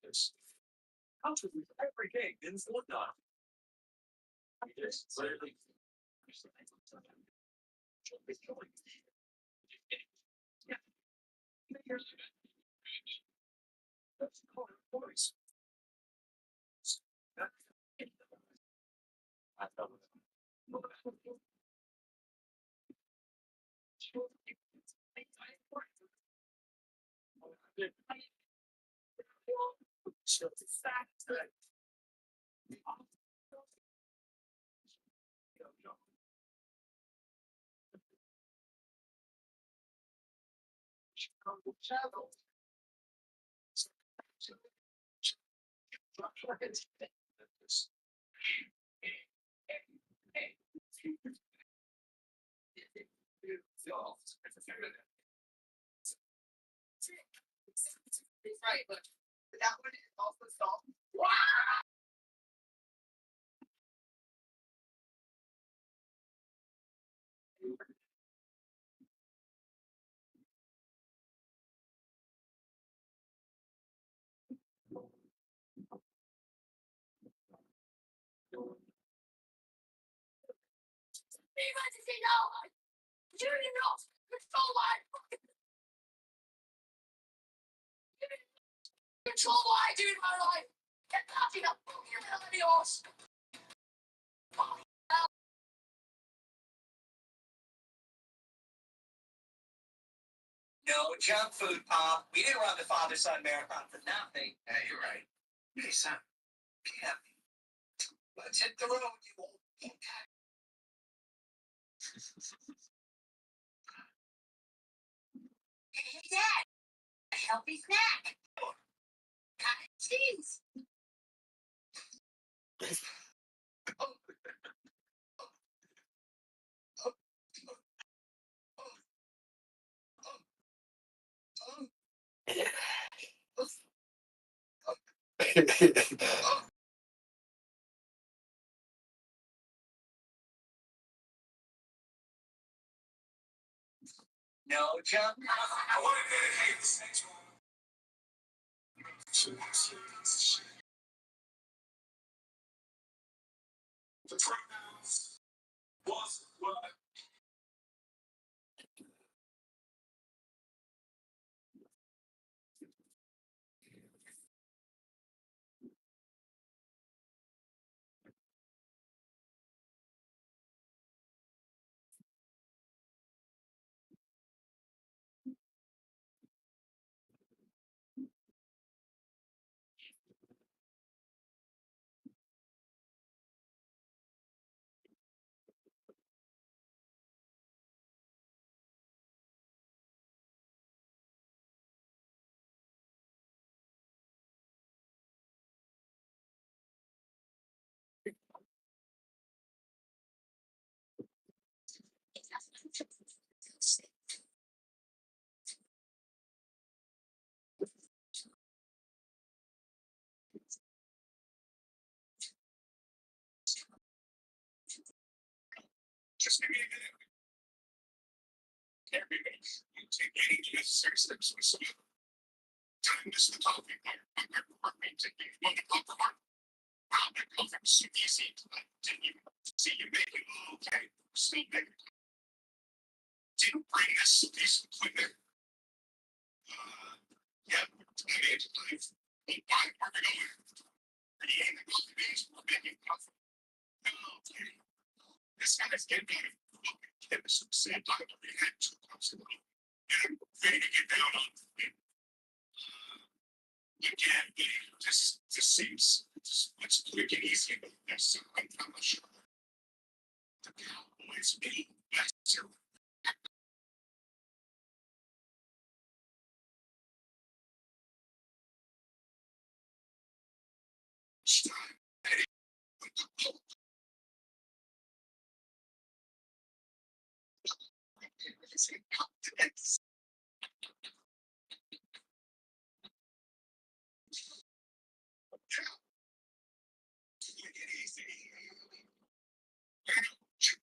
This country with every game in Florida. Yes, clearly. Yeah. That's the voice. So the fact that Right, but that one is also solved. You guys say no. You know, it's so light. Control what I do in my life. Get nothing up from your millennials. No junk food, Pop. We didn't run the father-son marathon for nothing. Yeah, you're right. Hey, son. Yeah. Let's hit the road, you old punk. Hey, Dad, a healthy snack. Cottage cheese. No junk. I want to dedicate this next one to the pronouns was what. Just give me a minute. Every minute, you take any necessary steps with some time is the topic. Wow, that comes from so easy. I didn't even see you make it. Okay, sleep it. Did you bring this piece of equipment? Yeah, I made it live. Why are we going? Eating the coffee beans for making coffee. Okay. This guy's getting out of chemist who said I only had 2 cups of milk. And I'm ready to get down on it. Again, this seems much quick and easy, but that's I'm not sure. The Cowboys being better.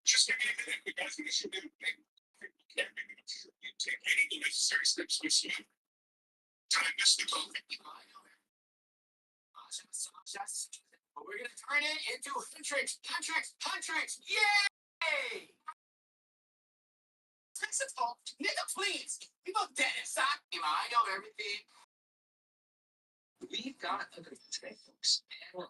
Just give me a minute. We gotta finish your damn thing. You take any necessary steps with you. Time is the moment. But we're gonna turn it into Huntrix. Yay! Texas fault. Nigga, please. We both dead inside. I know everything. We've got a good today, folks. And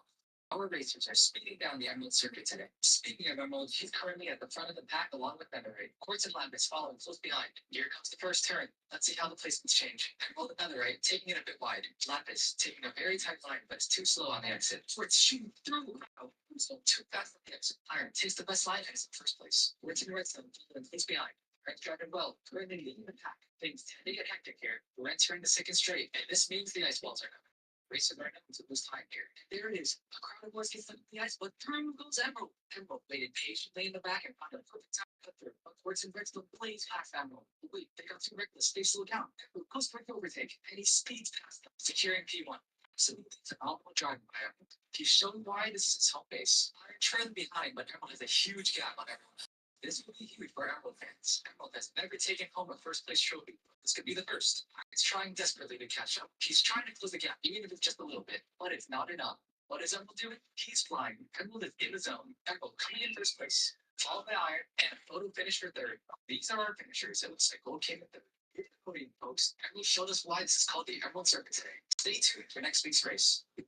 our racers are speeding down the Emerald Circuit today. Speaking of Emerald, he's currently at the front of the pack along with Netherite. Quartz and Lapis following close behind. Here comes the first turn. Let's see how the placements change. Emerald and Netherite taking it a bit wide. Lapis taking a very tight line, but it's too slow on the exit. Quartz shooting through. Oh, so too fast on the exit. Iron takes the best line as in first place. Quartz and Redstone following close behind. Red's driving well, currently leading the pack. Things tend to get hectic here. Red's turning the second straight, and this means the ice balls are coming. Racing right up until this time period. There it is. A crowd of boys gets stuck in the ice, but through goes Emerald. Emerald waited patiently in the back and found a perfect time to cut through. But Quartz and Redstone blaze past Emerald. Wait, they got too reckless. They slow down. Emerald goes for an overtake, and he speeds past them, securing P1. Absolutely phenomenal driving by Emerald. He's shown why this is his home base. Iron trailing behind, but Emerald has a huge gap on Emerald. This will be huge for Emerald fans. Emerald has never taken home a first place trophy. This could be the first. He's trying desperately to catch up. He's trying to close the gap, even if it's just a little bit, but it's not enough. What is Emerald doing? He's flying. Emerald is in the zone. Emerald coming in first place. Followed by Iron and a photo finish for third. These are our finishers. It looks like Gold came in third. Here's the podium, folks. Emerald showed us why this is called the Emerald Circuit today. Stay tuned for next week's race. My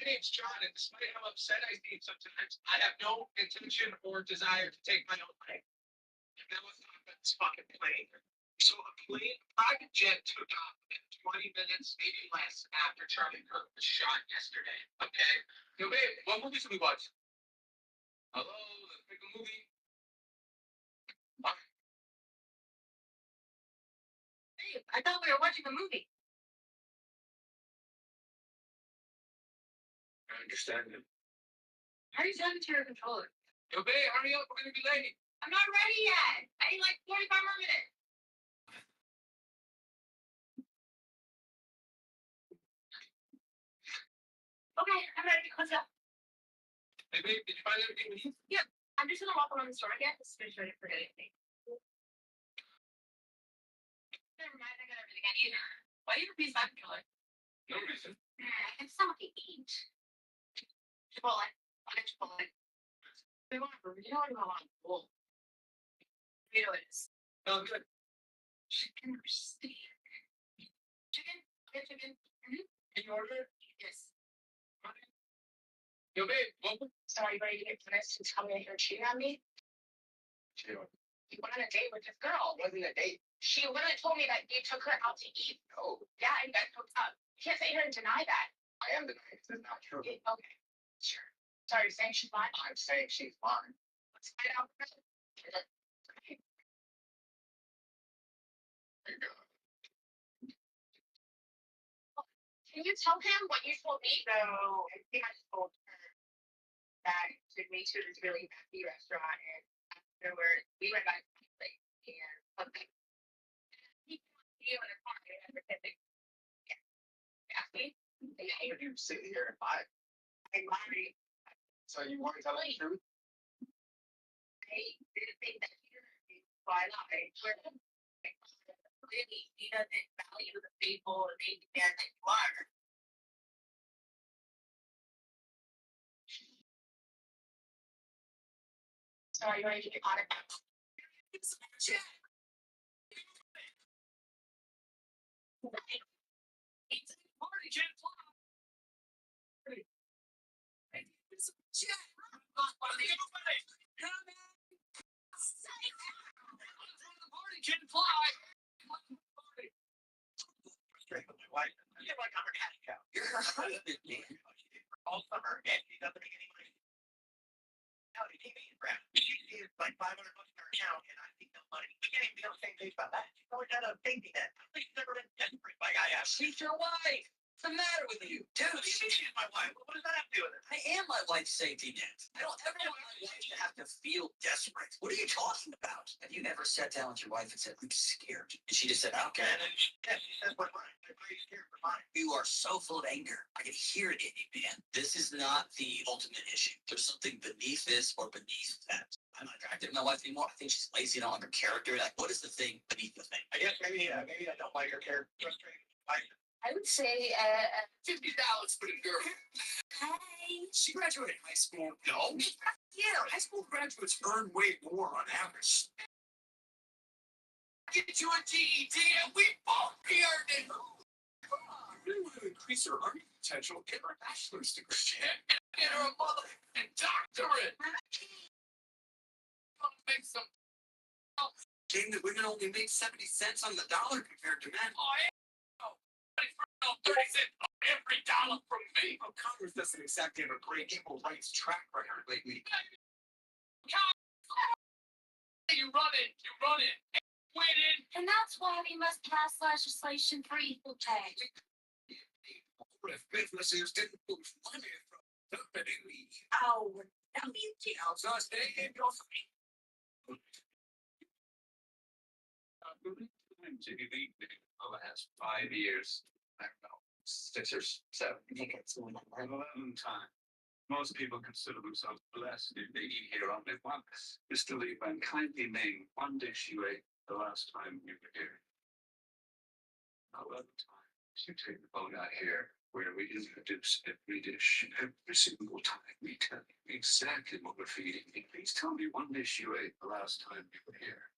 name's John, and despite how upset I seem sometimes, I have no intention or desire to take my own life. And that was not this fucking plane. So a private jet took off in 20 minutes, maybe less, after Charlie Kirk was shot yesterday. Okay? Yo, babe, what movie should we watch? Hello, let's pick a movie. Babe, I thought we were watching a movie. I understand it. How are you talking to your controller? Yo, babe, hurry up, we're gonna be late. I'm not ready yet. I need like 45 more minutes. Okay, I'm ready. Let's go. Hey, babe, did you find everything we need? Yep. I'm just gonna walk around the store again. Just make sure I didn't forget anything. Never mind, I got everything I need. Why do you repeat that killer? No reason. I'm something to eat. Chipotle. I got Chipotle. We want to, you know what I want? Cool. You know it is. Oh, good. Chicken or steak? Chicken? Okay, chicken. Mm-hmm. Can you order it? Yes. Okay. Yo, babe, what? Sorry, but you get finished and tell me that you're cheating on me? Cheating. You went on a date with this girl. It wasn't a date. She literally told me that you took her out to eat. No. Yeah, and got hooked up. You can't sit here and deny that. I am denying. This is not true. Okay. Sure. Sorry, you're saying she's fine? I'm saying she's fine. Let's find out. Okay. Can you tell him what you told me? So, I think I just told her that took me to this really fancy restaurant, and afterwards, we went back to the place, and something. He you in a car, and everything. Yeah. Ask me? Yeah, you sit here and buy. I'm sorry. So you want to tell the truth? I didn't think that you why not? Really, he doesn't value the people and the man that you are. So are you ready to get on it? It's a party, Jen. You're her husband, man. All summer, and he doesn't make any money. No, he can't be crap. He is like $500 per account, and I think no money. We can't even be on the same page about that. She's always had a safety net. She's never been desperate like I have. She's your wife. What's the matter with you? Dude, What do you mean she's my wife? What does that have to do with it? I am my wife's safety net. I don't ever want my wife to have to feel desperate. What are you talking about? Have you ever sat down with your wife and said, I'm scared? And she just said, okay. And then she says, what mine? Why are you scared for mine? You are so full of anger. I can hear it in you, man. This is not the ultimate issue. There's something beneath this or beneath that. I'm not attracted to my wife anymore. I think she's lazy. I don't like her character. Like, what is the thing beneath the thing? I guess maybe I don't like her character. Frustrated. I would say $50 for the girl. hey. She graduated high school. No. Yeah, high school graduates earn way more on average. Get you a GED and we both earned it. I really want to increase her earning potential, get her a bachelor's degree, and get her a mother and doctorate. Make some. Game that women only make 70 cents on the dollar compared to men. Oh, yeah. 30 cents on every dollar from me. Well, Congress doesn't exactly have a great equal rights track record lately. You run it. Win it. And that's why we must pass legislation for equal pay. If businesses didn't lose money from company. Oh, WTO, so stay in your seat. The last 5 years, I don't know, 6 or 7. I think it's one of them. 11 times. Most people consider themselves blessed if they eat here only once. Mr. Lieberman, kindly name one dish you ate the last time you were here. 11 times. You take the boat out here where we introduce every dish, every single time we tell you exactly what we're feeding you. Please tell me one dish you ate the last time you were here.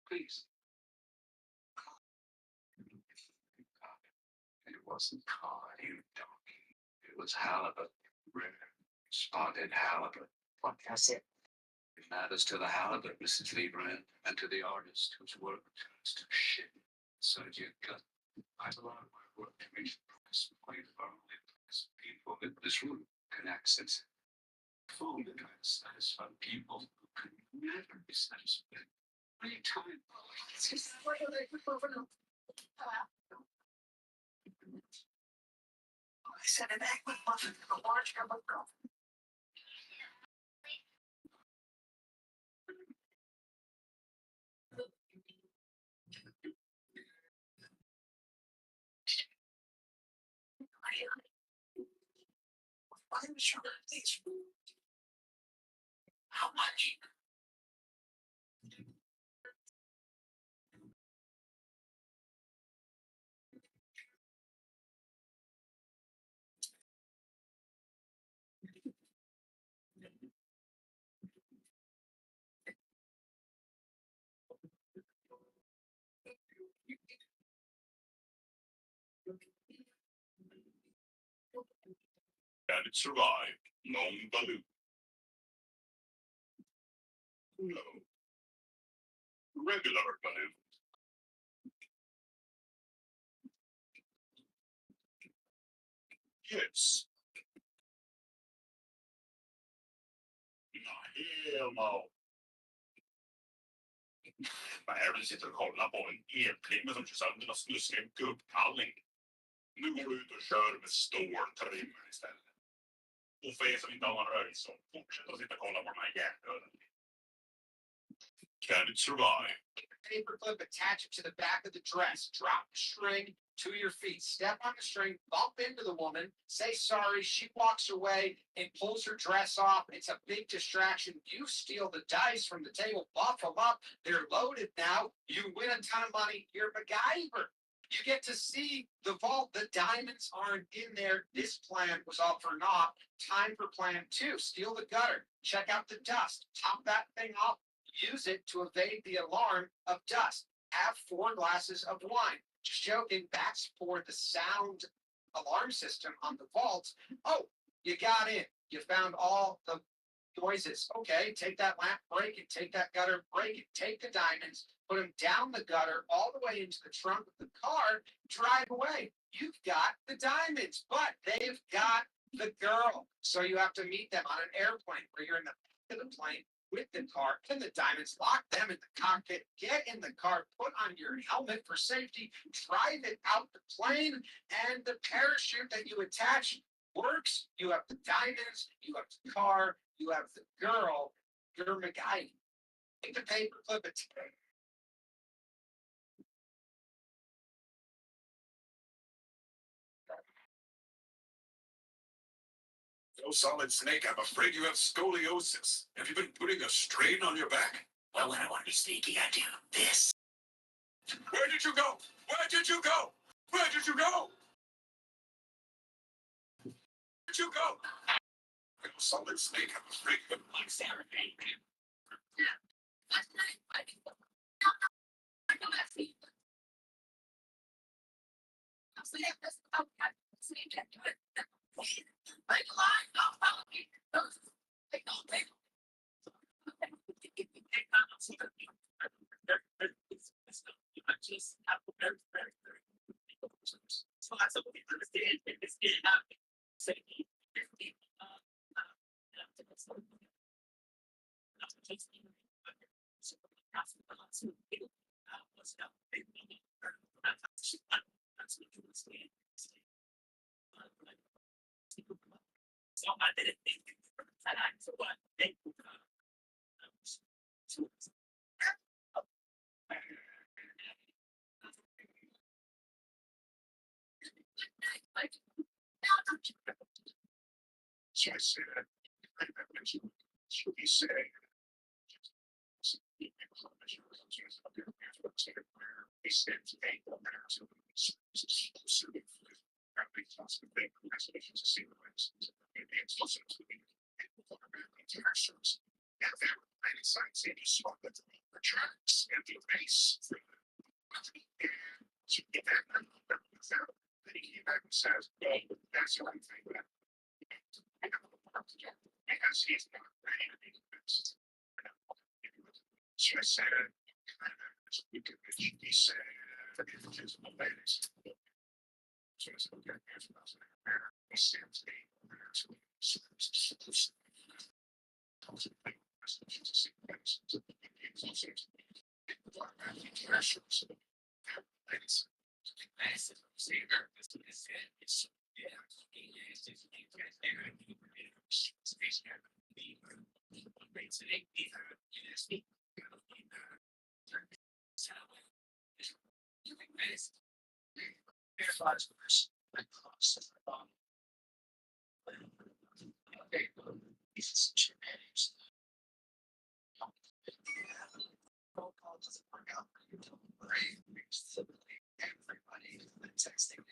Please. It wasn't cod, you donkey. It was halibut, rare, spotted halibut. What? That's it. It matters to the halibut, Mrs. Lieberman, and to the artist whose work turns to shit inside your gut. I love my work to reach the price point of our only place. People in this room can access food and try to satisfy people who can never be satisfied. What are you trying to I said an egg with muffin and a large cup of coffee. Why was your these? How much? And it survived. Non Baloo. No. Regular Baloo. Yes. Hell. Världen sitter och kollar på en elklippe som kör sönder och slussar en gubbkalling. Nu går du ut och kör med ståltrimmer istället. Och för er som inte har någon ögon så fortsätt att sitta och kolla på de här hjärnölen. Can it survive? Paperclip, attach it to the back of the dress, drop the string to your feet, step on the string, bump into the woman, say sorry, she walks away and pulls her dress off. It's a big distraction. You steal the dice from the table, buff them up, they're loaded now, you win a ton of money, you're MacGyver. You get to see the vault, the diamonds aren't in there. This plan was all for naught. Time for plan 2, steal the gutter, check out the dust, top that thing off, use it to evade the alarm of dust. Have 4 glasses of wine. Just joking, that's for the sound alarm system on the vault. Oh, you got in. You found all the noises. Okay, take that lamp, break it, take that gutter, break it, take the diamonds, put them down the gutter, all the way into the trunk of the car, drive away. You've got the diamonds, but they've got the girl. So you have to meet them on an airplane where you're in the back of the plane with the car and the diamonds, lock them in the cockpit, get in the car, put on your helmet for safety, drive it out the plane, and the parachute that you attach works. You have the diamonds, you have the car, you have the girl, you're MacGyver. Take the paperclip, No Solid Snake, I'm afraid you have scoliosis. Have you been putting a strain on your back? Well, when I want to be sneaky, I do this. Where did you go? Where did you go? Where did you go? Where did you go? No Solid Snake, I'm afraid you have I'm Saturday. So I didn't think that I so what they So I said, should be saying. Says, that's the one thing that because he's not ready to be the best. So I said, he said, it is a ladies. So I said, okay, here's what I was there. He stands me. Everybody texting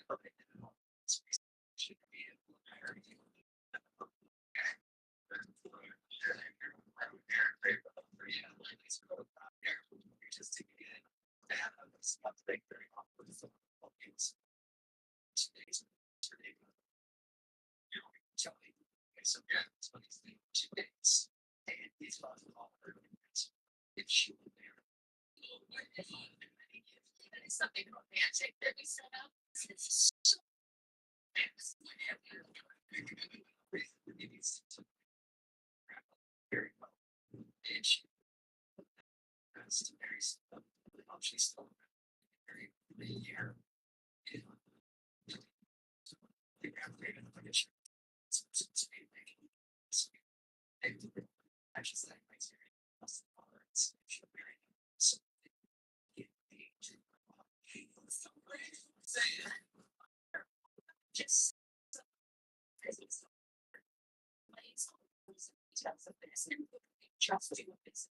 should be just to get that's not the big very often today's today. You know, tell me, okay, so yeah, it's funny thing, 2 days, and these lots of all if she were there. That is something romantic that we set up. It's so very well. And she has to marry someone. She's still very year. I just like my series. She'll marry Just. Details of this and trust you with this.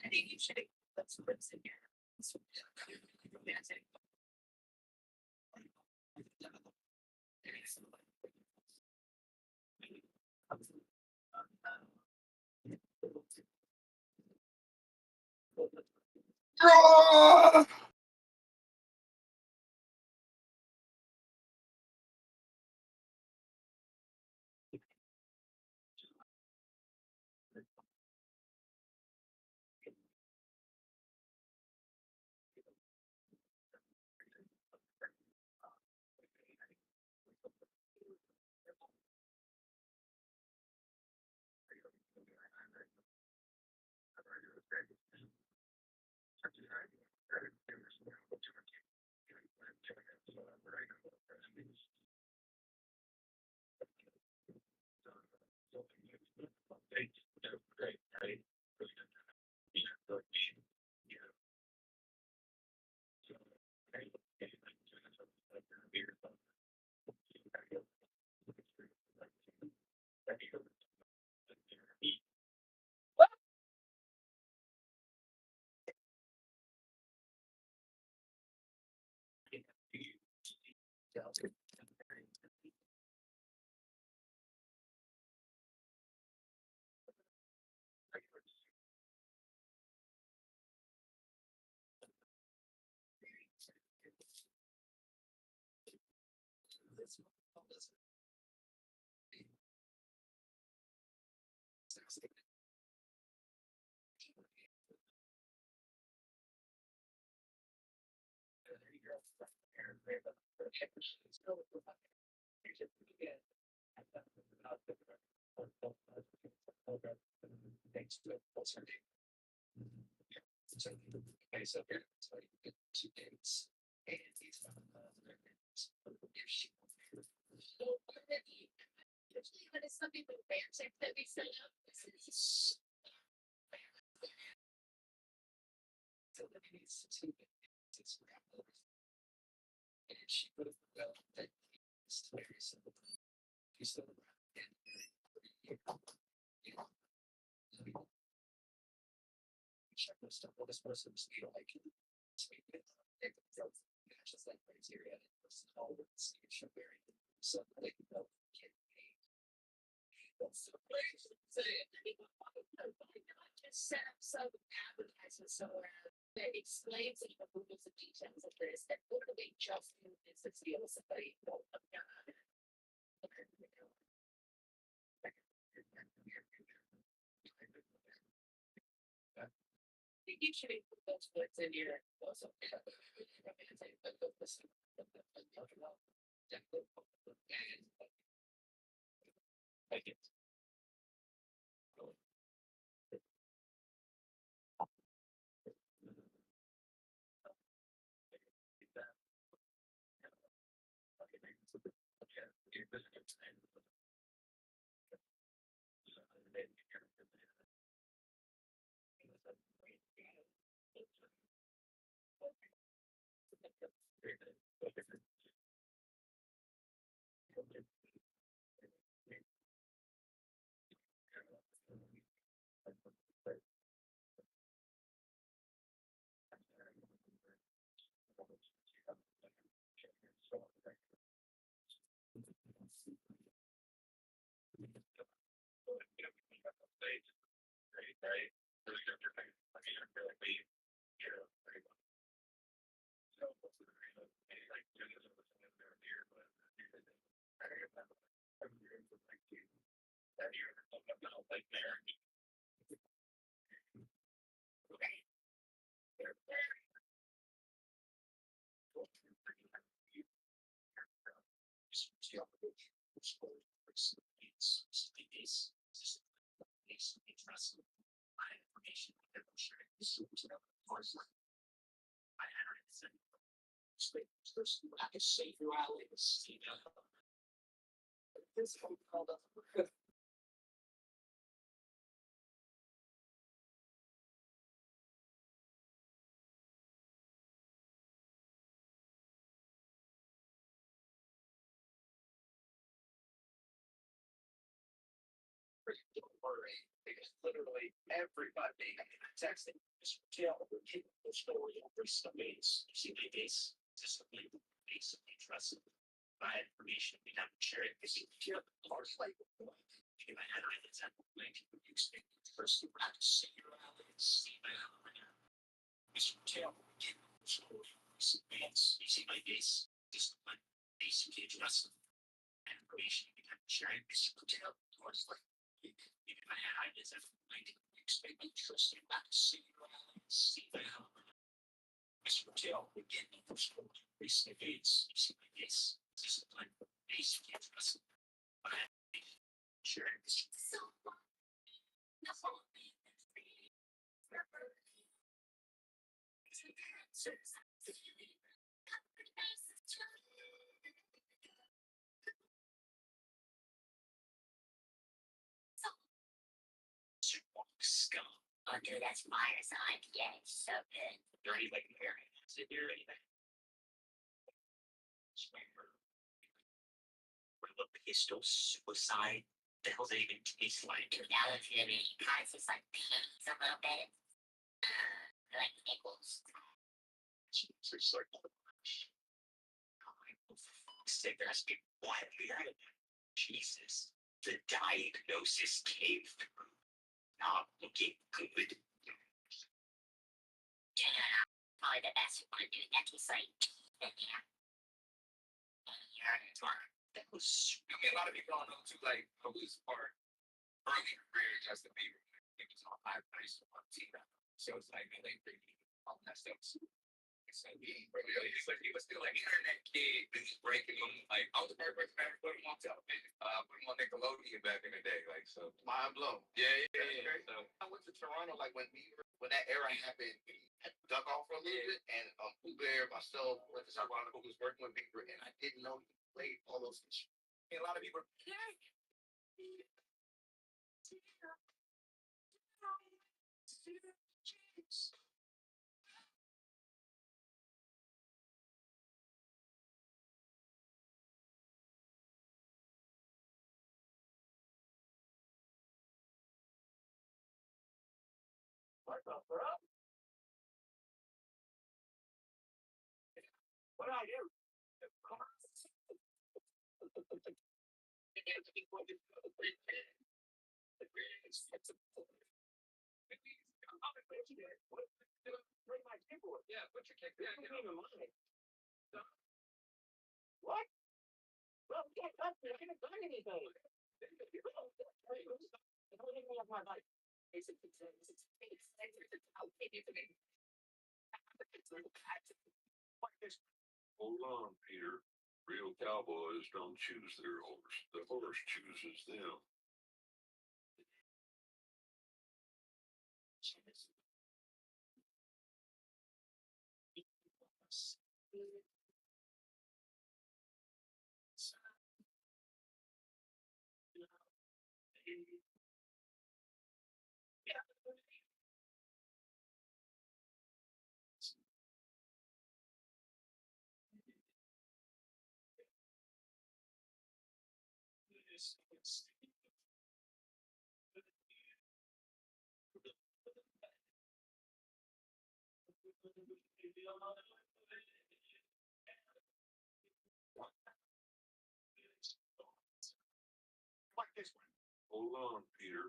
I think you should. That's what's in here. Thanks to it. Okay, so here, so you get 2 dates and these are if she usually when it's something romantic that we set up, this is so that it needs to and she would have felt that it's very simple. He's still around check this stuff. Well, this person's like speak with just like criteria and all the should vary. So they can know that's so just set up some advertisements somewhere that explains and removes the details of this and literally just is the deal with somebody. You should include those words in your also. Thank you. I can save your alleys. This don't worry, because literally everybody texting this tell the story of recently. You see my base, basically trust my information. We have to share it because you feel large like if I had an example, like you expect the person to have to see your allies, see my Mr. Tail, you see my base, discipline, basically address information you have to share it because you tell large like if I had an example, like you expect me to trust you have to see your allies, see my Mr. Tail, again, the school, recent events, you see my base, discipline, basically address share it. So scum. Okay, that's fireside. Yeah, it's so good. Dirty like Mary. Sit here, anything. What pistol suicide? The hell does it even taste like? That was really kind of like peas a little bit. Like pickles. Jesus, like sake, there has to be one here. Jesus, the diagnosis came through. Not looking good. Probably the best one to do that is like that was I mean a lot of people don't know too, like who's part early career Justin Bieber. It was on I used to watch TV. So it's like they all that stuff. So it's like he was still like internet kid, and he's breaking them. Like I was the first person to put him on television. Put him on Nickelodeon back in the day. Like so mind blown. Yeah. So I went to Toronto like when that era happened, I duck off for a little bit, and Pooh Bear myself went to Toronto, who was working with Bieber, and I didn't know he played all those things. I mean, a lot of people. What the fuck? What do I do? Yeah, put your kick back in. What? Well, we can't touch me. I haven't done anything. Hold on, Peter. Real cowboys don't choose their horse. The horse chooses them. Hold on, Peter.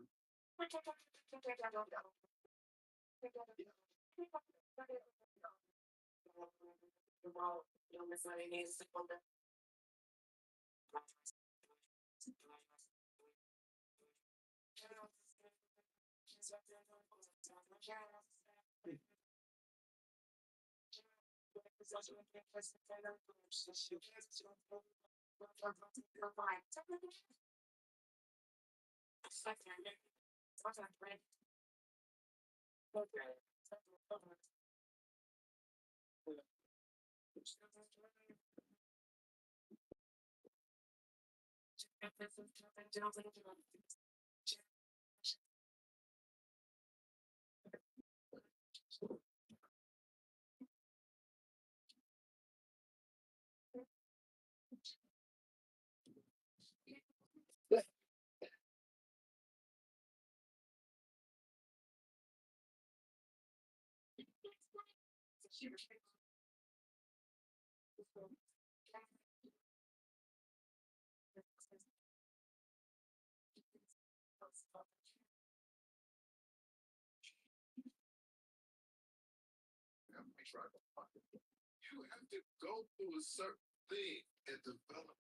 You have to go through a certain thing and develop.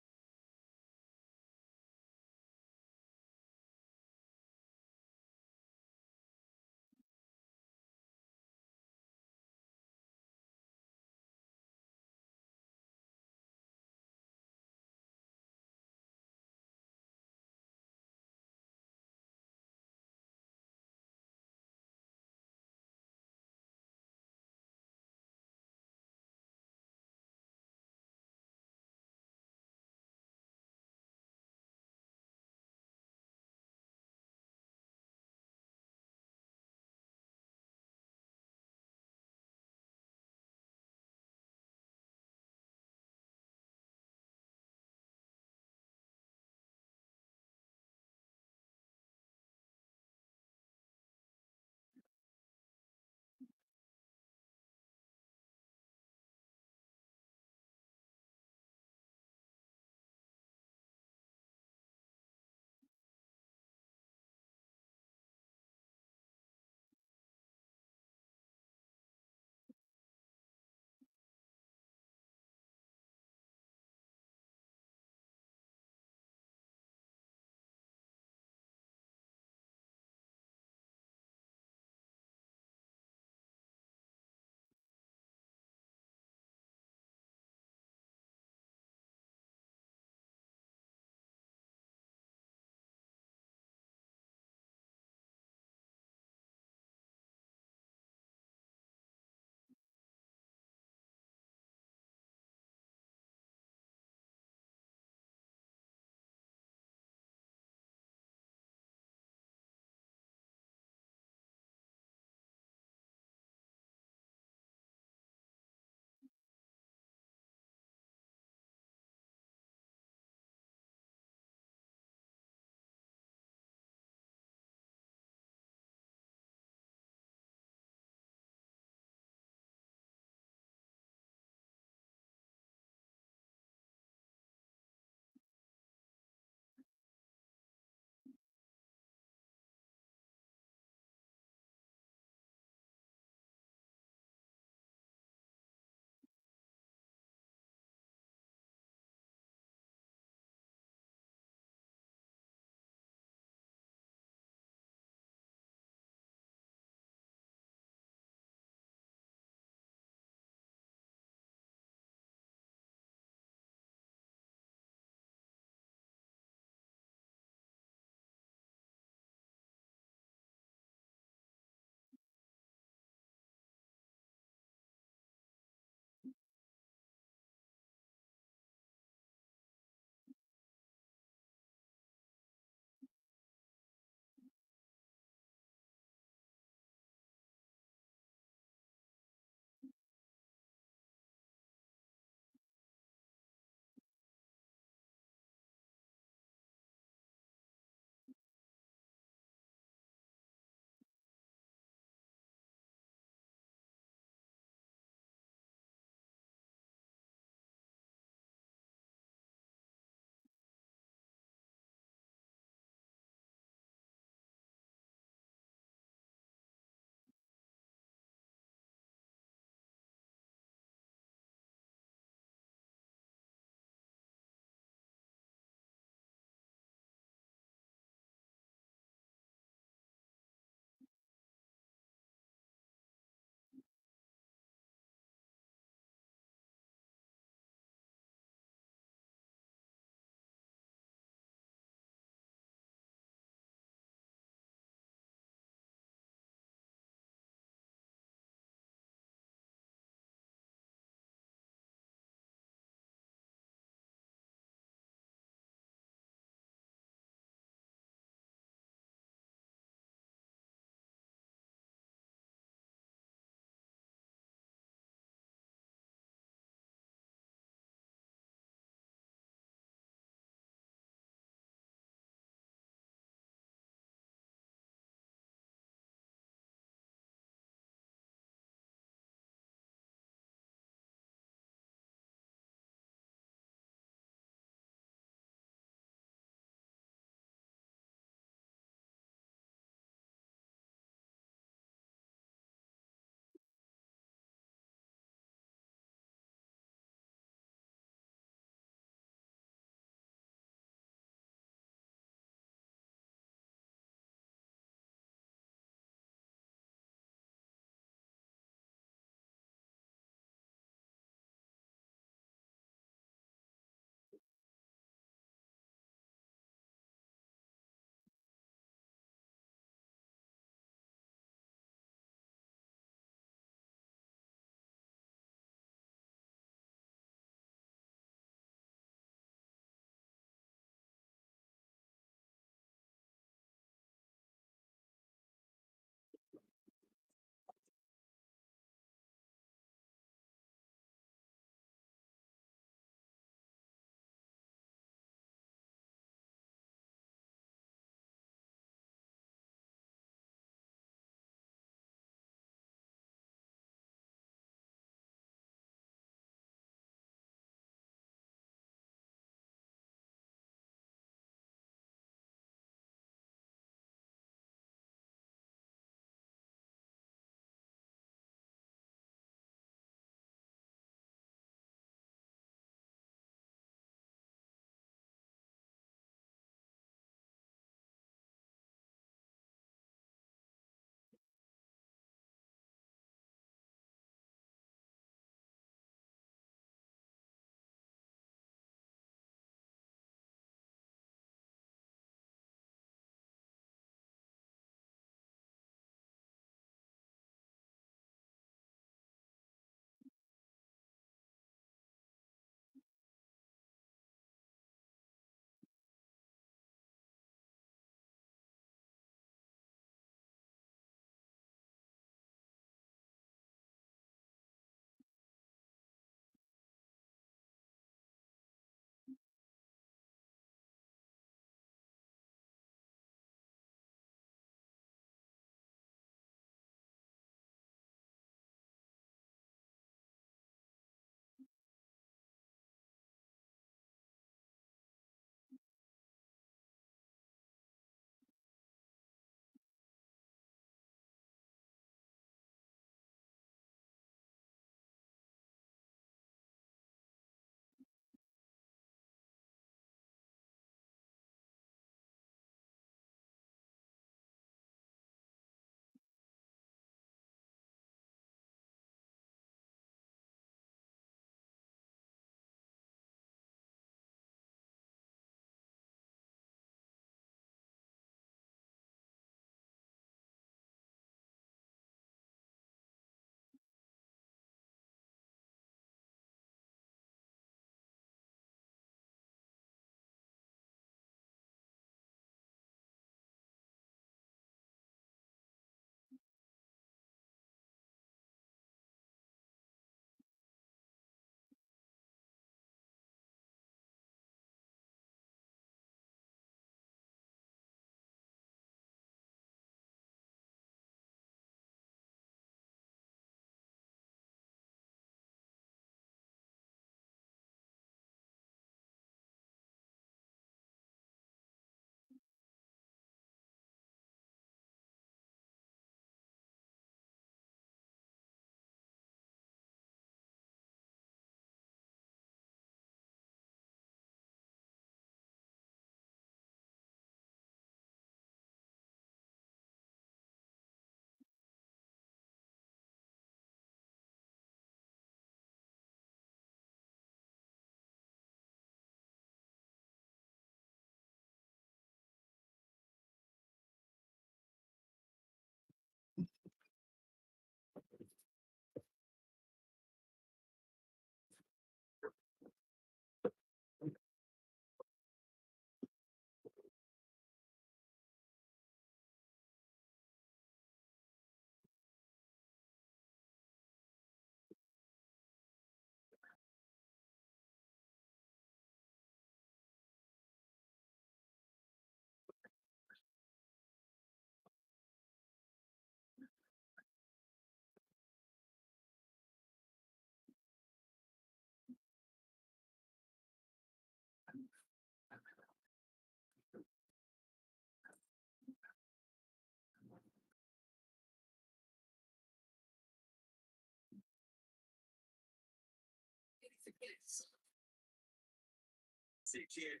See, kid.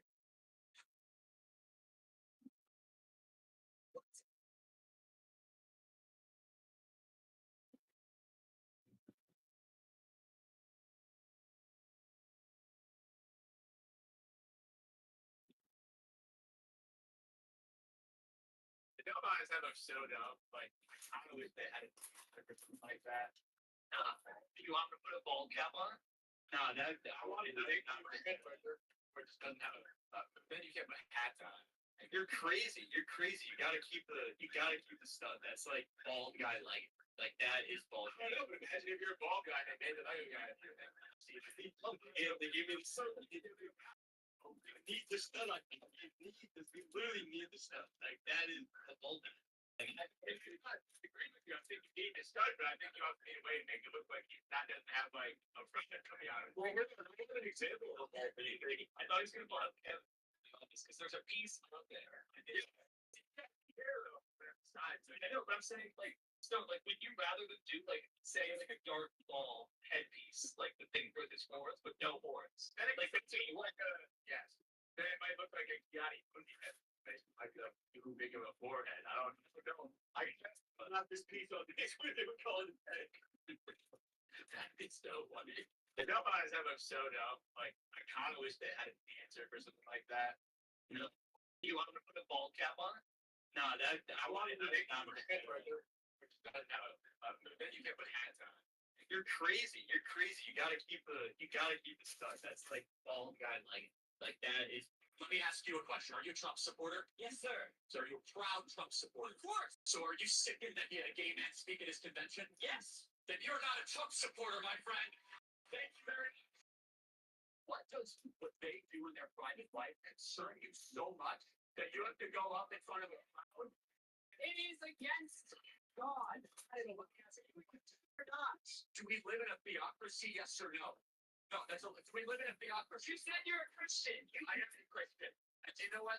The Delphi's have a so dumb. Like, I kind of wish they had it like that. Do you want me to put a ball cap on? No, that I wanted to make that where it just doesn't have a. Then you can't put hats on. You're crazy. You're crazy. You gotta keep the stud. That's like bald guy like that is bald. I know, but imagine if you're a bald guy and they made another guy. See, they give me the stud. You need the stud. Like you need this. You literally need the stud. Like that is the bald. Like, I agree with you. I think you need the stud, but I think you have to need a way to make it look like that doesn't have like a front end coming out. Well, here's an example of that. I thought he was gonna blow up because there's a piece out there. I know, but I'm saying like, so like, would you rather than do like, say like a dark ball headpiece, like the thing with his horns, but no horns? Then it like like a yes. Then it might look like a Gianni Mundi head. Like too big of a forehead. I don't know. I guess not this piece on the next one they would call it a head. That is so funny. The Delphis have a so dumb. Like I kind of wish they had an answer for something like that. You know, you want them to put a ball cap on? No, that I wanted to make that then you can put hats on. You're crazy. You're crazy. You gotta keep the stud. That's like bald guy like that is. Let me ask you a question. Are you a Trump supporter? Yes, sir. So are you a proud Trump supporter? Of course. So are you sickened that he had a gay man speak at his convention? Yes. Then you're not a Trump supporter, my friend. Thank you very much. What does what they do in their private life concern you so much that you have to go up in front of a crowd? It is against God. I don't know what cancer you or not. Do we live in a theocracy? Yes or no? No, that's a. Do we live in a theocracy? You said you're a Christian. I am a Christian. And you know what?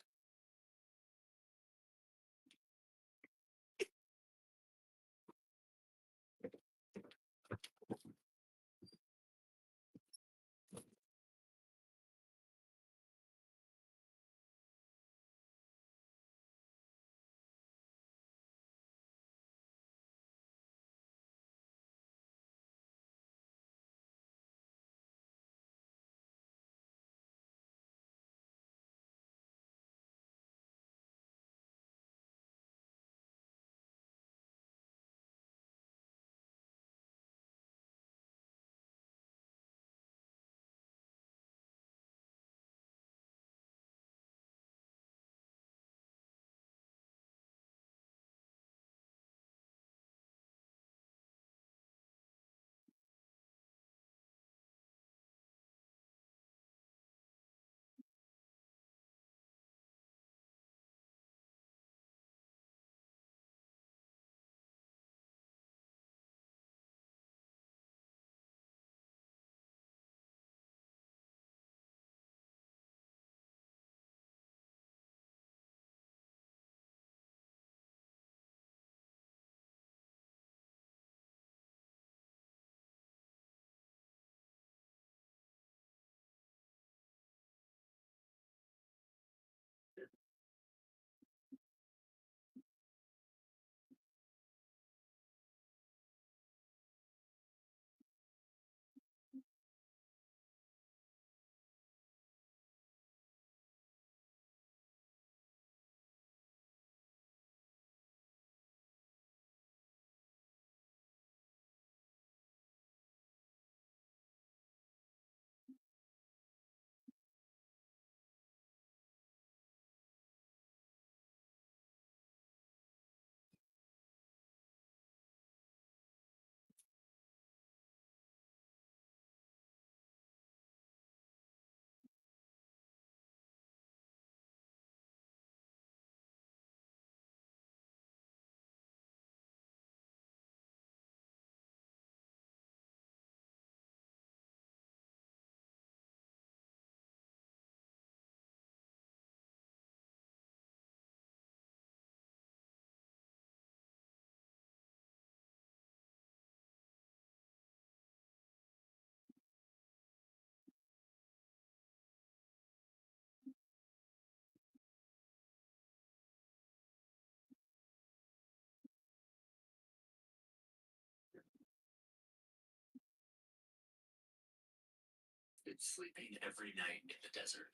started sleeping every night in the desert.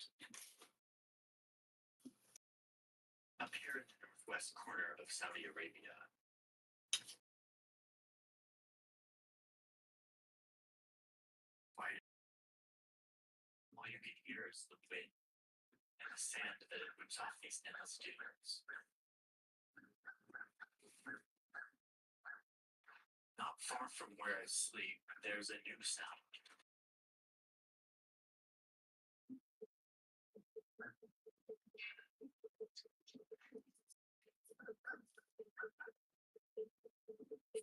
Up here in the northwest corner of Saudi Arabia, quiet. All you can hear is the wind and the sand that it whips off these endless dunes. Not far from where I sleep, there's a new sound.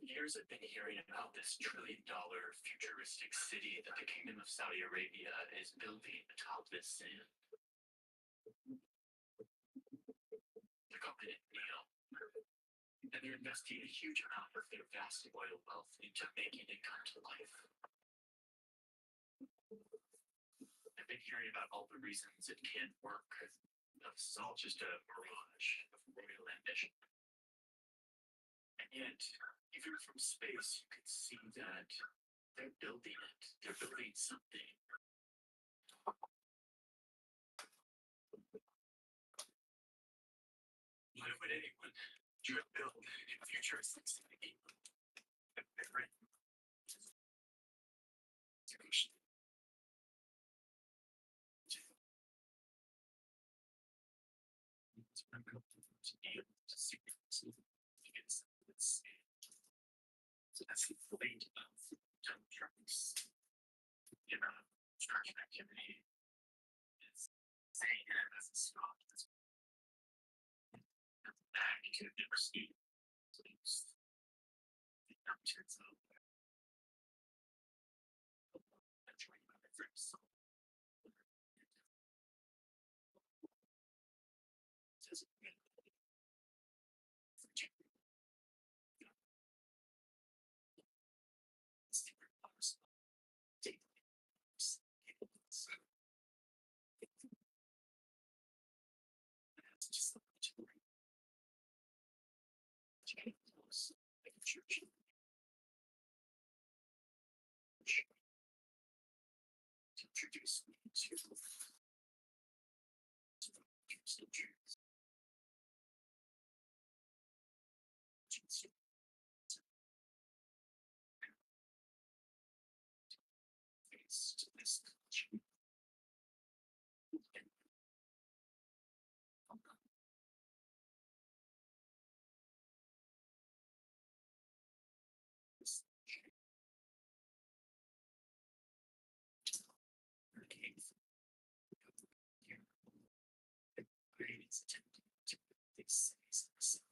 Years I've been hearing about this trillion-dollar futuristic city that the Kingdom of Saudi Arabia is building atop this sand. They call it NEO. And they're investing a huge amount of their vast oil wealth into making it come to life. I've been hearing about all the reasons it can't work. This is all just a mirage of royal ambition. And yet, even from space, you can see that they're building it. They're building something. Why would anyone build a futuristic city? Different. So that's the point of dump trucks. You know, construction activity is saying it hasn't stopped. Back you could never see. Please. The dump turns out. I'm trying my friends. Introduce me to this culture. Hurricanes. Hurricanes attempting to these cities in the sun.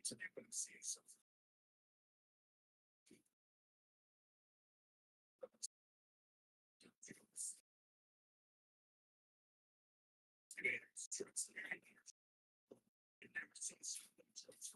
So they're going to say something. It never ceases from themselves.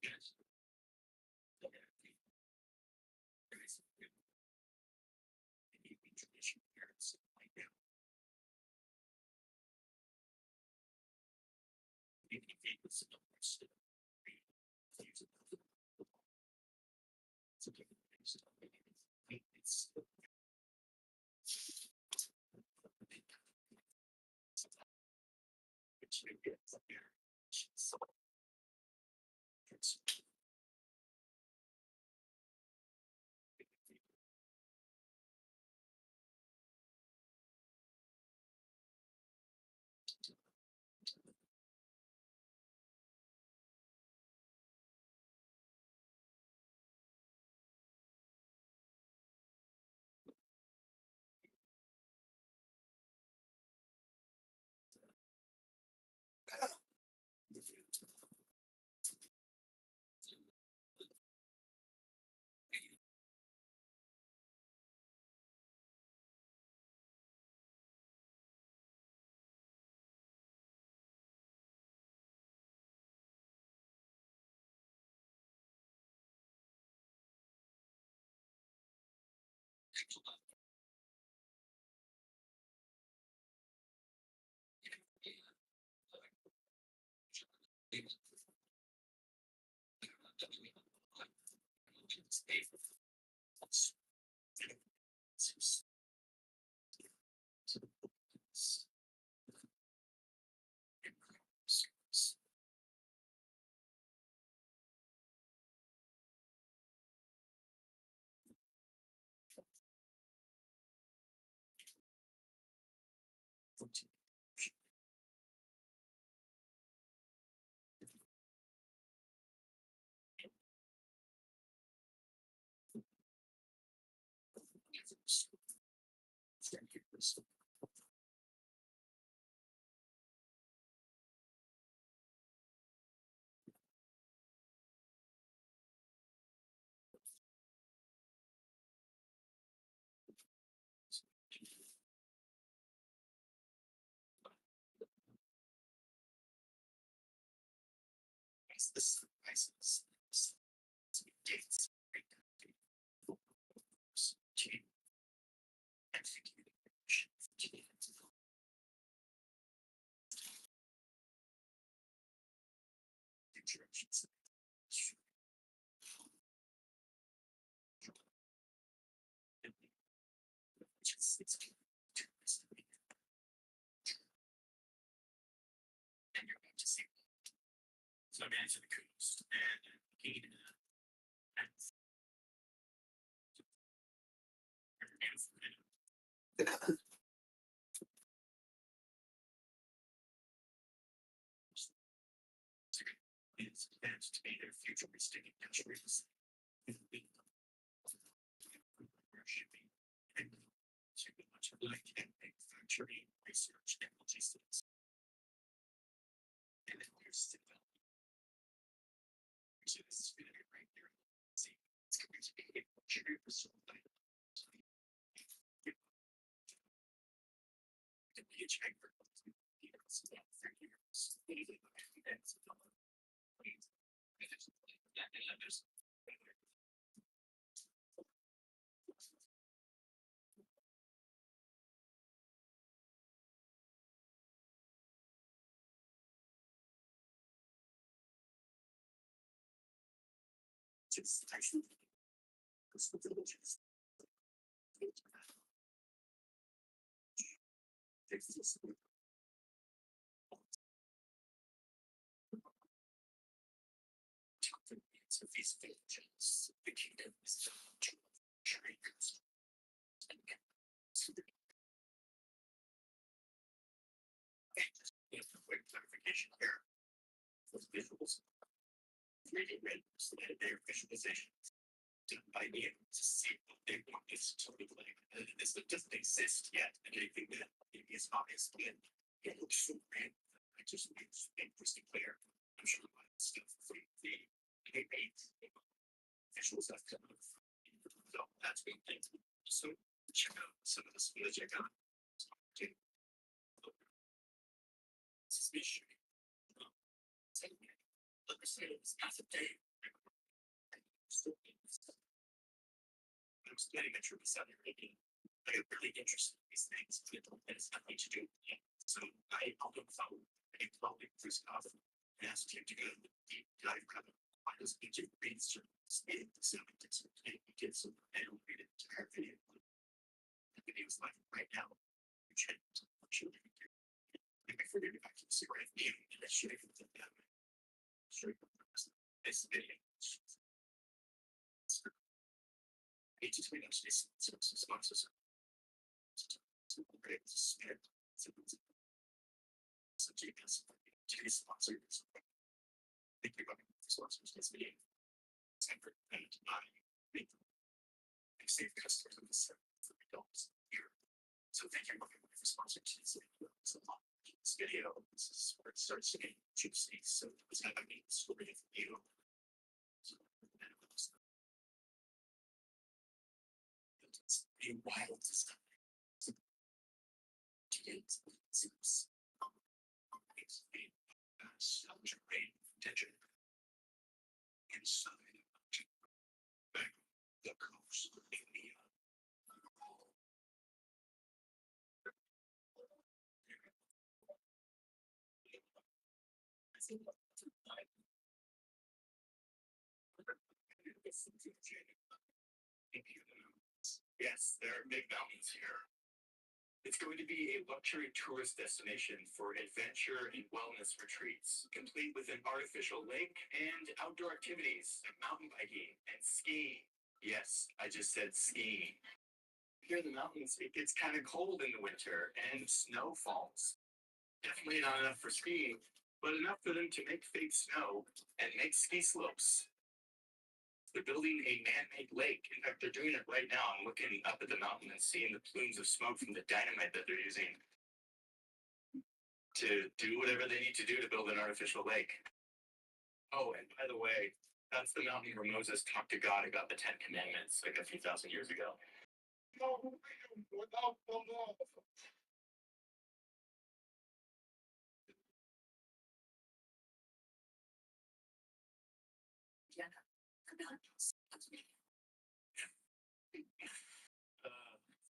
Yes. Tradition parents like that. Maybe it was the worst. It's which you get from your so it's this license dates and you're about to see. So I'm answering the kudos and gain is advanced to be their futuristic industries. Shipping and too much like and manufacturing research and logistics. And then here's the development. So this is going to be right there. See, it's going to be a luxury for somebody. It can be a check for years, about 3 years. Maybe that's a dollar. Yeah, there's just actually it's a piece of intelligence. The kingdom is shrinks. Quick clarification here. Those visuals, 3D renders, and their visualizations by being able to see what they want this to look like. This doesn't exist yet, and anything that is obviously it looks so great. I just need interesting clear. I'm sure a lot of stuff for the visual stuff coming up. So that's big thing. So check out some of this. Check out. Suspicion. Let me say it's not a day. was planning a trip to Saudi Arabia. I got really interested in these things, but it has nothing to do with me. So I helped him follow a developing Kruzkov and asked him to go to the deep dive rabbit hole. I was into research in the 70s and he did some animated entire video. The video was like right now. You should I figured if I can see right now, and I should have done that. Straight from this video. It just made us this sponsors. Sponsors. Thank you for sponsors this video. Sanford and I save customers of this for adults here. So thank you for sponsoring this video. This video, this is where it starts to get juicy. So it's gonna be a story for you. It's a wild design. Attention. Inside back the coast of India. Yes, there are big mountains here. It's going to be a luxury tourist destination for adventure and wellness retreats, complete with an artificial lake and outdoor activities like mountain biking and skiing. Yes, I just said skiing. Here in the mountains, it gets kind of cold in the winter and snow falls. Definitely not enough for skiing, but enough for them to make fake snow and make ski slopes. They're building a man-made lake. In fact, they're doing it right now. I'm looking up at the mountain and seeing the plumes of smoke from the dynamite that they're using to do whatever they need to do to build an artificial lake. Oh, and by the way, that's the mountain where Moses talked to God about the 10 Commandments like a few thousand years ago.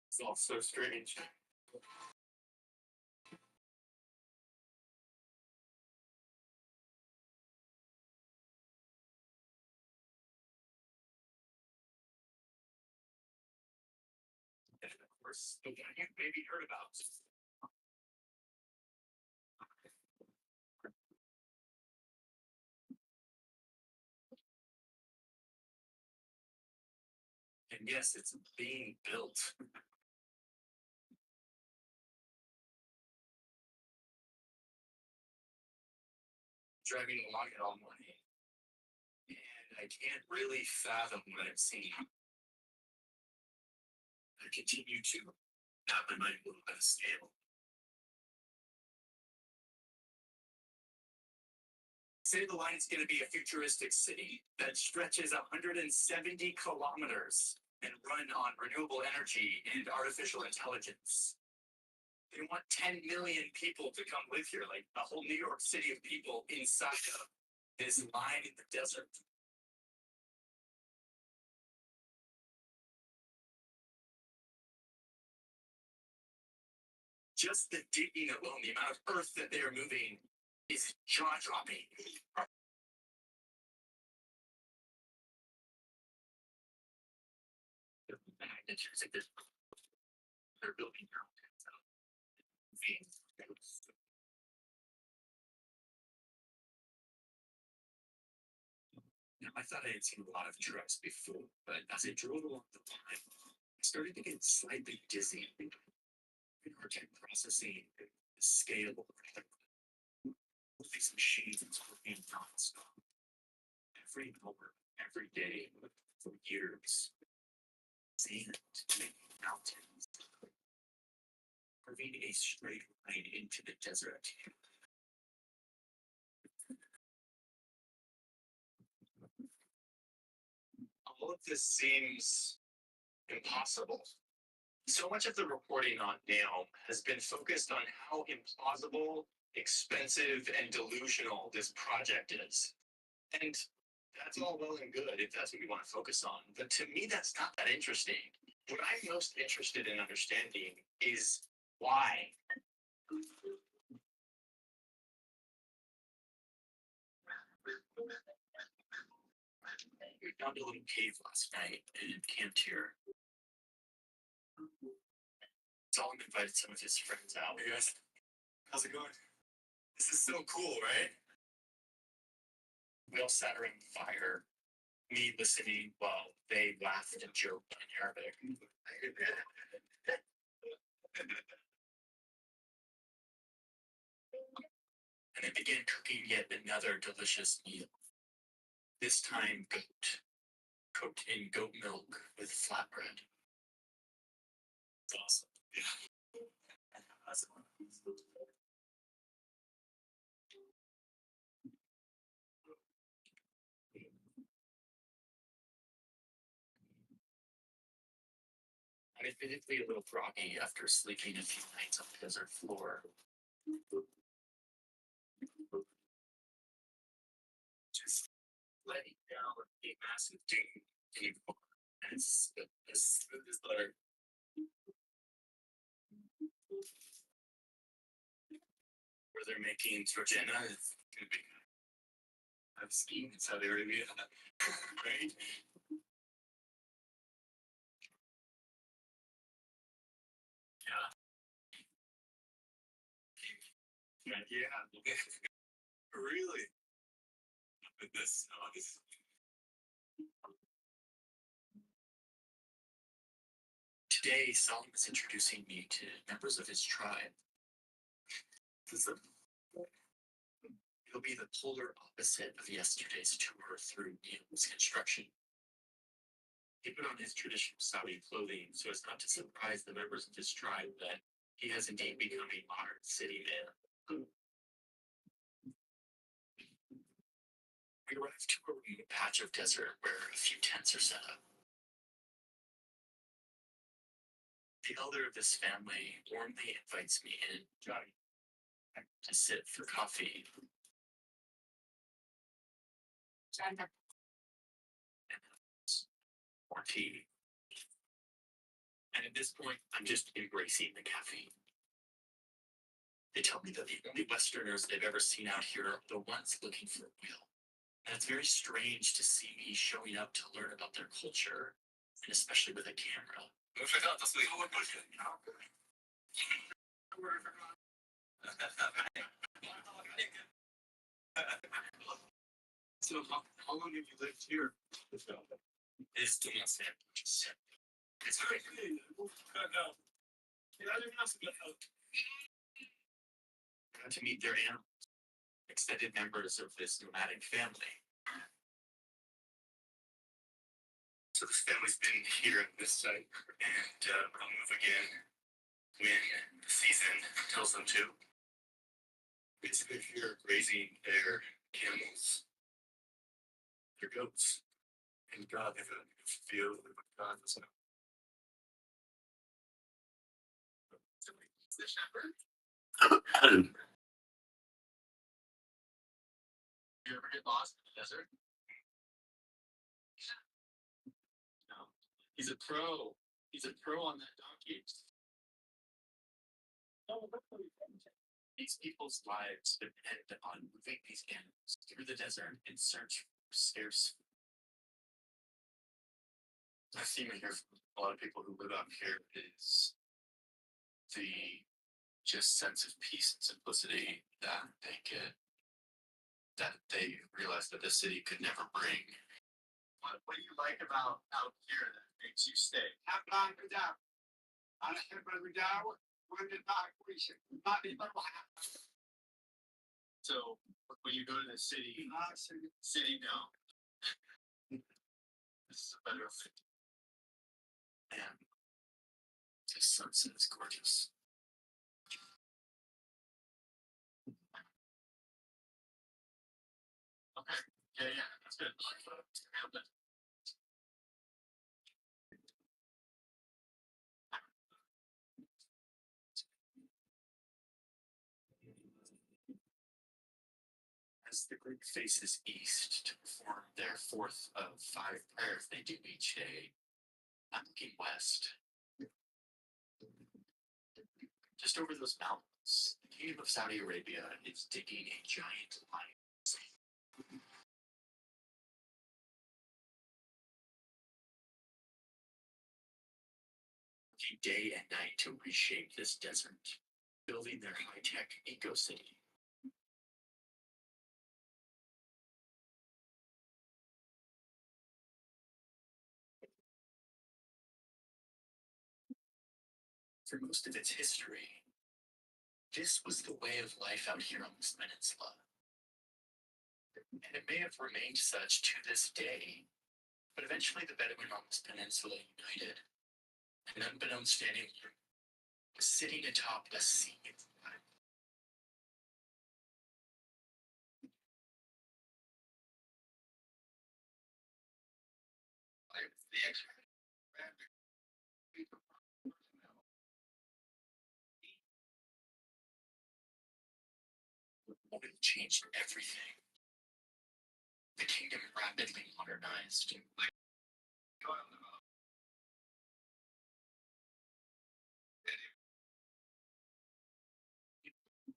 It's all so strange. And of course, the one you maybe heard about. And yes, it's being built. Driving along it all morning. And I can't really fathom what I'm seeing. I continue to have my mind a little bit of scale. Say the line is going to be a futuristic city that stretches 170 kilometers and run on renewable energy and artificial intelligence. They want 10 million people to come live here, like a whole New York City of people inside of this line in the desert. Just the digging alone, the amount of earth that they are moving is jaw-dropping. The magnitudes of this, they're building their own Now, I thought I had seen a lot of trucks before, but as I drove along the line, I started to get slightly dizzy. Project processing the scale of these machines is working nonstop. Every hour, every day, for years. Sand, mountains, carving a straight line into the desert. All of this seems impossible. So much of the reporting on NAOM has been focused on how implausible, expensive, and delusional this project is. And That's all well and good if that's what you want to focus on. But to me, that's not that interesting. What I'm most interested in understanding is why. We found a little cave last night and camped here. Solomon invited some of his friends out. Hey guys, how's it going? This is so cool, right? We all sat around the fire, me listening while they laughed and joked in Arabic. And they began cooking yet another delicious meal. This time goat, cooked in goat milk with flatbread. It's awesome. Yeah. Awesome. I'm admittedly a little groggy after sleeping a few nights on the desert floor. Just letting down a massive dune table. And it's like where they're making tortilla. It's gonna be. I've skiing in Saudi Arabia, right? Yeah. Yeah. Really? With this, Today, Solomon's introducing me to members of his tribe. It'll be the polar opposite of yesterday's tour through Neil's construction. He put on his traditional Saudi clothing so as not to surprise the members of his tribe that he has indeed become a modern city man. We arrived to a remote patch of desert where a few tents are set up. The elder of this family warmly invites me in to sit for coffee. Or tea. And at this point, I'm just embracing the caffeine. They tell me that the only Westerners they've ever seen out here are the ones looking for oil. And it's very strange to see me showing up to learn about their culture, and especially with a camera. So how long have you lived here? It's 2 months now. It's great. Got to meet their animals, extended members of this nomadic family. So this family's been here at this site, and will move again when the season tells them to. Basically, here grazing their camels, their goats, and God, they've got a feel of God. So. The shepherd. You ever get lost in the desert? No. He's a pro. He's a pro on that donkey. These people's lives depend on moving these animals through the desert in search for scarce food. I've seen and hear from a lot of people who live out here is the just sense of peace and simplicity that they get, that they realize that the city could never bring. What do you like about out here that makes you stay? So when you go to the city, no. This is a better thing. And the sunset is gorgeous. Okay. Yeah, that's good. as the group faces east to perform their fourth of 5 prayers they do each day, I'm looking west. Just over those mountains, the king of Saudi Arabia is digging a giant lion. Working day and night to reshape this desert, building their high-tech eco-city. For most of its history, this was the way of life out here on this peninsula. And it may have remained such to this day, but eventually the Bedouin on this peninsula united, and unbeknownst to anyone, was sitting atop a sea of blood. The expert. Woman changed everything. The kingdom rapidly modernized.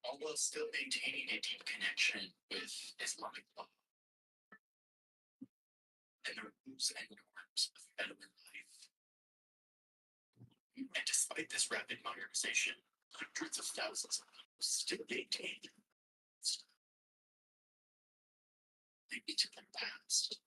All while still maintaining a deep connection with Islamic law and the rules and norms of Bedouin life. And despite this rapid modernization, hundreds of thousands of people still maintain their roots. They to their past.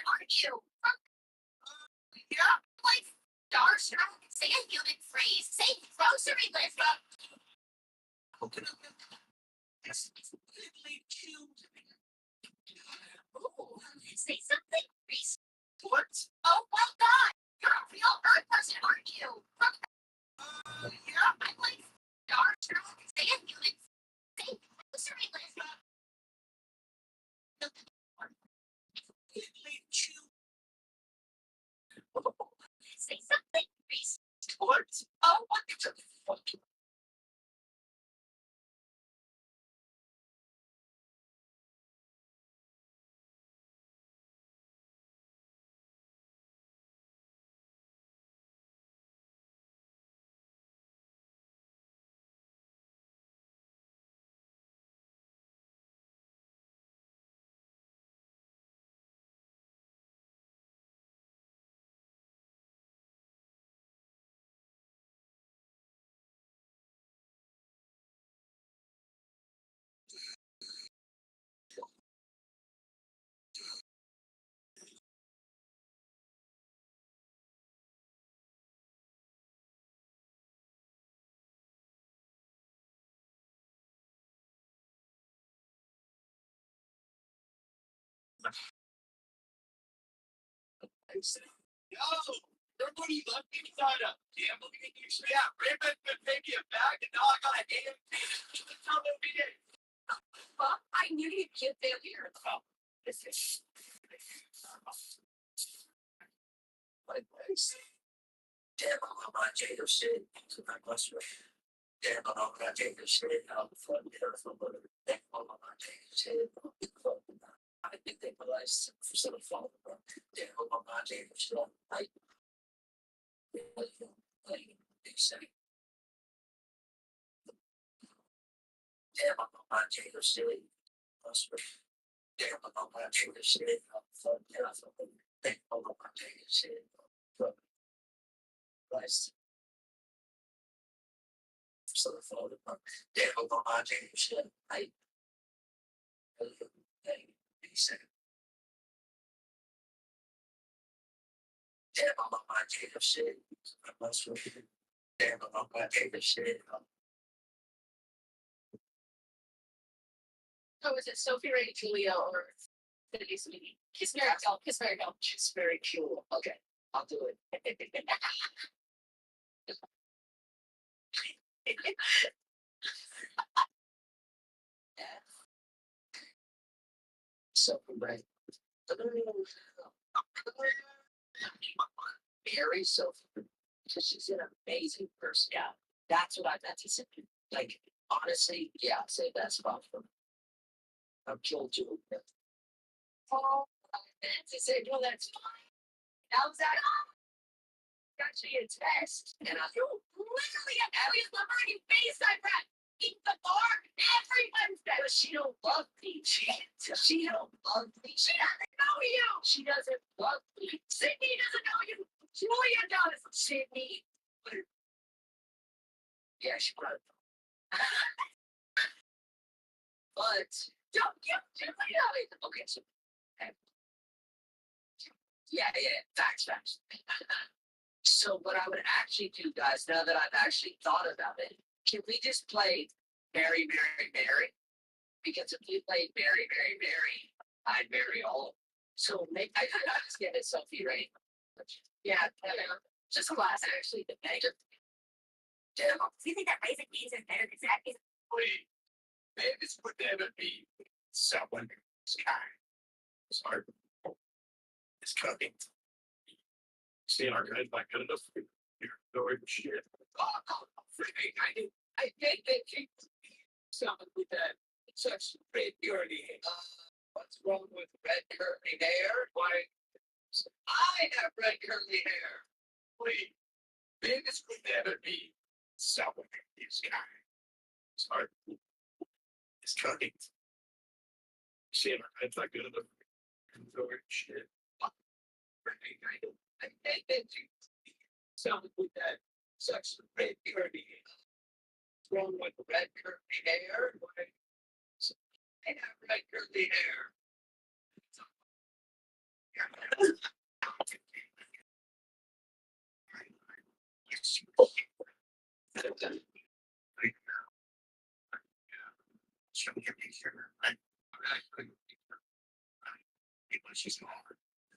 Aren't you? Yeah, like starstruck. Say a human phrase. Say grocery list. That's completely cute. Ooh, say something, Reese. What? Oh, well done. You're a real earth person, aren't you? Yeah, I'm like starstruck. Say a human. Say grocery list. Completely cute. Say something, Reese. What? Oh, what? Yo, everybody left me inside a gambling addiction. Yeah, Raymond been taking it back, and now I got an AMP. That's how they did it. Well, I knew you'd get there here. Oh, this is. My place. Damn, I'm not Jacob shit. So I must have. Damn, I'm not Jacob shit. I'm fucking there for a little bit. Damn, I'm not Jacob shit. I think they realized for some fun. Damn, I'm not Jacob shit. Like, they say. Damn, I'm not Jacob shit. Damn, I'm not Jacob shit. I'm fucking there for a little bit. Damn, I'm not Jacob shit. Nice. So the phone, damn, I'm shit. He said, damn, I'm on my Jacob shit. I must have, damn, I'm on my Jacob shit. So is it Sophie Ray, Julia, or Denise Lee? Kiss Mary Kill, Kiss Mary Kill. She's very cool. Okay, I'll do it. So right. Mary Sophie, because she's an amazing person. Yeah, that's what I meant to say. Like honestly, yeah, I'd say that's about for me. I'm killed too. Oh, I meant to say, well, that's fine. How's that? Actually, it's best. And I You literally have Elliot Lumber in your face, I read. Eat the bar every Wednesday. but she don't love me. She don't love me. She doesn't know you. She doesn't love me. Sydney doesn't know you. Julia does. Sydney. Yeah, she would. But Don't you, Julia? okay, so yeah, facts. So what I would actually do, guys, now that I've actually thought about it, can we just play Mary, Mary, Mary? Because if we played Mary, Mary, Mary, I'd marry all of them. So maybe I could just get it Sophie, right? Yeah, just class actually the better. Damn, Do you think that raising beans is better than that? wait, maybe this would never be someone who's kind. Sorry. It's cooking. Seeing our guys not good enough. You're going shit. I think that someone with that such red curly hair. What's wrong with red curly hair? Why? I have red curly hair. Wait, this would never be someone who's kind. Sorry. It's cooking. Seeing our guys not good enough. You're going shit. I think that someone with that such red curly hair. What's wrong with red curly hair? Why? I have red curly hair.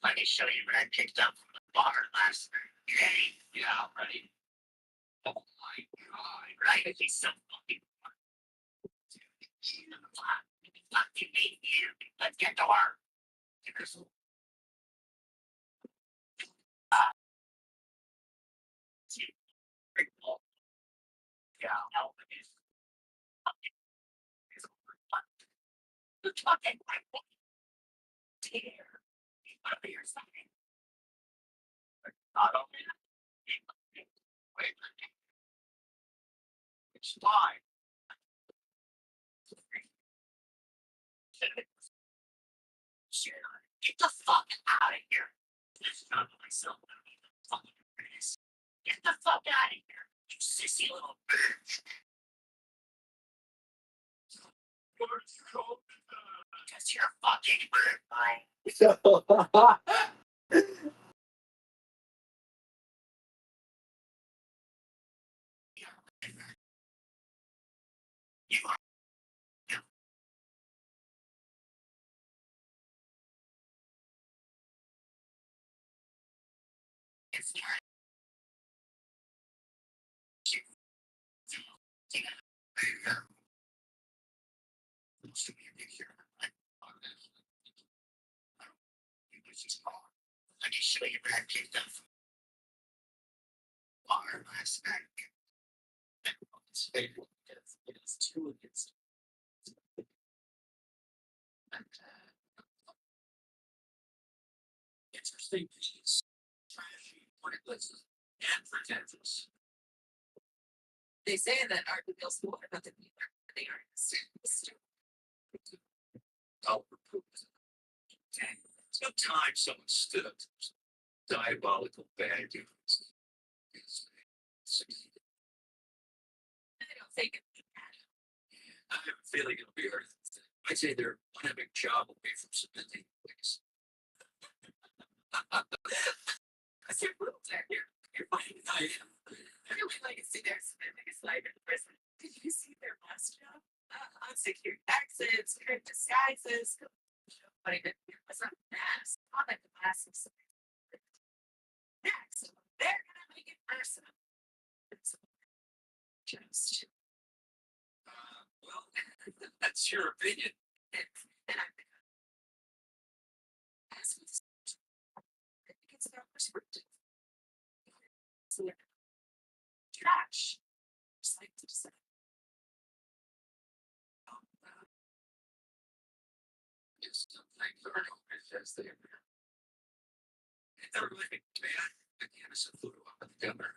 Let me show you what I picked up from the bar last night. Yeah, right. Oh my god, right? He's so fucking fucking hate you. Let's get to work. Yeah, no, it's fucking dear. What are you saying? Not only that, wait, it's fine. Get the fuck out of here. This is not myself. Get the fuck out of here, you sissy little bitch. Because you're fucking you are. It's not. Let me show you what I picked up from the bar last night. It's two against. Interesting piece. Trashy, pointless, and pretentious. They say that art reveals more about the viewer than the artist. Oh, there's no time someone stood up to diabolical bad guys. I don't think it. I have a feeling it'll be hard. I'd say they're one big job away from submitting things. Because you're little down here. You're funny as I am. I really like to see their biggest life in prison. Did you see their last job? Unsecured exits, crypt disguises. But it was not mass. Not like the massive. Next, they're gonna make it personal. It's just. Well, that's your opinion. And I think as with I think it's about perspective. So, trash. Just like to say. Just like the as they are. They're living, man. The innocent photo of the governor.